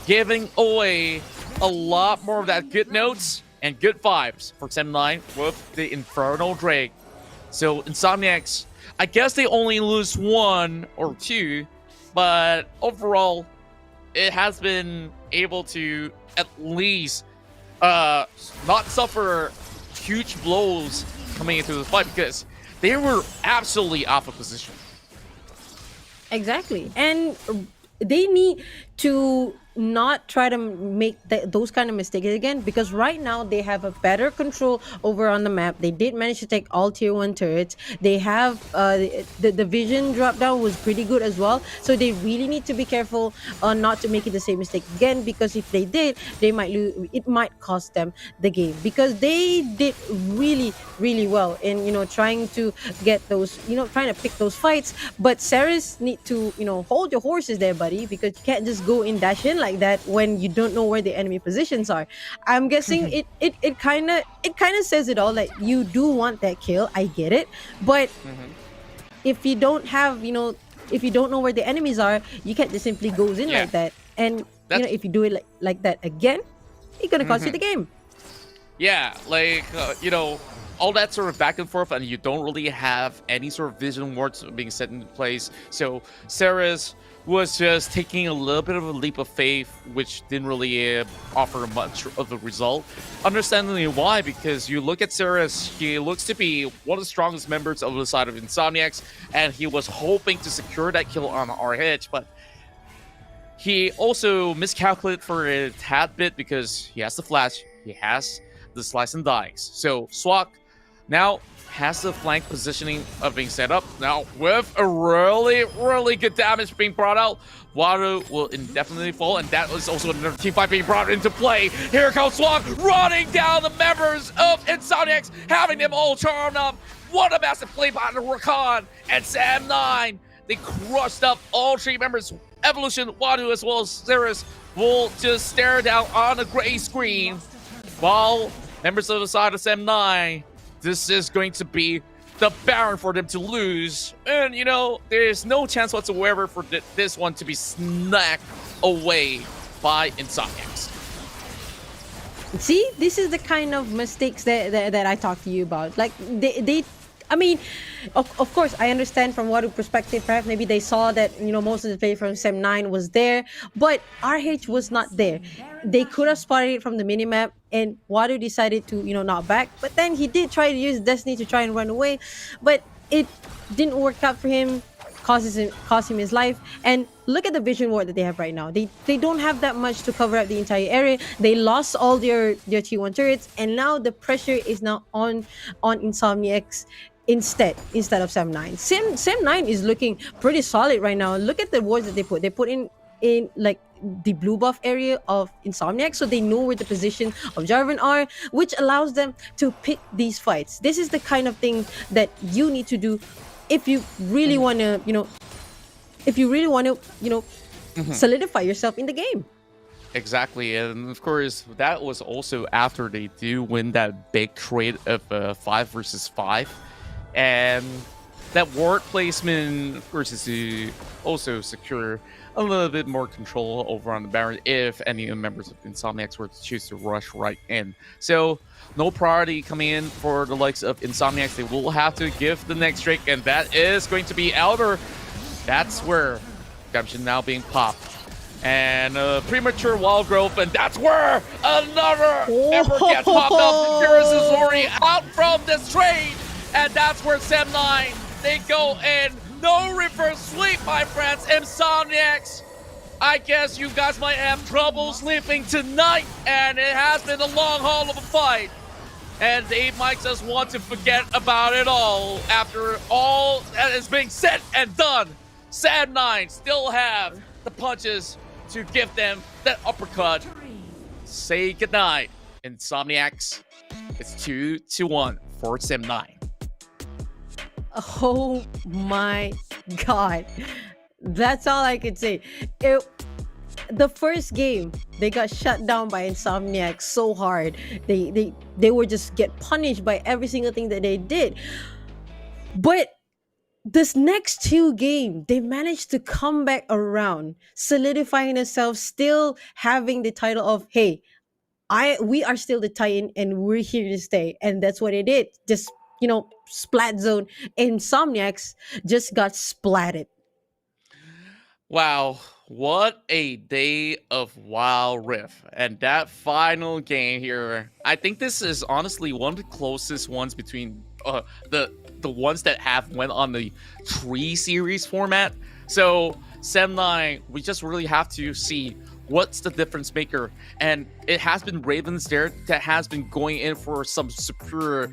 giving away a lot more of that good notes and good vibes for Sem9 with the Infernal Drake. So Insomniacs, I guess they only lose 1 or 2, but overall it has been able to at least not suffer huge blows coming into the fight because they were absolutely out of position. Exactly. And they need to not try to make those kind of mistakes again, because right now they have a better control over on the map. They did manage to take all tier 1 turrets. They have the vision drop down was pretty good as well, so they really need to be careful not to make it the same mistake again, because if they did, they might lose. It might cost them the game, because they did really well in trying to get those, trying to pick those fights. But Saris need to hold your horses there, buddy, because you can't just go in dash in like that when you don't know where the enemy positions are. I'm guessing it kind of says it all. Like, you do want that kill, I get it, but if you don't have if you don't know where the enemies are, you can't just simply go in like that. And if you do it like that again, it's gonna cost you the game. Yeah, like all that sort of back and forth, and you don't really have any sort of vision wards being set into place. So Saris was just taking a little bit of a leap of faith, which didn't really offer much of a result. Understandably why, because you look at Saris, he looks to be one of the strongest members of the side of Insomniacs, and he was hoping to secure that kill on RH, but he also miscalculated for a tad bit because he has the flash, he has the slice and dice. So Swak now has the flank positioning of being set up. Now, with a really good damage being brought out, Water will indefinitely fall, and that was also another team fight being brought into play. Here comes Swag running down the members of Insomniax, having them all charmed up. What a massive play by the Rakan and Sam9. They crushed up all three members. Evolution, Wadu, as well as Cirrus will just stare down on a gray screen, while members of the side of Sam9, this is going to be the Baron for them to lose. And, you know, there's no chance whatsoever for this one to be snacked away by Insomniax. See, this is the kind of mistakes that I talked to you about. Like, they I mean, of course, I understand from Wadu perspective, perhaps maybe they saw that, you know, most of the play from Sem9 was there, but RH was not there. They could have spotted it from the minimap, and Wadu decided to, you know, not back. But then he did try to use Destiny to try and run away, but it didn't work out for him, cost him his life. And look at the vision ward that they have right now. They don't have that much to cover up the entire area. They lost all their T1 turrets, and now the pressure is now on Insomniax instead of Sem9. Sem9 is looking pretty solid right now. Look at the wards that they put. They put in like the blue buff area of Insomniac, so they know where the position of Jarvan are, which allows them to pick these fights. This is the kind of thing that you need to do if you really want to, solidify yourself in the game. Exactly, and of course, that was also after they do win that big trade of 5 versus 5. And that ward placement, of course, is to also secure a little bit more control over on the Baron if any members of Insomniacs were to choose to rush right in. So, no priority coming in for the likes of Insomniacs. They will have to give the next trick, and that is going to be Elder. That's where Redemption now being popped. And premature wild growth, and that's where another Ember gets popped up. Cirrus is already out from this trade. And that's where Sem9, they go in. No reverse sweep, my friends. Insomniacs, I guess you guys might have trouble sleeping tonight. And it has been a long haul of a fight. And they might just want to forget about it all. After all that is being said and done, Sem9 still have the punches to give them that uppercut. Say goodnight, Insomniacs. It's 2-1 for Sem9. Oh my god, that's all I could say. The first game, they got shut down by Insomniac so hard. They were just get punished by every single thing that they did. But this next two games, they managed to come back around, solidifying themselves, still having the title of, hey, we are still the Titan and we're here to stay. And that's what it did. Just, splat zone. Insomniacs just got splatted. Wow, what a day of Wild Rift. And that final game here, I think this is honestly one of the closest ones between the ones that have went on the 3 series format. So Sem9, we just really have to see what's the difference maker. And it has been Ravens there that has been going in for some superior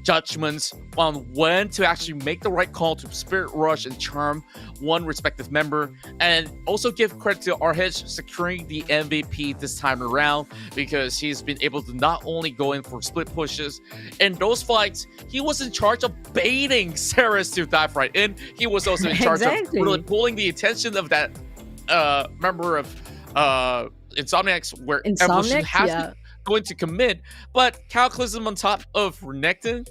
judgments on when to actually make the right call to Spirit Rush and charm one respective member. And also give credit to RH securing the MVP this time around, because he's been able to not only go in for split pushes. In those fights, he was in charge of baiting Ceres to dive right in. He was also in charge of really pulling the attention of that member of Insomniacs, where Evolution has been going to commit, but Cataclysm on top of Renekton,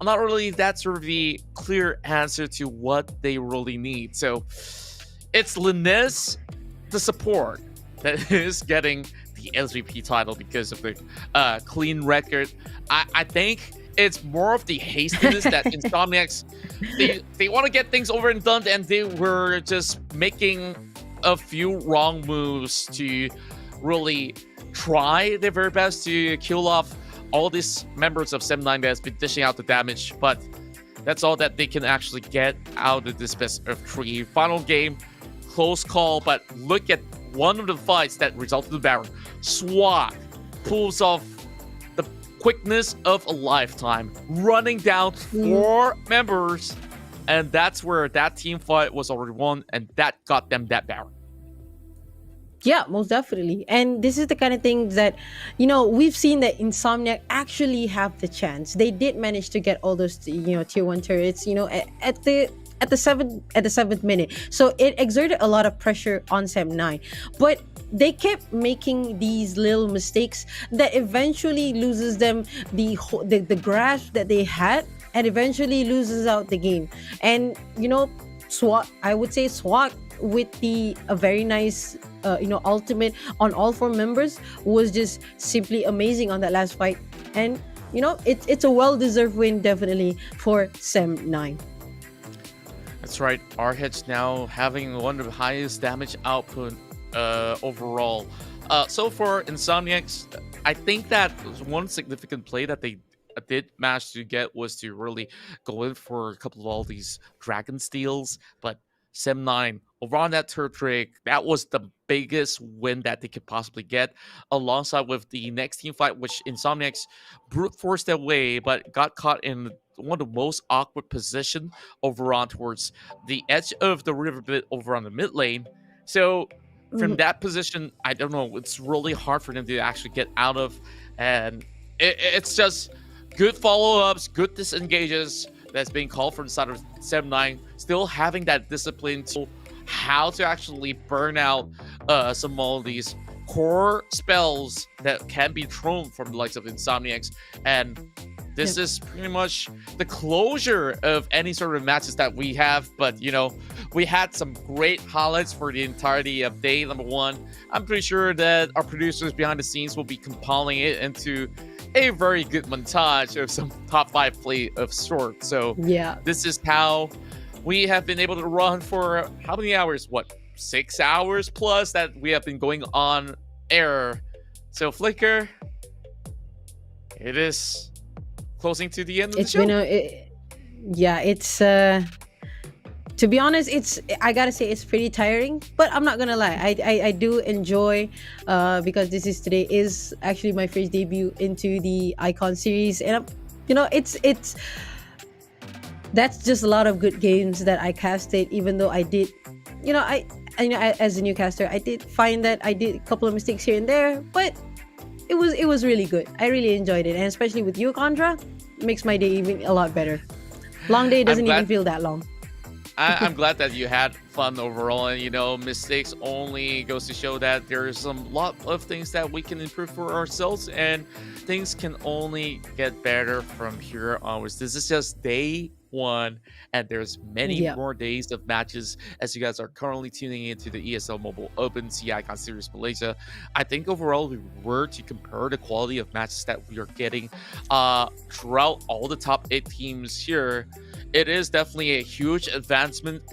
not really that sort of the clear answer to what they really need. So it's Linez, the support, that is getting the SVP title because of the clean record. I think it's more of the hastiness that Insomniacs, they want to get things over and done, and they were just making a few wrong moves to really try their very best to kill off all these members of Sem9 that's been dishing out the damage, but that's all that they can actually get out of this best of 3. Final game, close call, but look at one of the fights that resulted in the Baron. Swag pulls off the quickness of a lifetime, running down 4 members, and that's where that team fight was already won, and that got them that Baron. Yeah, most definitely. And this is the kind of thing that, we've seen that Insomniac actually have the chance. They did manage to get all those, tier 1 turrets, at the seventh minute. So it exerted a lot of pressure on Sem9. But they kept making these little mistakes that eventually loses them the grasp that they had, and eventually loses out the game. And SWAT, I would say SWAT with a very nice ultimate on all 4 members was just simply amazing on that last fight. And it's a well-deserved win, definitely, for Sem9. That's right. Arhedge now having one of the highest damage output overall. So for Insomniax, I think that one significant play that they did manage to get was to really go in for a couple of all these dragon steals, but Sem9 over on that turret trick, that was the biggest win that they could possibly get, alongside with the next team fight, which Insomniax brute forced their way, but got caught in one of the most awkward position over on towards the edge of the river bit over on the mid lane. So from that position, I don't know, it's really hard for them to actually get out of, and it's just good follow-ups, good disengages that's being called for inside of Sem9, still having that discipline to how to actually burn out some of these core spells that can be thrown from the likes of Insomniax. And this is pretty much the closure of any sort of matches that we have. But, we had some great highlights for the entirety of day number 1. I'm pretty sure that our producers behind the scenes will be compiling it into a very good montage of some top 5 play of sorts. So this is how we have been able to run for how many hours? 6 hours plus that we have been going on air. So Flicker, it is closing to the end of the show. It's to be honest, I gotta say it's pretty tiring, but I'm not gonna lie, I do enjoy because today is actually my first debut into the Icon series, and it's that's just a lot of good games that I casted, even though I did as a new caster, I did find that I did a couple of mistakes here and there, but it was really good. I really enjoyed it, and especially with you, Contra, makes my day even a lot better. Long day doesn't even feel that long. I'm glad that you had fun overall, and mistakes only goes to show that there's a lot of things that we can improve for ourselves, and things can only get better from here onwards. This is just day 1, and there's many more days of matches as you guys are currently tuning into the ESL Mobile Open CI Icon Series Malaysia. I think overall, if we were to compare the quality of matches that we are getting throughout all the top 8 teams here, it is definitely a huge advancement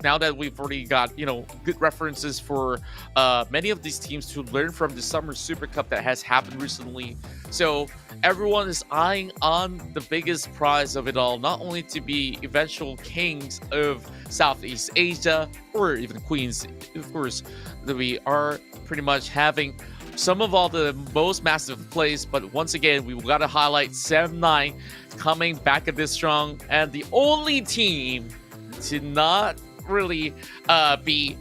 now that we've already got good references for many of these teams to learn from the Summer Super Cup that has happened recently. So everyone is eyeing on the biggest prize of it all, not only to be eventual kings of Southeast Asia or even queens. Of course, we are pretty much having some of all the most massive plays, but once again, we've got to highlight Sem9 coming back a bit strong, and the only team to not really be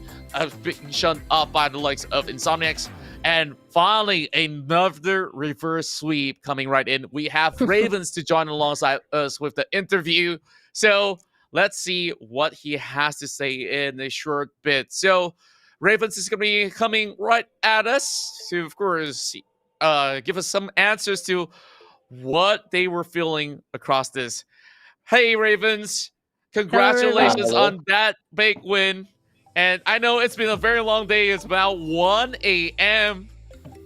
shunned up by the likes of Insomniax. And finally, another reverse sweep coming right in. We have Ravens to join alongside us with the interview. So let's see what he has to say in a short bit. So Ravens is going to be coming right at us to, of course, give us some answers to what they were feeling across this. Hey, Ravens. Congratulations on that big win. And I know it's been a very long day. It's about 1 a.m.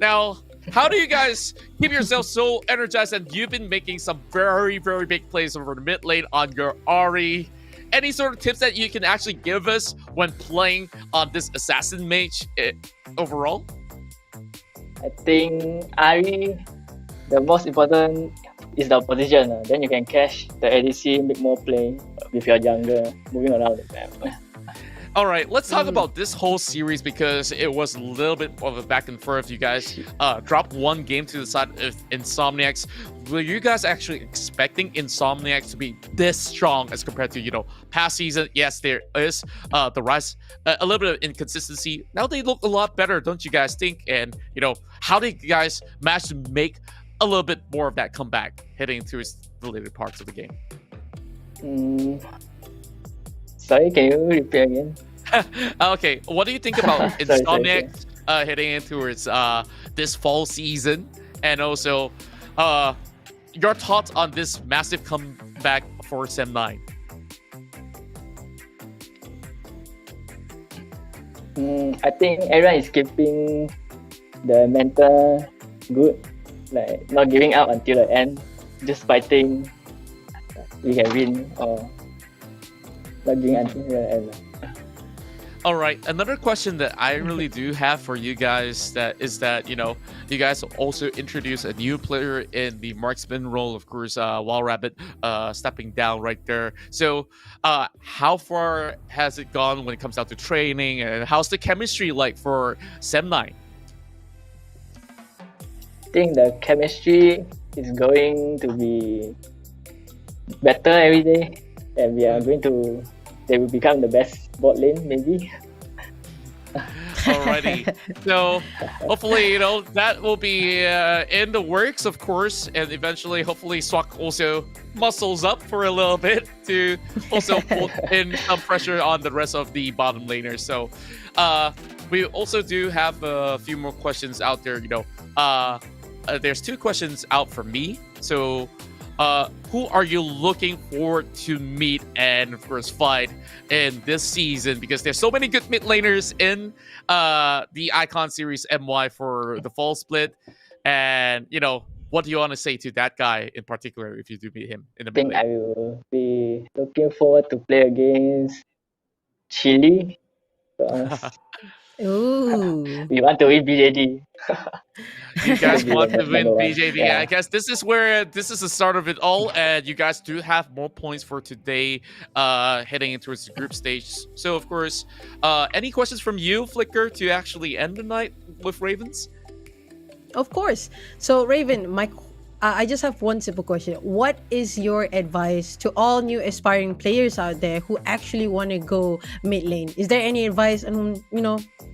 Now, how do you guys keep yourself so energized? And you've been making some very, very big plays over the mid lane on your Ahri. Any sort of tips that you can actually give us when playing on this assassin mage overall? I think Ahri, the most important is the position. Then you can catch the ADC, make more play with your jungle moving around the map. All right, let's talk about this whole series because it was a little bit of a back and forth. You guys dropped one game to the side of Insomniax. Were you guys actually expecting Insomniax to be this strong as compared to, past season? Yes, there is the rise, a little bit of inconsistency. Now they look a lot better, don't you guys think? And, how did you guys manage to make a little bit more of that comeback heading into the later parts of the game? Sorry, can you repeat again? Okay, what do you think about Insomniac heading into its this fall season, and also your thoughts on this massive comeback for Sem 9? I think everyone is keeping the mental good, like not giving up until the end, just fighting. We can win or not giving until the end. All right, another question that I really do have for you guys is that you guys also introduced a new player in the marksman role, of course, Wild Rabbit stepping down right there. So how far has it gone when it comes down to training, and how's the chemistry like for Sem 9? I think the chemistry is going to be better every day, and they will become the best bot lane, maybe. Alrighty. So hopefully, that will be in the works, of course, and eventually, hopefully, Swak also muscles up for a little bit to also put in some pressure on the rest of the bottom laners. So we also do have a few more questions out there. There's 2 questions out for me. So who are you looking forward to meet and, of course, fight in this season? Because there's so many good mid laners in the Icon Series MY for the fall split. And, what do you want to say to that guy in particular if you do meet him in the mid lane? I will be looking forward to play against Chile. Ooh. We want to win BJD. You guys want to win Number one. BJD. Yeah. I guess this is the start of it all, and you guys do have more points for today heading into the group stage. So, of course, any questions from you, Flicker, to actually end the night with Ravens? Of course. So, Raven, I just have one simple question. What is your advice to all new aspiring players out there who actually want to go mid lane? Is there any advice on,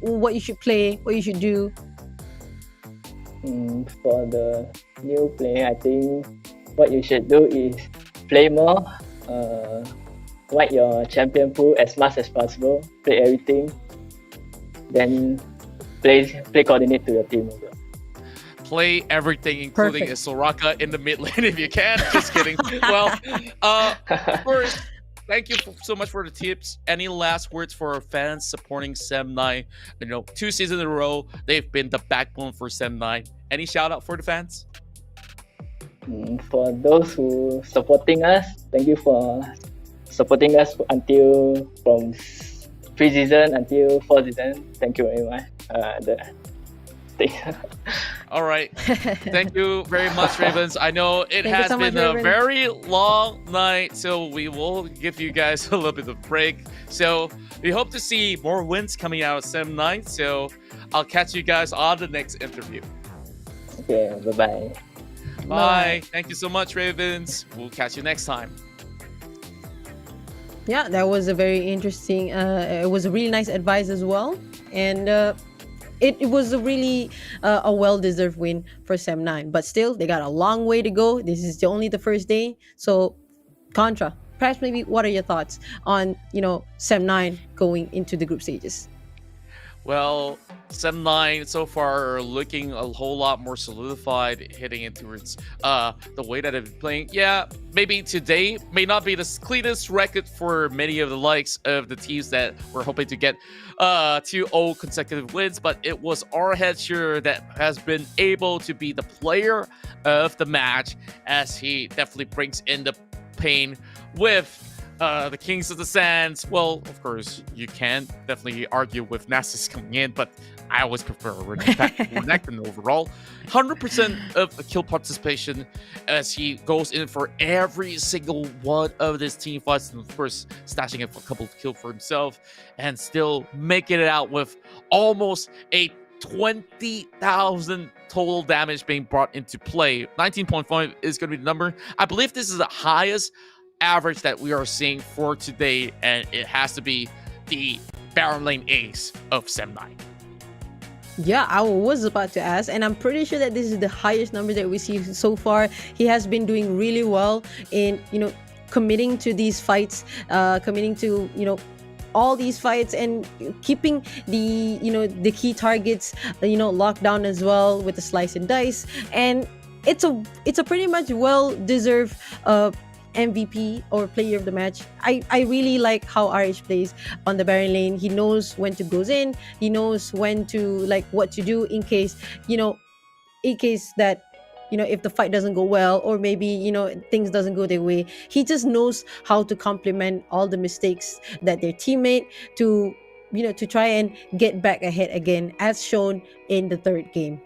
what you should play, what you should do? For the new player, I think what you should do is play more, wipe your champion pool as much as possible, play everything, then play coordinate to your team. Play everything, including a Soraka in the mid lane if you can. Just kidding. Well, of course, thank you so much for the tips. Any last words for our fans supporting Sem 9? 2 seasons in a row, they've been the backbone for Sem 9. Any shout out for the fans? For those who supporting us, thank you for supporting us until from pre-season until 4th season. Thank you very much. All right. Thank you very much, Ravens. I know it Thank you has so much, been a Raven. very long night, so we will give you guys a little bit of break. So we hope to see more wins coming out of Sem 9. So I'll catch you guys on the next interview. Okay, bye-bye. Bye. Thank you so much, Ravens. We'll catch you next time. Yeah, that was a very interesting, it was a really nice advice as well. And it was a really a well-deserved win for Sem 9. But still, they got a long way to go. This is only the first day. So, Contra, perhaps maybe what are your thoughts on, Sem 9 going into the group stages? Well, Sem 9 so far are looking a whole lot more solidified heading into its the way that they've been playing. Yeah, maybe today may not be the cleanest record for many of the likes of the teams that were hoping to get 2-0 consecutive wins, but it was our Headsure that has been able to be the player of the match, as he definitely brings in the pain with the Kings of the Sands. Well, of course, you can definitely argue with Nasus coming in, but I always prefer Renekton overall. 100% of kill participation as he goes in for every single one of his team fights, and of course stashing a couple of kills for himself, and still making it out with almost a 20,000 total damage being brought into play. 19.5 is going to be the number. I believe this is the highest average that we are seeing for today, and it has to be the Baron Lane ace of Sem9. Yeah, I was about to ask, and I'm pretty sure that this is the highest number that we see so far. He has been doing really well in, committing to these fights, committing to, all these fights, and keeping the, the key targets, locked down as well with the slice and dice. And it's a pretty much well-deserved MVP or player of the match. I really like how RH plays on the Baron lane. He knows when to goes in. He knows when to what to do in case that if the fight doesn't go well, or maybe things doesn't go their way. He just knows how to complement all the mistakes that their teammate to try and get back ahead again, as shown in the third game.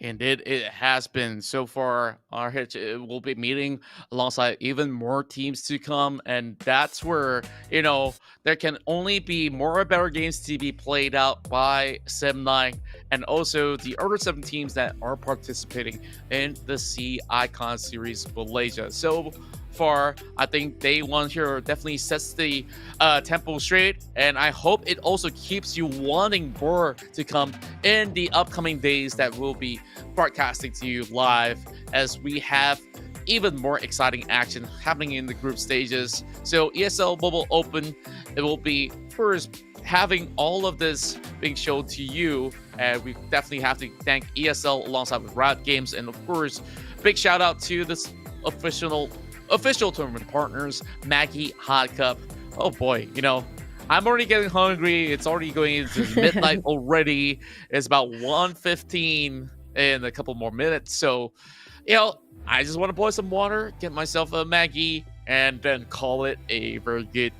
And it has been so far. RH will be meeting alongside even more teams to come, and that's where there can only be more or better games to be played out by Sem9 and also the other 7 teams that are participating in the C Icon Series Malaysia. So far, I think day one here definitely sets the tempo straight, and I hope it also keeps you wanting more to come in the upcoming days that we'll be broadcasting to you live, as we have even more exciting action happening in the group stages. So ESL Mobile Open, it will be first having all of this being shown to you, and we definitely have to thank ESL alongside with Riot Games, and of course big shout out to this official tournament partners, Maggie Hot Cup. Oh boy, I'm already getting hungry. It's already going into midnight already. It's about 1:15 in a couple more minutes. So, I just want to boil some water, get myself a Maggie, and then call it a very good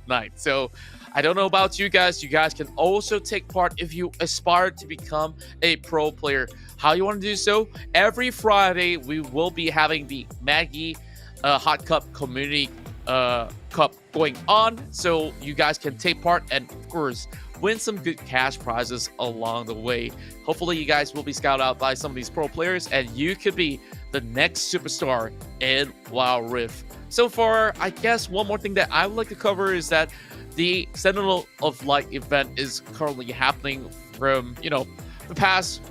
night. So, I don't know about you guys. You guys can also take part if you aspire to become a pro player. How you want to do so? Every Friday, we will be having the Maggie Hot Cup Community Cup going on, so you guys can take part and of course win some good cash prizes along the way. Hopefully you guys will be scouted out by some of these pro players, and you could be the next superstar in Wild Rift. So far, I guess one more thing that I would like to cover is that the Sentinel of Light event is currently happening from the past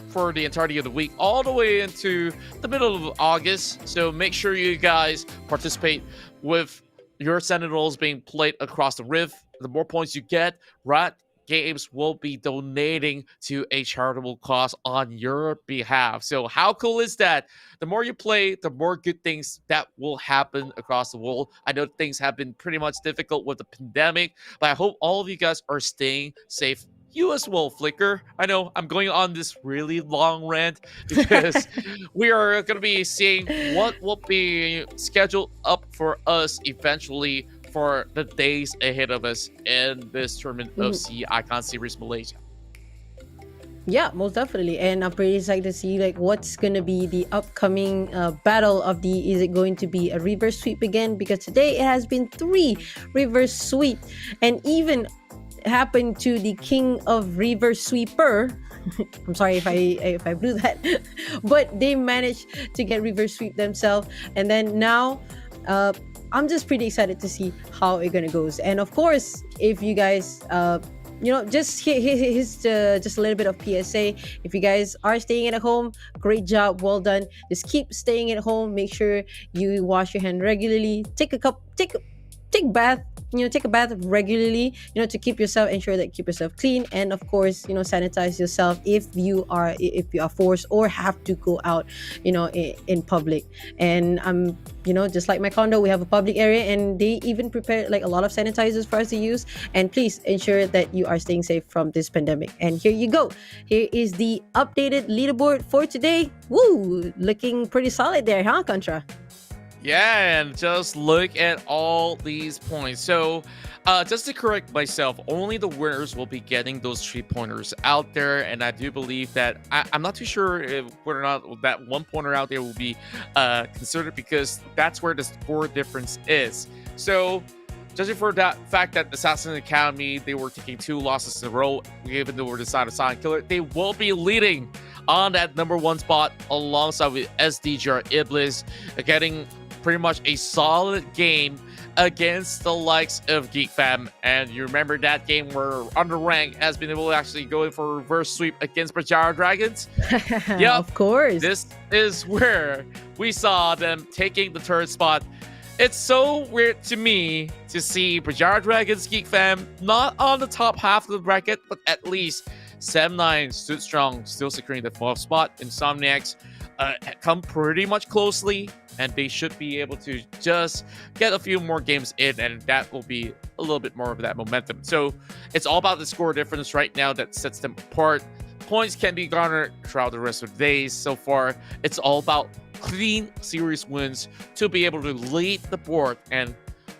for the entirety of the week all the way into the middle of August. So make sure you guys participate with your Sentinels being played across the Rift. The more points you get, Riot Games will be donating to a charitable cause on your behalf. So how cool is that? The more you play, the more good things that will happen across the world. I know things have been pretty much difficult with the pandemic, but I hope all of you guys are staying safe. You as well, Flicker. I know I'm going on this really long rant because we are going to be seeing what will be scheduled up for us eventually for the days ahead of us in this tournament of C Icon Series Malaysia. Yeah, most definitely. And I'm pretty excited to see what's going to be the upcoming battle of the, is it going to be a reverse sweep again? Because today it has been 3 reverse sweep, and even happened to the king of reverse sweeper. I'm sorry if I blew that, but they managed to get reverse sweep themselves. And then now I'm just pretty excited to see how it gonna goes. And of course, if you guys just here's just a little bit of PSA. If you guys are staying at home, great job, well done. Just keep staying at home. Make sure you wash your hand regularly. Take a bath. Take a bath regularly, to keep yourself, ensure that keep yourself clean, and of course, sanitize yourself if you are forced or have to go out, in public. And just like my condo, we have a public area, and they even prepare a lot of sanitizers for us to use. And please ensure that you are staying safe from this pandemic. And here you go. Here is the updated leaderboard for today. Woo! Looking pretty solid there, huh, Contra? Yeah, and just look at all these points. So, just to correct myself, only the winners will be getting those 3-pointers out there, and I do believe that I'm not too sure if whether or not that 1-pointer out there will be considered, because that's where the score difference is. So, judging for that fact that Assassin Academy, they were taking 2 losses in a row, even though we're the side of Silent Killer, they will be leading on that number 1 spot alongside with SDGR Ebliz, getting pretty much a solid game against the likes of Geek Fam. And you remember that game where UndeRank has been able to actually go in for a reverse sweep against Berjaya Dragons? Yeah, of course. This is where we saw them taking the 3rd spot. It's so weird to me to see Berjaya Dragons, Geek Fam, not on the top half of the bracket, but at least 7-9 stood strong, still securing the 4th spot. Insomniax come pretty much closely, and they should be able to just get a few more games in, and that will be a little bit more of that momentum. So it's all about the score difference right now that sets them apart. Points can be garnered throughout the rest of the days. So far, it's all about clean series wins to be able to lead the board. And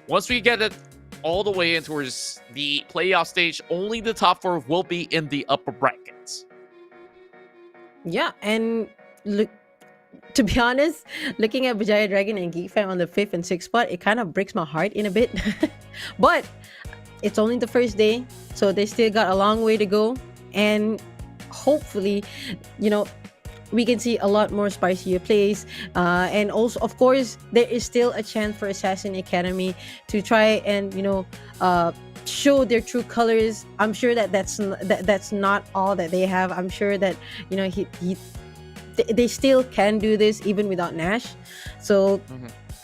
once we get it all the way in towards the playoff stage, only the top 4 will be in the upper brackets. Yeah, and look, to be honest, looking at Berjaya Dragon and Geek Fam on the 5th and 6th spot, it kind of breaks my heart in a bit. But it's only the first day, so they still got a long way to go. And hopefully, we can see a lot more spicier plays. And also, of course, there is still a chance for Assassin Academy to try and, show their true colors. I'm sure that's not all that they have. I'm sure that, they still can do this even without Nash. So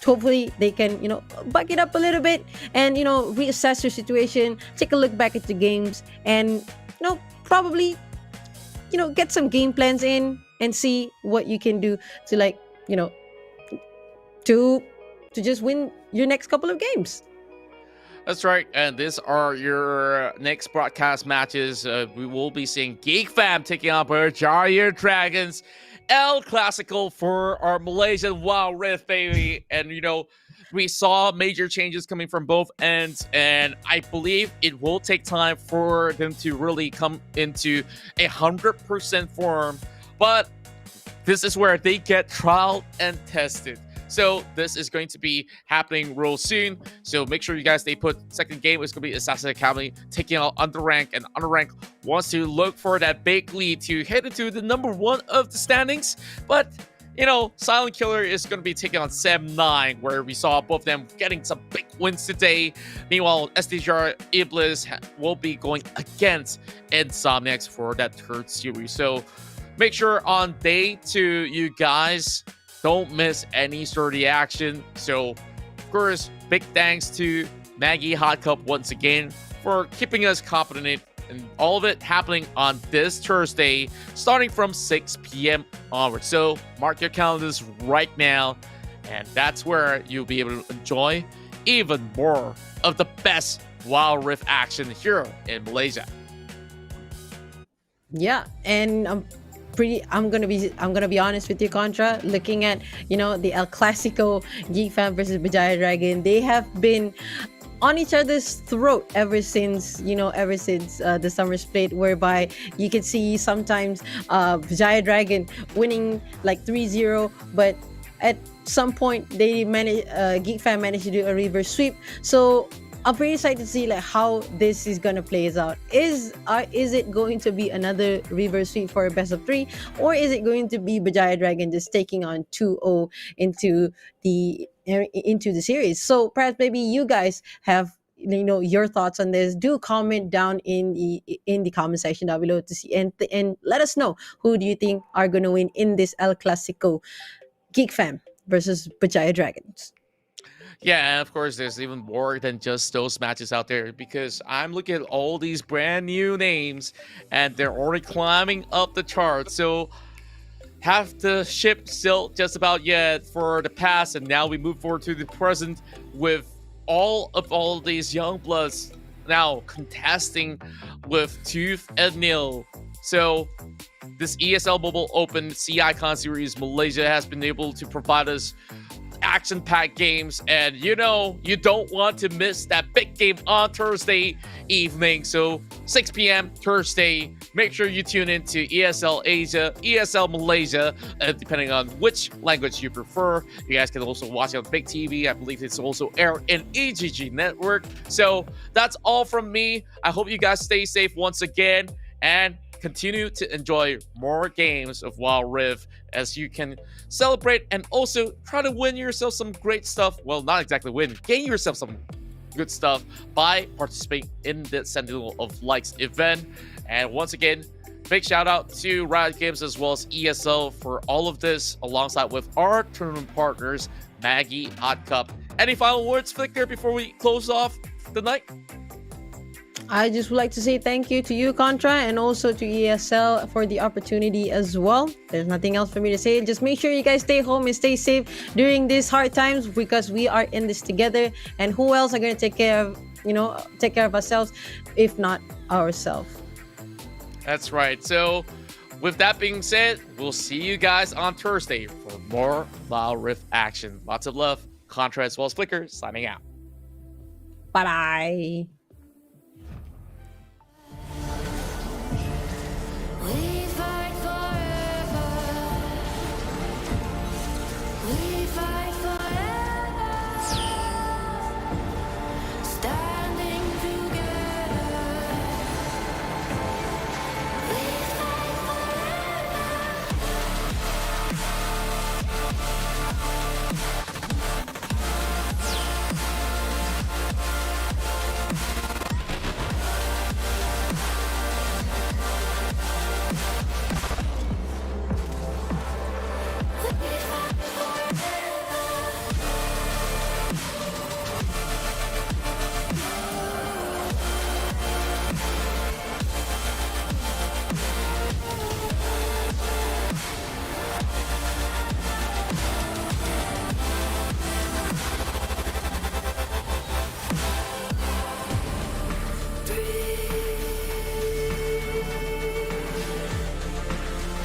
hopefully they can, buck it up a little bit and, reassess their situation, take a look back at the games and, probably, get some game plans in and see what you can do to to just win your next couple of games. That's right, and these are your next broadcast matches. We will be seeing Geek Fam taking on Berjaya Dragons, El Clasico for our Malaysian Wild Rift, baby. And, we saw major changes coming from both ends, and I believe it will take time for them to really come into 100% form. But this is where they get trialed and tested. So this is going to be happening real soon. So make sure you guys stay put. Second game is going to be Assassin Academy taking out UndeRank. And UndeRank wants to look for that big lead to head into the number 1 of the standings. But, Silent Killer is going to be taking on 7-9, where we saw both of them getting some big wins today. Meanwhile, SDGR Ebliz will be going against Insomniax for that 3rd series. So make sure on day 2, you guys don't miss any sort of action. So, of course, big thanks to Maggie Hot Cup once again for keeping us competent, and all of it happening on this Thursday, starting from 6 p.m. onward. So, mark your calendars right now, and that's where you'll be able to enjoy even more of the best Wild Rift action here in Malaysia. Yeah, and I'm gonna be honest with you, Contra. Looking at the El Clasico, Geek Fam versus Berjaya Dragon, they have been on each other's throat ever since the summer split, whereby you can see sometimes Berjaya Dragon winning like 3-0, but at some point Geek Fam managed to do a reverse sweep. So I'm pretty excited to see how this is gonna play out. Is it going to be another reverse sweep for a best of 3, or is it going to be Berjaya Dragon just taking on 2-0 into the series? So perhaps maybe you guys have your thoughts on this. Do comment down in the comment section down below to see and let us know who do you think are gonna win in this El Clasico, Geek Fam versus Berjaya Dragons. Yeah, and of course, there's even more than just those matches out there, because I'm looking at all these brand new names, and they're already climbing up the charts. So, half the ship still just about yet for the past, and now we move forward to the present with all of these young bloods now contesting with tooth and nail. So, this ESL Mobile Open C Icon Series Malaysia has been able to provide us action-packed games, and you don't want to miss that big game on Thursday evening. So 6 p.m. Thursday, make sure you tune in to ESL Asia, ESL Malaysia, depending on which language you prefer. You guys can also watch it on Big TV. I believe it's also aired in EGG Network. So that's all from me. I hope you guys stay safe once again, and continue to enjoy more games of Wild Rift as you can celebrate and also try to win yourself some great stuff. Well, not exactly win, gain yourself some good stuff by participating in the Sentinel of Lights event. And once again, big shout out to Riot Games as well as ESL for all of this, alongside with our tournament partners, Maggie, Hot Cup. Any final words, Flicker, before we close off the night? I just would like to say thank you to you, Contra, and also to ESL for the opportunity as well. There's nothing else for me to say. Just make sure you guys stay home and stay safe during these hard times, because we are in this together. And who else are going to take care of ourselves if not ourselves? That's right. So with that being said, we'll see you guys on Thursday for more Wild Rift action. Lots of love. Contra as well as Flicker signing out. Bye-bye. We fight forever. We fight forever. Standing together. We fight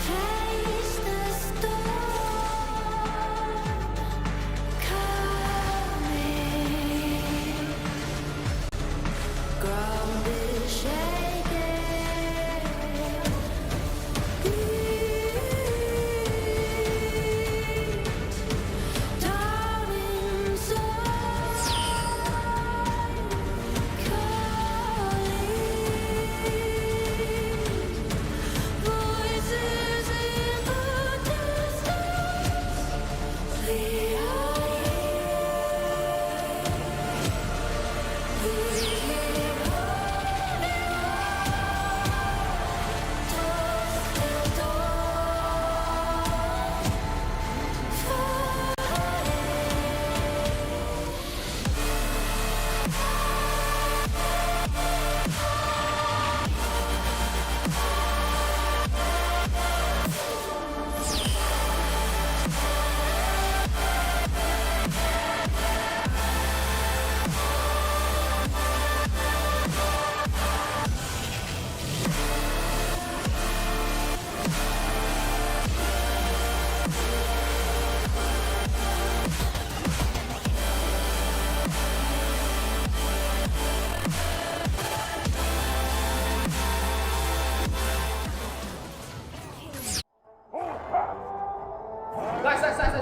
face the storm coming. Ground is shaking. Down inside, calling. Voices in the distance. We are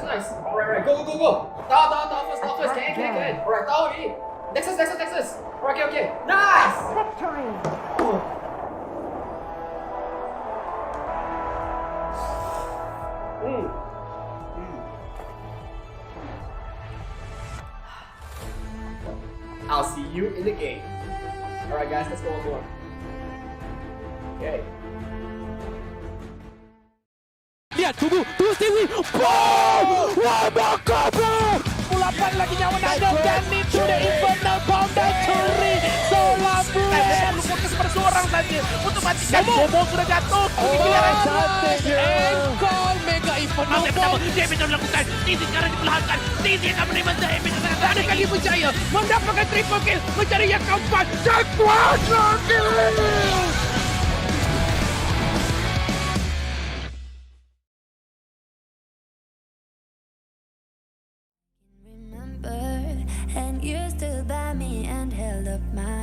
Nice. Alright, go. Down first. Can. Alright, down already. Nexus. Okay. Nice! Victory! I'll see you in the game. Alright guys, let's go on board. Okay. Lihat, tunggu Stevie. Boom! Wah, bakar bro! 8 lagi nyawa Nando dan into the infernal bomb dan Turi Solar Blade. Lu fokus pada seorang saja untuk matikan Bobo sudah jatuh. Ini pilihan cantik. Engkol mega infernal bomb. Dia bisa melakukan. Tizi sekarang diperlahankan. Tizi akan menerima damage. Ada kali Berjaya mendapatkan triple kill. Mencari yang keempat. Dan quadra kill. up my